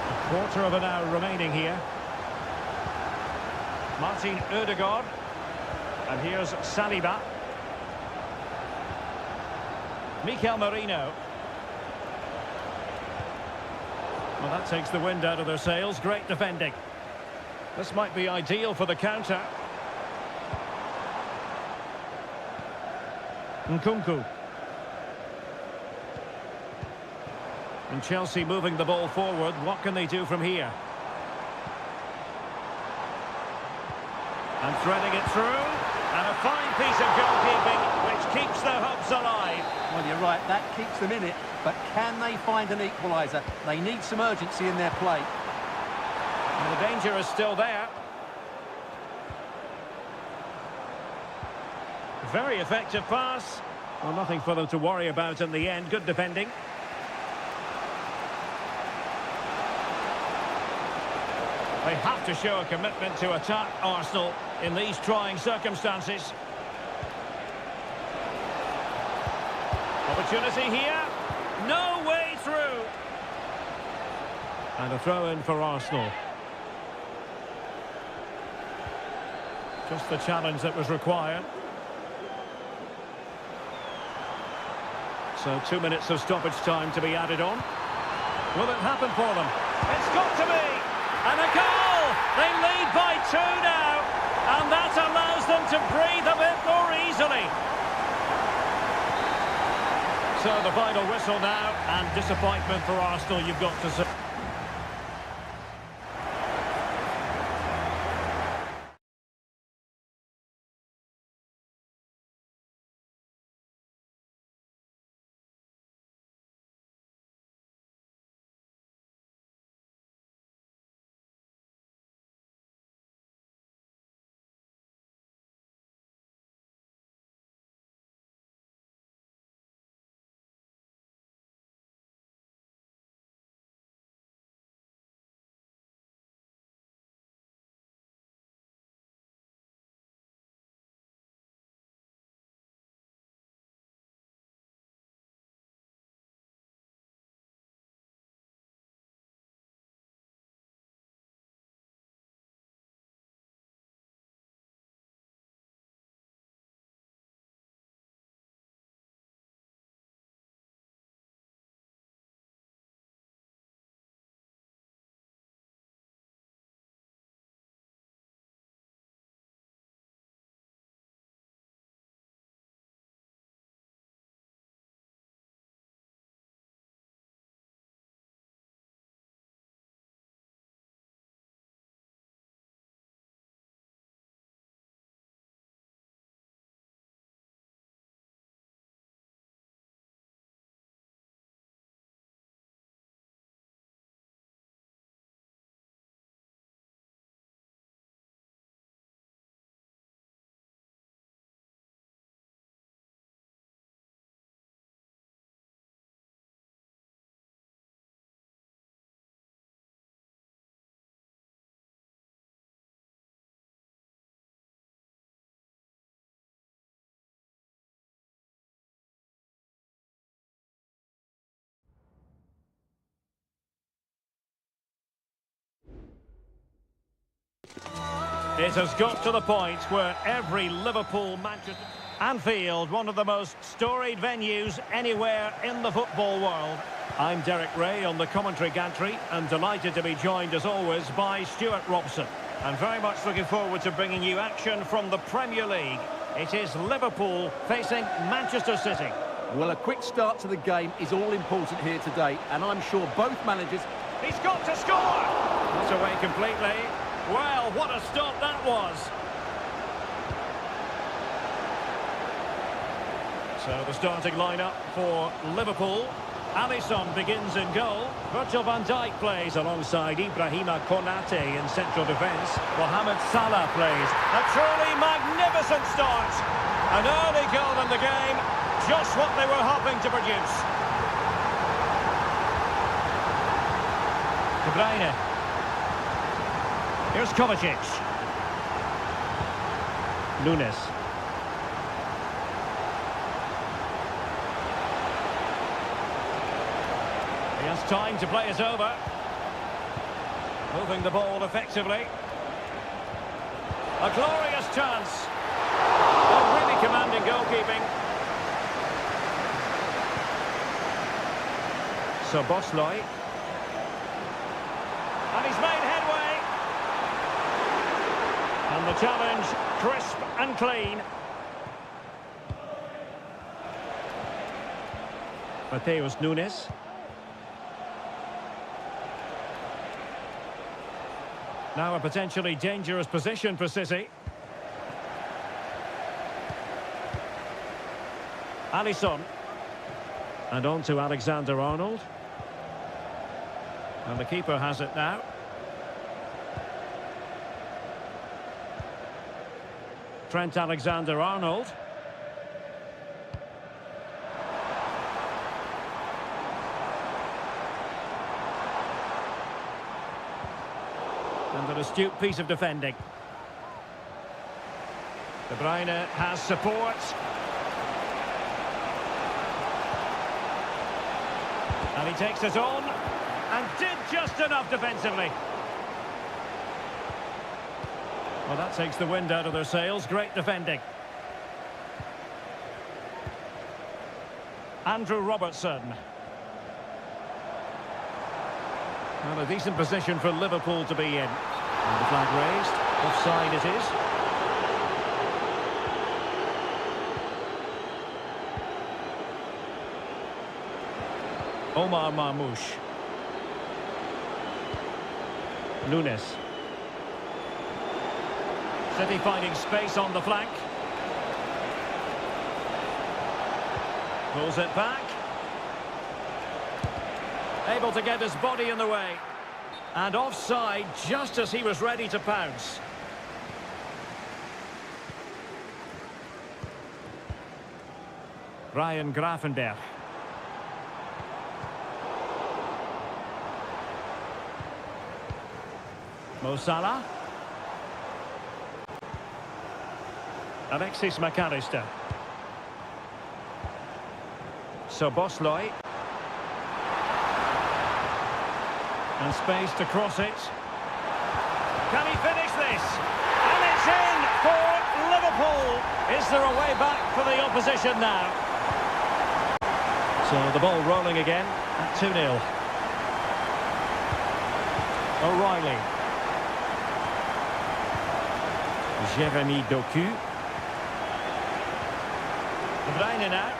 A quarter of an hour remaining here. Martin Ødegaard. And here's Saliba. Mikel Merino. Well, that takes the wind out of their sails. Great defending. This might be ideal for the counter. Nkunku. And Chelsea moving the ball forward. What can they do from here? And threading it through. And a fine piece of goalkeeping which keeps their hopes alive. Well, you're right, that keeps them in it. But can they find an equaliser? They need some urgency in their play. And the danger is still there. Very effective pass. Well, nothing for them to worry about in the end. Good defending. They have to show a commitment to attack Arsenal in these trying circumstances. Opportunity here. No way through. And a throw-in for Arsenal. Just the challenge that was required. So 2 minutes of stoppage time to be added on. Will it happen for them? It's got to be! And a goal! They lead by 2 now. And that allows them to breathe a bit more easily. So the final whistle now, and disappointment for Arsenal, you've got to say. It has got to the point where every Liverpool, Manchester... Anfield, one of the most storied venues anywhere in the football world. I'm Derek Ray on the commentary gantry and delighted to be joined as always by Stuart Robson. And very much looking forward to bringing you action from the Premier League. It is Liverpool facing Manchester City. Well, a quick start to the game is all important here today, and I'm sure both managers... He's got to score! Not away completely. Well, what a stop that was. So the starting lineup for Liverpool. Alisson begins in goal. Virgil van Dijk plays alongside Ibrahima Konate in central defence. Mohamed Salah plays. A truly magnificent start. An early goal in the game. Just what they were hoping to produce. De Bruyne. Here's Kovacic. Nunes. He has time to play it over. Moving the ball effectively. A glorious chance. Oh, really commanding goalkeeping. So Bosley. And he's made headway. And the challenge, crisp and clean. Mateus Nunes. Now a potentially dangerous position for City. Alisson. And on to Alexander-Arnold. And the keeper has it now. Trent Alexander-Arnold. And an astute piece of defending. De Bruyne has support. And he takes it on. And did just enough defensively. Well, that takes the wind out of their sails. Great defending. Andrew Robertson. Well, a decent position for Liverpool to be in. And the flag raised. Offside it is. Omar Marmoush. Nunes. City finding space on the flank. Pulls it back. Able to get his body in the way. And offside just as he was ready to pounce. Ryan Gravenberch. Mo Salah. Alexis McAllister. So Bosley. And space to cross it. Can he finish this? And it's in for Liverpool. Is there a way back for the opposition now? So the ball rolling again at 2-0. O'Reilly. Jeremy Doku. De Bruyne now.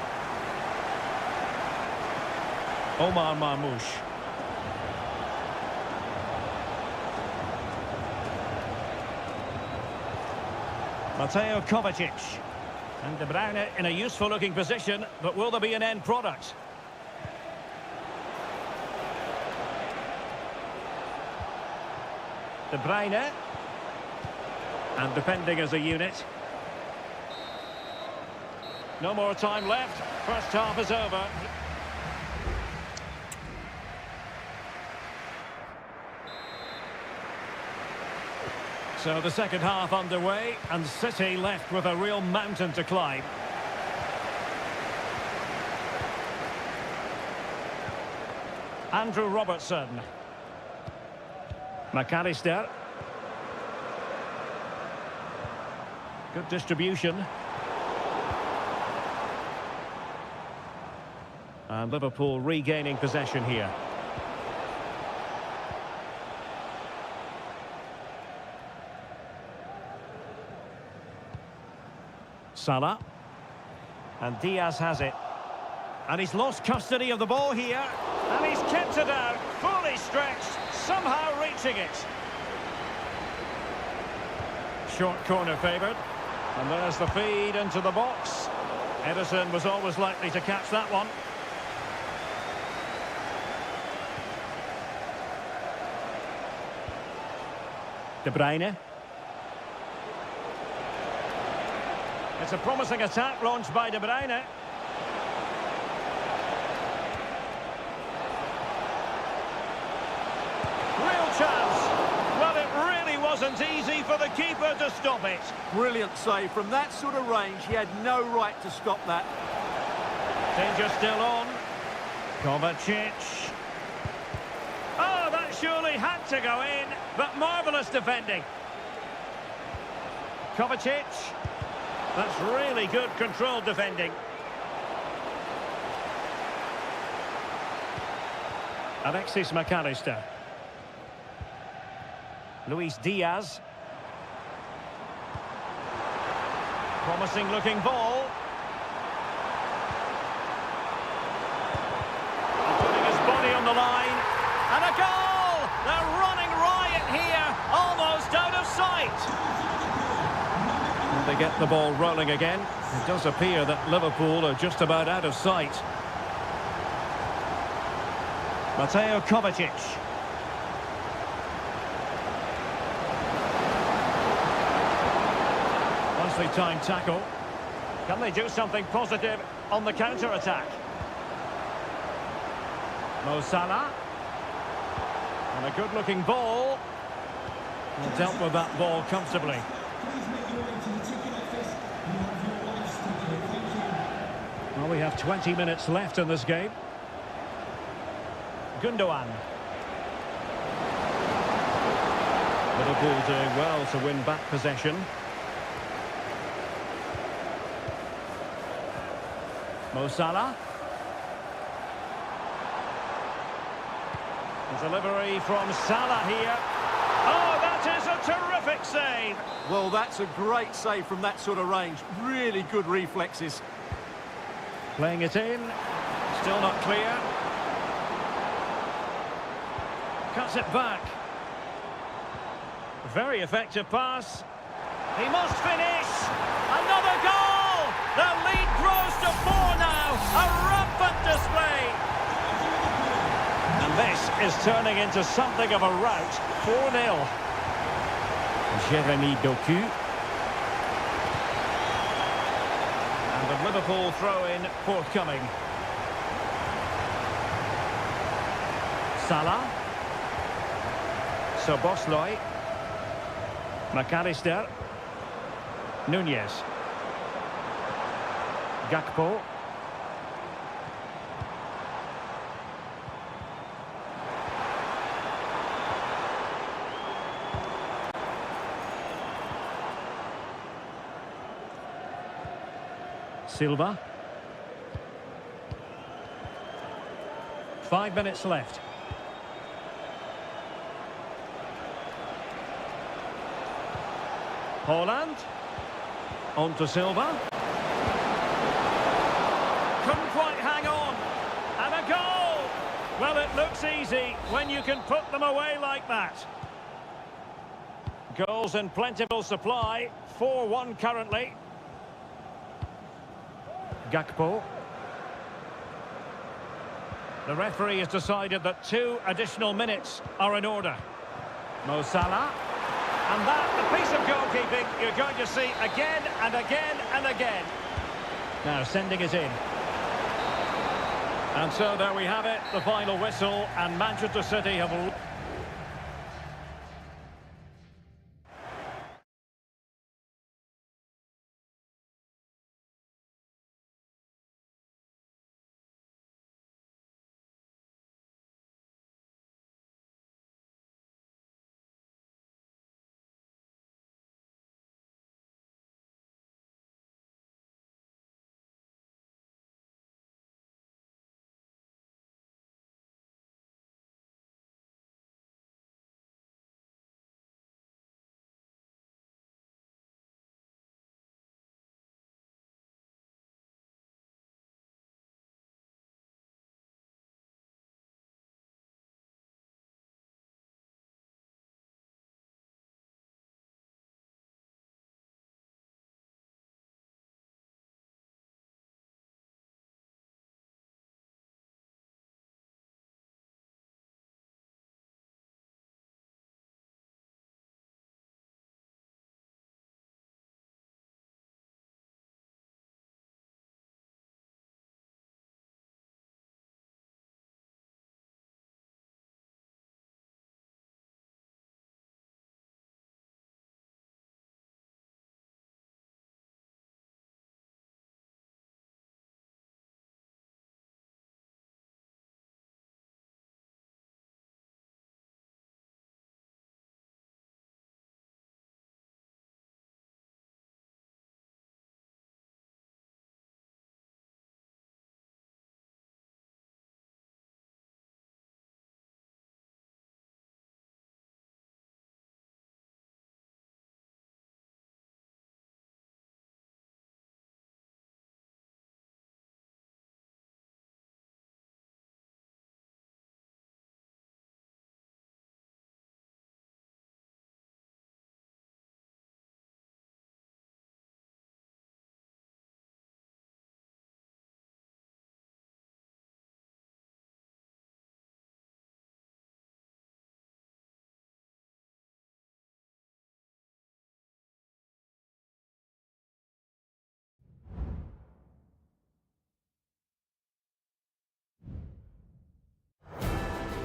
Omar Marmoush. Mateo Kovacic. And De Bruyne in a useful looking position, but will there be an end product? De Bruyne. And defending as a unit. No more time left. First half is over. So the second half underway, and City left with a real mountain to climb. Andrew Robertson. McAllister. Good distribution. And Liverpool regaining possession here. Salah. And Diaz has it. And he's lost custody of the ball here. And he's kept it out, fully stretched, somehow reaching it. Short corner favoured. And there's the feed into the box. Edison was always likely to catch that one. De Bruyne. It's a promising attack launched by De Bruyne. Real chance. Well, it really wasn't easy for the keeper to stop it. Brilliant save. From that sort of range, he had no right to stop that. Danger still on. Kovacic. Oh, that surely had to go in, but marvellous defending. Kovacic. That's really good controlled defending. Alexis McAllister. Luis Diaz. Promising looking ball. And putting his body on the line. And a goal! They're running riot here, almost out of sight. And they get the ball rolling again. It does appear that Liverpool are just about out of sight. Mateo Kovacic. Nicely timed tackle. Can they do something positive on the counter-attack? Mo Salah. And a good-looking ball. And dealt with that ball comfortably. Well, we have 20 minutes left in this game. Gundogan. Liverpool doing well to win back possession. Mo Salah. Delivery from Salah here. Oh, that is a terrific save. Well, that's a great save from that sort of range. Really good reflexes. Playing it in. Still not clear. Cuts it back. Very effective pass. He must finish. Another goal! The lead grows to 4 now. A rampant display. And this is turning into something of a rout. 4-0. Jeremy Doku. And the Liverpool throw-in forthcoming. Salah. Szoboszlai. McAllister. Nunez. Gakpo. Silva. 5 minutes left. Haaland. On to Silva. Couldn't quite hang on. And a goal! Well, it looks easy when you can put them away like that. Goals in plentiful supply. 4-1 currently. Gakpo. The referee has decided that 2 additional minutes are in order. Mo Salah. And that, a piece of goalkeeping you're going to see again and again and again. Now sending it in. And so there we have it, the final whistle, and Manchester City have...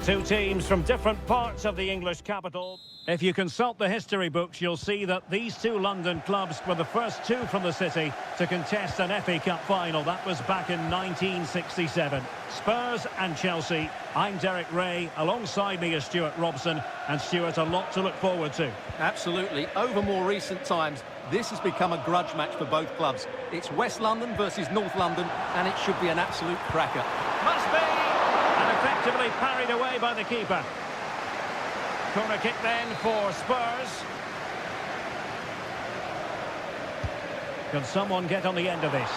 Two teams from different parts of the English capital. If you consult the history books, you'll see that these two London clubs were the first two from the city to contest an FA Cup final. That was back in 1967. Spurs and Chelsea. I'm Derek Ray. Alongside me is Stuart Robson. And Stuart, a lot to look forward to. Absolutely. Over more recent times, this has become a grudge match for both clubs. It's West London versus North London, and it should be an absolute cracker. Must be! And effectively parried away by the keeper. Corner kick then for Spurs. Can someone get on the end of this?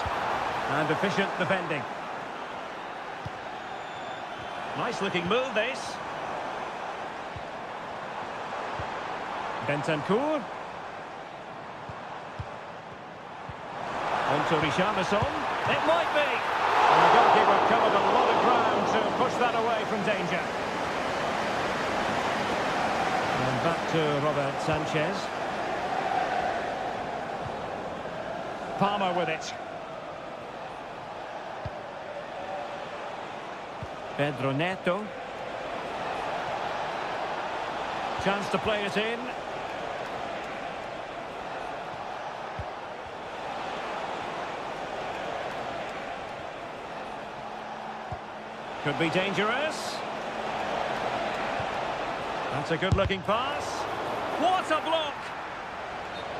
And efficient defending. Nice looking move, this. Bentancur. On to Richarlison. It might be. And the goalkeeper covered a lot of ground to push that away from danger. And back to Robert Sanchez. Palmer with it. Pedro Neto. Chance to play it in. Could be dangerous. That's a good-looking pass. What a block!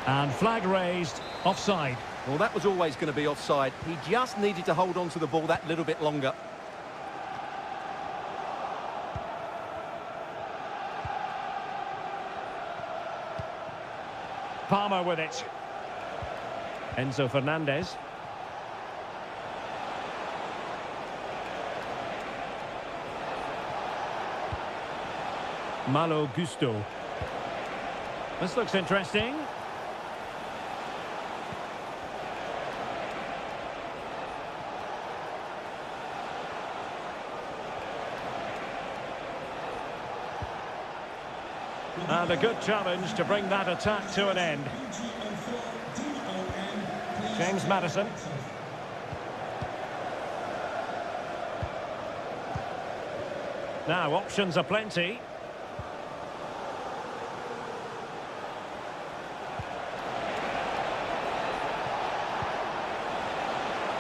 And flag raised, offside. Well, that was always going to be offside. He just needed to hold on to the ball that little bit longer. Palmer with it. Enzo Fernandez. Malo Gusto. This looks interesting. And a good challenge to bring that attack to an end. James Maddison. Now, options are plenty.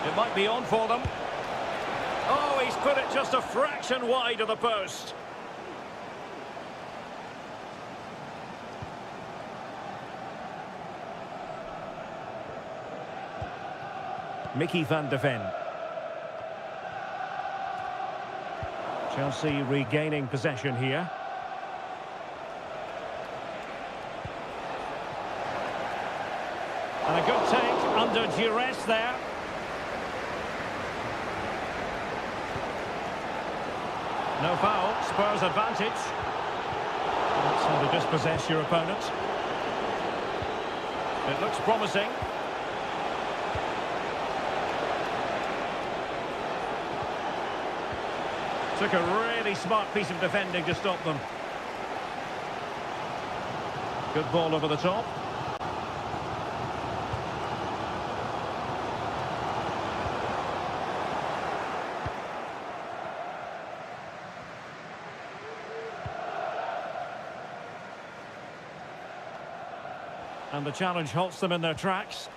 It might be on for them. Oh, he's put it just a fraction wide of the post. Mickey van de Ven. Chelsea regaining possession here. And a good take under duress there. No foul, Spurs advantage. That's how to dispossess your opponent. It looks promising. Took a really smart piece of defending to stop them. Good ball over the top. And the challenge halts them in their tracks.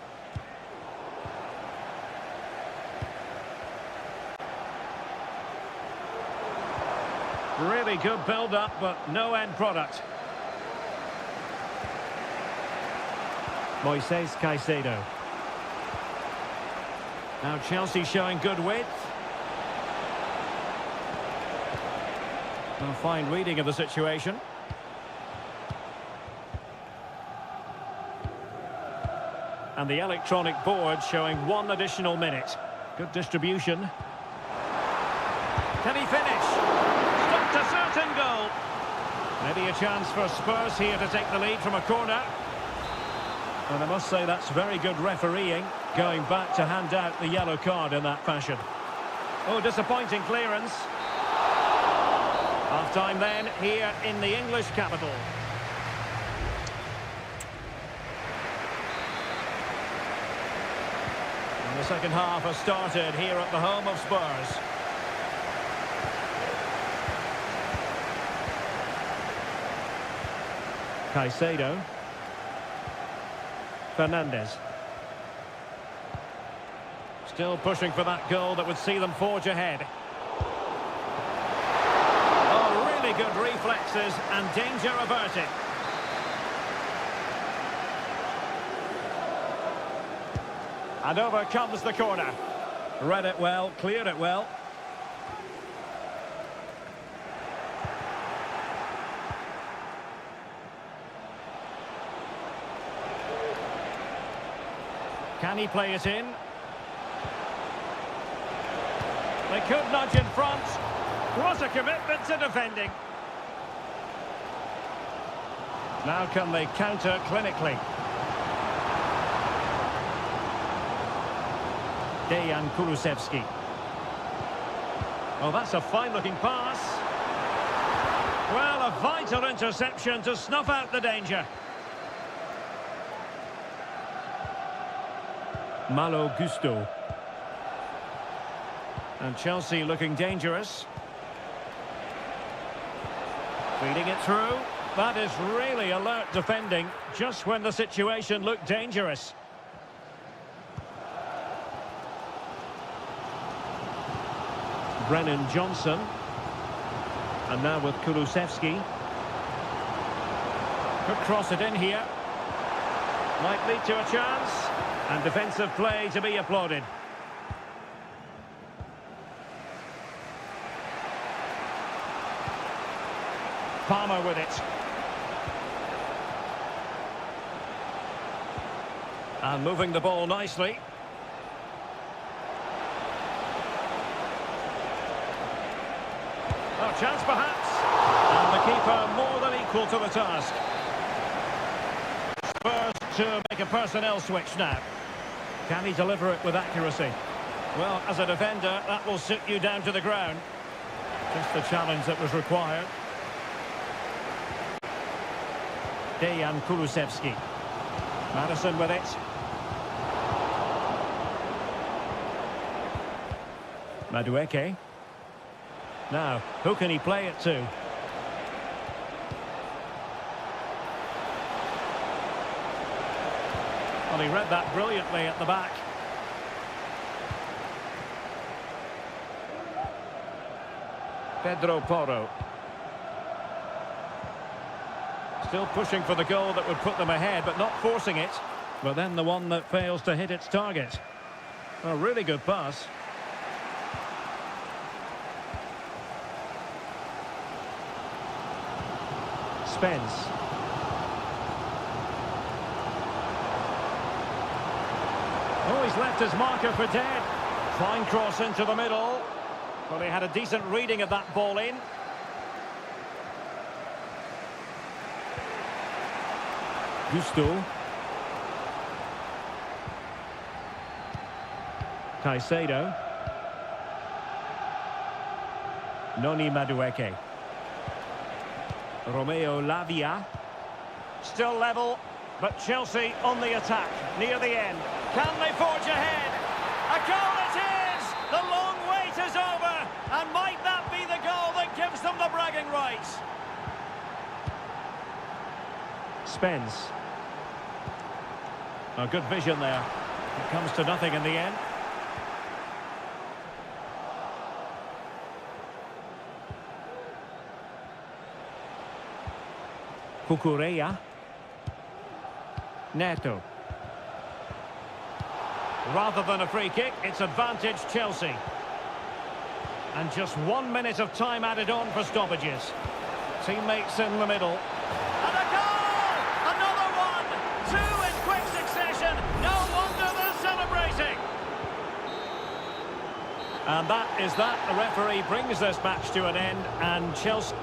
Really good build-up, but no end product. Moises Caicedo. Now Chelsea showing good width. A fine reading of the situation. And the electronic board showing 1 additional minute. Good distribution. Can he finish? Stopped a certain goal. Maybe a chance for Spurs here to take the lead from a corner. And I must say that's very good refereeing, going back to hand out the yellow card in that fashion. Oh, disappointing clearance. Half-time then, here in the English capital. And the second half has started here at the home of Spurs. Caicedo. Fernandez. Still pushing for that goal that would see them forge ahead. Oh, really good reflexes and danger averted. And over comes the corner. Read it well, cleared it well. Can he play it in? They could nudge in front. What a commitment to defending. Now can they counter clinically? Dejan Kulusevski. Oh, that's a fine-looking pass. Well, a vital interception to snuff out the danger. Malo Gusto. And Chelsea looking dangerous. Feeding it through. That is really alert defending, just when the situation looked dangerous. Brennan Johnson. And now with Kulusevski. Could cross it in here. Might lead to a chance. And defensive play to be applauded. Palmer with it. And moving the ball nicely. Oh, chance perhaps. And the keeper more than equal to the task. Spurs to make a personnel switch now. Can he deliver it with accuracy? Well, as a defender, that will sit you down to the ground. Just the challenge that was required. Dejan Kulusevski. Madison with it. Madueke. Now, who can he play it to? Well, he read that brilliantly at the back. Pedro Porro. Still pushing for the goal that would put them ahead, but not forcing it. But then the one that fails to hit its target. A really good pass. Spence. Oh, he's left his marker for dead. Fine cross into the middle. Well, he had a decent reading of that ball in. Gusto. Caicedo. Noni Madueke. Romeo Lavia. Still level, but Chelsea on the attack near the end. Can they forge ahead? A goal it is! The long wait is over, and might that be the goal that gives them the bragging rights? Spence. A good vision there. It comes to nothing in the end. Cucurella. Neto. Rather than a free kick, it's advantage Chelsea. And just 1 minute of time added on for stoppages. Teammates in the middle. And a goal! Another one! Two in quick succession. No wonder they're celebrating. And that is that. The referee brings this match to an end, and Chelsea...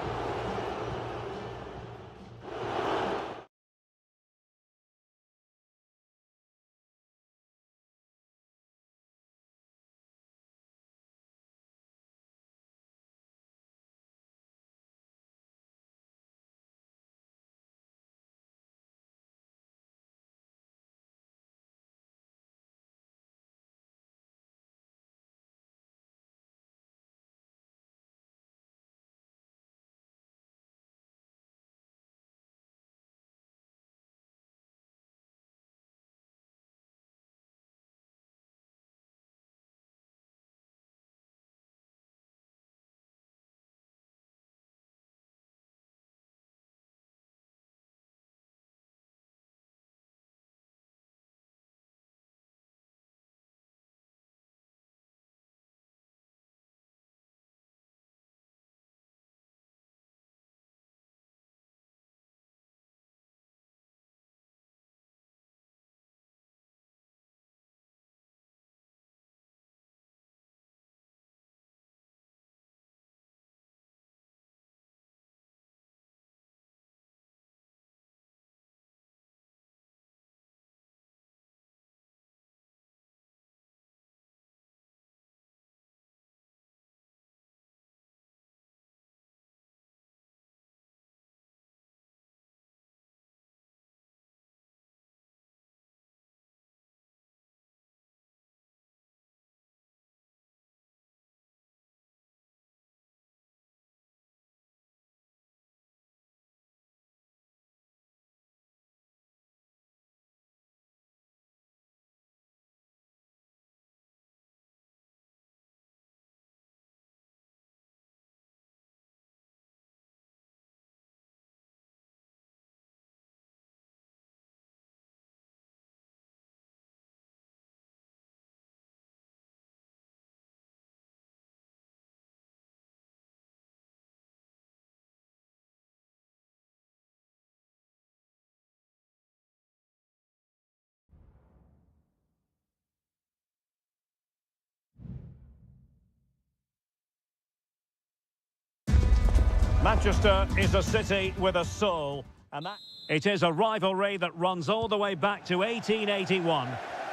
Manchester is a city with a soul, and that it is a rivalry that runs all the way back to 1881.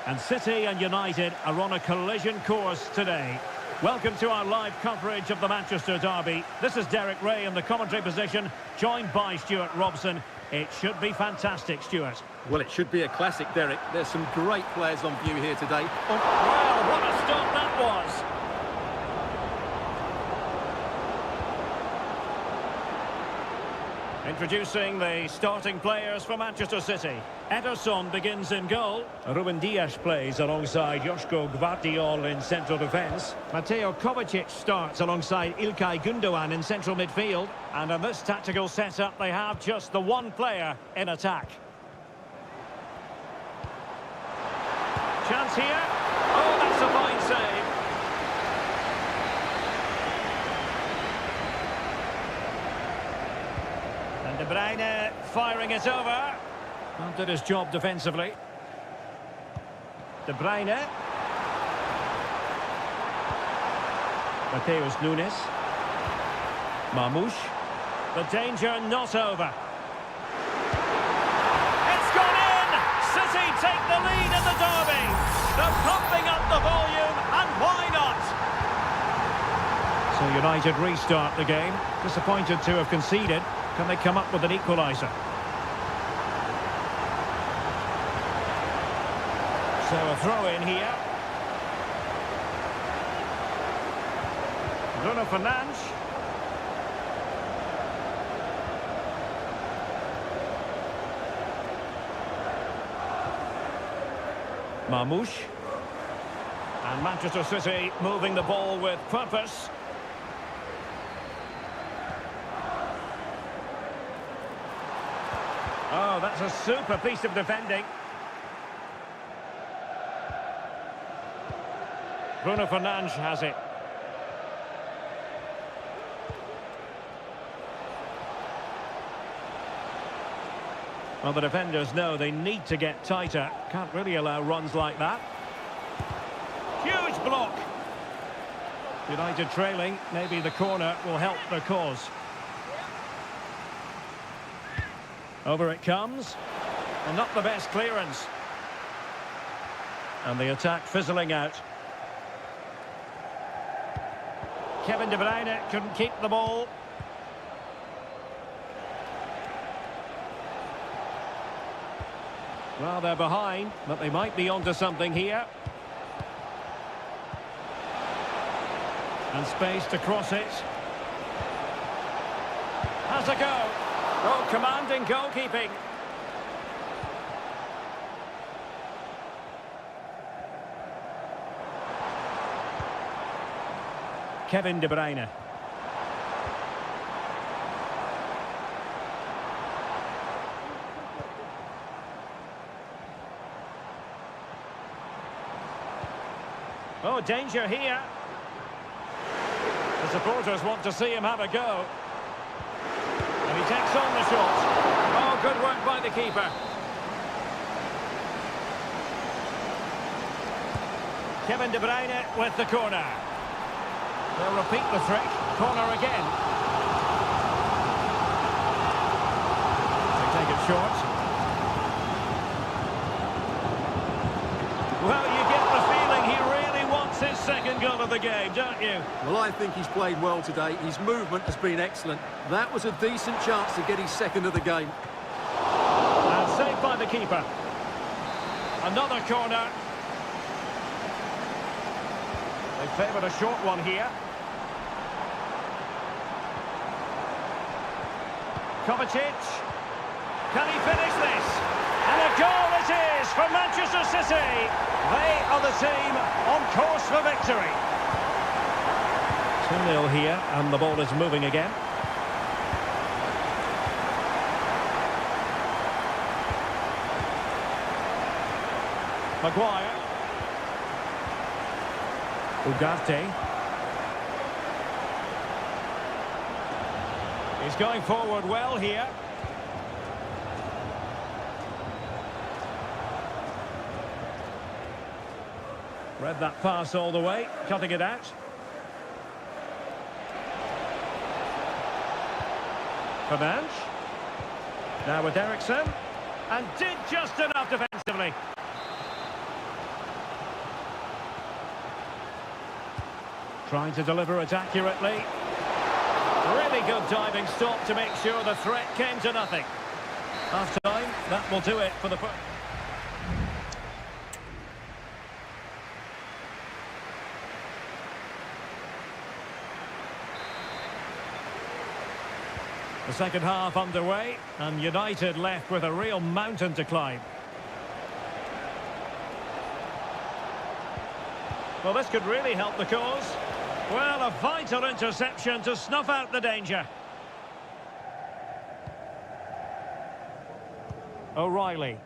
And City and United are on a collision course today. Welcome to our live coverage of the Manchester derby. This is Derek Ray in the commentary position, joined by Stuart Robson. It should be fantastic, Stuart. Well, it should be a classic, Derek. There's some great players on view here today. Well, what a stop that was. Introducing the starting players for Manchester City. Ederson begins in goal. Ruben Dias plays alongside Joško Gvardiol in central defence. Mateo Kovacic starts alongside İlkay Gündoğan in central midfield. And in this tactical setup, they have just the one player in attack. Chance here. Oh, that's a fine save. De Bruyne firing it over. Well, did his job defensively. De Bruyne. Mateus Nunes. Marmoush. The danger not over. It's gone in! City take the lead in the derby. They're pumping up the volume, and why not? So United restart the game. Disappointed to have conceded. Can they come up with an equaliser? So a throw in here. Bruno Fernandes. Marmoush. And Manchester City moving the ball with purpose. Oh, that's a super piece of defending. Bruno Fernandes has it. Well, the defenders know they need to get tighter. Can't really allow runs like that. Huge block. United trailing. Maybe the corner will help their cause. Over it comes, and not the best clearance. And the attack fizzling out. Kevin De Bruyne couldn't keep the ball. Well, they're behind, but they might be onto something here. And space to cross it. Has a go. Oh, commanding goalkeeping. Kevin De Bruyne. Oh, danger here. The supporters want to see him have a go. And he takes on the shot. Oh, good work by the keeper. Kevin De Bruyne with the corner. They'll repeat the trick. Corner again. They take it short. Well, you get the feeling he really wants his second goal of the game, don't you? Well, I think he's played well today. His movement has been excellent. That was a decent chance to get his second of the game. And saved by the keeper. Another corner. They favoured a short one here. Kovacic. Can he finish this? And a goal it is for Manchester City. They are the team on course for victory. 2-0 here, and the ball is moving again. Maguire. Ugarte. He's going forward well here. Read that pass all the way, cutting it out. Fernandes. Now with Ericsson. And did just enough defensively. Trying to deliver it accurately. Really good diving stop to make sure the threat came to nothing. Half time, that will do it for the... The second half underway, and United left with a real mountain to climb. Well, this could really help the cause. Well, a vital interception to snuff out the danger. O'Reilly.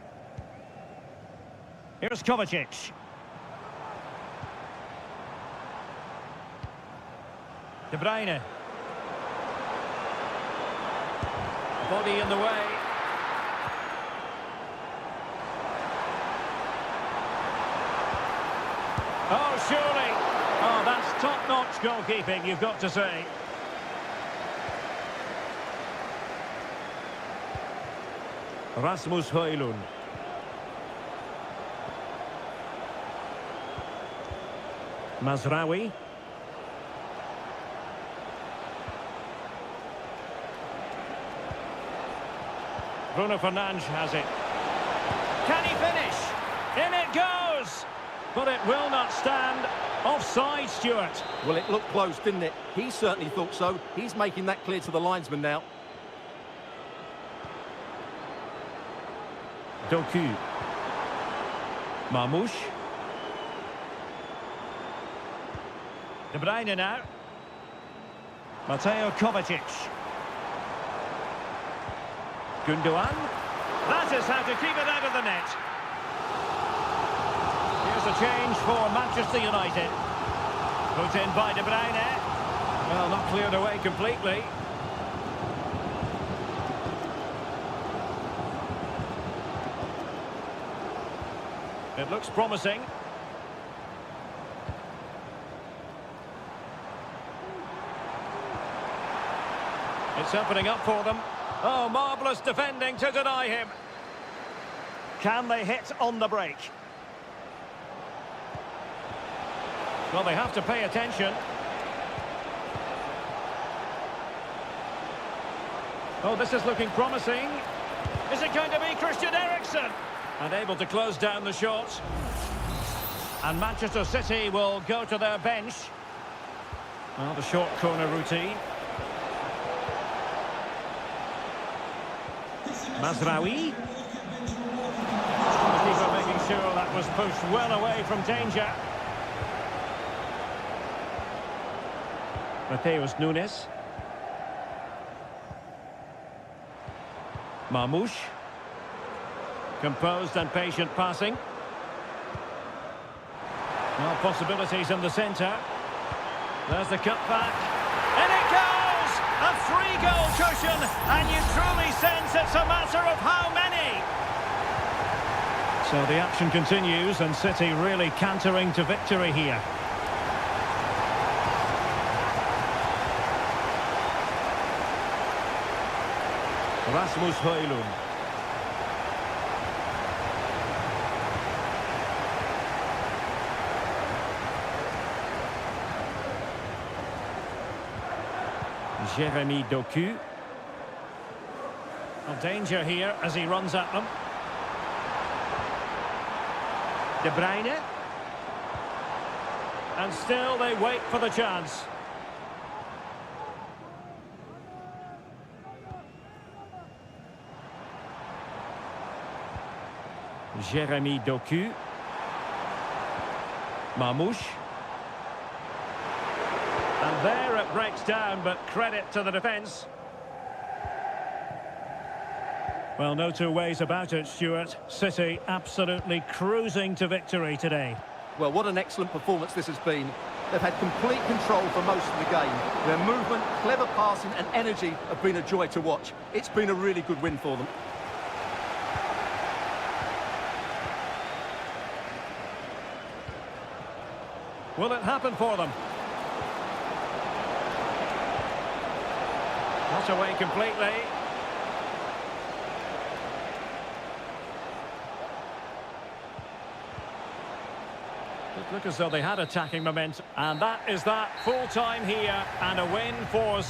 Here's Kovacic. De Bruyne. Body in the way. Oh, surely. Oh, that's top-notch goalkeeping, you've got to say. Rasmus Højlund. Mazraoui. Bruno Fernandes has it. Can he finish? In it goes! But it will not stand. Offside, Stuart. Well, it looked close, didn't it? He certainly thought so. He's making that clear to the linesman now. Doku. Marmoush. De Bruyne now. Mateo Kovacic. Gundogan. That is how to keep it out of the net. Here's a change for Manchester United. Put in by De Bruyne. Well, not cleared away completely. It looks promising. It's opening up for them. Oh, marvellous defending to deny him. Can they hit on the break? Well, they have to pay attention. Oh, this is looking promising. Is it going to be Christian Eriksen? And able to close down the shot. And Manchester City will go to their bench. Well, the short corner routine. Mazraoui. The keeper making sure that was pushed well away from danger. Mateus Nunes. Marmoush. Composed and patient passing. Well, possibilities in the centre. There's the cutback. And it goes! A 3-goal cushion, and you truly sense it's a matter of how many. So the action continues, and City really cantering to victory here. Rasmus Højlund. Jeremy Doku. Well, danger here as he runs at them. De Bruyne. And still they wait for the chance. Jeremy Doku. Marmoush. And there it breaks down, but credit to the defence. Well, no two ways about it, Stuart. City absolutely cruising to victory today. Well, what an excellent performance this has been. They've had complete control for most of the game. Their movement, clever passing and energy have been a joy to watch. It's been a really good win for them. Will it happen for them? Not away completely. Look as though they had attacking momentum. And that is that. Full time here and a win for...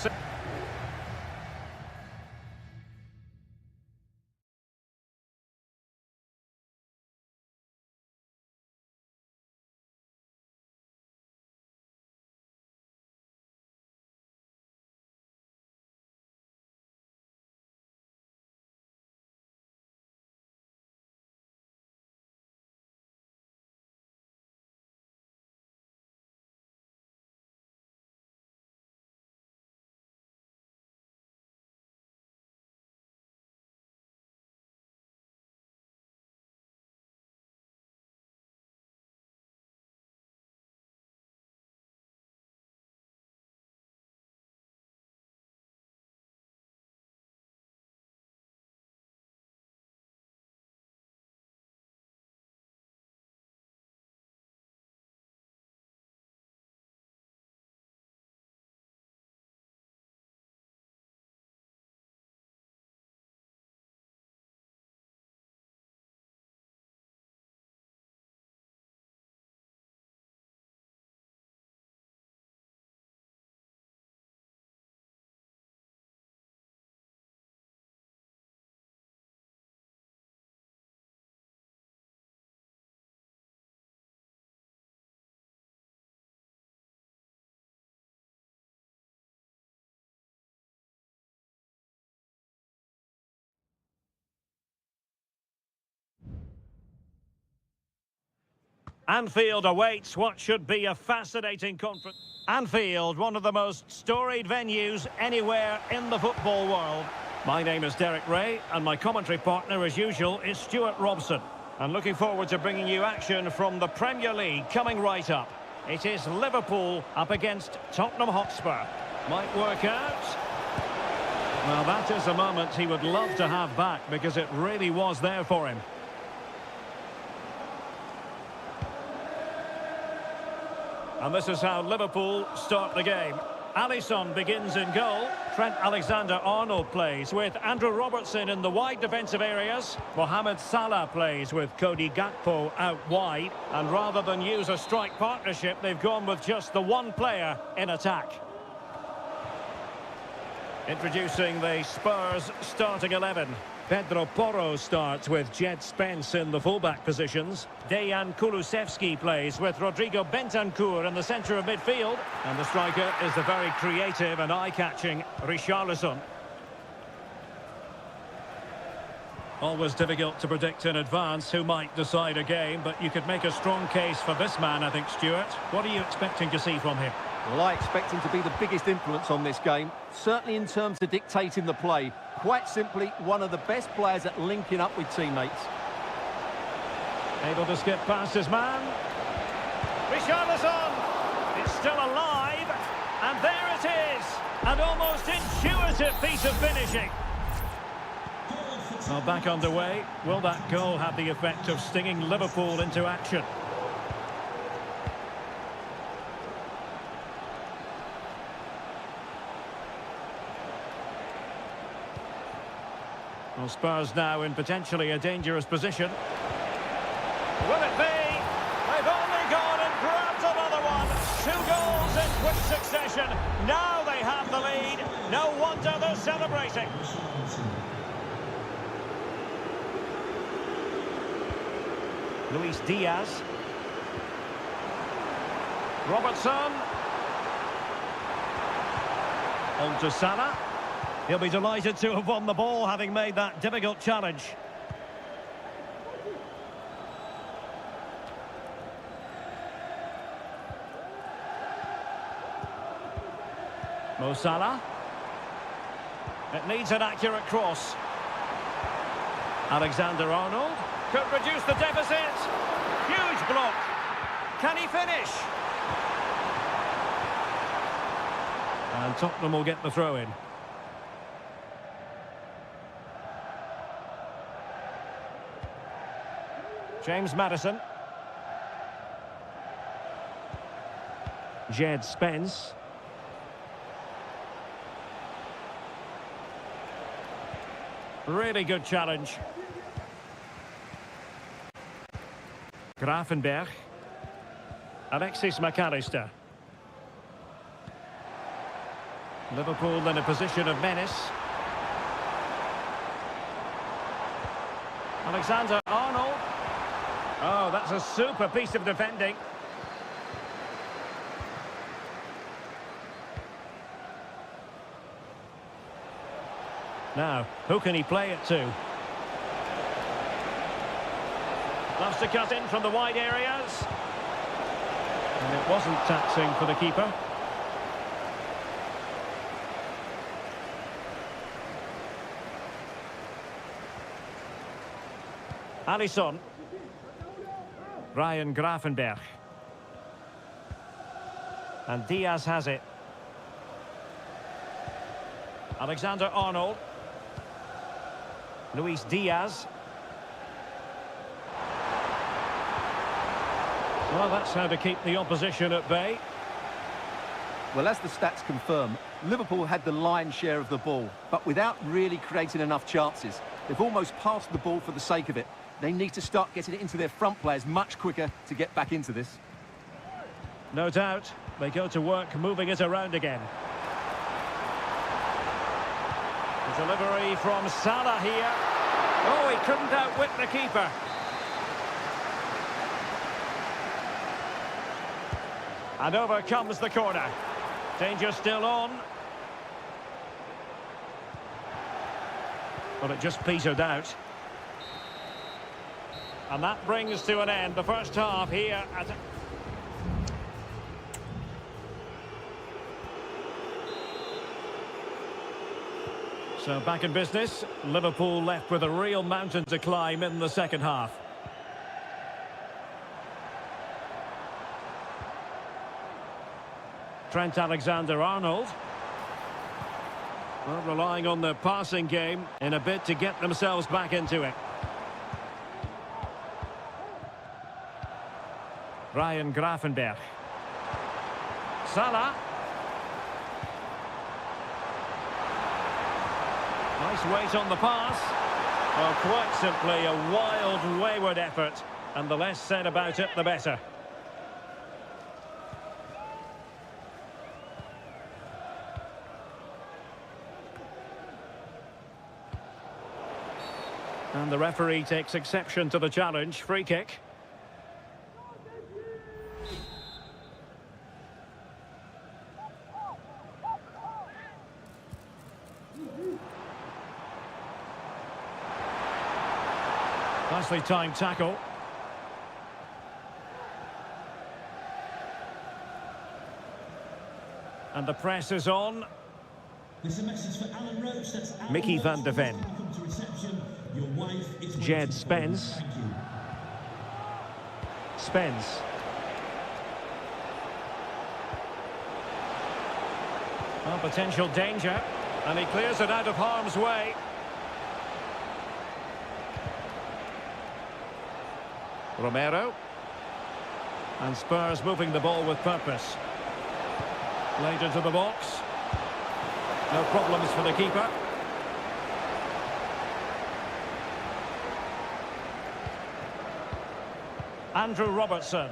Anfield awaits what should be a fascinating conference. Anfield, one of the most storied venues anywhere in the football world. My name is Derek Ray, and my commentary partner, as usual, is Stuart Robson. And looking forward to bringing you action from the Premier League coming right up. It is Liverpool up against Tottenham Hotspur. Might work out. Well, that is a moment he would love to have back, because it really was there for him. And this is how Liverpool start the game. Alisson begins in goal. Trent Alexander-Arnold plays with Andrew Robertson in the wide defensive areas. Mohamed Salah plays with Cody Gakpo out wide. And rather than use a strike partnership, they've gone with just the one player in attack. Introducing the Spurs starting 11. Pedro Porro starts with Jed Spence in the fullback positions. Dejan Kulusevski plays with Rodrigo Bentancur in the centre of midfield. And the striker is the very creative and eye-catching Richarlison. Always difficult to predict in advance who might decide a game, but you could make a strong case for this man, I think, Stuart. What are you expecting to see from him? Well, I expect him to be the biggest influence on this game, certainly in terms of dictating the play. Quite simply, one of the best players at linking up with teammates. Able to skip past his man. Richarlison! It's still alive, and there it is! An almost intuitive piece of finishing. Well, back underway. Will that goal have the effect of stinging Liverpool into action? Well, Spurs now in potentially a dangerous position. Will it be? They've only gone and grabbed another one. 2 goals in quick succession. Now they have the lead. No wonder they're celebrating. Luis Diaz. Robertson. On to Salah. He'll be delighted to have won the ball, having made that difficult challenge. Mo Salah. It needs an accurate cross. Alexander-Arnold could reduce the deficit. Huge block. Can he finish? And Tottenham will get the throw in. James Maddison. Jed Spence. Really good challenge. Grafenberg. Alexis McAllister. Liverpool in a position of menace. Alexander-Arnold. Oh, that's a super piece of defending. Now, who can he play it to? Loves to cut in from the wide areas. And it wasn't taxing for the keeper. Alisson. Ryan Gravenberch. And Diaz has it. Alexander-Arnold. Luis Diaz. Well, that's how to keep the opposition at bay. Well, as the stats confirm, Liverpool had the lion's share of the ball, but without really creating enough chances. They've almost passed the ball for the sake of it. They need to start getting it into their front players much quicker to get back into this. No doubt. They go to work moving it around again. The delivery from Salah here. Oh, he couldn't outwit the keeper. And over comes the corner. Danger still on. But it just petered out. And that brings to an end the first half here at... So back in business, Liverpool left with a real mountain to climb in the second half. Trent Alexander-Arnold. Well, relying on the passing game in a bid to get themselves back into it. Ryan Gravenberch. Salah. Nice weight on the pass. Well, quite simply a wild, wayward effort. And the less said about it, the better. And the referee takes exception to the challenge. Free kick. Nicely timed tackle. And the press is on. There's a message for Alan Roach. That's Alan Mickey Roach. van der Ven. Welcome to reception. Your wife is Jed waiting. Spence. Thank you. Spence. Well, potential danger. And he clears it out of harm's way. Romero. And Spurs moving the ball with purpose. Laid into the box. No problems for the keeper. Andrew Robertson.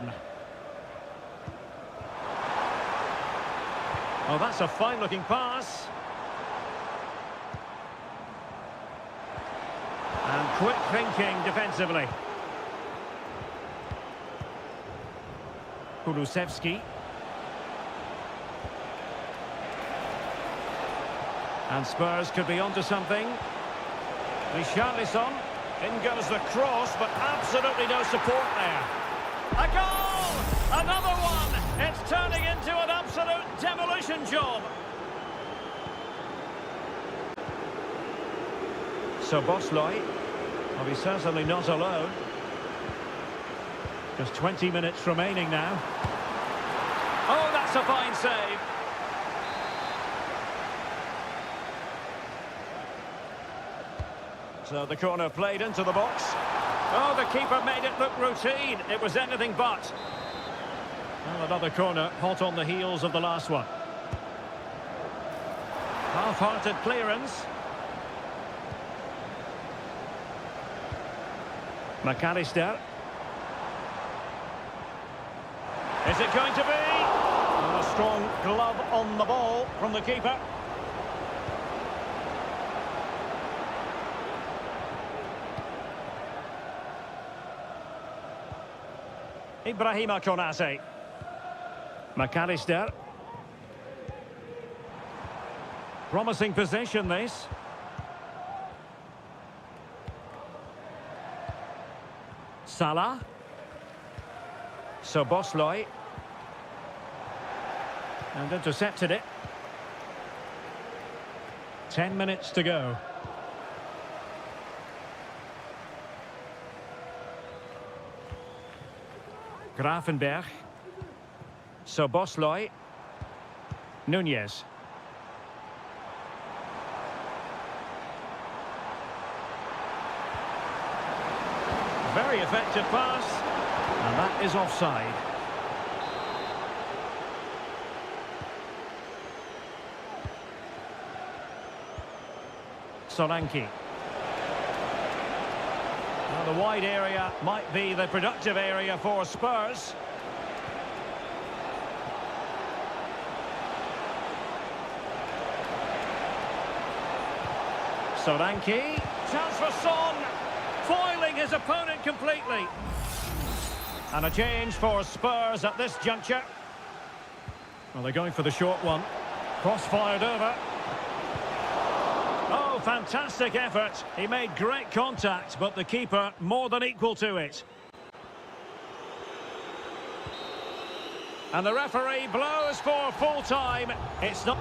Oh, that's a fine-looking pass. And quick thinking defensively. Kulusevski. And Spurs could be onto something. Richarlison. In goes the cross, but absolutely no support there. A goal! Another one! It's turning into an absolute demolition job. So Bosley, well, he's certainly not alone. Just 20 minutes remaining now. Oh, that's a fine save. So the corner played into the box. Oh, the keeper made it look routine. It was anything but. Well, another corner, hot on the heels of the last one. Half-hearted clearance. McAllister. Is it going to be? And a strong glove on the ball from the keeper. Ibrahima Konate. McAllister. Promising possession, this. Salah. Szoboszlai. And intercepted it. 10 minutes to go. Gravenberg. Szoboszlai. Nunez. Very effective pass. And that is offside. Solanke. Now the wide area might be the productive area for Spurs. Solanke. Chance for Son. Foiling his opponent completely. And a change for Spurs at this juncture. Well, they're going for the short one. Cross fired over. Oh, fantastic effort. He made great contact, but the keeper more than equal to it. And the referee blows for full time. It's not...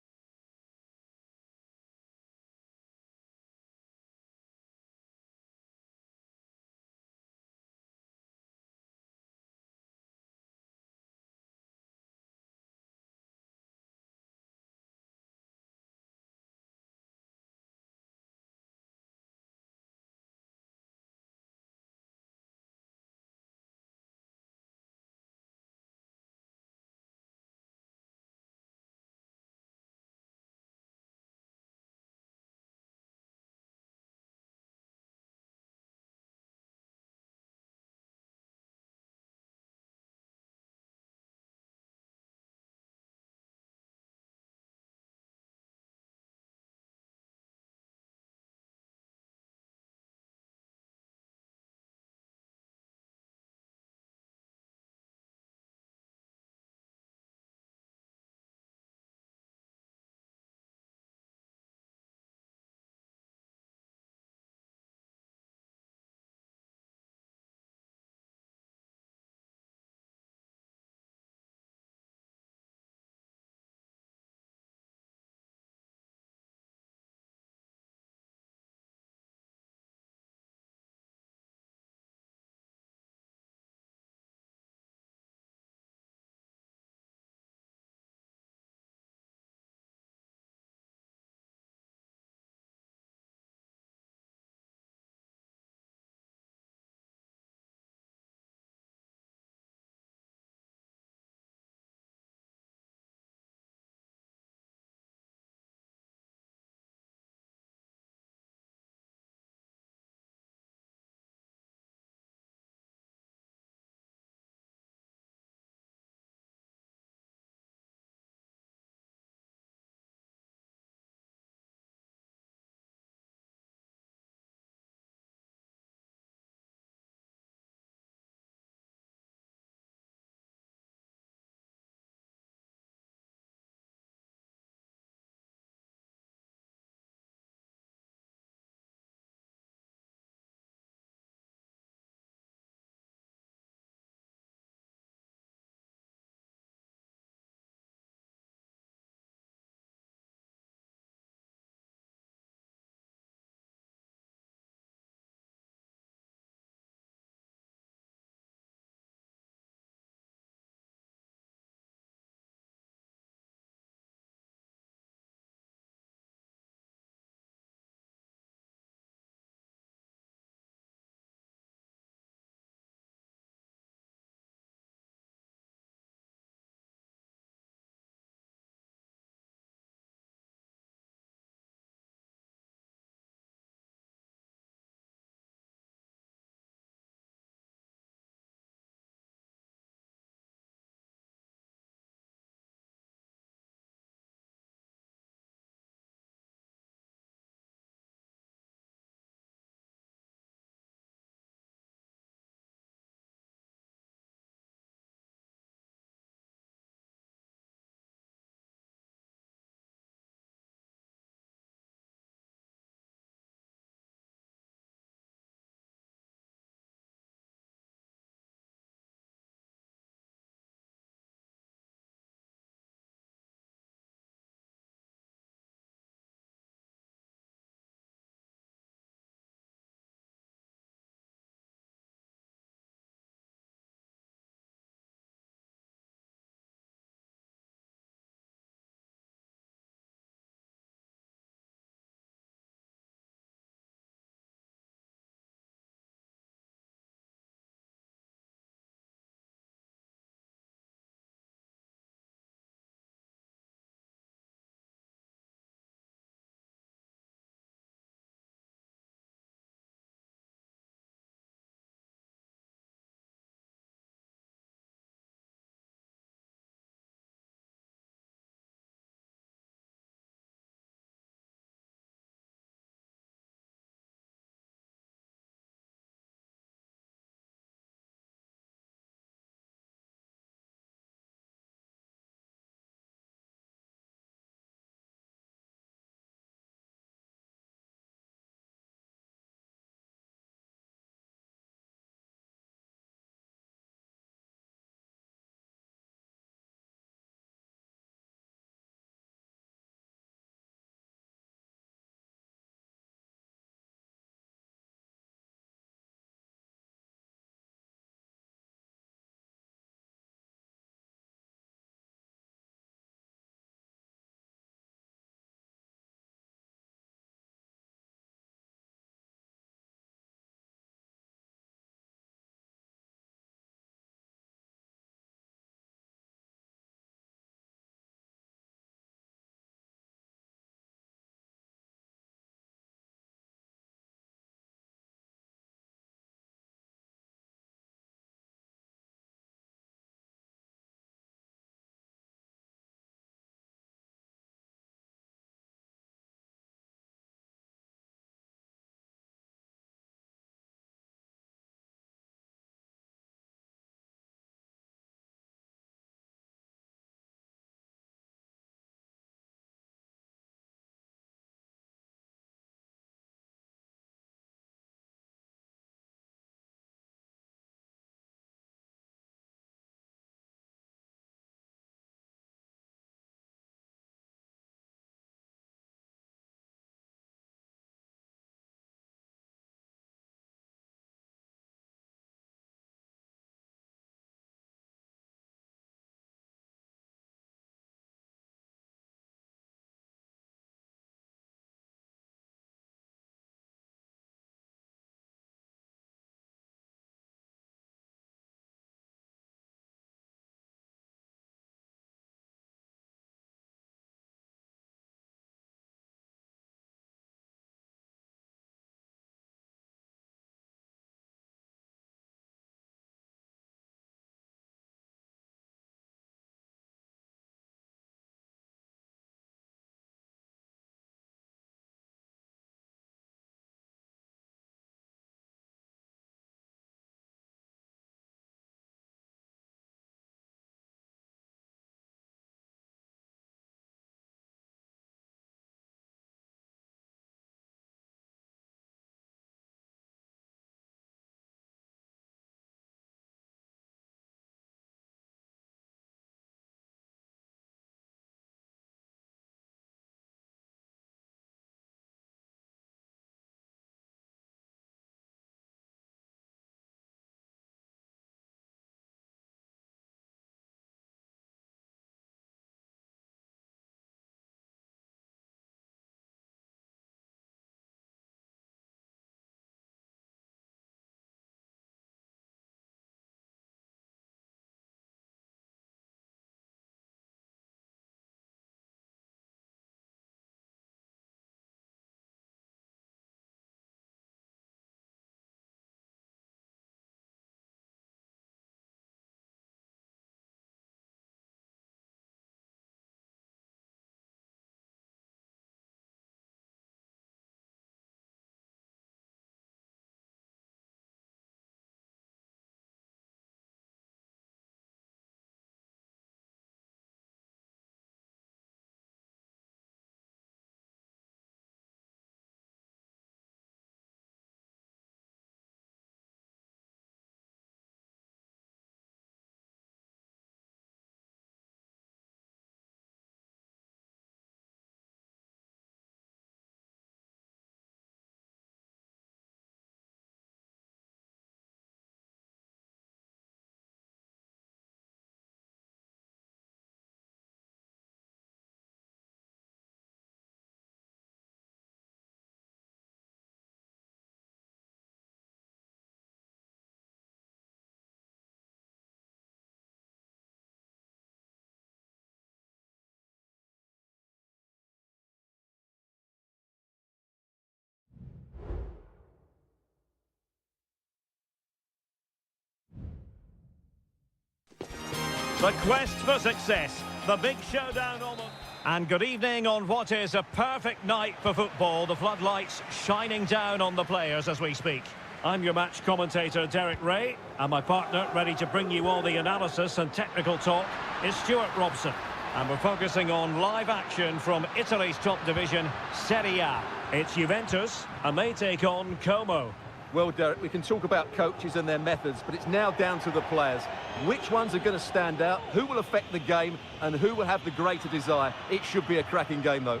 The quest for success. The big showdown almost. And good evening on what is a perfect night for football. The floodlights shining down on the players as we speak. I'm your match commentator, Derek Ray, and my partner, ready to bring you all the analysis and technical talk, is Stuart Robson. And we're focusing on live action from Italy's top division, Seria. It's Juventus, and they take on Como. Well, Derek, we can talk about coaches and their methods, but it's now down to the players. Which ones are going to stand out, who will affect the game, and who will have the greater desire? It should be a cracking game, though.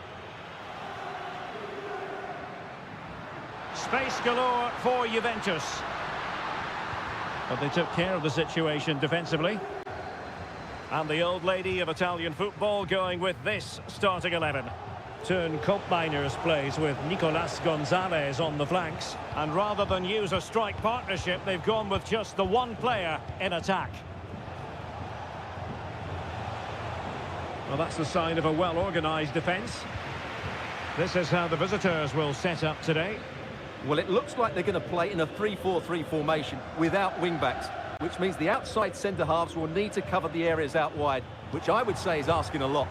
Space galore for Juventus. But they took care of the situation defensively. And the old lady of Italian football going with this starting 11. Turn Miners plays with Nicolas Gonzalez on the flanks. And rather than use a strike partnership, they've gone with just the one player in attack. Well, that's the sign of a well-organised defence. This is how the visitors will set up today. Well, it looks like they're going to play in a 3-4-3 formation without wing-backs, which means the outside centre-halves will need to cover the areas out wide, which I would say is asking a lot.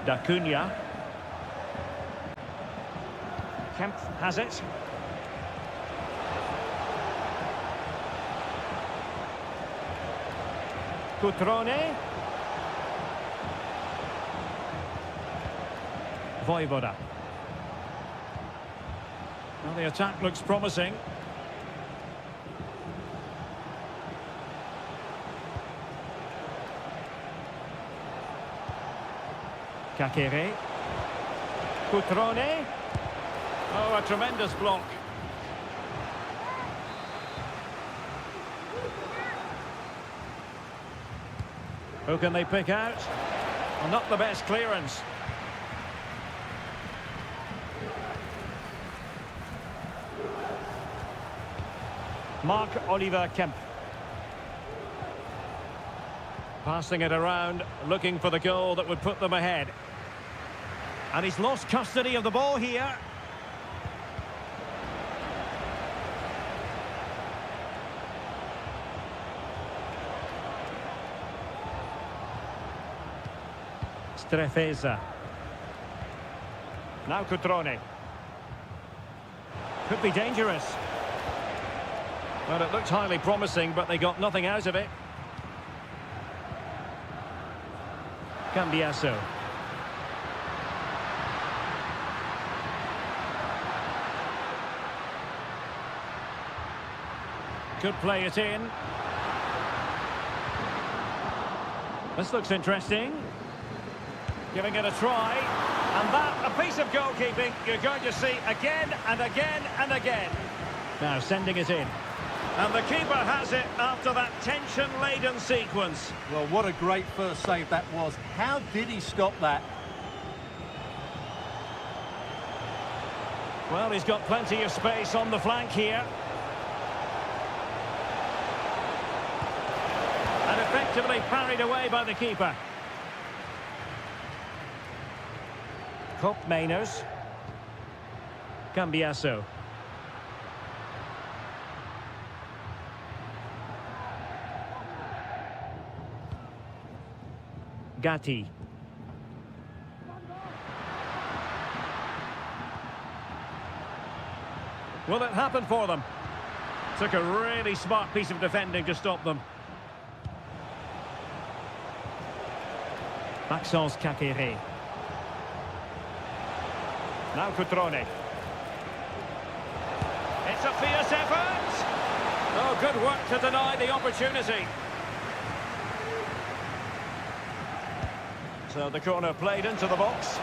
D'Acunha. Kemp has it. Cutrone. Voivoda. Well, the attack looks promising. Kakere. Cutrone. Oh, a tremendous block. Who can they pick out? Well, not the best clearance. Marc-Oliver Kemp. Passing it around, looking for the goal that would put them ahead. And he's lost custody of the ball here. Strefeza. Now Cutrone. Could be dangerous. Well, it looked highly promising, but they got nothing out of it. Cambiasso. Could play it in. This looks interesting. Giving it a try. And that, a piece of goalkeeping you're going to see again and again and again. Now sending it in. And the keeper has it after that tension-laden sequence. Well, what a great first save that was. How did he stop that? Well, he's got plenty of space on the flank here. And effectively parried away by the keeper. Mainers. Cambiasso. Gatti. Will it happen for them? Took a really smart piece of defending to stop them. Maxence Kakere. Now Cutrone. It's a fierce effort. Oh, good work to deny the opportunity. So the corner played into the box.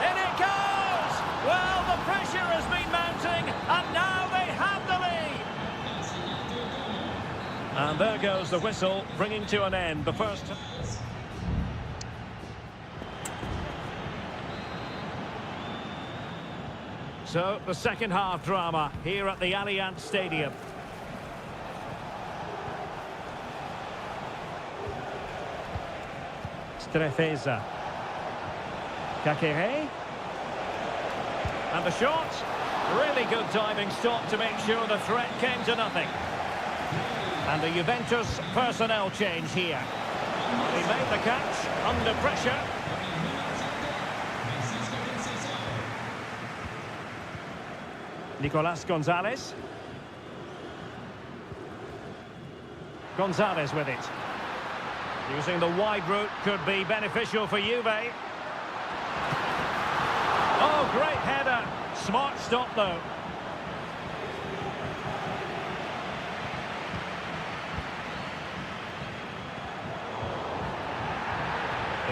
In it goes! Well, the pressure has been mounting, and now they have the lead. And there goes the whistle, bringing to an end the first. So, the second half drama here at the Allianz Stadium. Strefeza. Kakere. And the shot. Really good diving stop to make sure the threat came to nothing. And the Juventus personnel change here. He made the catch under pressure. Nicolas Gonzalez. Gonzalez with it. Using the wide route could be beneficial for Juve. Oh, great header. Smart stop, though.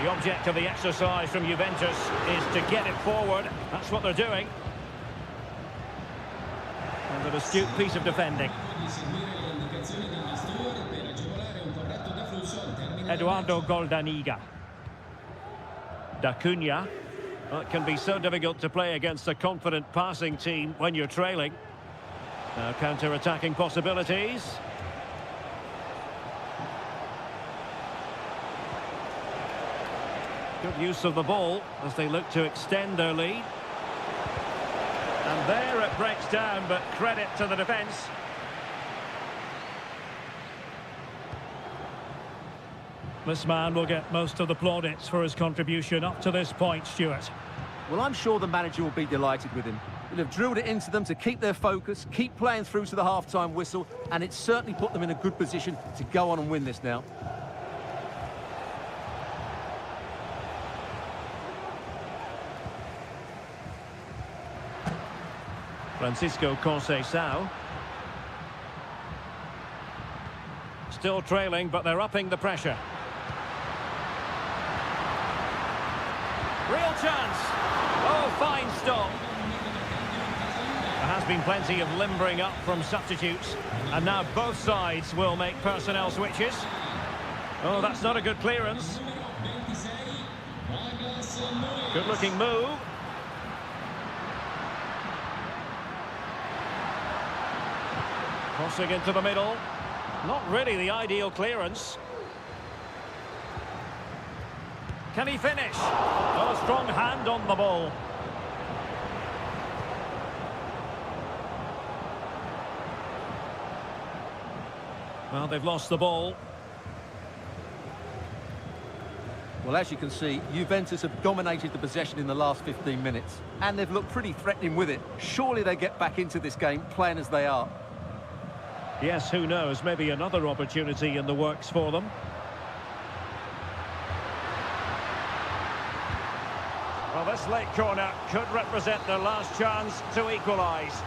The object of the exercise from Juventus is to get it forward. That's what they're doing. And an astute piece of defending. Eduardo Goldaniga. Da Cunha. Well, it can be so difficult to play against a confident passing team when you're trailing. Now counter-attacking possibilities. Good use of the ball as they look to extend their lead. And there it breaks down, but credit to the defence. This man will get most of the plaudits for his contribution up to this point, Stuart. Well, I'm sure the manager will be delighted with him. He'll have drilled it into them to keep their focus, keep playing through to the half-time whistle, and it's certainly put them in a good position to go on and win this now. Francisco Conceição. Still trailing, but they're upping the pressure. Real chance. Oh, fine stop. There has been plenty of limbering up from substitutes. And now both sides will make personnel switches. Oh, that's not a good clearance. Good-looking move. Crossing into the middle. Not really the ideal clearance. Can he finish? Oh, strong hand on the ball. Well, they've lost the ball. Well, as you can see, Juventus have dominated the possession in the last 15 minutes. And they've looked pretty threatening with it. Surely they get back into this game, playing as they are. Yes, who knows? Maybe another opportunity in the works for them. Well, this late corner could represent their last chance to equalise.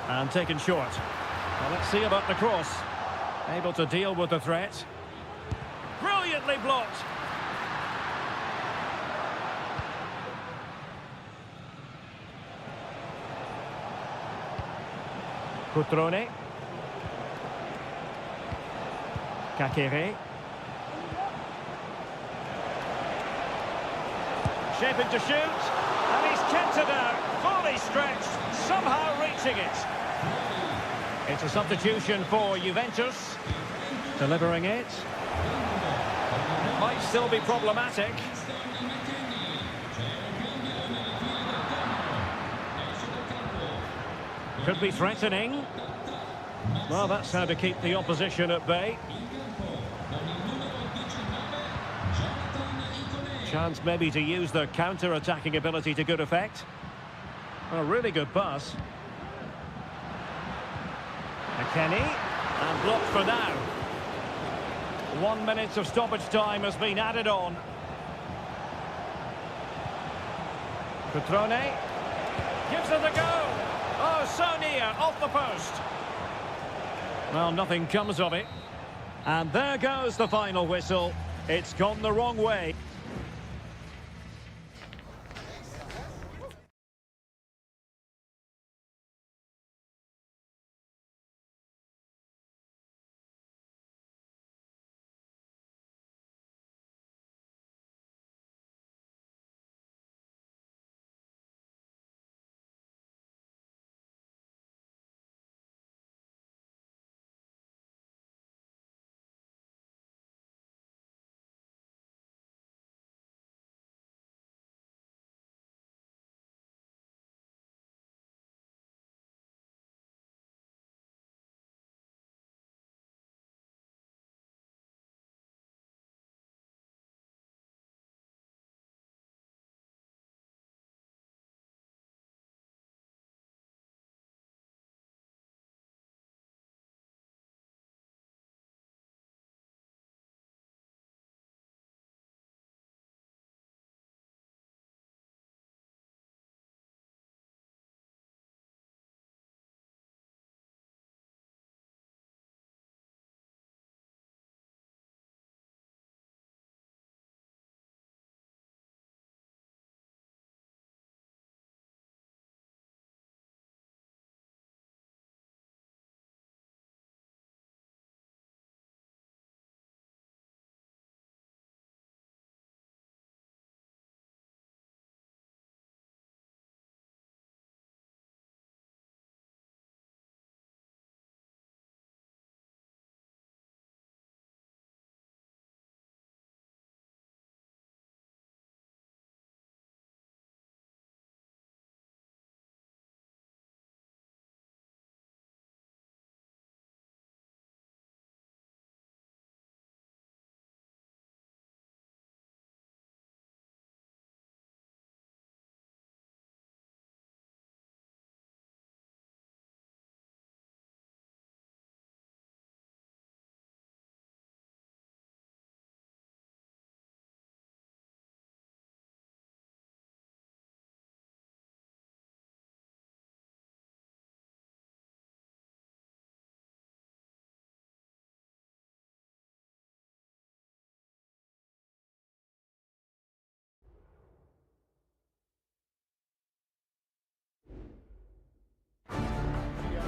And taken short. Well, let's see about the cross. Able to deal with the threat. Brilliantly blocked. Cutrone. Kakere. Shaping to shoot. And he's kept it out. Fully stretched. Somehow reaching it. It's a substitution for Juventus. Delivering it. It might still be problematic. Could be threatening. Well, that's how to keep the opposition at bay. Chance maybe to use their counter-attacking ability to good effect. A really good pass. McKennie, and blocked for now. 1 minute of stoppage time has been added on. Cutrone gives it a go. Oh, so near, off the post. Well, nothing comes of it. And there goes the final whistle. It's gone the wrong way.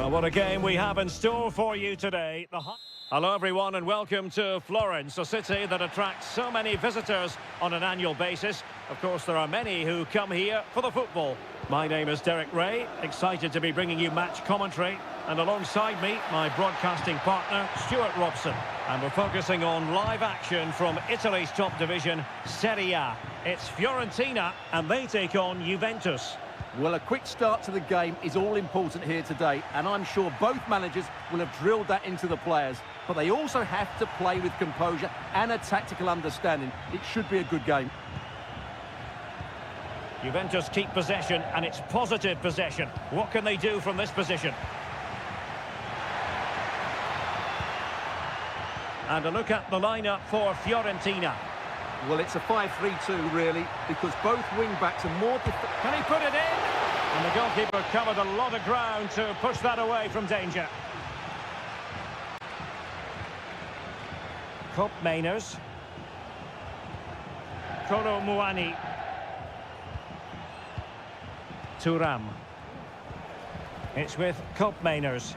Well, what a game we have in store for you today. Hello everyone and welcome to Florence, a city that attracts so many visitors on an annual basis. Of course, there are many who come here for the football. My name is Derek Ray, excited to be bringing you match commentary. And alongside me, my broadcasting partner, Stuart Robson. And we're focusing on live action from Italy's top division, Seria. It's Fiorentina, and they take on Juventus. Well, a quick start to the game is all important here today, and I'm sure both managers will have drilled that into the players. But they also have to play with composure and a tactical understanding. It should be a good game. Juventus keep possession, and it's positive possession. What can they do from this position? And a look at the lineup for Fiorentina. Well, it's a 5-3-2, really, because both wing-backs are more... Can he put it in? And the goalkeeper covered a lot of ground to push that away from danger. Kopp Mainers. Kolo Muani. Thuram. It's with Kopp Mainers.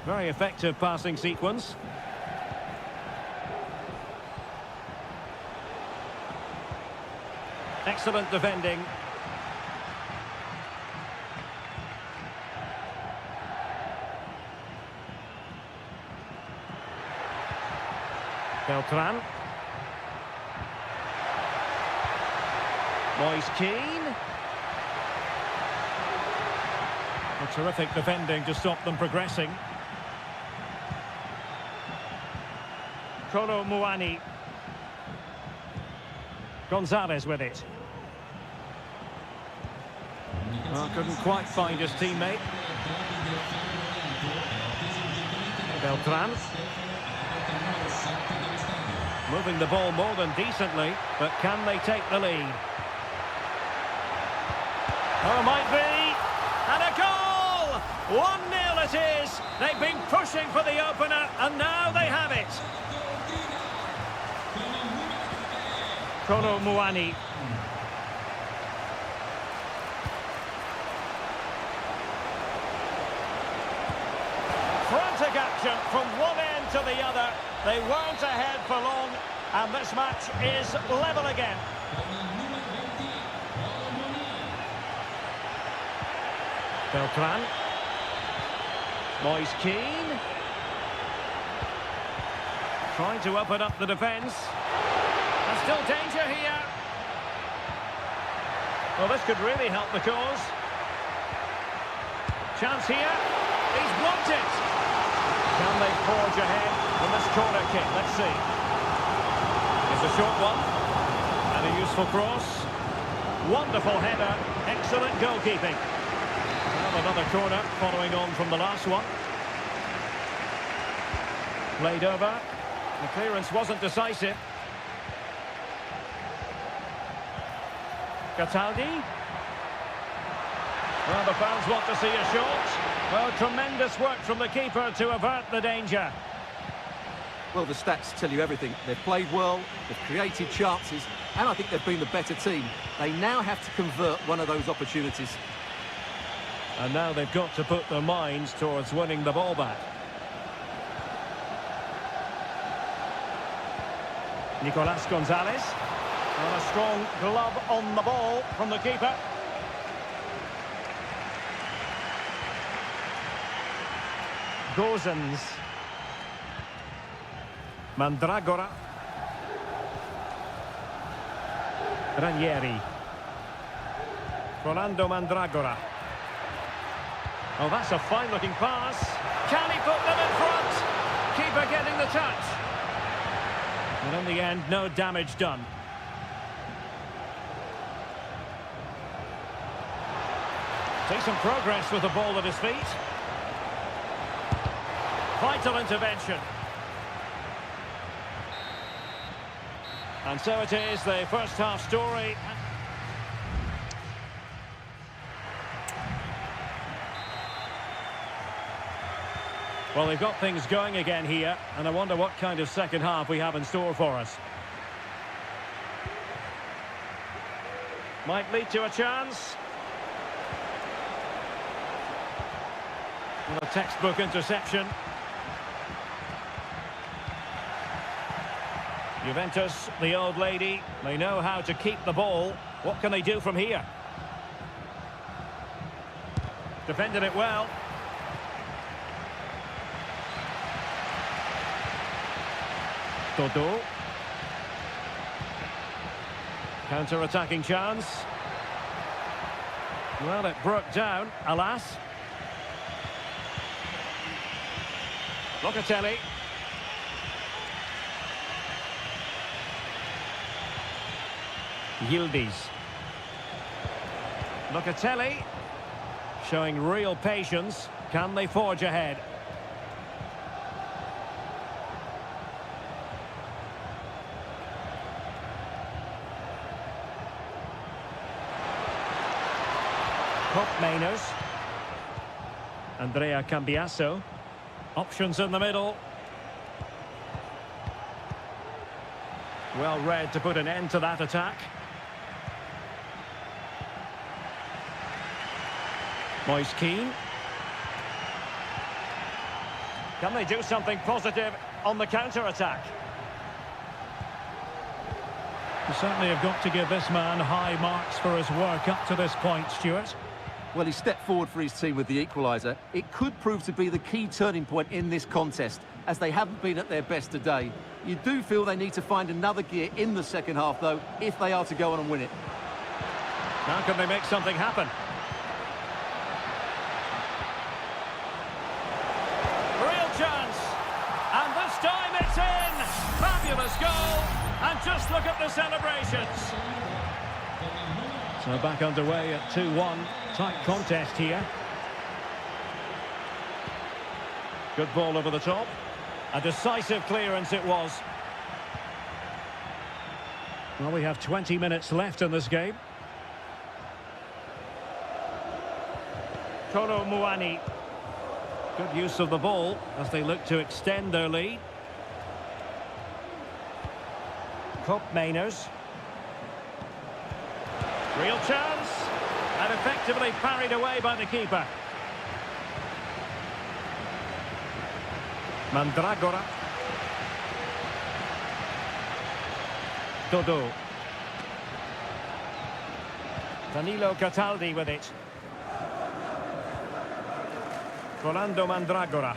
Very effective passing sequence. Excellent defending. Beltran. Moise Keane. A terrific defending to stop them progressing. Kolo Muani. Gonzalez with it. Well, couldn't quite find his teammate. Beltran. Moving the ball more than decently, but can they take the lead? Oh, might be! And a goal! 1-0 it is! They've been pushing for the opener, and now they have it! Kolo Muani. Frantic action from one end to the other. They weren't ahead for long, and this match is level again. Beltran. Moise Keane. Trying to open up the defence. And still danger here. Well, this could really help the cause. Chance here. He's blocked it. Can they forge ahead from this corner kick? Let's see. It's a short one. And a useful cross. Wonderful header. Excellent goalkeeping. Well, another corner following on from the last one. Played over. The clearance wasn't decisive. Cataldi. Well, the fans want to see a shot. Well, tremendous work from the keeper to avert the danger. Well, the stats tell you everything. They've played well, they've created chances, and I think they've been the better team. They now have to convert one of those opportunities. And now they've got to put their minds towards winning the ball back. Nicolas Gonzalez. And a strong glove on the ball from the keeper. Gozens. Mandragora. Ranieri. Rolando Mandragora. Oh, that's a fine-looking pass. Can he put them in front? Keeper getting the touch. And in the end, no damage done. Decent progress with the ball at his feet. Vital intervention. And so it is, the first half story. Well, they've got things going again here, and I wonder what kind of second half we have in store for us. Might lead to a chance. A textbook interception. Juventus, the old lady, they know how to keep the ball. What can they do from here? Defended it well. Dodo. Counter-attacking chance. Well, it broke down, alas. Locatelli. Yildiz. Locatelli. Showing real patience. Can they forge ahead? Mainers. Andrea Cambiasso. Options in the middle. Well read to put an end to that attack. Moise Keane. Can they do something positive on the counter-attack? You certainly have got to give this man high marks for his work up to this point, Stuart. Well, he stepped forward for his team with the equaliser. It could prove to be the key turning point in this contest, as they haven't been at their best today. You do feel they need to find another gear in the second half, though, if they are to go on and win it. How can they make something happen? Real chance! And this time it's in! Fabulous goal! And just look at the celebrations! So back underway at 2-1. Tight contest here. Good ball over the top. A decisive clearance it was. Well, we have 20 minutes left in this game. Kolo Muani. Good use of the ball as they look to extend their lead. Mainers. Real chance. And effectively parried away by the keeper. Mandragora. Dodo. Danilo Cataldi with it. Rolando Mandragora.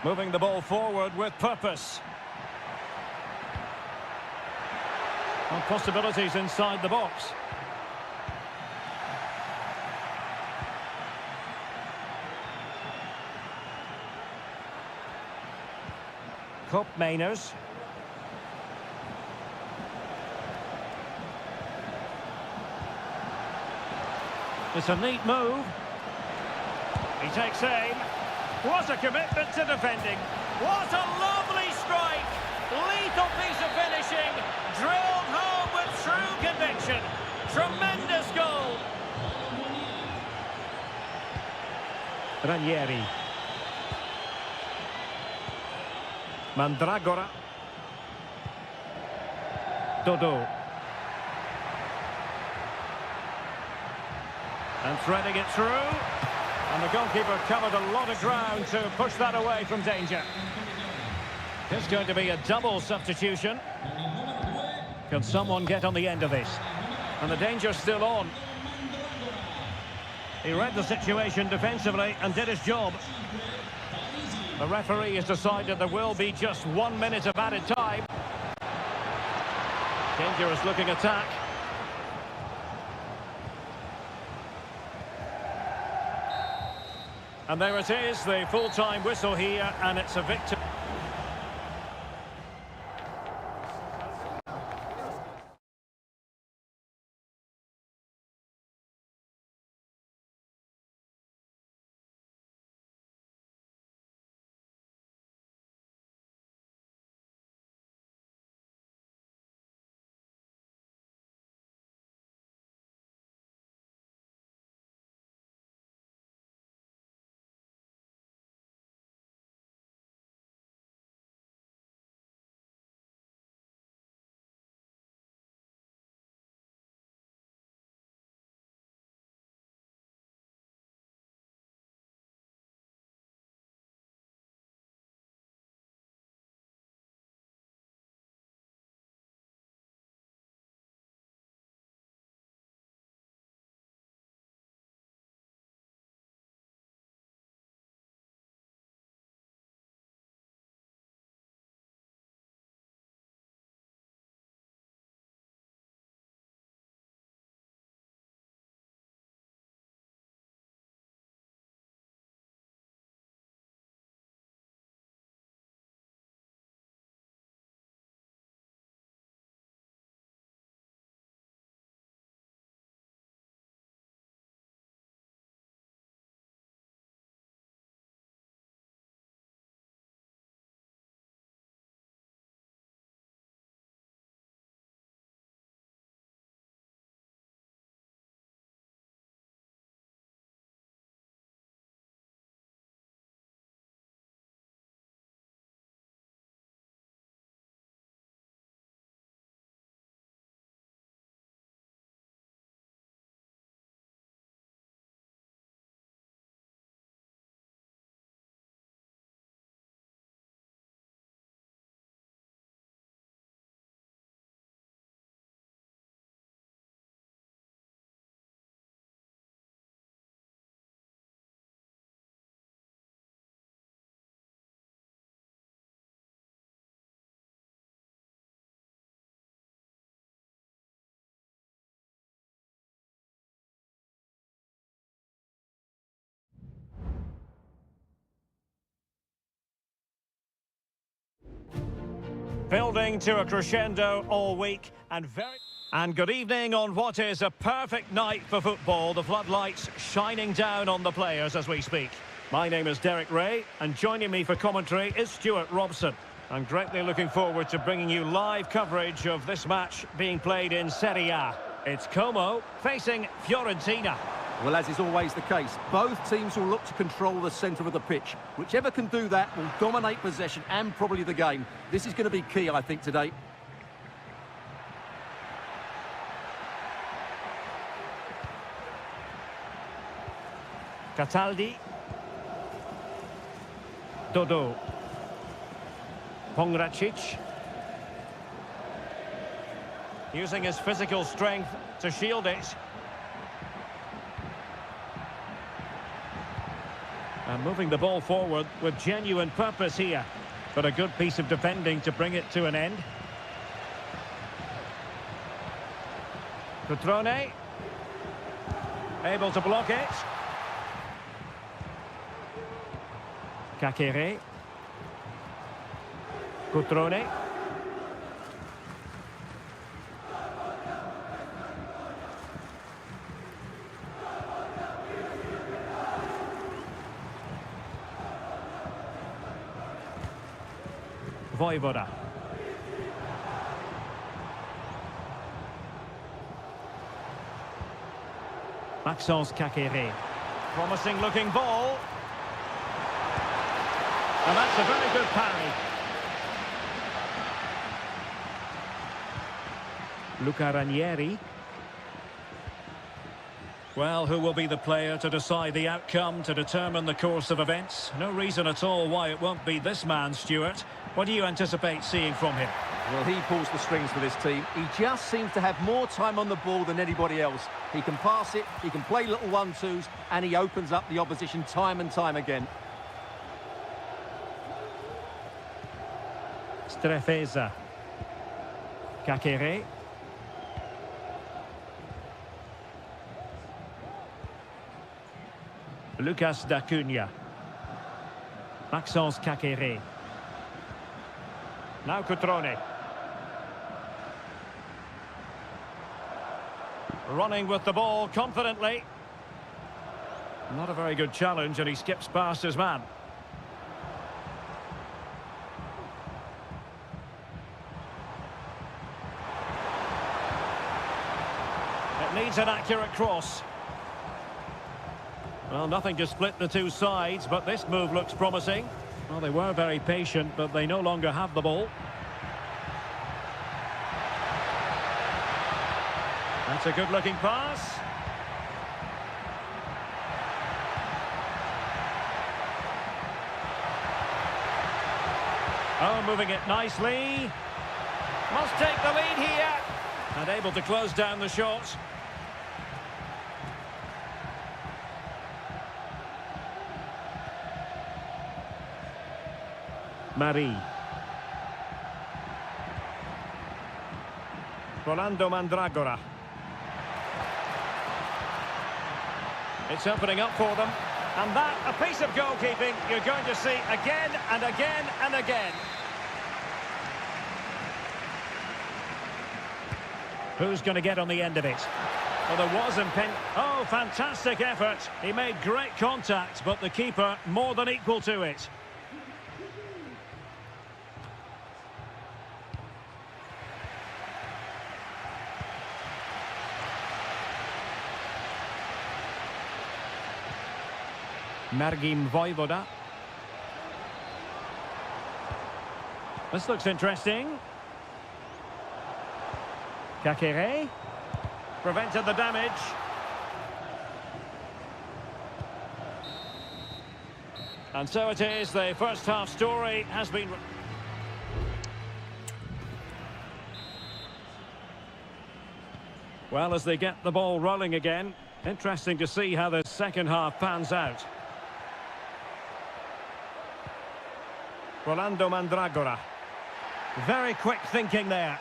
Moving the ball forward with purpose. And possibilities inside the box. Mainers. It's a neat move. He takes aim. What a commitment to defending. What a lovely strike. Lethal piece of finishing. Drilled home with true conviction. Tremendous goal. Ranieri. Mandragora. Dodo. And threading it through. And the goalkeeper covered a lot of ground to push that away from danger. It's going to be a double substitution. Can someone get on the end of this? And the danger's still on. He read the situation defensively and did his job. The referee has decided there will be just 1 minute of added time. Dangerous looking attack. And there it is, the full-time whistle here, and it's a victory. Building to a crescendo all week and good evening on what is a perfect night for football. The floodlights shining down on the players as we speak. My name is Derek Ray, and joining me for commentary is Stuart Robson. I'm greatly looking forward to bringing you live coverage of this match being played in Seria. It's Como facing Fiorentina. Well, as is always the case, both teams will look to control the centre of the pitch. Whichever can do that will dominate possession and probably the game. This is going to be key, I think, today. Cataldi. Dodo. Pongracic. Using his physical strength to shield it. And moving the ball forward with genuine purpose here. But a good piece of defending to bring it to an end. Cutrone. Able to block it. Kakere. Cutrone. Voivoda. Maxence Kakere. Promising looking ball. And that's a very good parry. Luca Ranieri. Well, who will be the player to decide the outcome, to determine the course of events? No reason at all why it won't be this man, Stuart. What do you anticipate seeing from him? Well, he pulls the strings for this team. He just seems to have more time on the ball than anybody else. He can pass it, he can play little one-twos, and he opens up the opposition time and time again. Strefeza. Kakere. Lucas D'Acunha. Maxence Kakere. Now Cutrone. Running with the ball confidently. Not a very good challenge, and he skips past his man. It needs an accurate cross. Well, nothing to split the two sides, but this move looks promising. Well, they were very patient, but they no longer have the ball. That's a good-looking pass. Oh, moving it nicely. Must take the lead here. And able to close down the shot. Marie. Rolando Mandragora. It's opening up for them. And that, a piece of goalkeeping you're going to see again and again and again. Who's going to get on the end of it? Well, there was Oh, fantastic effort. He made great contact, but the keeper more than equal to it. Margim Voivoda. This looks interesting. Kakere. Prevented the damage. And so it is, the first half story has been... Well, as they get the ball rolling again, interesting to see how the second half pans out. Rolando Mandragora. Very quick thinking there.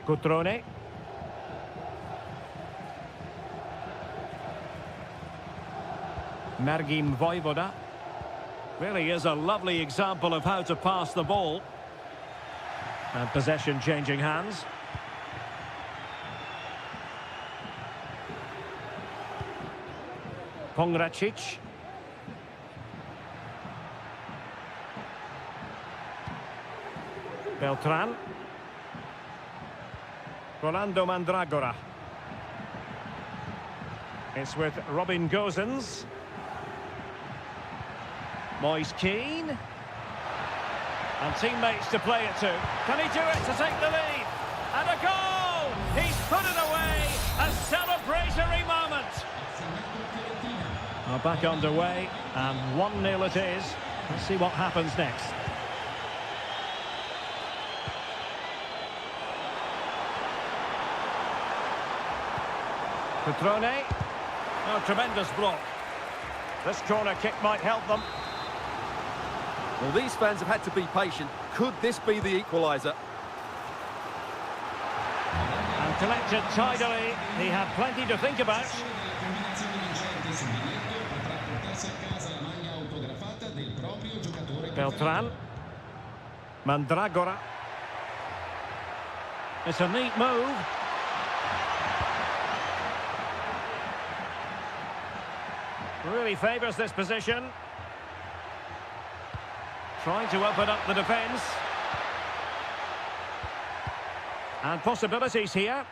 Cutrone. Mergim Vojvoda. Really is a lovely example of how to pass the ball. And possession changing hands. Pongracic. Beltran. Rolando Mandragora. It's with Robin Gosens. Moise Keane. And teammates to play it to. Can he do it to take the lead? And a goal! He's put it away! A celebratory moment! Well, back underway, and 1-0 it is. Let's see what happens next. Petrone. Oh, tremendous block. This corner kick might help them. Well, these fans have had to be patient. Could this be the equaliser? And collected tidily. He had plenty to think about. Beltran. Mandragora. It's a neat move. Really favours this position. Trying to open up the defence. And possibilities here.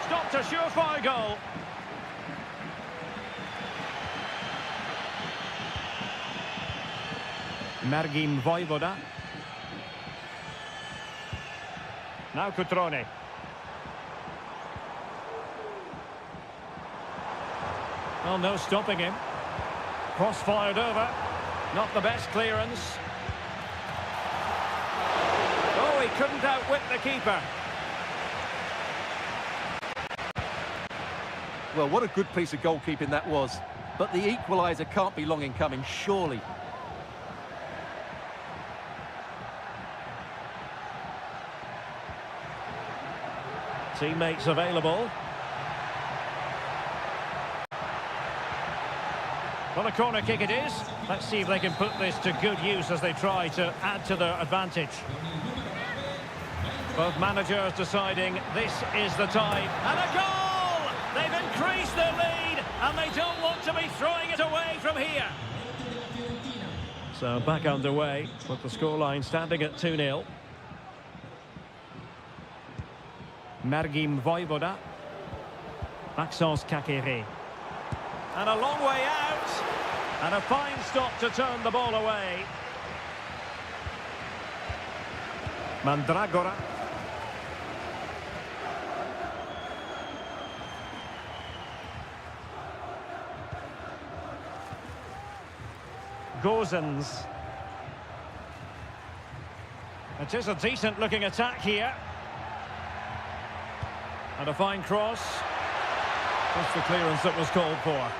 Stopped a surefire goal. Mergim Vojvoda. Now Cutrone. Well, no stopping him. Cross fired over. Not the best clearance. Oh, he couldn't outwit the keeper. Well, what a good piece of goalkeeping that was. But the equaliser can't be long in coming, surely. Teammates available. Well, a corner kick it is. Let's see if they can put this to good use as they try to add to their advantage. Both managers deciding this is the time. And a goal! They've increased their lead, and they don't want to be throwing it away from here. So back underway, with the scoreline standing at 2-0. Mergim Vojvoda. Maxence Kakere. And a long way out. And a fine stop to turn the ball away. Mandragora. Gosens. It is a decent looking attack here. And a fine cross. That's the clearance that was called for.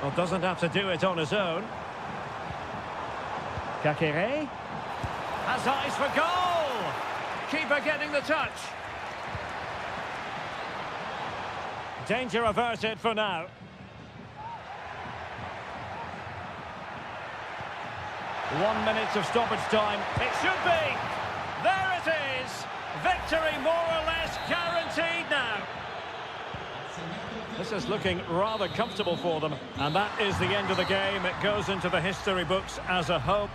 Well, doesn't have to do it on his own. Kakere has eyes for goal. Keeper getting the touch. Danger averted for now. One minute of stoppage time. It should be. There it is. Victory more or less guaranteed now. This is looking rather comfortable for them, and that is the end of the game. It goes into the history books as a hope.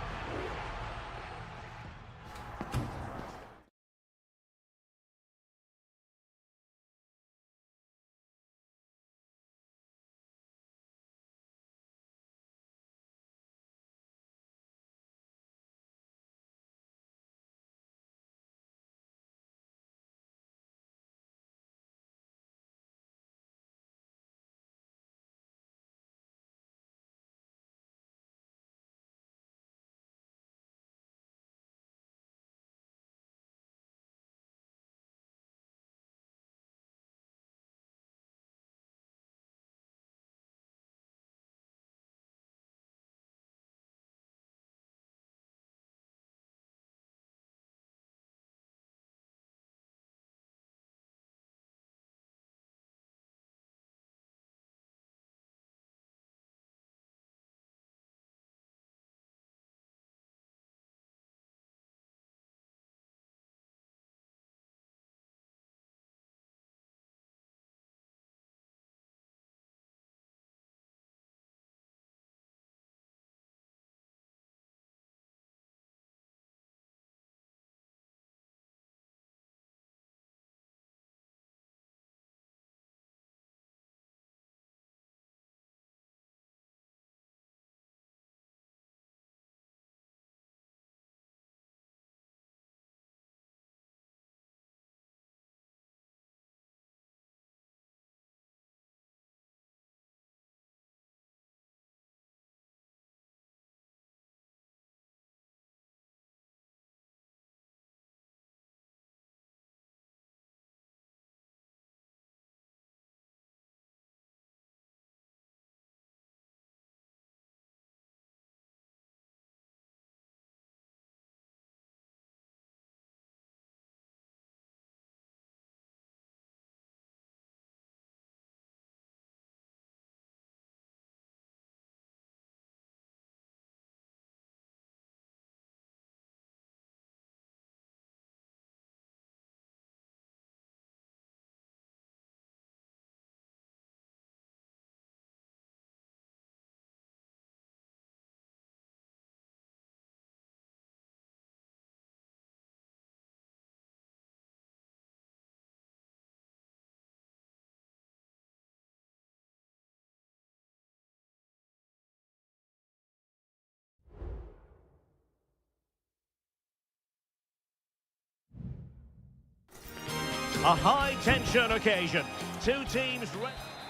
A high-tension occasion. Two teams...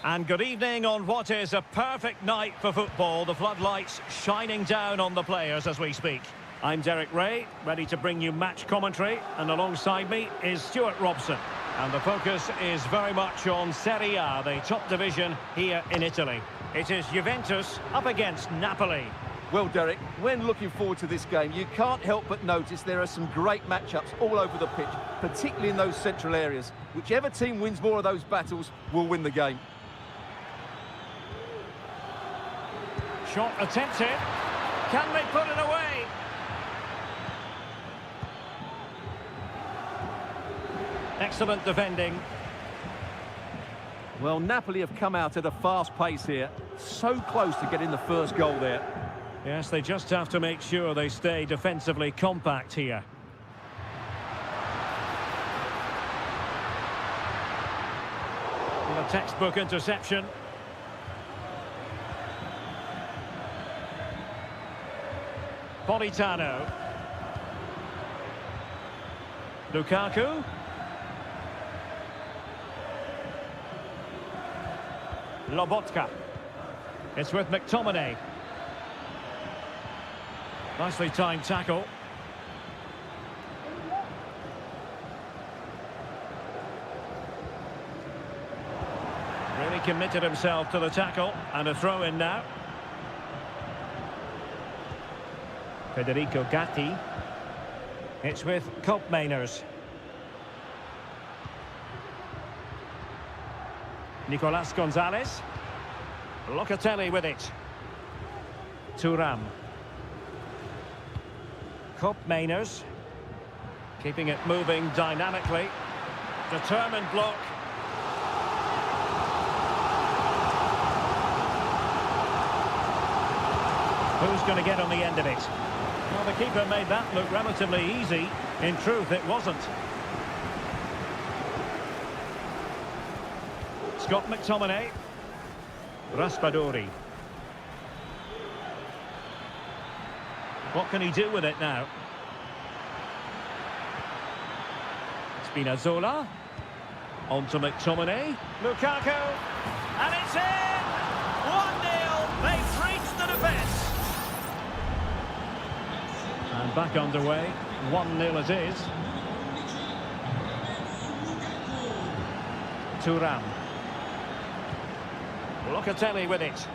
And good evening on what is a perfect night for football. The floodlights shining down on the players as we speak. I'm Derek Ray, ready to bring you match commentary. And alongside me is Stuart Robson. And the focus is very much on Seria, the top division here in Italy. It is Juventus up against Napoli. Well, Derek, when looking forward to this game, you can't help but notice there are some great matchups all over the pitch, particularly in those central areas. Whichever team wins more of those battles will win the game. Shot attempted. Can they put it away? Excellent defending. Well, Napoli have come out at a fast pace here. So close to getting the first goal there. Yes, they just have to make sure they stay defensively compact here. And a textbook interception. Politano. Lukaku. Lobotka. It's with McTominay. Nicely timed tackle. Really committed himself to the tackle. And a throw in now. Federico Gatti. It's with Koopmeiners. Nicolas Gonzalez. Locatelli with it. Thuram. Koopmeiners. Keeping it moving dynamically. Determined block. Who's going to get on the end of it? Well, the keeper made that look relatively easy. In truth, it wasn't. Scott McTominay. Raspadori. What can he do with it now? Spinazzola. On to McTominay. Lukaku. And it's in! 1-0. They've reached the defence. And back underway. 1-0 it is. Thuram. Locatelli with it.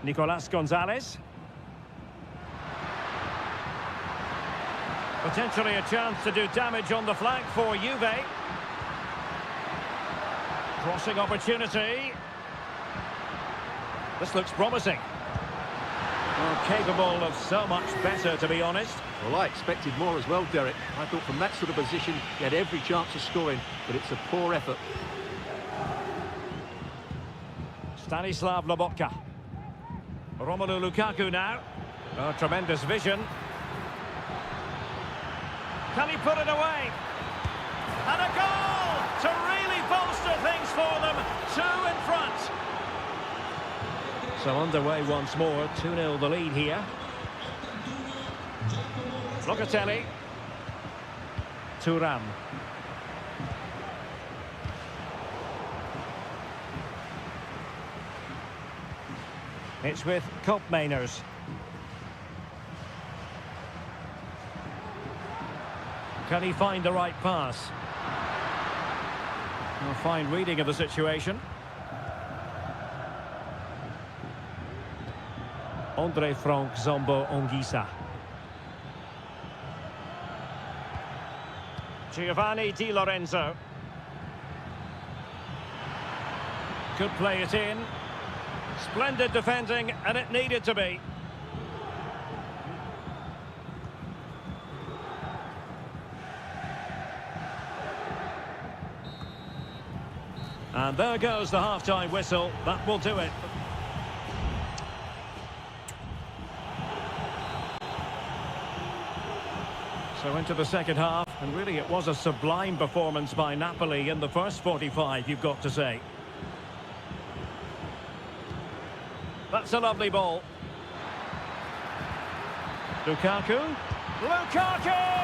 Nicolas Gonzalez. Potentially a chance to do damage on the flank for Juve. Crossing opportunity. This looks promising. Well, capable of so much better, to be honest. Well, I expected more as well, Derek. I thought from that sort of position, he had every chance of scoring, but it's a poor effort. Stanislav Lobotka. Romelu Lukaku now. Oh, tremendous vision. Can he put it away? And a goal to really bolster things for them. 2 in front. So underway once more. 2-0 the lead here. Locatelli. Thuram. It's with Koopmeiners. Can he find the right pass? A fine reading of the situation. Andre Frank Zombo Ongisa. Giovanni Di Lorenzo. Could play it in. Splendid defending, and it needed to be. And there goes the half-time whistle. That will do it. So into the second half, and really it was a sublime performance by Napoli in the first 45, you've got to say. That's a lovely ball. Lukaku. Lukaku!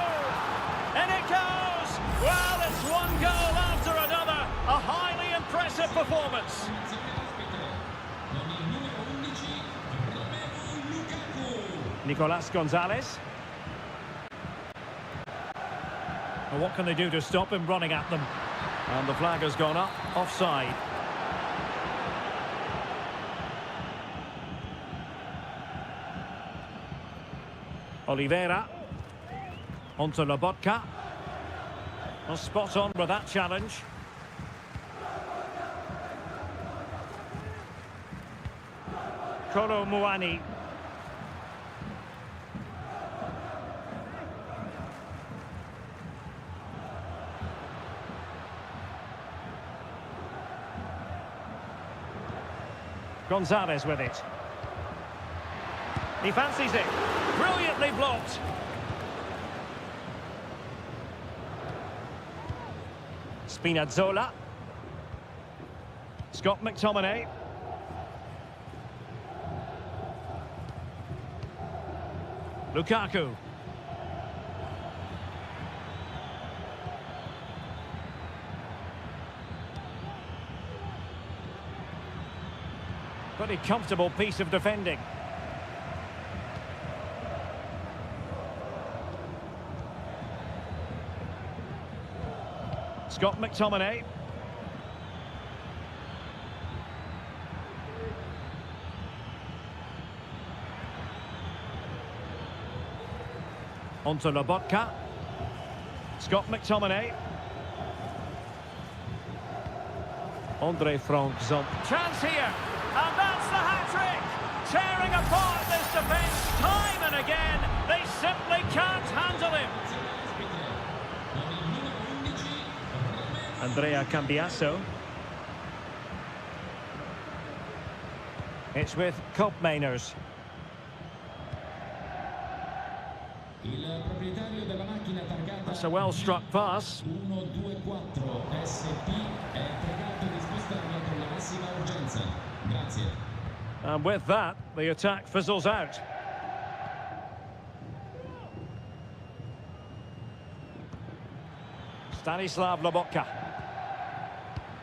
In it goes! Well, it's one goal after another. A highly impressive performance. Nicolas Gonzalez. Well, what can they do to stop him running at them? And the flag has gone up, offside. Oliveira. Onto Lobotka. Well, spot on with that challenge. Kolo Muani. Gonzalez with it. He fancies it. Brilliantly blocked. Spinazzola. Scott McTominay. Lukaku. Pretty comfortable piece of defending. Scott McTominay. Onto Lobotka. Scott McTominay. Andre Frank Zomp. Chance here. And that's the hat-trick! Tearing apart this defence time and again. They simply can't handle him. Andrea Cambiasso. It's with Kopmeiners. That's a well-struck pass. And with that, the attack fizzles out. Stanislav Lobotka.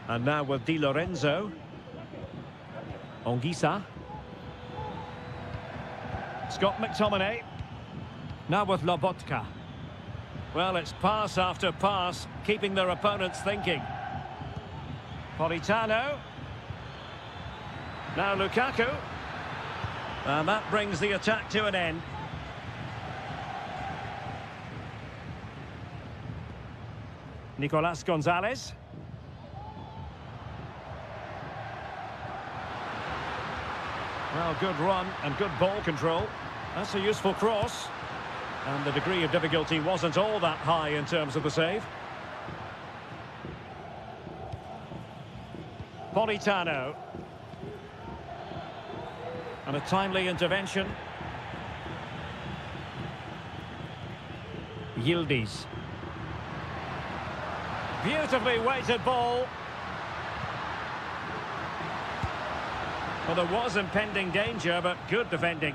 And now with Di Lorenzo. Ongisa. Scott McTominay. Now with Lobotka. Well, it's pass after pass, keeping their opponents thinking. Politano. Now Lukaku. And that brings the attack to an end. Nicolas Gonzalez. Well, good run and good ball control. That's a useful cross. And the degree of difficulty wasn't all that high in terms of the save. Politano. And a timely intervention. Yildiz. Beautifully weighted ball. Well, there was impending danger, but good defending.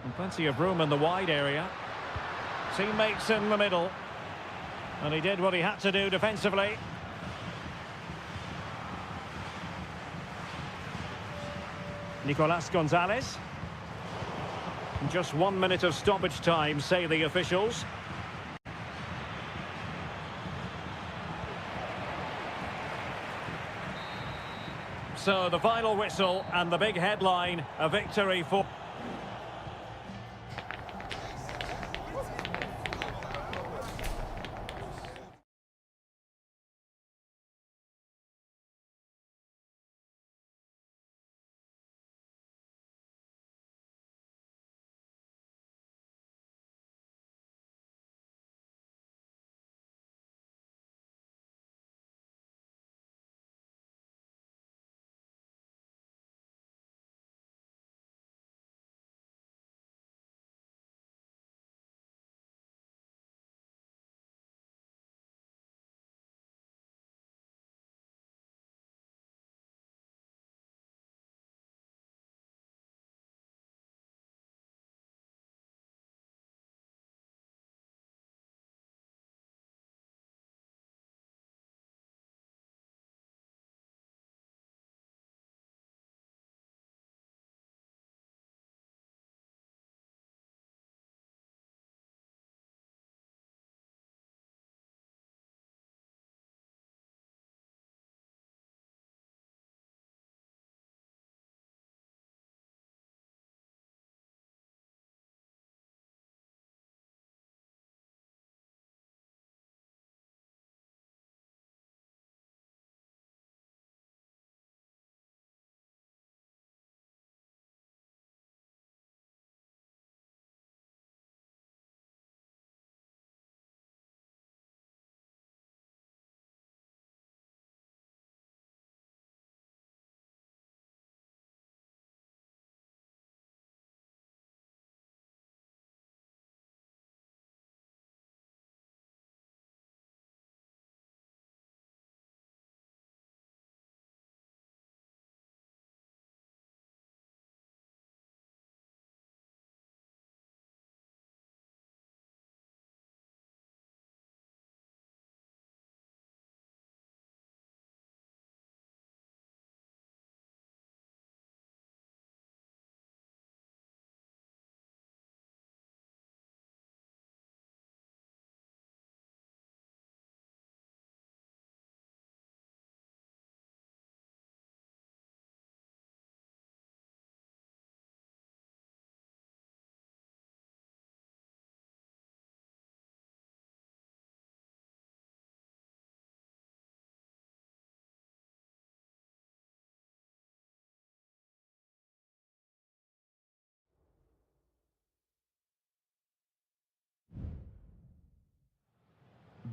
And plenty of room in the wide area. Teammates in the middle. And he did what he had to do defensively. Nicolas Gonzalez. Just 1 minute of stoppage time, say the officials. So the final whistle and the big headline, a victory for...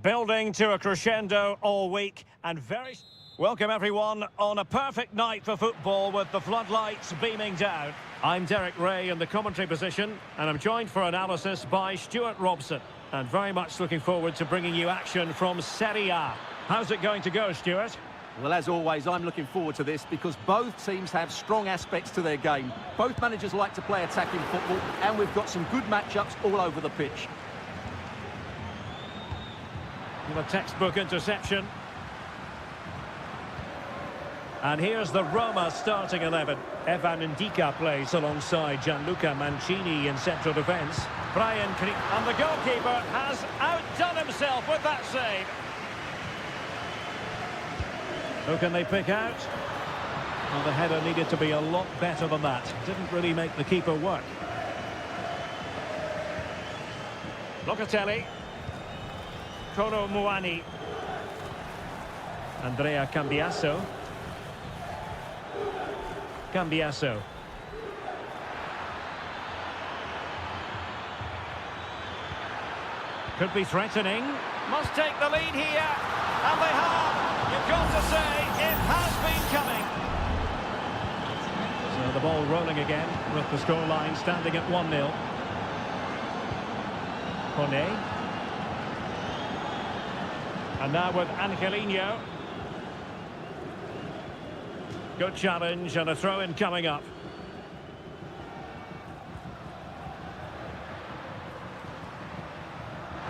Building to a crescendo all week and very... Welcome everyone on a perfect night for football with the floodlights beaming down. I'm Derek Ray in the commentary position and I'm joined for analysis by Stuart Robson. And very much looking forward to bringing you action from Seria. How's it going to go, Stuart? Well, as always, I'm looking forward to this because both teams have strong aspects to their game. Both managers like to play attacking football and we've got some good matchups all over the pitch. A textbook interception. And here's the Roma starting 11. Evan Ndika plays alongside Gianluca Mancini in central defence. And the goalkeeper has outdone himself with that save. Who can they pick out? Well, the header needed to be a lot better than that. Didn't really make the keeper work. Locatelli. Kolo Muani. Andrea Cambiaso. Cambiaso. Could be threatening. Must take the lead here. And they have. You've got to say, it has been coming. So the ball rolling again with the scoreline standing at 1-0. Kone. And now with Angelino. Good challenge and a throw-in coming up.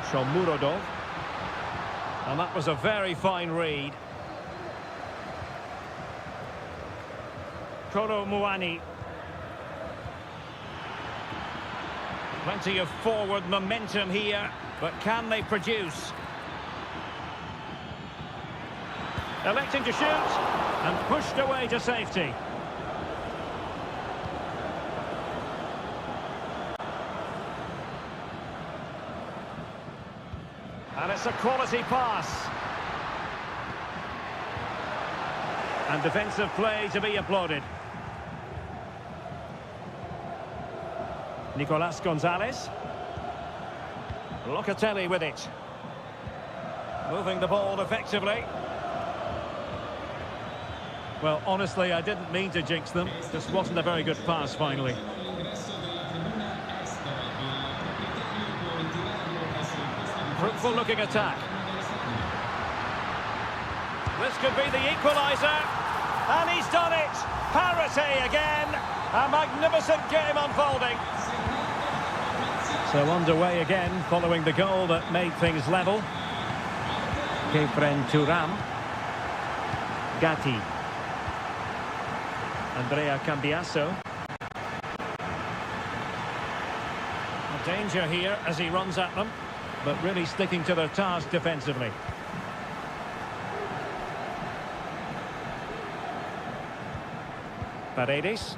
Shomurodov. And that was a very fine read. Kolo Muani. Plenty of forward momentum here, but can they produce? Electing to shoot, and pushed away to safety. And it's a quality pass. And defensive play to be applauded. Nicolas Gonzalez. Locatelli with it. Moving the ball effectively. Well, honestly, I didn't mean to jinx them. Just wasn't a very good pass, finally. Fruitful-looking attack. This could be the equaliser. And he's done it! Parity again! A magnificent game unfolding. So underway again, following the goal that made things level. Kefren Turam. Gatti. Andrea Cambiaso. A danger here as he runs at them, but really sticking to their task defensively. Paredes.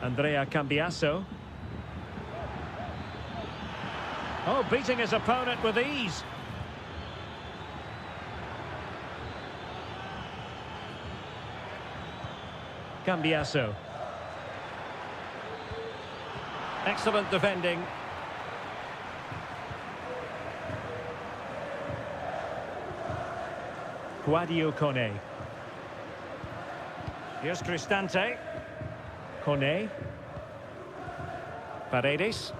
Andrea Cambiaso. Oh, beating his opponent with ease. Cambiaso. Excellent defending. Guadio Kone. Here's Cristante. Kone. Paredes.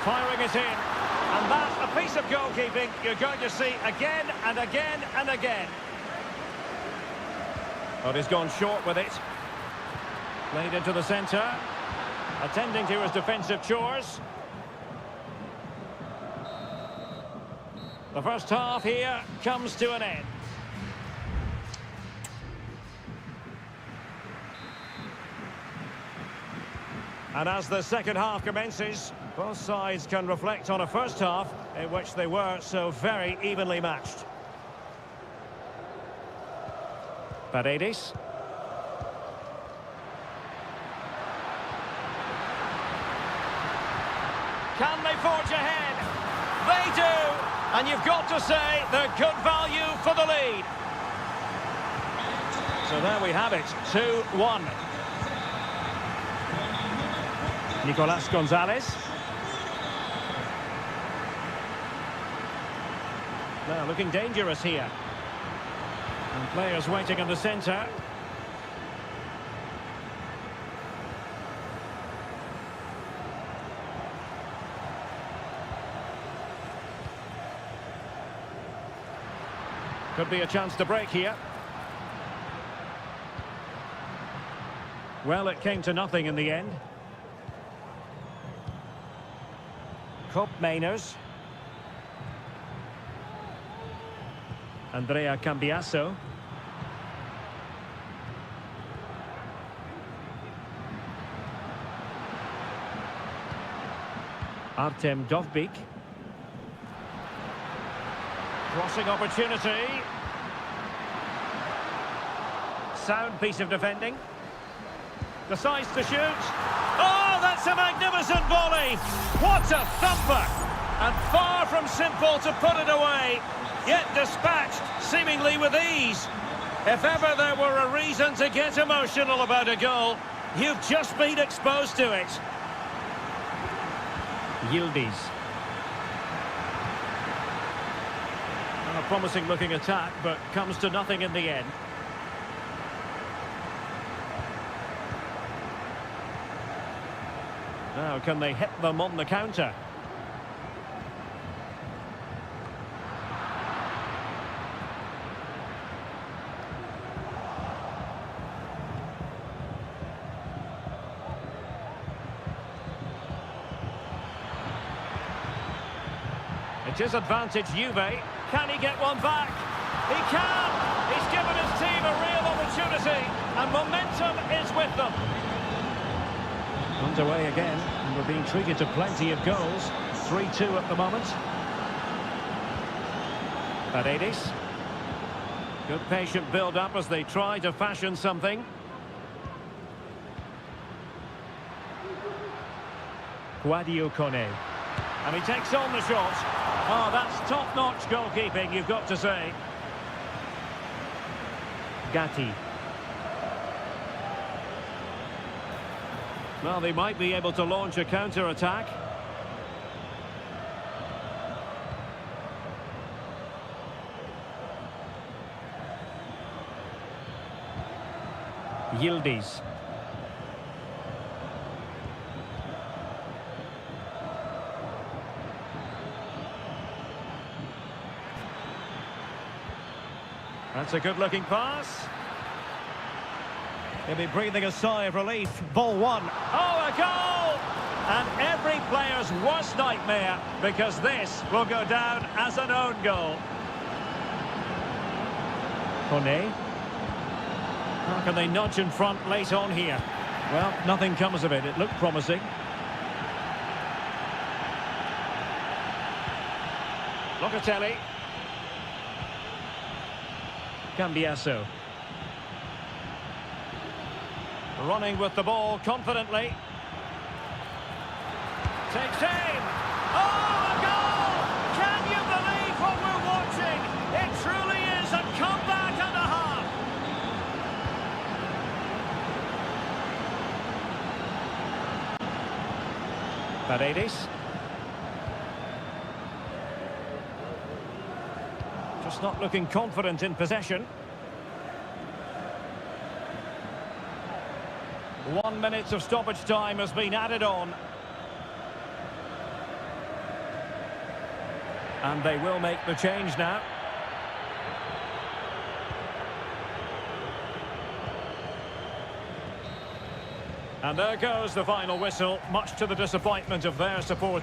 Firing it in. And that's a piece of goalkeeping you're going to see again and again and again. But he's gone short with it. Played into the centre. Attending to his defensive chores. The first half here comes to an end. And as the second half commences, both sides can reflect on a first half in which they were so very evenly matched. Paredes. Can they forge ahead? They do! And you've got to say, they're good value for the lead. So there we have it, 2-1. Nicolas Gonzalez. Now looking dangerous here. And players waiting in the centre. Could be a chance to break here. Well, it came to nothing in the end. Mainers. Andrea Cambiasso. Artem Dovbik. Crossing opportunity. Sound piece of defending. Decides to shoot. Oh, that's a magnificent volley. What a thumper. And far from simple to put it away. Yet dispatched, seemingly with ease. If ever there were a reason to get emotional about a goal, you've just been exposed to it. Yildiz. A promising looking attack, but comes to nothing in the end. Now, can they hit them on the counter? It is advantage Juve. Can he get one back? He can! He's given his team a real opportunity, and momentum is with them. Underway again, and we're being treated to plenty of goals. 3-2 at the moment. Paredes. Good patient build-up as they try to fashion something. Guadio Kone. And he takes on the shot. Oh, that's top-notch goalkeeping, you've got to say. Gatti. Well, they might be able to launch a counter-attack. Yildiz. That's a good-looking pass. He'll be breathing a sigh of relief. Ball one. Oh, a goal! And every player's worst nightmare, because this will go down as an own goal. Kone. How can they nudge in front late on here? Well, nothing comes of it. It looked promising. Locatelli. Cambiasso. Running with the ball confidently. Takes aim. Oh, a goal! Can you believe what we're watching? It truly is a comeback and a half. Paredes. Just not looking confident in possession. 1 minute of stoppage time has been added on. And they will make the change now. And there goes the final whistle, much to the disappointment of their support.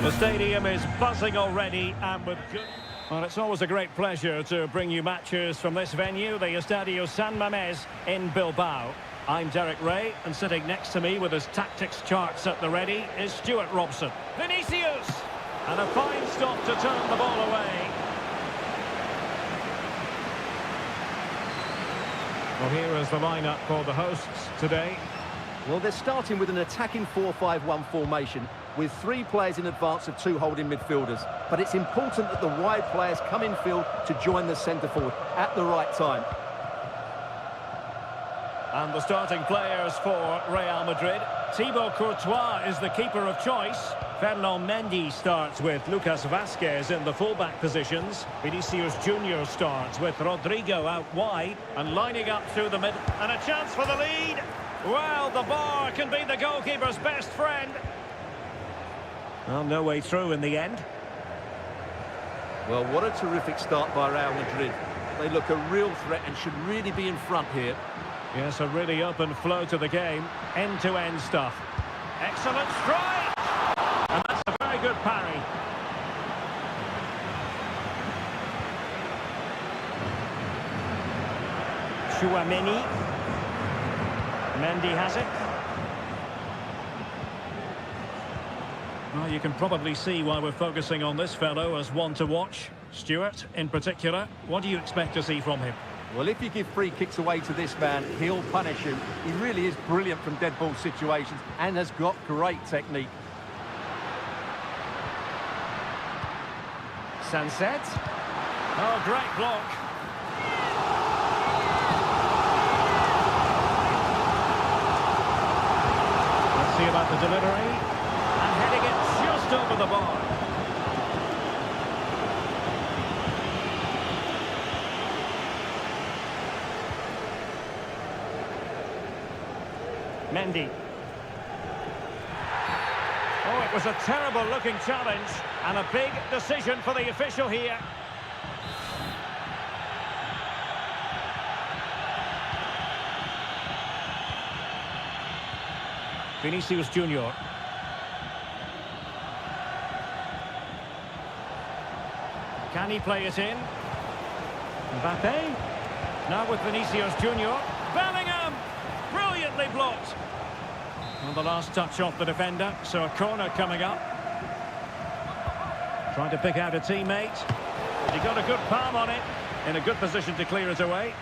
The stadium is buzzing already and with good... Well, it's always a great pleasure to bring you matches from this venue, the Estadio San Mamés in Bilbao. I'm Derek Ray, and sitting next to me with his tactics charts at the ready is Stuart Robson. Vinicius! And a fine stop to turn the ball away. Well, here is the lineup for the hosts today. Well, they're starting with an attacking 4-5-1 formation with 3 players in advance of 2 holding midfielders. But it's important that the wide players come in field to join the centre forward at the right time. And the starting players for Real Madrid. Thibaut Courtois is the keeper of choice. Fernand Mendy starts with Lucas Vazquez in the fullback positions. Vinicius Junior starts with Rodrigo out wide and lining up through the middle. And a chance for the lead. Well, the bar can be the goalkeeper's best friend. Well, no way through in the end. Well, what a terrific start by Real Madrid. They look a real threat and should really be in front here. Yes, a really open flow to the game. End-to-end stuff. Excellent strike! And that's a very good parry. Chouameni. Mendy has it. Well, you can probably see why we're focusing on this fellow as one to watch. Stuart, in particular, what do you expect to see from him? Well, if you give free kicks away to this man, he'll punish you. He really is brilliant from dead ball situations and has got great technique. Sunset. Oh, great block. Let's see about the delivery. And heading it just over the bar. Mendy. Oh, it was a terrible looking challenge and a big decision for the official here. Vinicius Junior. Can he play it in? Mbappe. Now with Vinicius Junior. Bellingham! Brilliantly blocked. And the last touch off the defender, so a corner coming up. Trying to pick out a teammate. He got a good palm on it. In a good position to clear it away.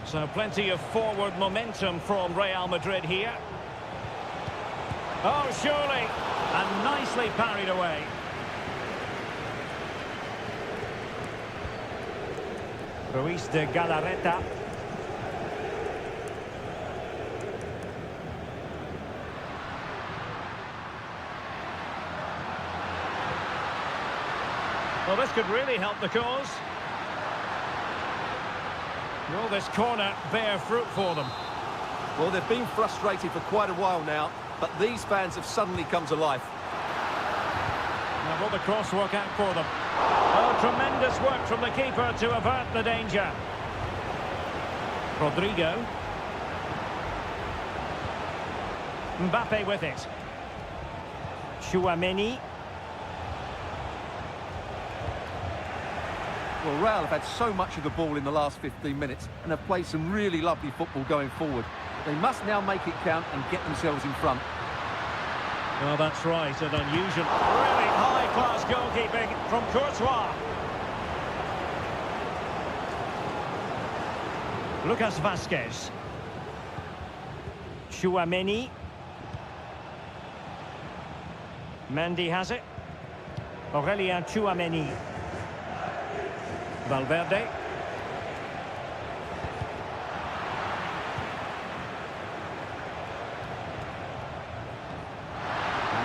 So plenty of forward momentum from Real Madrid here. Oh, surely. And nicely parried away. Ruiz de Galarreta. Well, this could really help the cause. Will this corner bear fruit for them? Well, they've been frustrated for quite a while now, but these fans have suddenly come to life. Now will the cross work out for them? Oh, tremendous work from the keeper to avert the danger. Rodrigo. Mbappe with it. Chouameni. Well, Real have had so much of the ball in the last 15 minutes and have played some really lovely football going forward. They must now make it count and get themselves in front. Well, that's right, an unusual, really high-class goalkeeping from Courtois. Lucas Vazquez. Chouameni. Mendy has it. Aurélien Chouameni. Valverde.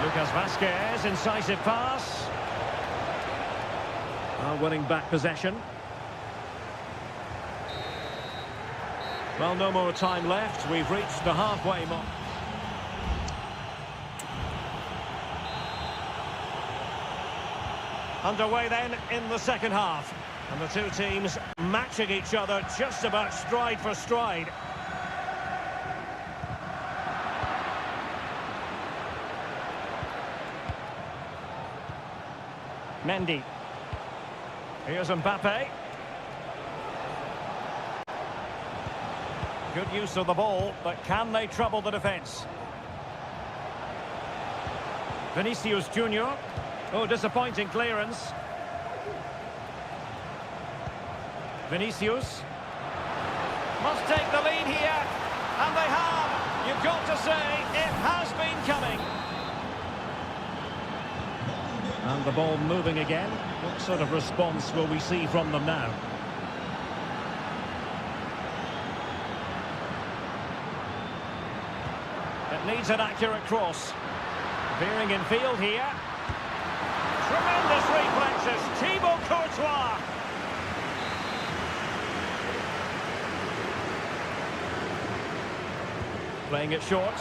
Lucas Vazquez, incisive pass. Winning back possession. Well, no more time left. We've reached the halfway mark. Underway then in the second half. And the two teams matching each other just about stride for stride. Mendy. Here's Mbappe. Good use of the ball, but can they trouble the defence? Vinicius Junior. Oh, disappointing clearance. Vinicius. Must take the lead here. And they have. You've got to say, it has been coming. And the ball moving again. What sort of response will we see from them now? It needs an accurate cross. Veering in field here. Tremendous reflexes. Thibaut Courtois. Playing it short.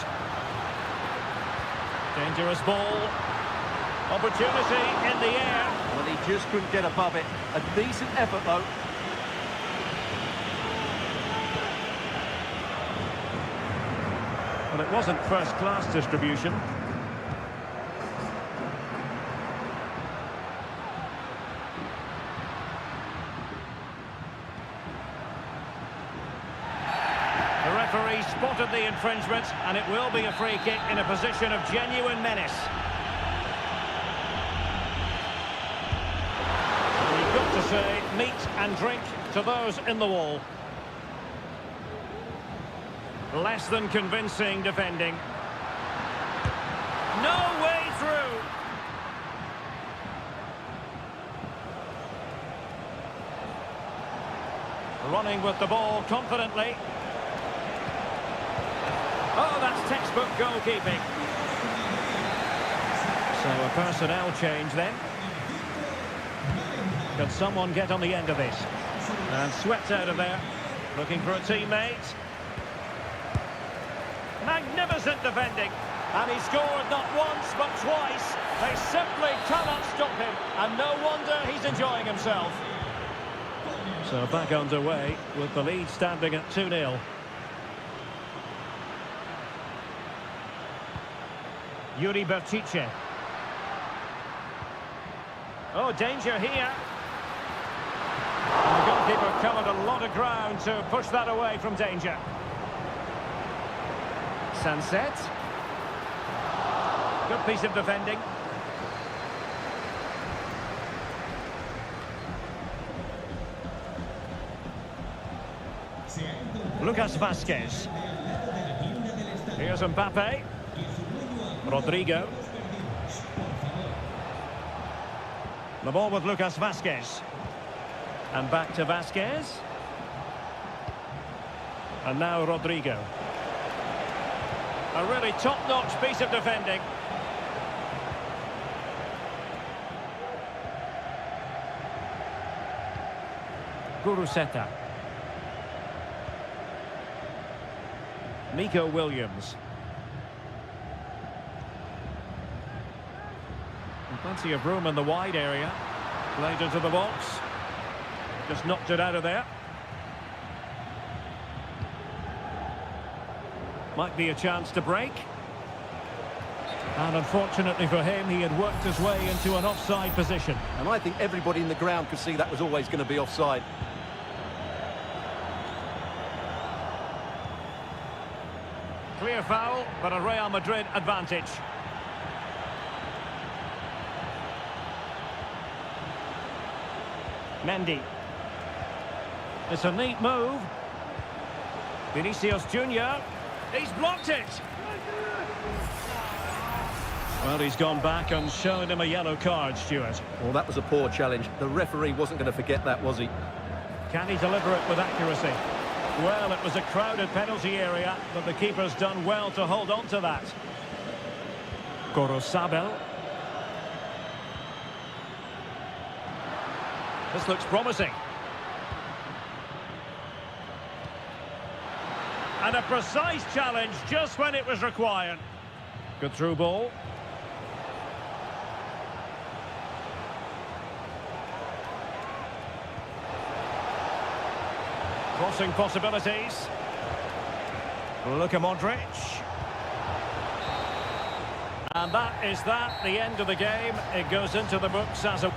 Dangerous ball. Opportunity in the air. Well, he just couldn't get above it. A decent effort, though. Well, it wasn't first-class distribution. The referee spotted the infringement, and it will be a free kick in a position of genuine menace. You've got to say, meat and drink to those in the wall. Less than convincing defending. No way through. Running with the ball confidently. Oh, that's textbook goalkeeping. So a personnel change then. Can someone get on the end of this? And swept out of there. Looking for a teammate. Magnificent defending. And he scored not once but twice. They simply cannot stop him. And no wonder he's enjoying himself. So back underway with the lead standing at 2-0. Yuri Bertice. Oh, danger here. And the goalkeeper covered a lot of ground to push that away from danger. Sunset. Good piece of defending. Lucas Vazquez. Here's Mbappe. Rodrigo. The ball with Lucas Vazquez. And back to Vazquez. And now Rodrigo. A really top-notch piece of defending. Guruseta. Nico Williams. And plenty of room in the wide area. Played into the box. Just knocked it out of there. Might be a chance to break. And unfortunately for him, he had worked his way into an offside position. And I think everybody in the ground could see that was always going to be offside. Clear foul, but a Real Madrid advantage. Mendy. It's a neat move. Vinicius Junior. He's blocked it. Well, he's gone back and shown him a yellow card, Stuart. Well, that was a poor challenge. The referee wasn't going to forget that, was he? Can he deliver it with accuracy? Well, it was a crowded penalty area, but the keeper's done well to hold on to that. Gorosabel. This looks promising. And a precise challenge just when it was required. Good through ball. Crossing possibilities. Luka Modric. And that is that, the end of the game. It goes into the books as a...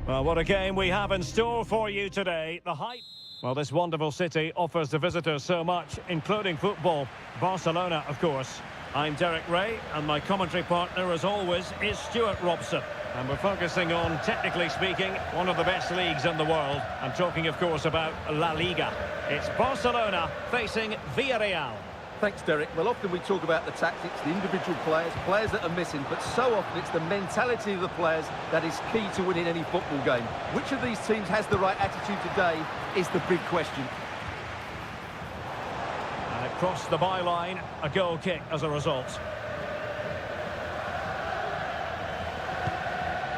Well, what a game we have in store for you today. The hype. Well, this wonderful city offers the visitors so much, including football. Barcelona, of course. I'm Derek Ray, and my commentary partner, as always, is Stuart Robson. And we're focusing on, technically speaking, one of the best leagues in the world. I'm talking, of course, about La Liga. It's Barcelona facing Villarreal. Thanks, Derek. Well, often we talk about the tactics, the individual players that are missing, but so often it's the mentality of the players that is key to winning any football game. Which of these teams has the right attitude today is the big question. And it crossed the byline, a goal kick as a result.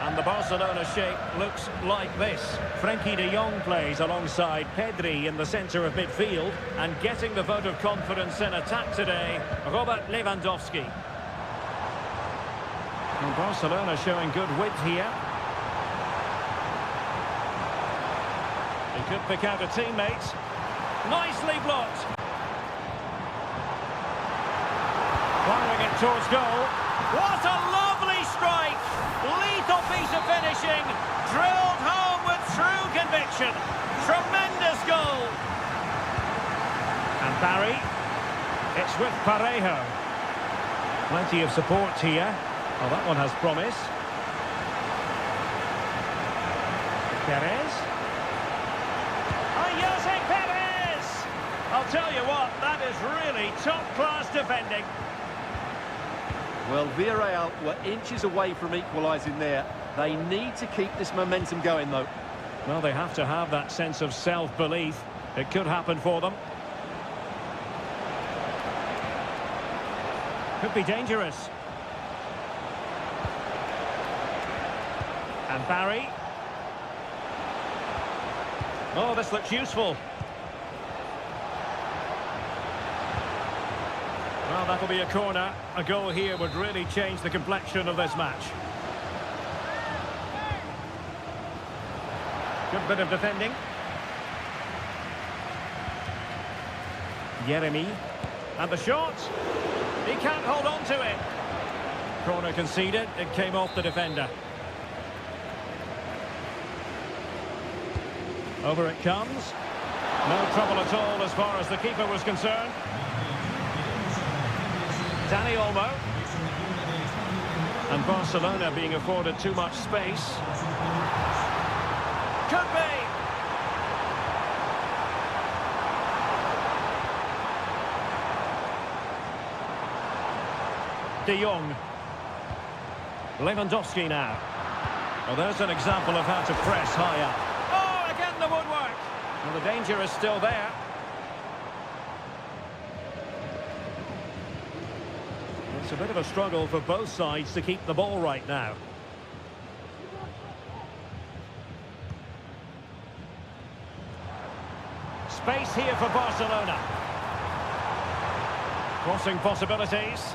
And the Barcelona shape looks like this. Frenkie de Jong plays alongside Pedri in the centre of midfield, and getting the vote of confidence in attack today, Robert Lewandowski. And Barcelona showing good width here. He could pick out a teammate. Nicely blocked. Firing it towards goal. What a lovely strike! Lethal piece of finishing, drilled home with true conviction. Tremendous goal. And Barry, it's with Parejo. Plenty of support here. Oh, that one has promise. Perez. Oh, Jose Perez! I'll tell you what, that is really top-class defending. Well, Villarreal were inches away from equalising there. They need to keep this momentum going, though. Well, they have to have that sense of self-belief. It could happen for them. Could be dangerous. And Barry. Oh, this looks useful. Well, that'll be a corner. A goal here would really change the complexion of this match. Good bit of defending. Jeremy. And the shot. He can't hold on to it. Corner conceded. It came off the defender. Over it comes. No trouble at all as far as the keeper was concerned. Dani Olmo. And Barcelona being afforded too much space. Could be. De Jong. Lewandowski now. Well, there's an example of how to press high up. Oh, again the woodwork. Well, the danger is still there. It's a bit of a struggle for both sides to keep the ball right now. Space here for Barcelona. Crossing possibilities.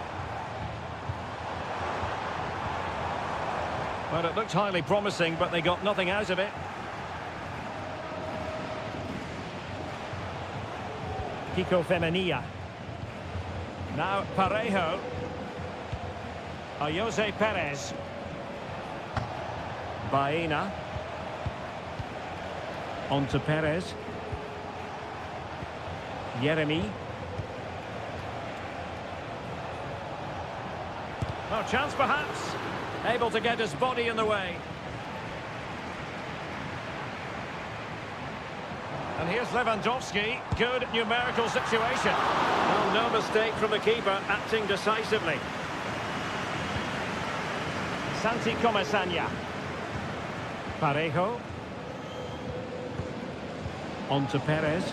Well, it looked highly promising, but they got nothing out of it. Kiko Femenia. Now Parejo. Jose Perez. Baena. On to Perez. Jeremy. Oh, chance perhaps. Able to get his body in the way. And here's Lewandowski. Good numerical situation. Well, no mistake from the keeper, acting decisively. Santi Comesaña. Parejo. On to Perez.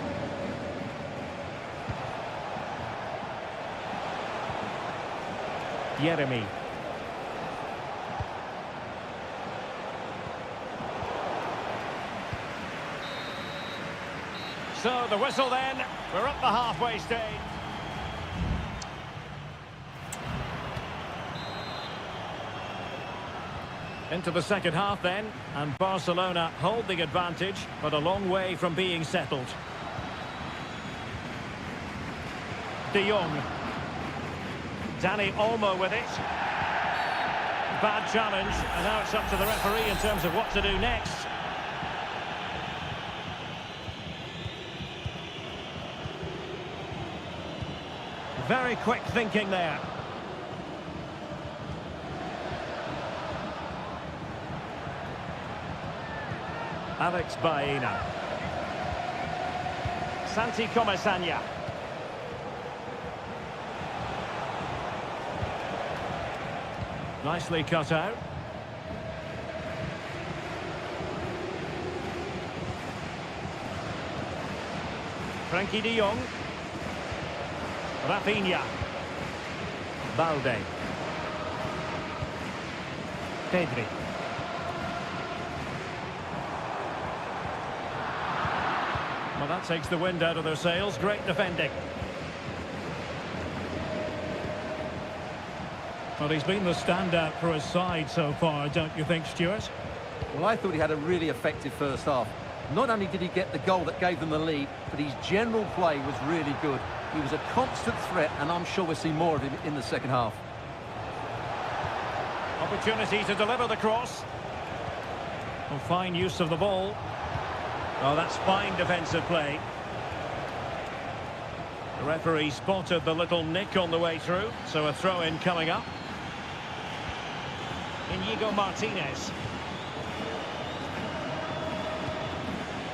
Jeremy. So the whistle then. We're at the halfway stage. Into the second half then, and Barcelona hold the advantage, but a long way from being settled. De Jong. Dani Olmo with it. bad challenge, and now it's up to the referee in terms of what to do next. Very quick thinking there. Alex Baena. Santi Comasagna. Nicely cut out. Frankie de Jong. Rafinha. Balde. Pedri. Well, that takes the wind out of their sails. Great defending. Well, he's been the standout for his side so far, don't you think, Stuart? Well, I thought he had a really effective first half. Not only did he get the goal that gave them the lead, but his general play was really good. He was a constant threat, and I'm sure we'll see more of him in the second half. Opportunity to deliver the cross. Well, fine use of the ball. Oh, that's fine defensive play. The referee spotted the little nick on the way through, so a throw-in coming up. Inigo Martinez.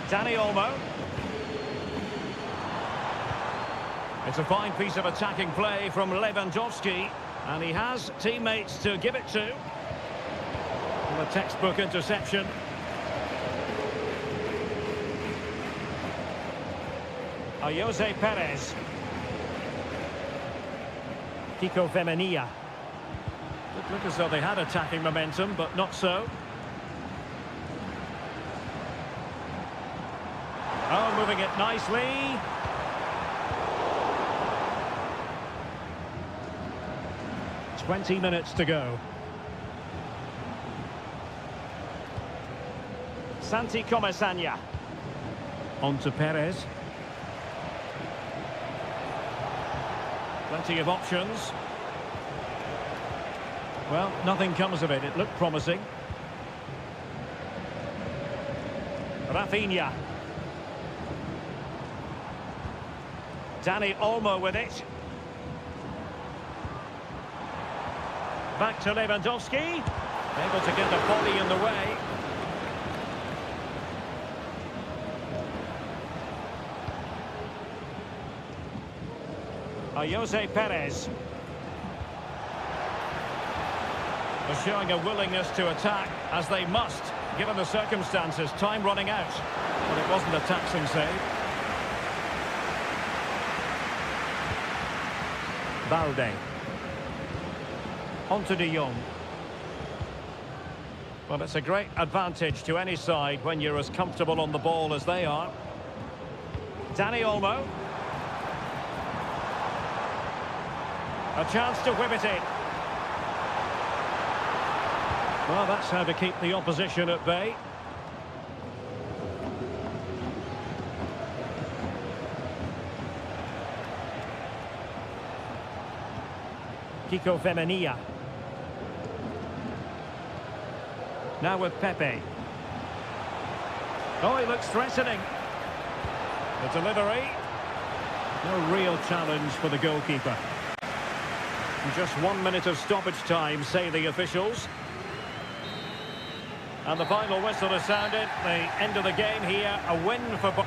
Dani Olmo. It's a fine piece of attacking play from Lewandowski, and he has teammates to give it to. And a textbook interception. Jose Perez. Kiko Femenia. It looked as though they had attacking momentum, but not so. Oh, moving it nicely. "20 minutes to go. Santi Comasagna. On to Perez. Plenty of options. Well, nothing comes of it. It looked promising. Rafinha. Dani Olmo with it. Back to Lewandowski. Able to get the body in the way. Jose Perez. They're showing a willingness to attack, as they must, given the circumstances. Time running out. But it wasn't a taxing save. Balde. On to de Jong. Well, it's a great advantage to any side when you're as comfortable on the ball as they are. Dani Olmo. A chance to whip it in. Well, that's how to keep the opposition at bay. Kiko Femenia. Now with Pepe. Oh, he looks threatening. The delivery. No real challenge for the goalkeeper. Just 1 minute of stoppage time, say the officials. And the final whistle has sounded. The end of the game here. A win for...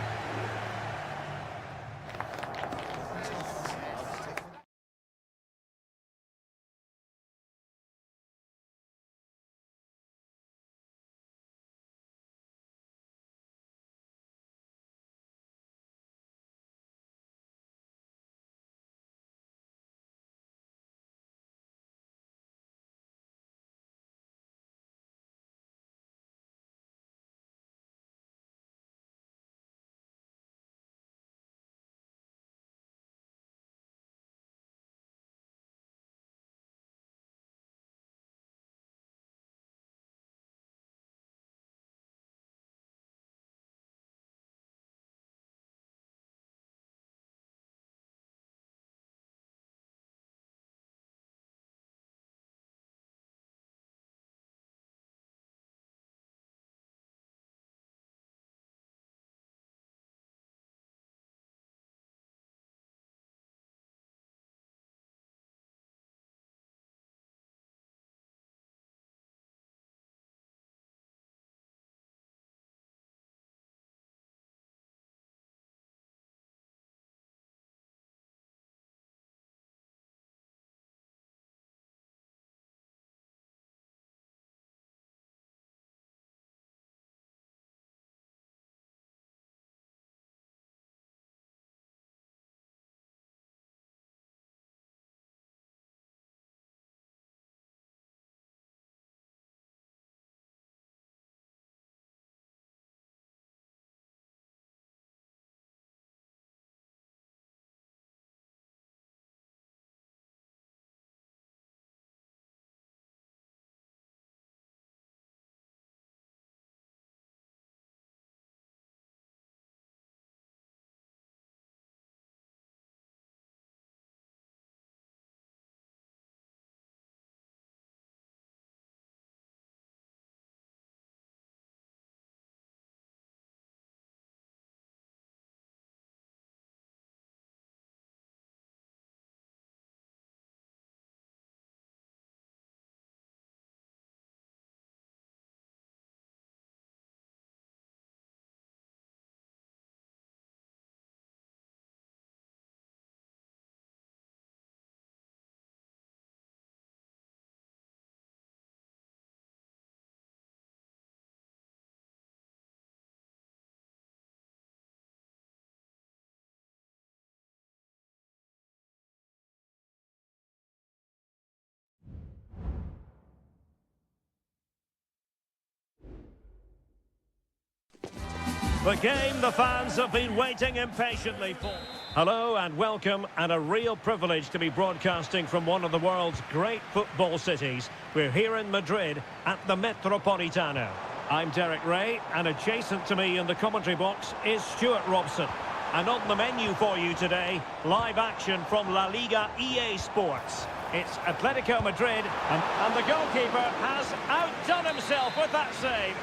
The game the fans have been waiting impatiently for. Hello and welcome, and a real privilege to be broadcasting from one of the world's great football cities. We're here in Madrid at the Metropolitano. I'm Derek Ray, and adjacent to me in the commentary box is Stuart Robson. And on the menu for you today, live action from La Liga EA Sports. It's Atletico Madrid, and the goalkeeper has outdone himself with that save.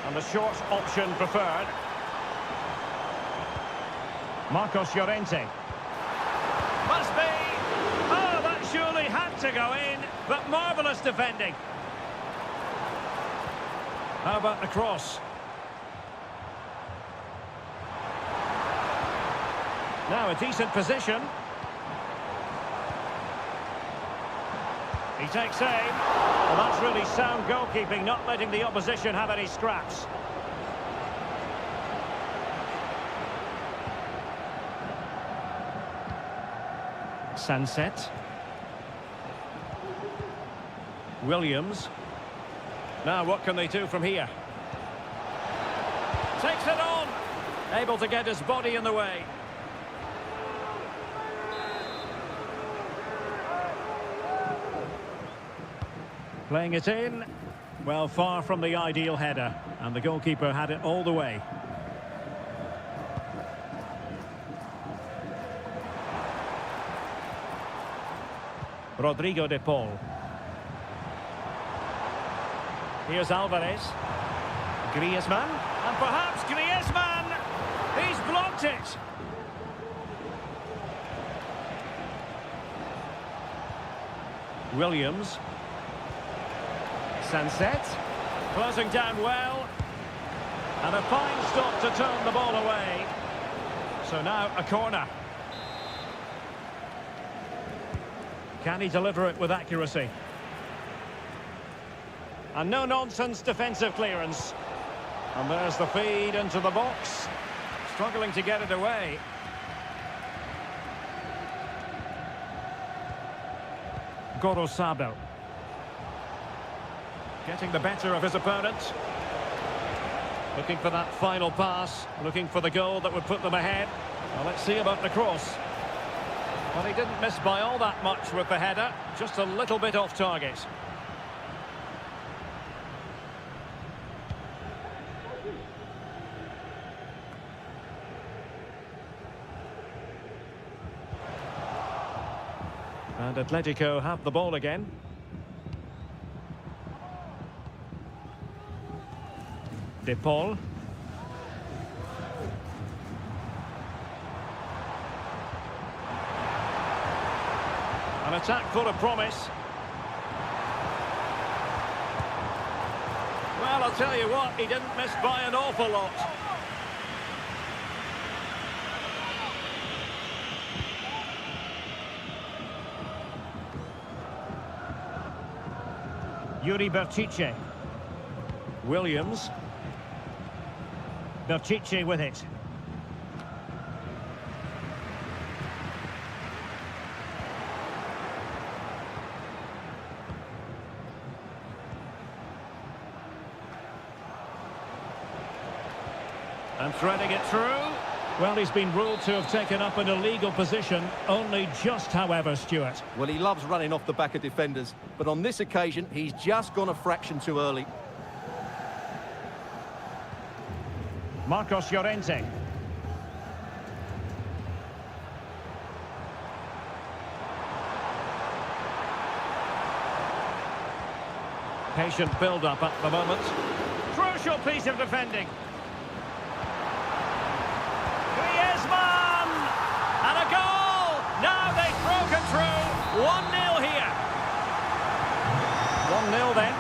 And the short option preferred. Marcos Llorente. Must be! Oh, that surely had to go in, but marvellous defending. How about the cross? Now a decent position. He takes aim. Well, that's really sound goalkeeping, not letting the opposition have any scraps. Sunset. Williams. Now what can they do from here? Takes it on. Able to get his body in the way. Playing it in. Well, far from the ideal header. And the goalkeeper had it all the way. Rodrigo de Paul. Here's Alvarez. Griezmann. And perhaps Griezmann! He's blocked it! Williams. Sunset. Closing down well. And a fine stop to turn the ball away. So now a corner. Can he deliver it with accuracy? And no-nonsense defensive clearance. And there's the feed into the box. Struggling to get it away. Gorosabel. Getting the better of his opponent. Looking for that final pass. Looking for the goal that would put them ahead. Well, let's see about the cross. Well, he didn't miss by all that much with the header. Just a little bit off target. And Atletico have the ball again. De Paul. An attack full of promise. Well, I'll tell you what, he didn't miss by an awful lot. Yuri Berchiche. Williams. Berchiche with it. And threading it through. Well, he's been ruled to have taken up an illegal position, only just, however, Stuart. Well, he loves running off the back of defenders, but on this occasion, he's just gone a fraction too early. Marcos Llorente. Patient build-up at the moment. Crucial piece of defending. Griezmann! And a goal! Now they've broken through. 1-0 here. 1-0 then.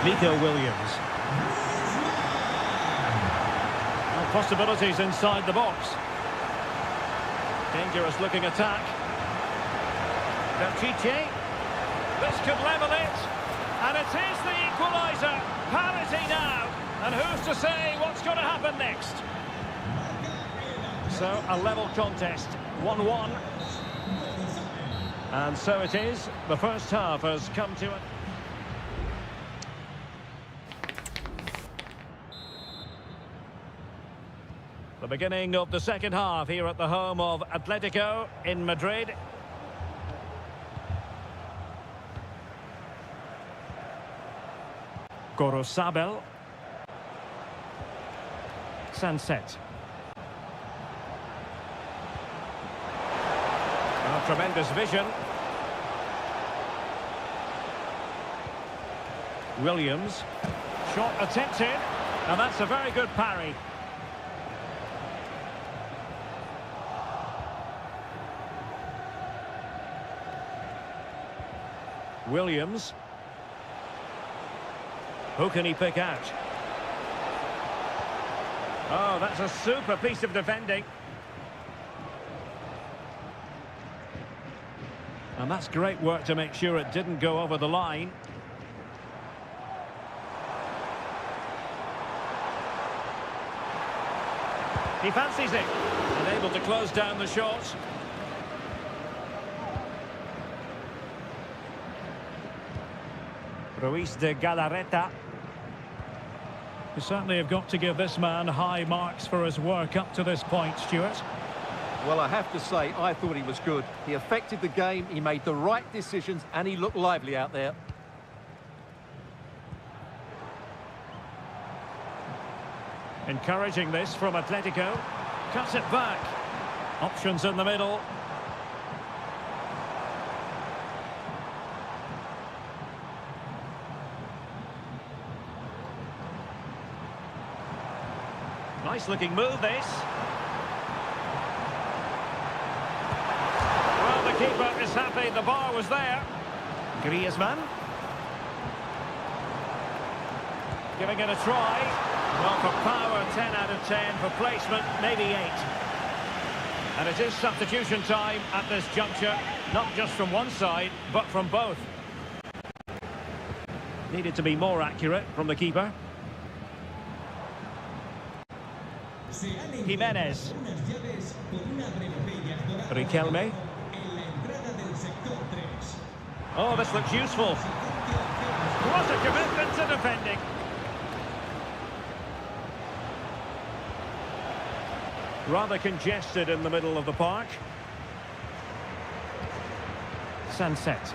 Nico Williams. And possibilities inside the box. Dangerous looking attack. Berchiche. This could level it. And it is the equaliser. Parity now. And who's to say what's going to happen next? So, a level contest. 1-1. And so it is. The first half has come to it. The beginning of the second half here at the home of Atletico in Madrid. Gorosabel. Sunset. Oh, tremendous vision. Williams. Shot attempted, and that's a very good parry. Williams. Who can he pick out? Oh, that's a super piece of defending. And that's great work to make sure it didn't go over the line. He fancies it, and able to close down the shot. Ruiz de Galarreta. You certainly have got to give this man high marks for his work up to this point, Stuart. Well, I have to say, I thought he was good. He affected the game, he made the right decisions, and he looked lively out there. Encouraging this from Atletico. Cuts it back. Options in the middle. Nice looking move, this. Well, the keeper is happy the bar was there. Griezmann. Giving it a try. Well, for power, 10 out of 10. For placement, maybe 8. And it is substitution time at this juncture. Not just from one side, but from both. Needed to be more accurate from the keeper. Jimenez. Riquelme. Oh, this looks useful. What a commitment to defending. Rather congested in the middle of the park. Sunset.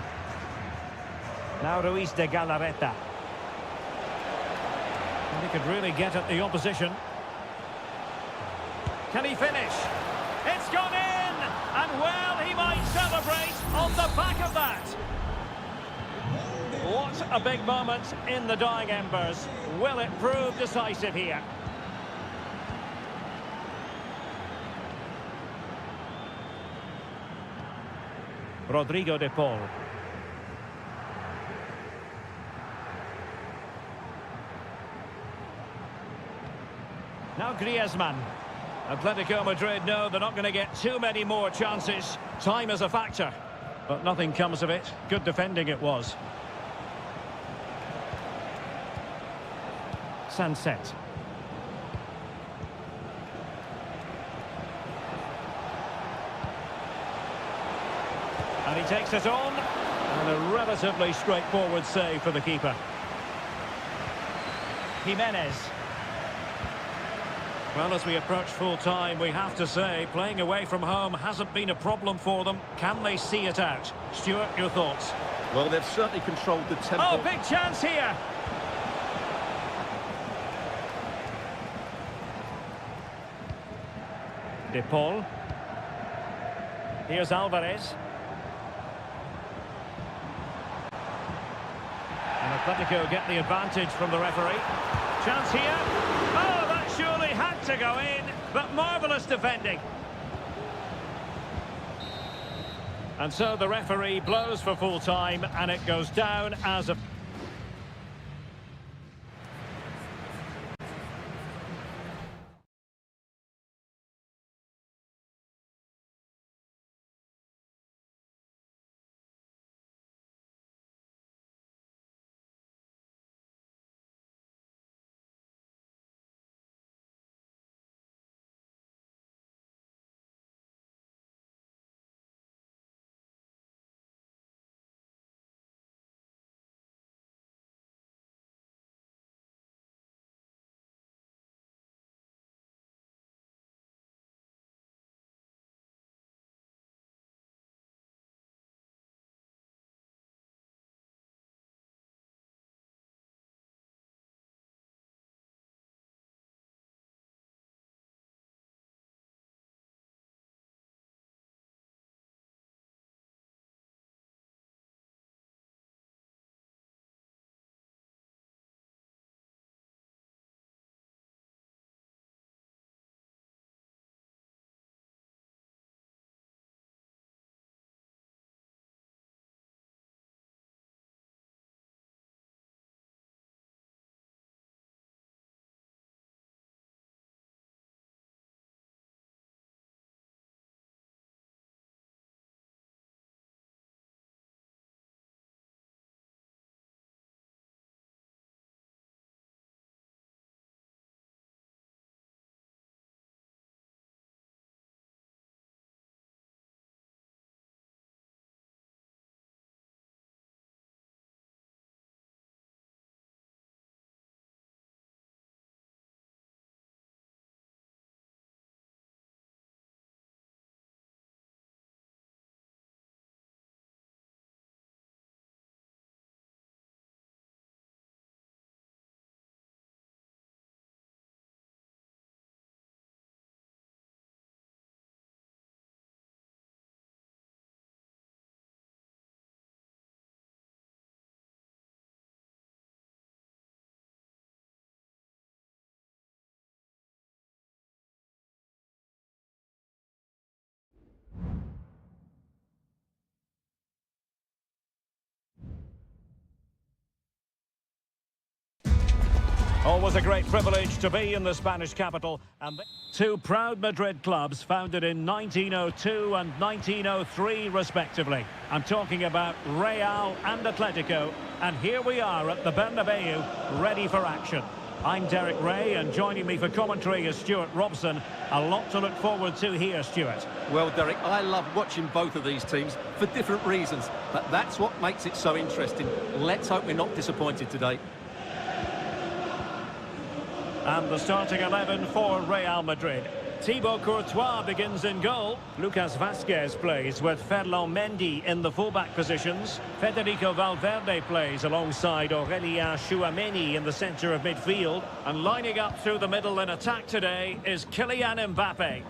Now Ruiz de Galarreta. And he could really get at the opposition. Can he finish? It's gone in! And well, he might celebrate on the back of that. What a big moment in the dying embers. Will it prove decisive here? Rodrigo de Paul. Now Griezmann. Atletico Madrid know they're not going to get too many more chances. Time is a factor, but nothing comes of it. Good defending it was. Sunset. And he takes it on, and a relatively straightforward save for the keeper. Jimenez. Well, as we approach full-time, we have to say, playing away from home hasn't been a problem for them. Can they see it out? Stuart, your thoughts? Well, they've certainly controlled the tempo. Oh, big chance here! De Paul. Here's Alvarez. And Atletico get the advantage from the referee. Chance here. Oh, that surely had to go in, but marvellous defending. And so the referee blows for full time, and it goes down as a... Always a great privilege to be in the Spanish capital. And two proud Madrid clubs founded in 1902 and 1903 respectively. I'm talking about Real and Atletico. And here we are at the Bernabeu, ready for action. I'm Derek Ray, and joining me for commentary is Stuart Robson. A lot to look forward to here, Stuart. Well, Derek, I love watching both of these teams for different reasons, but that's what makes it so interesting. Let's hope we're not disappointed today. And the starting 11 for Real Madrid. Thibaut Courtois begins in goal. Lucas Vazquez plays with Ferland Mendy in the fullback positions. Federico Valverde plays alongside Aurélien Tchouameni in the centre of midfield. And lining up through the middle in attack today is Kylian Mbappe.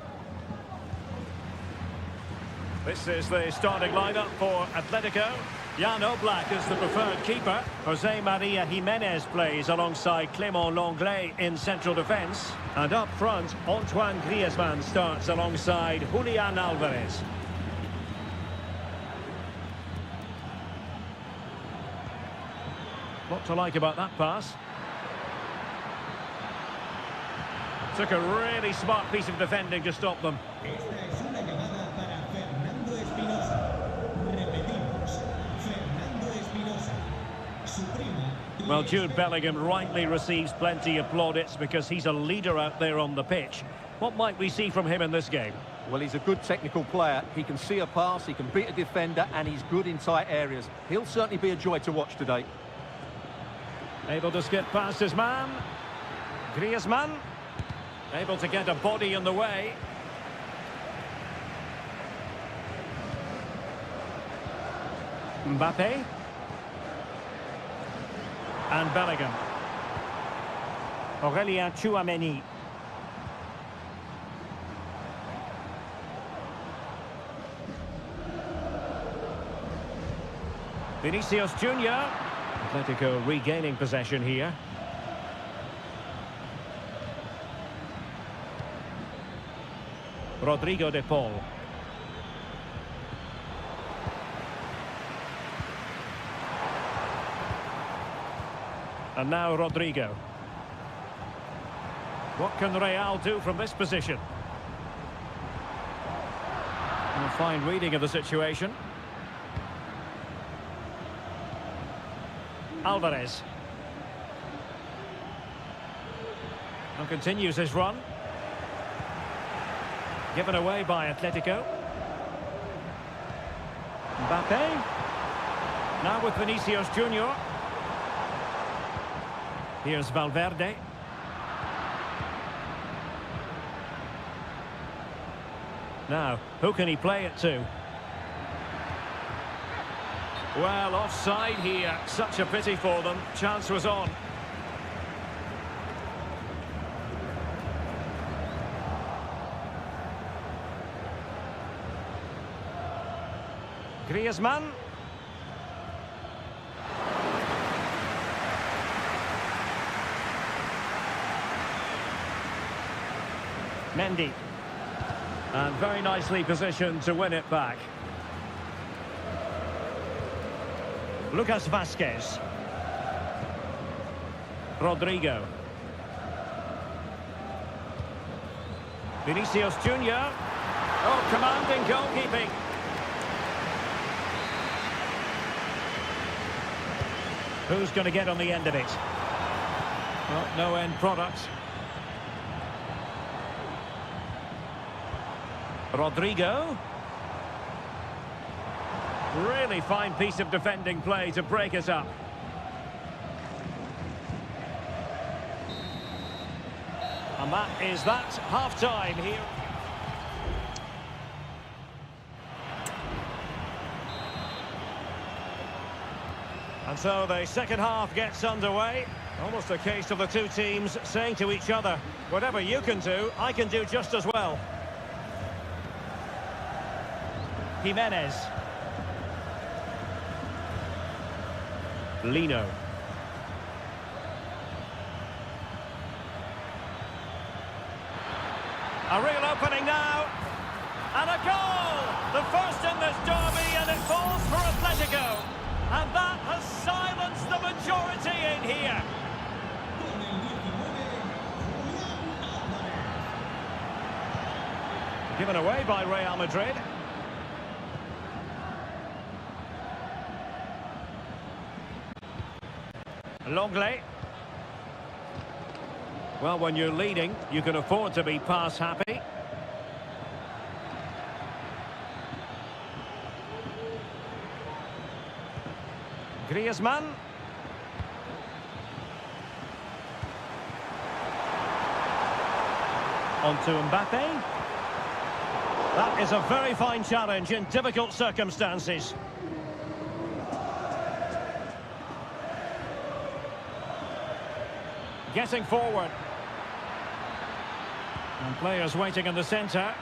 This is the starting lineup for Atletico. Jan Oblak is the preferred keeper. Jose Maria Jimenez plays alongside Clément Lenglet in central defence. And up front, Antoine Griezmann starts alongside Julian Alvarez. What to like about that pass. Took a really smart piece of defending to stop them. Esta es una llamada para Fernando Espinosa. Repetimos, Fernando Espinosa. Su prima. Well, Jude Bellingham rightly receives plenty of plaudits because he's a leader out there on the pitch. What might we see from him in this game? Well, he's a good technical player. He can see a pass, he can beat a defender, and he's good in tight areas. He'll certainly be a joy to watch today. Able to skip past his man. Griezmann. Able to get a body in the way. Mbappe. And Bellingham. Aurélien Tchouameni. Vinicius Junior. Atletico regaining possession here. Rodrigo de Paul. And now Rodrigo. What can Real do from this position? And a fine reading of the situation. Alvarez. And continues his run. Given away by Atletico. Mbappe. Now with Vinicius Junior. Here's Valverde. Now, who can he play it to? Well, offside here. Such a pity for them. Chance was on. Griezmann. Mendy. And very nicely positioned to win it back. Lucas Vazquez. Rodrigo. Vinicius Junior. Oh, commanding goalkeeping. Who's going to get on the end of it? Well, no end product. Rodrigo. Really fine piece of defending play to break us up. And that is that. Half-time here. And so the second half gets underway. Almost a case of the two teams saying to each other, whatever you can do, I can do just as well. Jimenez. Lino. A real opening now. And a goal! The first in this derby, and it falls for Atletico. And that has silenced the majority in here. Con el Given away by Real Madrid. Longley. Well, when you're leading, you can afford to be pass happy. Griezmann. On to Mbappe. That is a very fine challenge in difficult circumstances. Getting forward. And players waiting in the centre.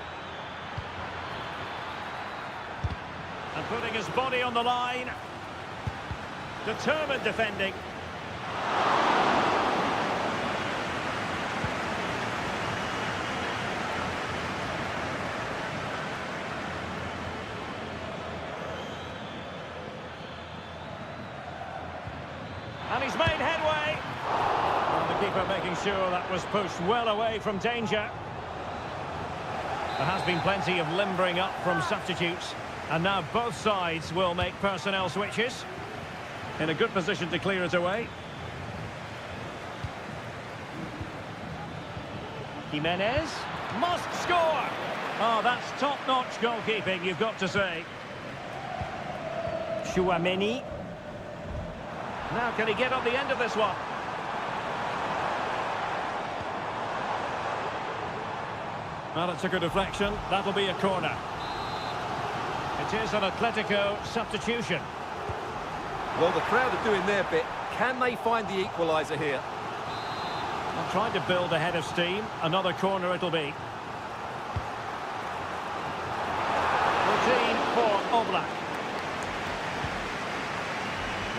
And putting his body on the line. Determined defending. And he's made headway. And the keeper making sure that was pushed well away from danger. There has been plenty of limbering up from substitutes. And now both sides will make personnel switches. In a good position to clear it away. Jimenez must score. Oh, that's top-notch goalkeeping, you've got to say. Chouameni. Now, can he get on the end of this one? Well, it took a deflection. That'll be a corner. It is an Atletico substitution. Well, the crowd are doing their bit. Can they find the equaliser here? I'm trying to build a head of steam. Another corner it'll be. Routine for Oblak.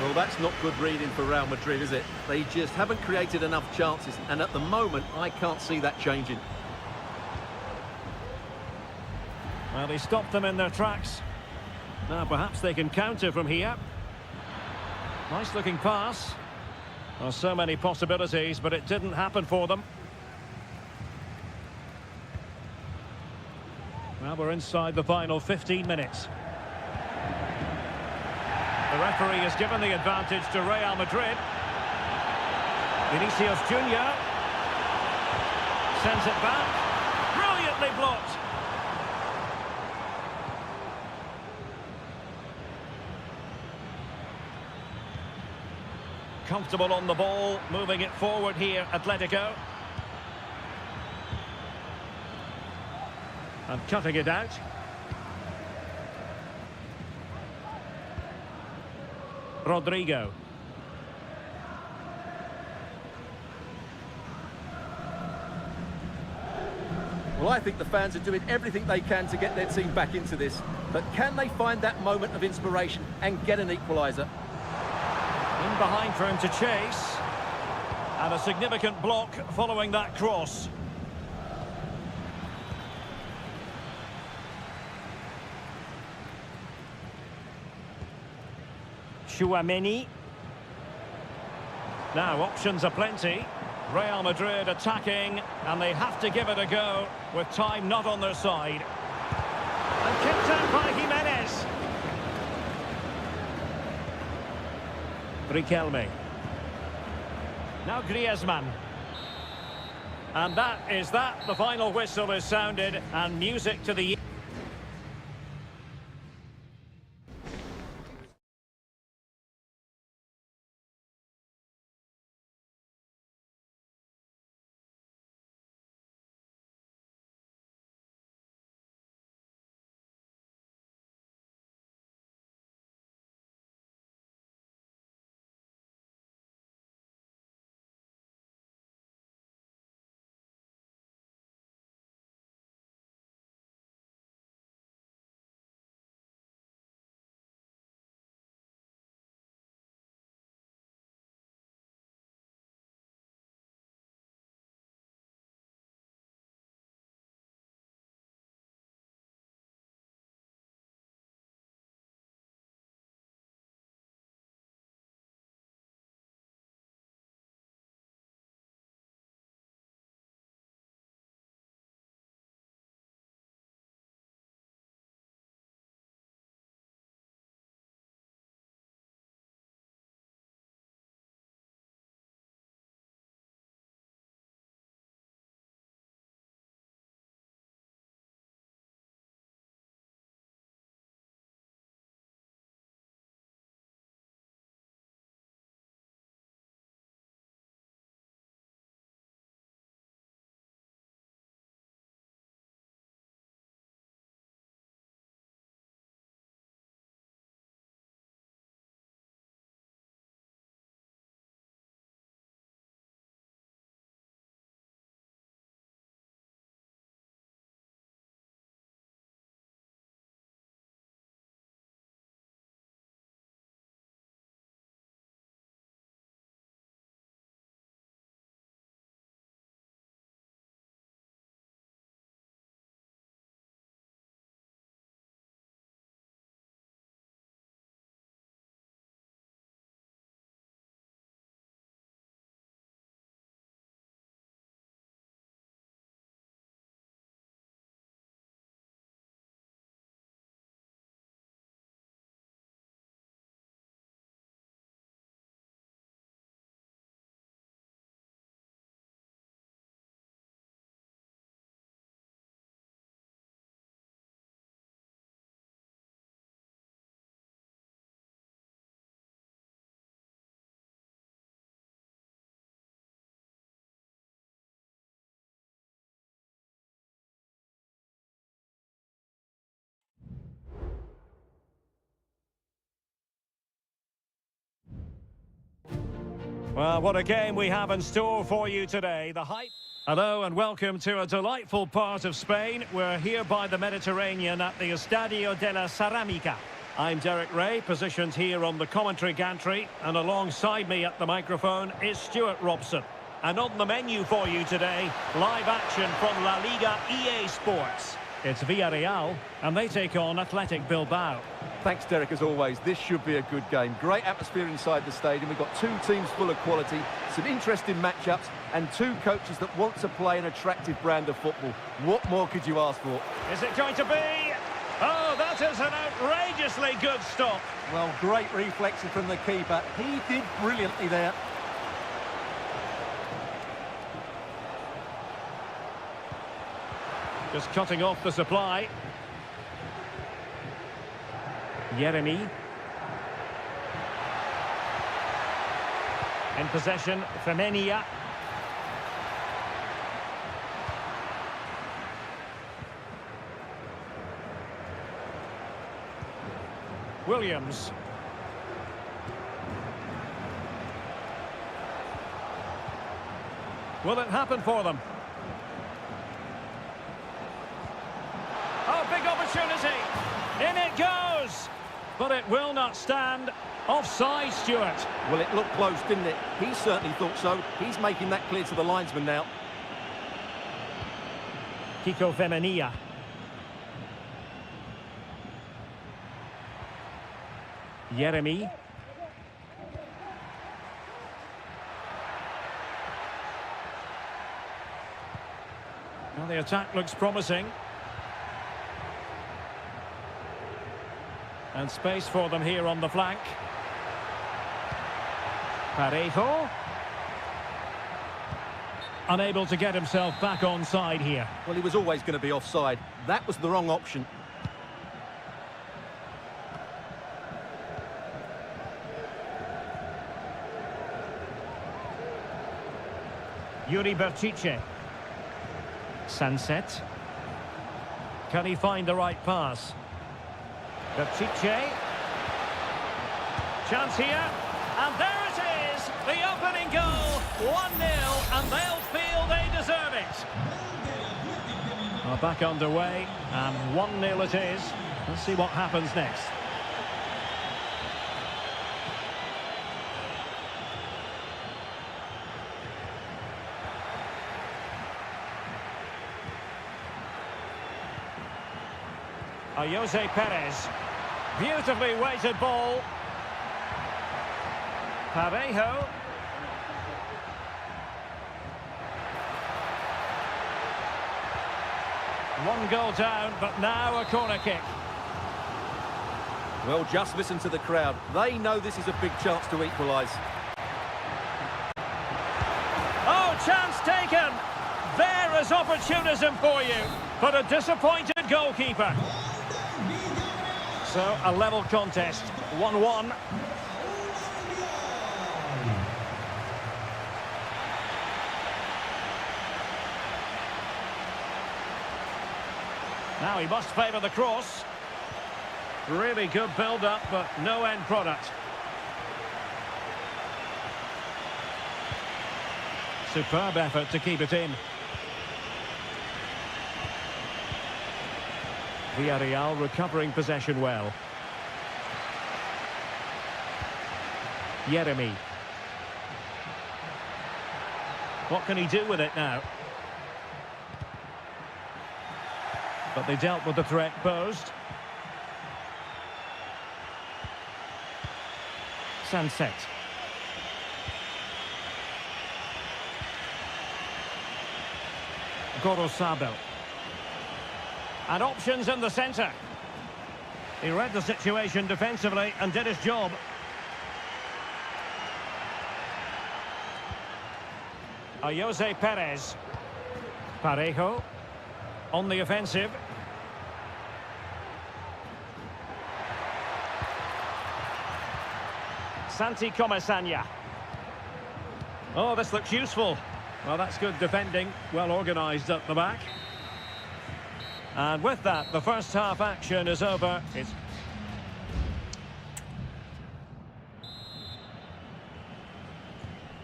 Well, that's not good reading for Real Madrid, is it? They just haven't created enough chances, and at the moment, I can't see that changing. Well, he stopped them in their tracks. Now, perhaps they can counter from here. Nice-looking pass. Well, so many possibilities, but it didn't happen for them. Well, we're inside the final 15 minutes. The referee has given the advantage to Real Madrid. Vinicius Junior sends it back. Brilliantly blocked. Comfortable on the ball, moving it forward here, Atletico. And cutting it out. Rodrigo. Well, I think the fans are doing everything they can to get their team back into this. But can they find that moment of inspiration and get an equaliser? In behind for him to chase. And a significant block following that cross. Chouameni. Now options are plenty. Real Madrid attacking, and they have to give it a go with time not on their side. And kicked out by Jimenez. Riquelme. Now Griezmann. And that is that. The final whistle is sounded, and music to the Well, what a game we have in store for you today. The hype. Hello and welcome to a delightful part of Spain. We're here by the Mediterranean at the Estadio de la Ceramica. I'm Derek Ray, positioned here on the commentary gantry, and alongside me at the microphone is Stuart Robson. And on the menu for you today, live action from La Liga EA Sports. It's Villarreal, and they take on Athletic Bilbao. Thanks, Derek, as always. This should be a good game. Great atmosphere inside the stadium. We've got two teams full of quality, some interesting matchups, and two coaches that want to play an attractive brand of football. What more could you ask for? Is it going to be? Oh, that is an outrageously good stop. Well, great reflexes from the keeper. He did brilliantly there. Just cutting off the supply. Jeremy. In possession, Femenia. Williams. Will it happen for them? Oh, big opportunity. In it goes. But it will not stand. Offside, Stuart. Well, it looked close, didn't it? He certainly thought so. He's making that clear to the linesman now. Kiko Femenia. Jeremy. Well, the attack looks promising. And space for them here on the flank. Parejo. Unable to get himself back on side here. Well, he was always going to be offside. That was the wrong option. Yuri Berchiche. Sunset. Can he find the right pass? Berchiche. Chance here. And there it is. The opening goal. 1-0. And they'll feel they deserve it. Well, back underway. And 1-0 it is. Let's see what happens next. Jose Perez. Beautifully weighted ball. Parejo. One goal down, but now a corner kick. Well, just listen to the crowd. They know this is a big chance to equalise. Oh, chance taken. There is opportunism for you, but a disappointed goalkeeper. So, a level contest, 1-1. Now he must favour the cross. Really good build-up, but no end product. Superb effort to keep it in. Villarreal recovering possession well. Jeremy. What can he do with it now? But they dealt with the threat posed. Sunset. Gorosabel. And options in the centre. He read the situation defensively and did his job. Jose Perez. Parejo. On the offensive. Santi Comesaña. Oh, this looks useful. Well, that's good defending. Well organised at the back. And with that, the first half action is over. It's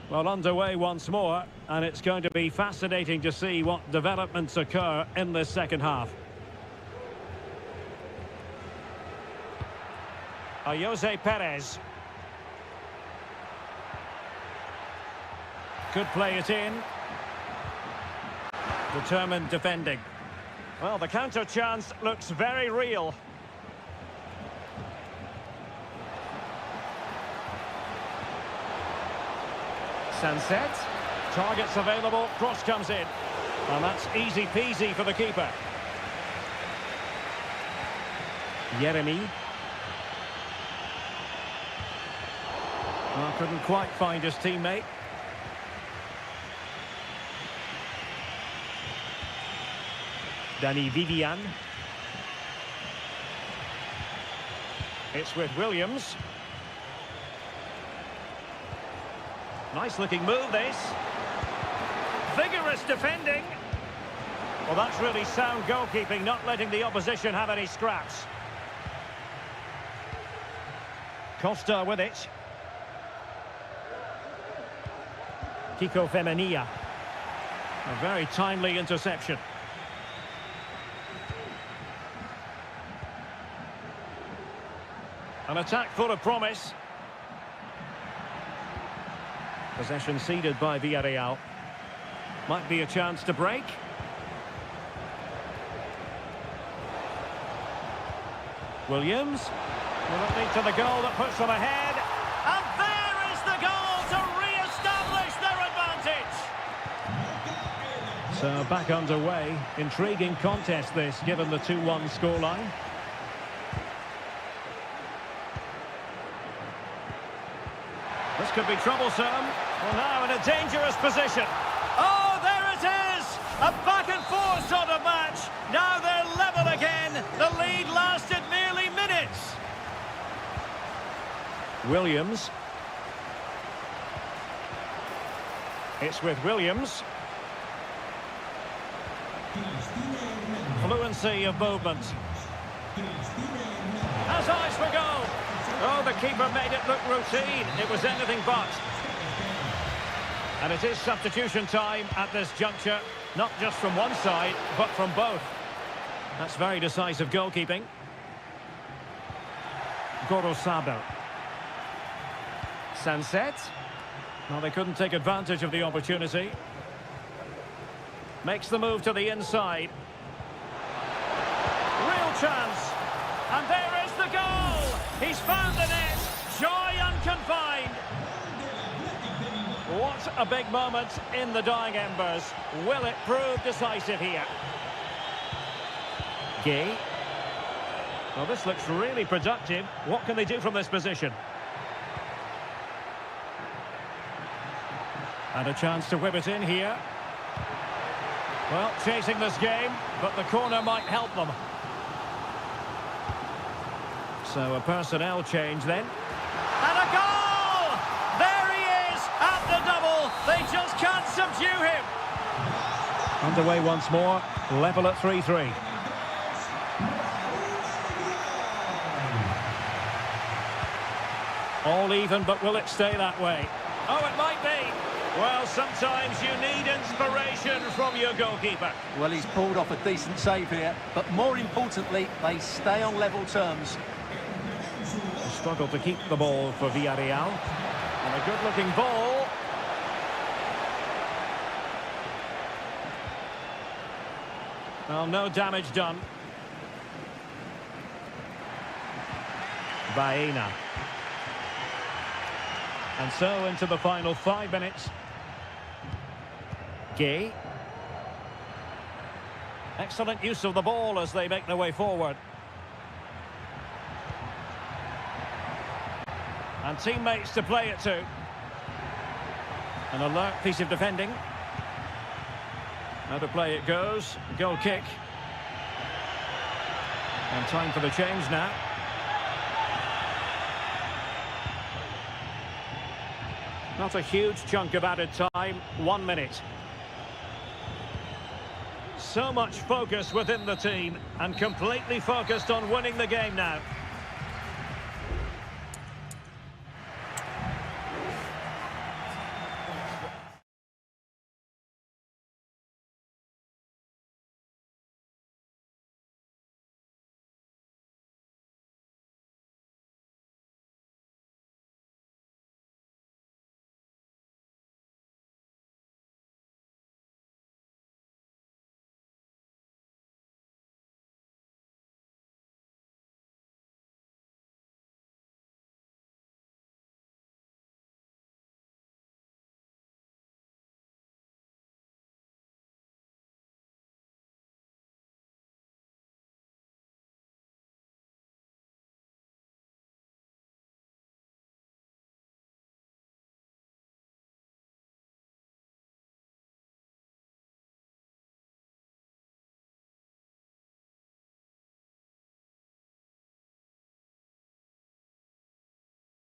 Well, underway once more, and it's going to be fascinating to see what developments occur in this second half. Jose Perez. Could play it in. Determined defending. Well, the counter chance looks very real. Sunset. Targets available. Cross comes in. And that's easy peasy for the keeper. Jeremy. Well, couldn't quite find his teammate. Danny Vivian. It's with Williams. Nice looking move, this. Vigorous defending. Well, that's really sound goalkeeping, not letting the opposition have any scraps. Costa with it. Kiko Femenia. A very timely interception. An attack full of promise. Possession ceded by Villarreal. Might be a chance to break. Williams. Will it lead to the goal that puts them ahead? And there is the goal to re-establish their advantage. So back underway. Intriguing contest this, given the 2-1 scoreline. This could be troublesome. Well, now in a dangerous position. Oh, there it is! A back-and-forth sort of match. Now they're level again. The lead lasted merely minutes. Williams. It's with Williams. Fluency of movement. Has eyes for goal. Oh, the keeper made it look routine. It was anything but. And it is substitution time at this juncture. Not just from one side, but from both. That's very decisive goalkeeping. Gorosabel. Sunset. Well, they couldn't take advantage of the opportunity. Makes the move to the inside. Real chance. And there is the goal. He's found the net. Joy unconfined. What a big moment in the dying embers. Will it prove decisive here? Gay. Well, this looks really productive. What can they do from this position? And a chance to whip it in here. Well, chasing this game, but the corner might help them. So a personnel change then. And a goal! There he is at the double. They just can't subdue him. Underway once more, level at 3-3. All even, but will it stay that way? Oh, it might be. Well, sometimes you need inspiration from your goalkeeper. Well, he's pulled off a decent save here, but more importantly, they stay on level terms. Struggle to keep the ball for Villarreal. And a good-looking ball. Well, no damage done. Baena. And so into the final 5 minutes. Gay. Excellent use of the ball as they make their way forward. And teammates to play it to. An alert piece of defending. How to play it goes. Goal kick. And time for the change now. Not a huge chunk of added time. 1 minute. So much focus within the team and completely focused on winning the game now.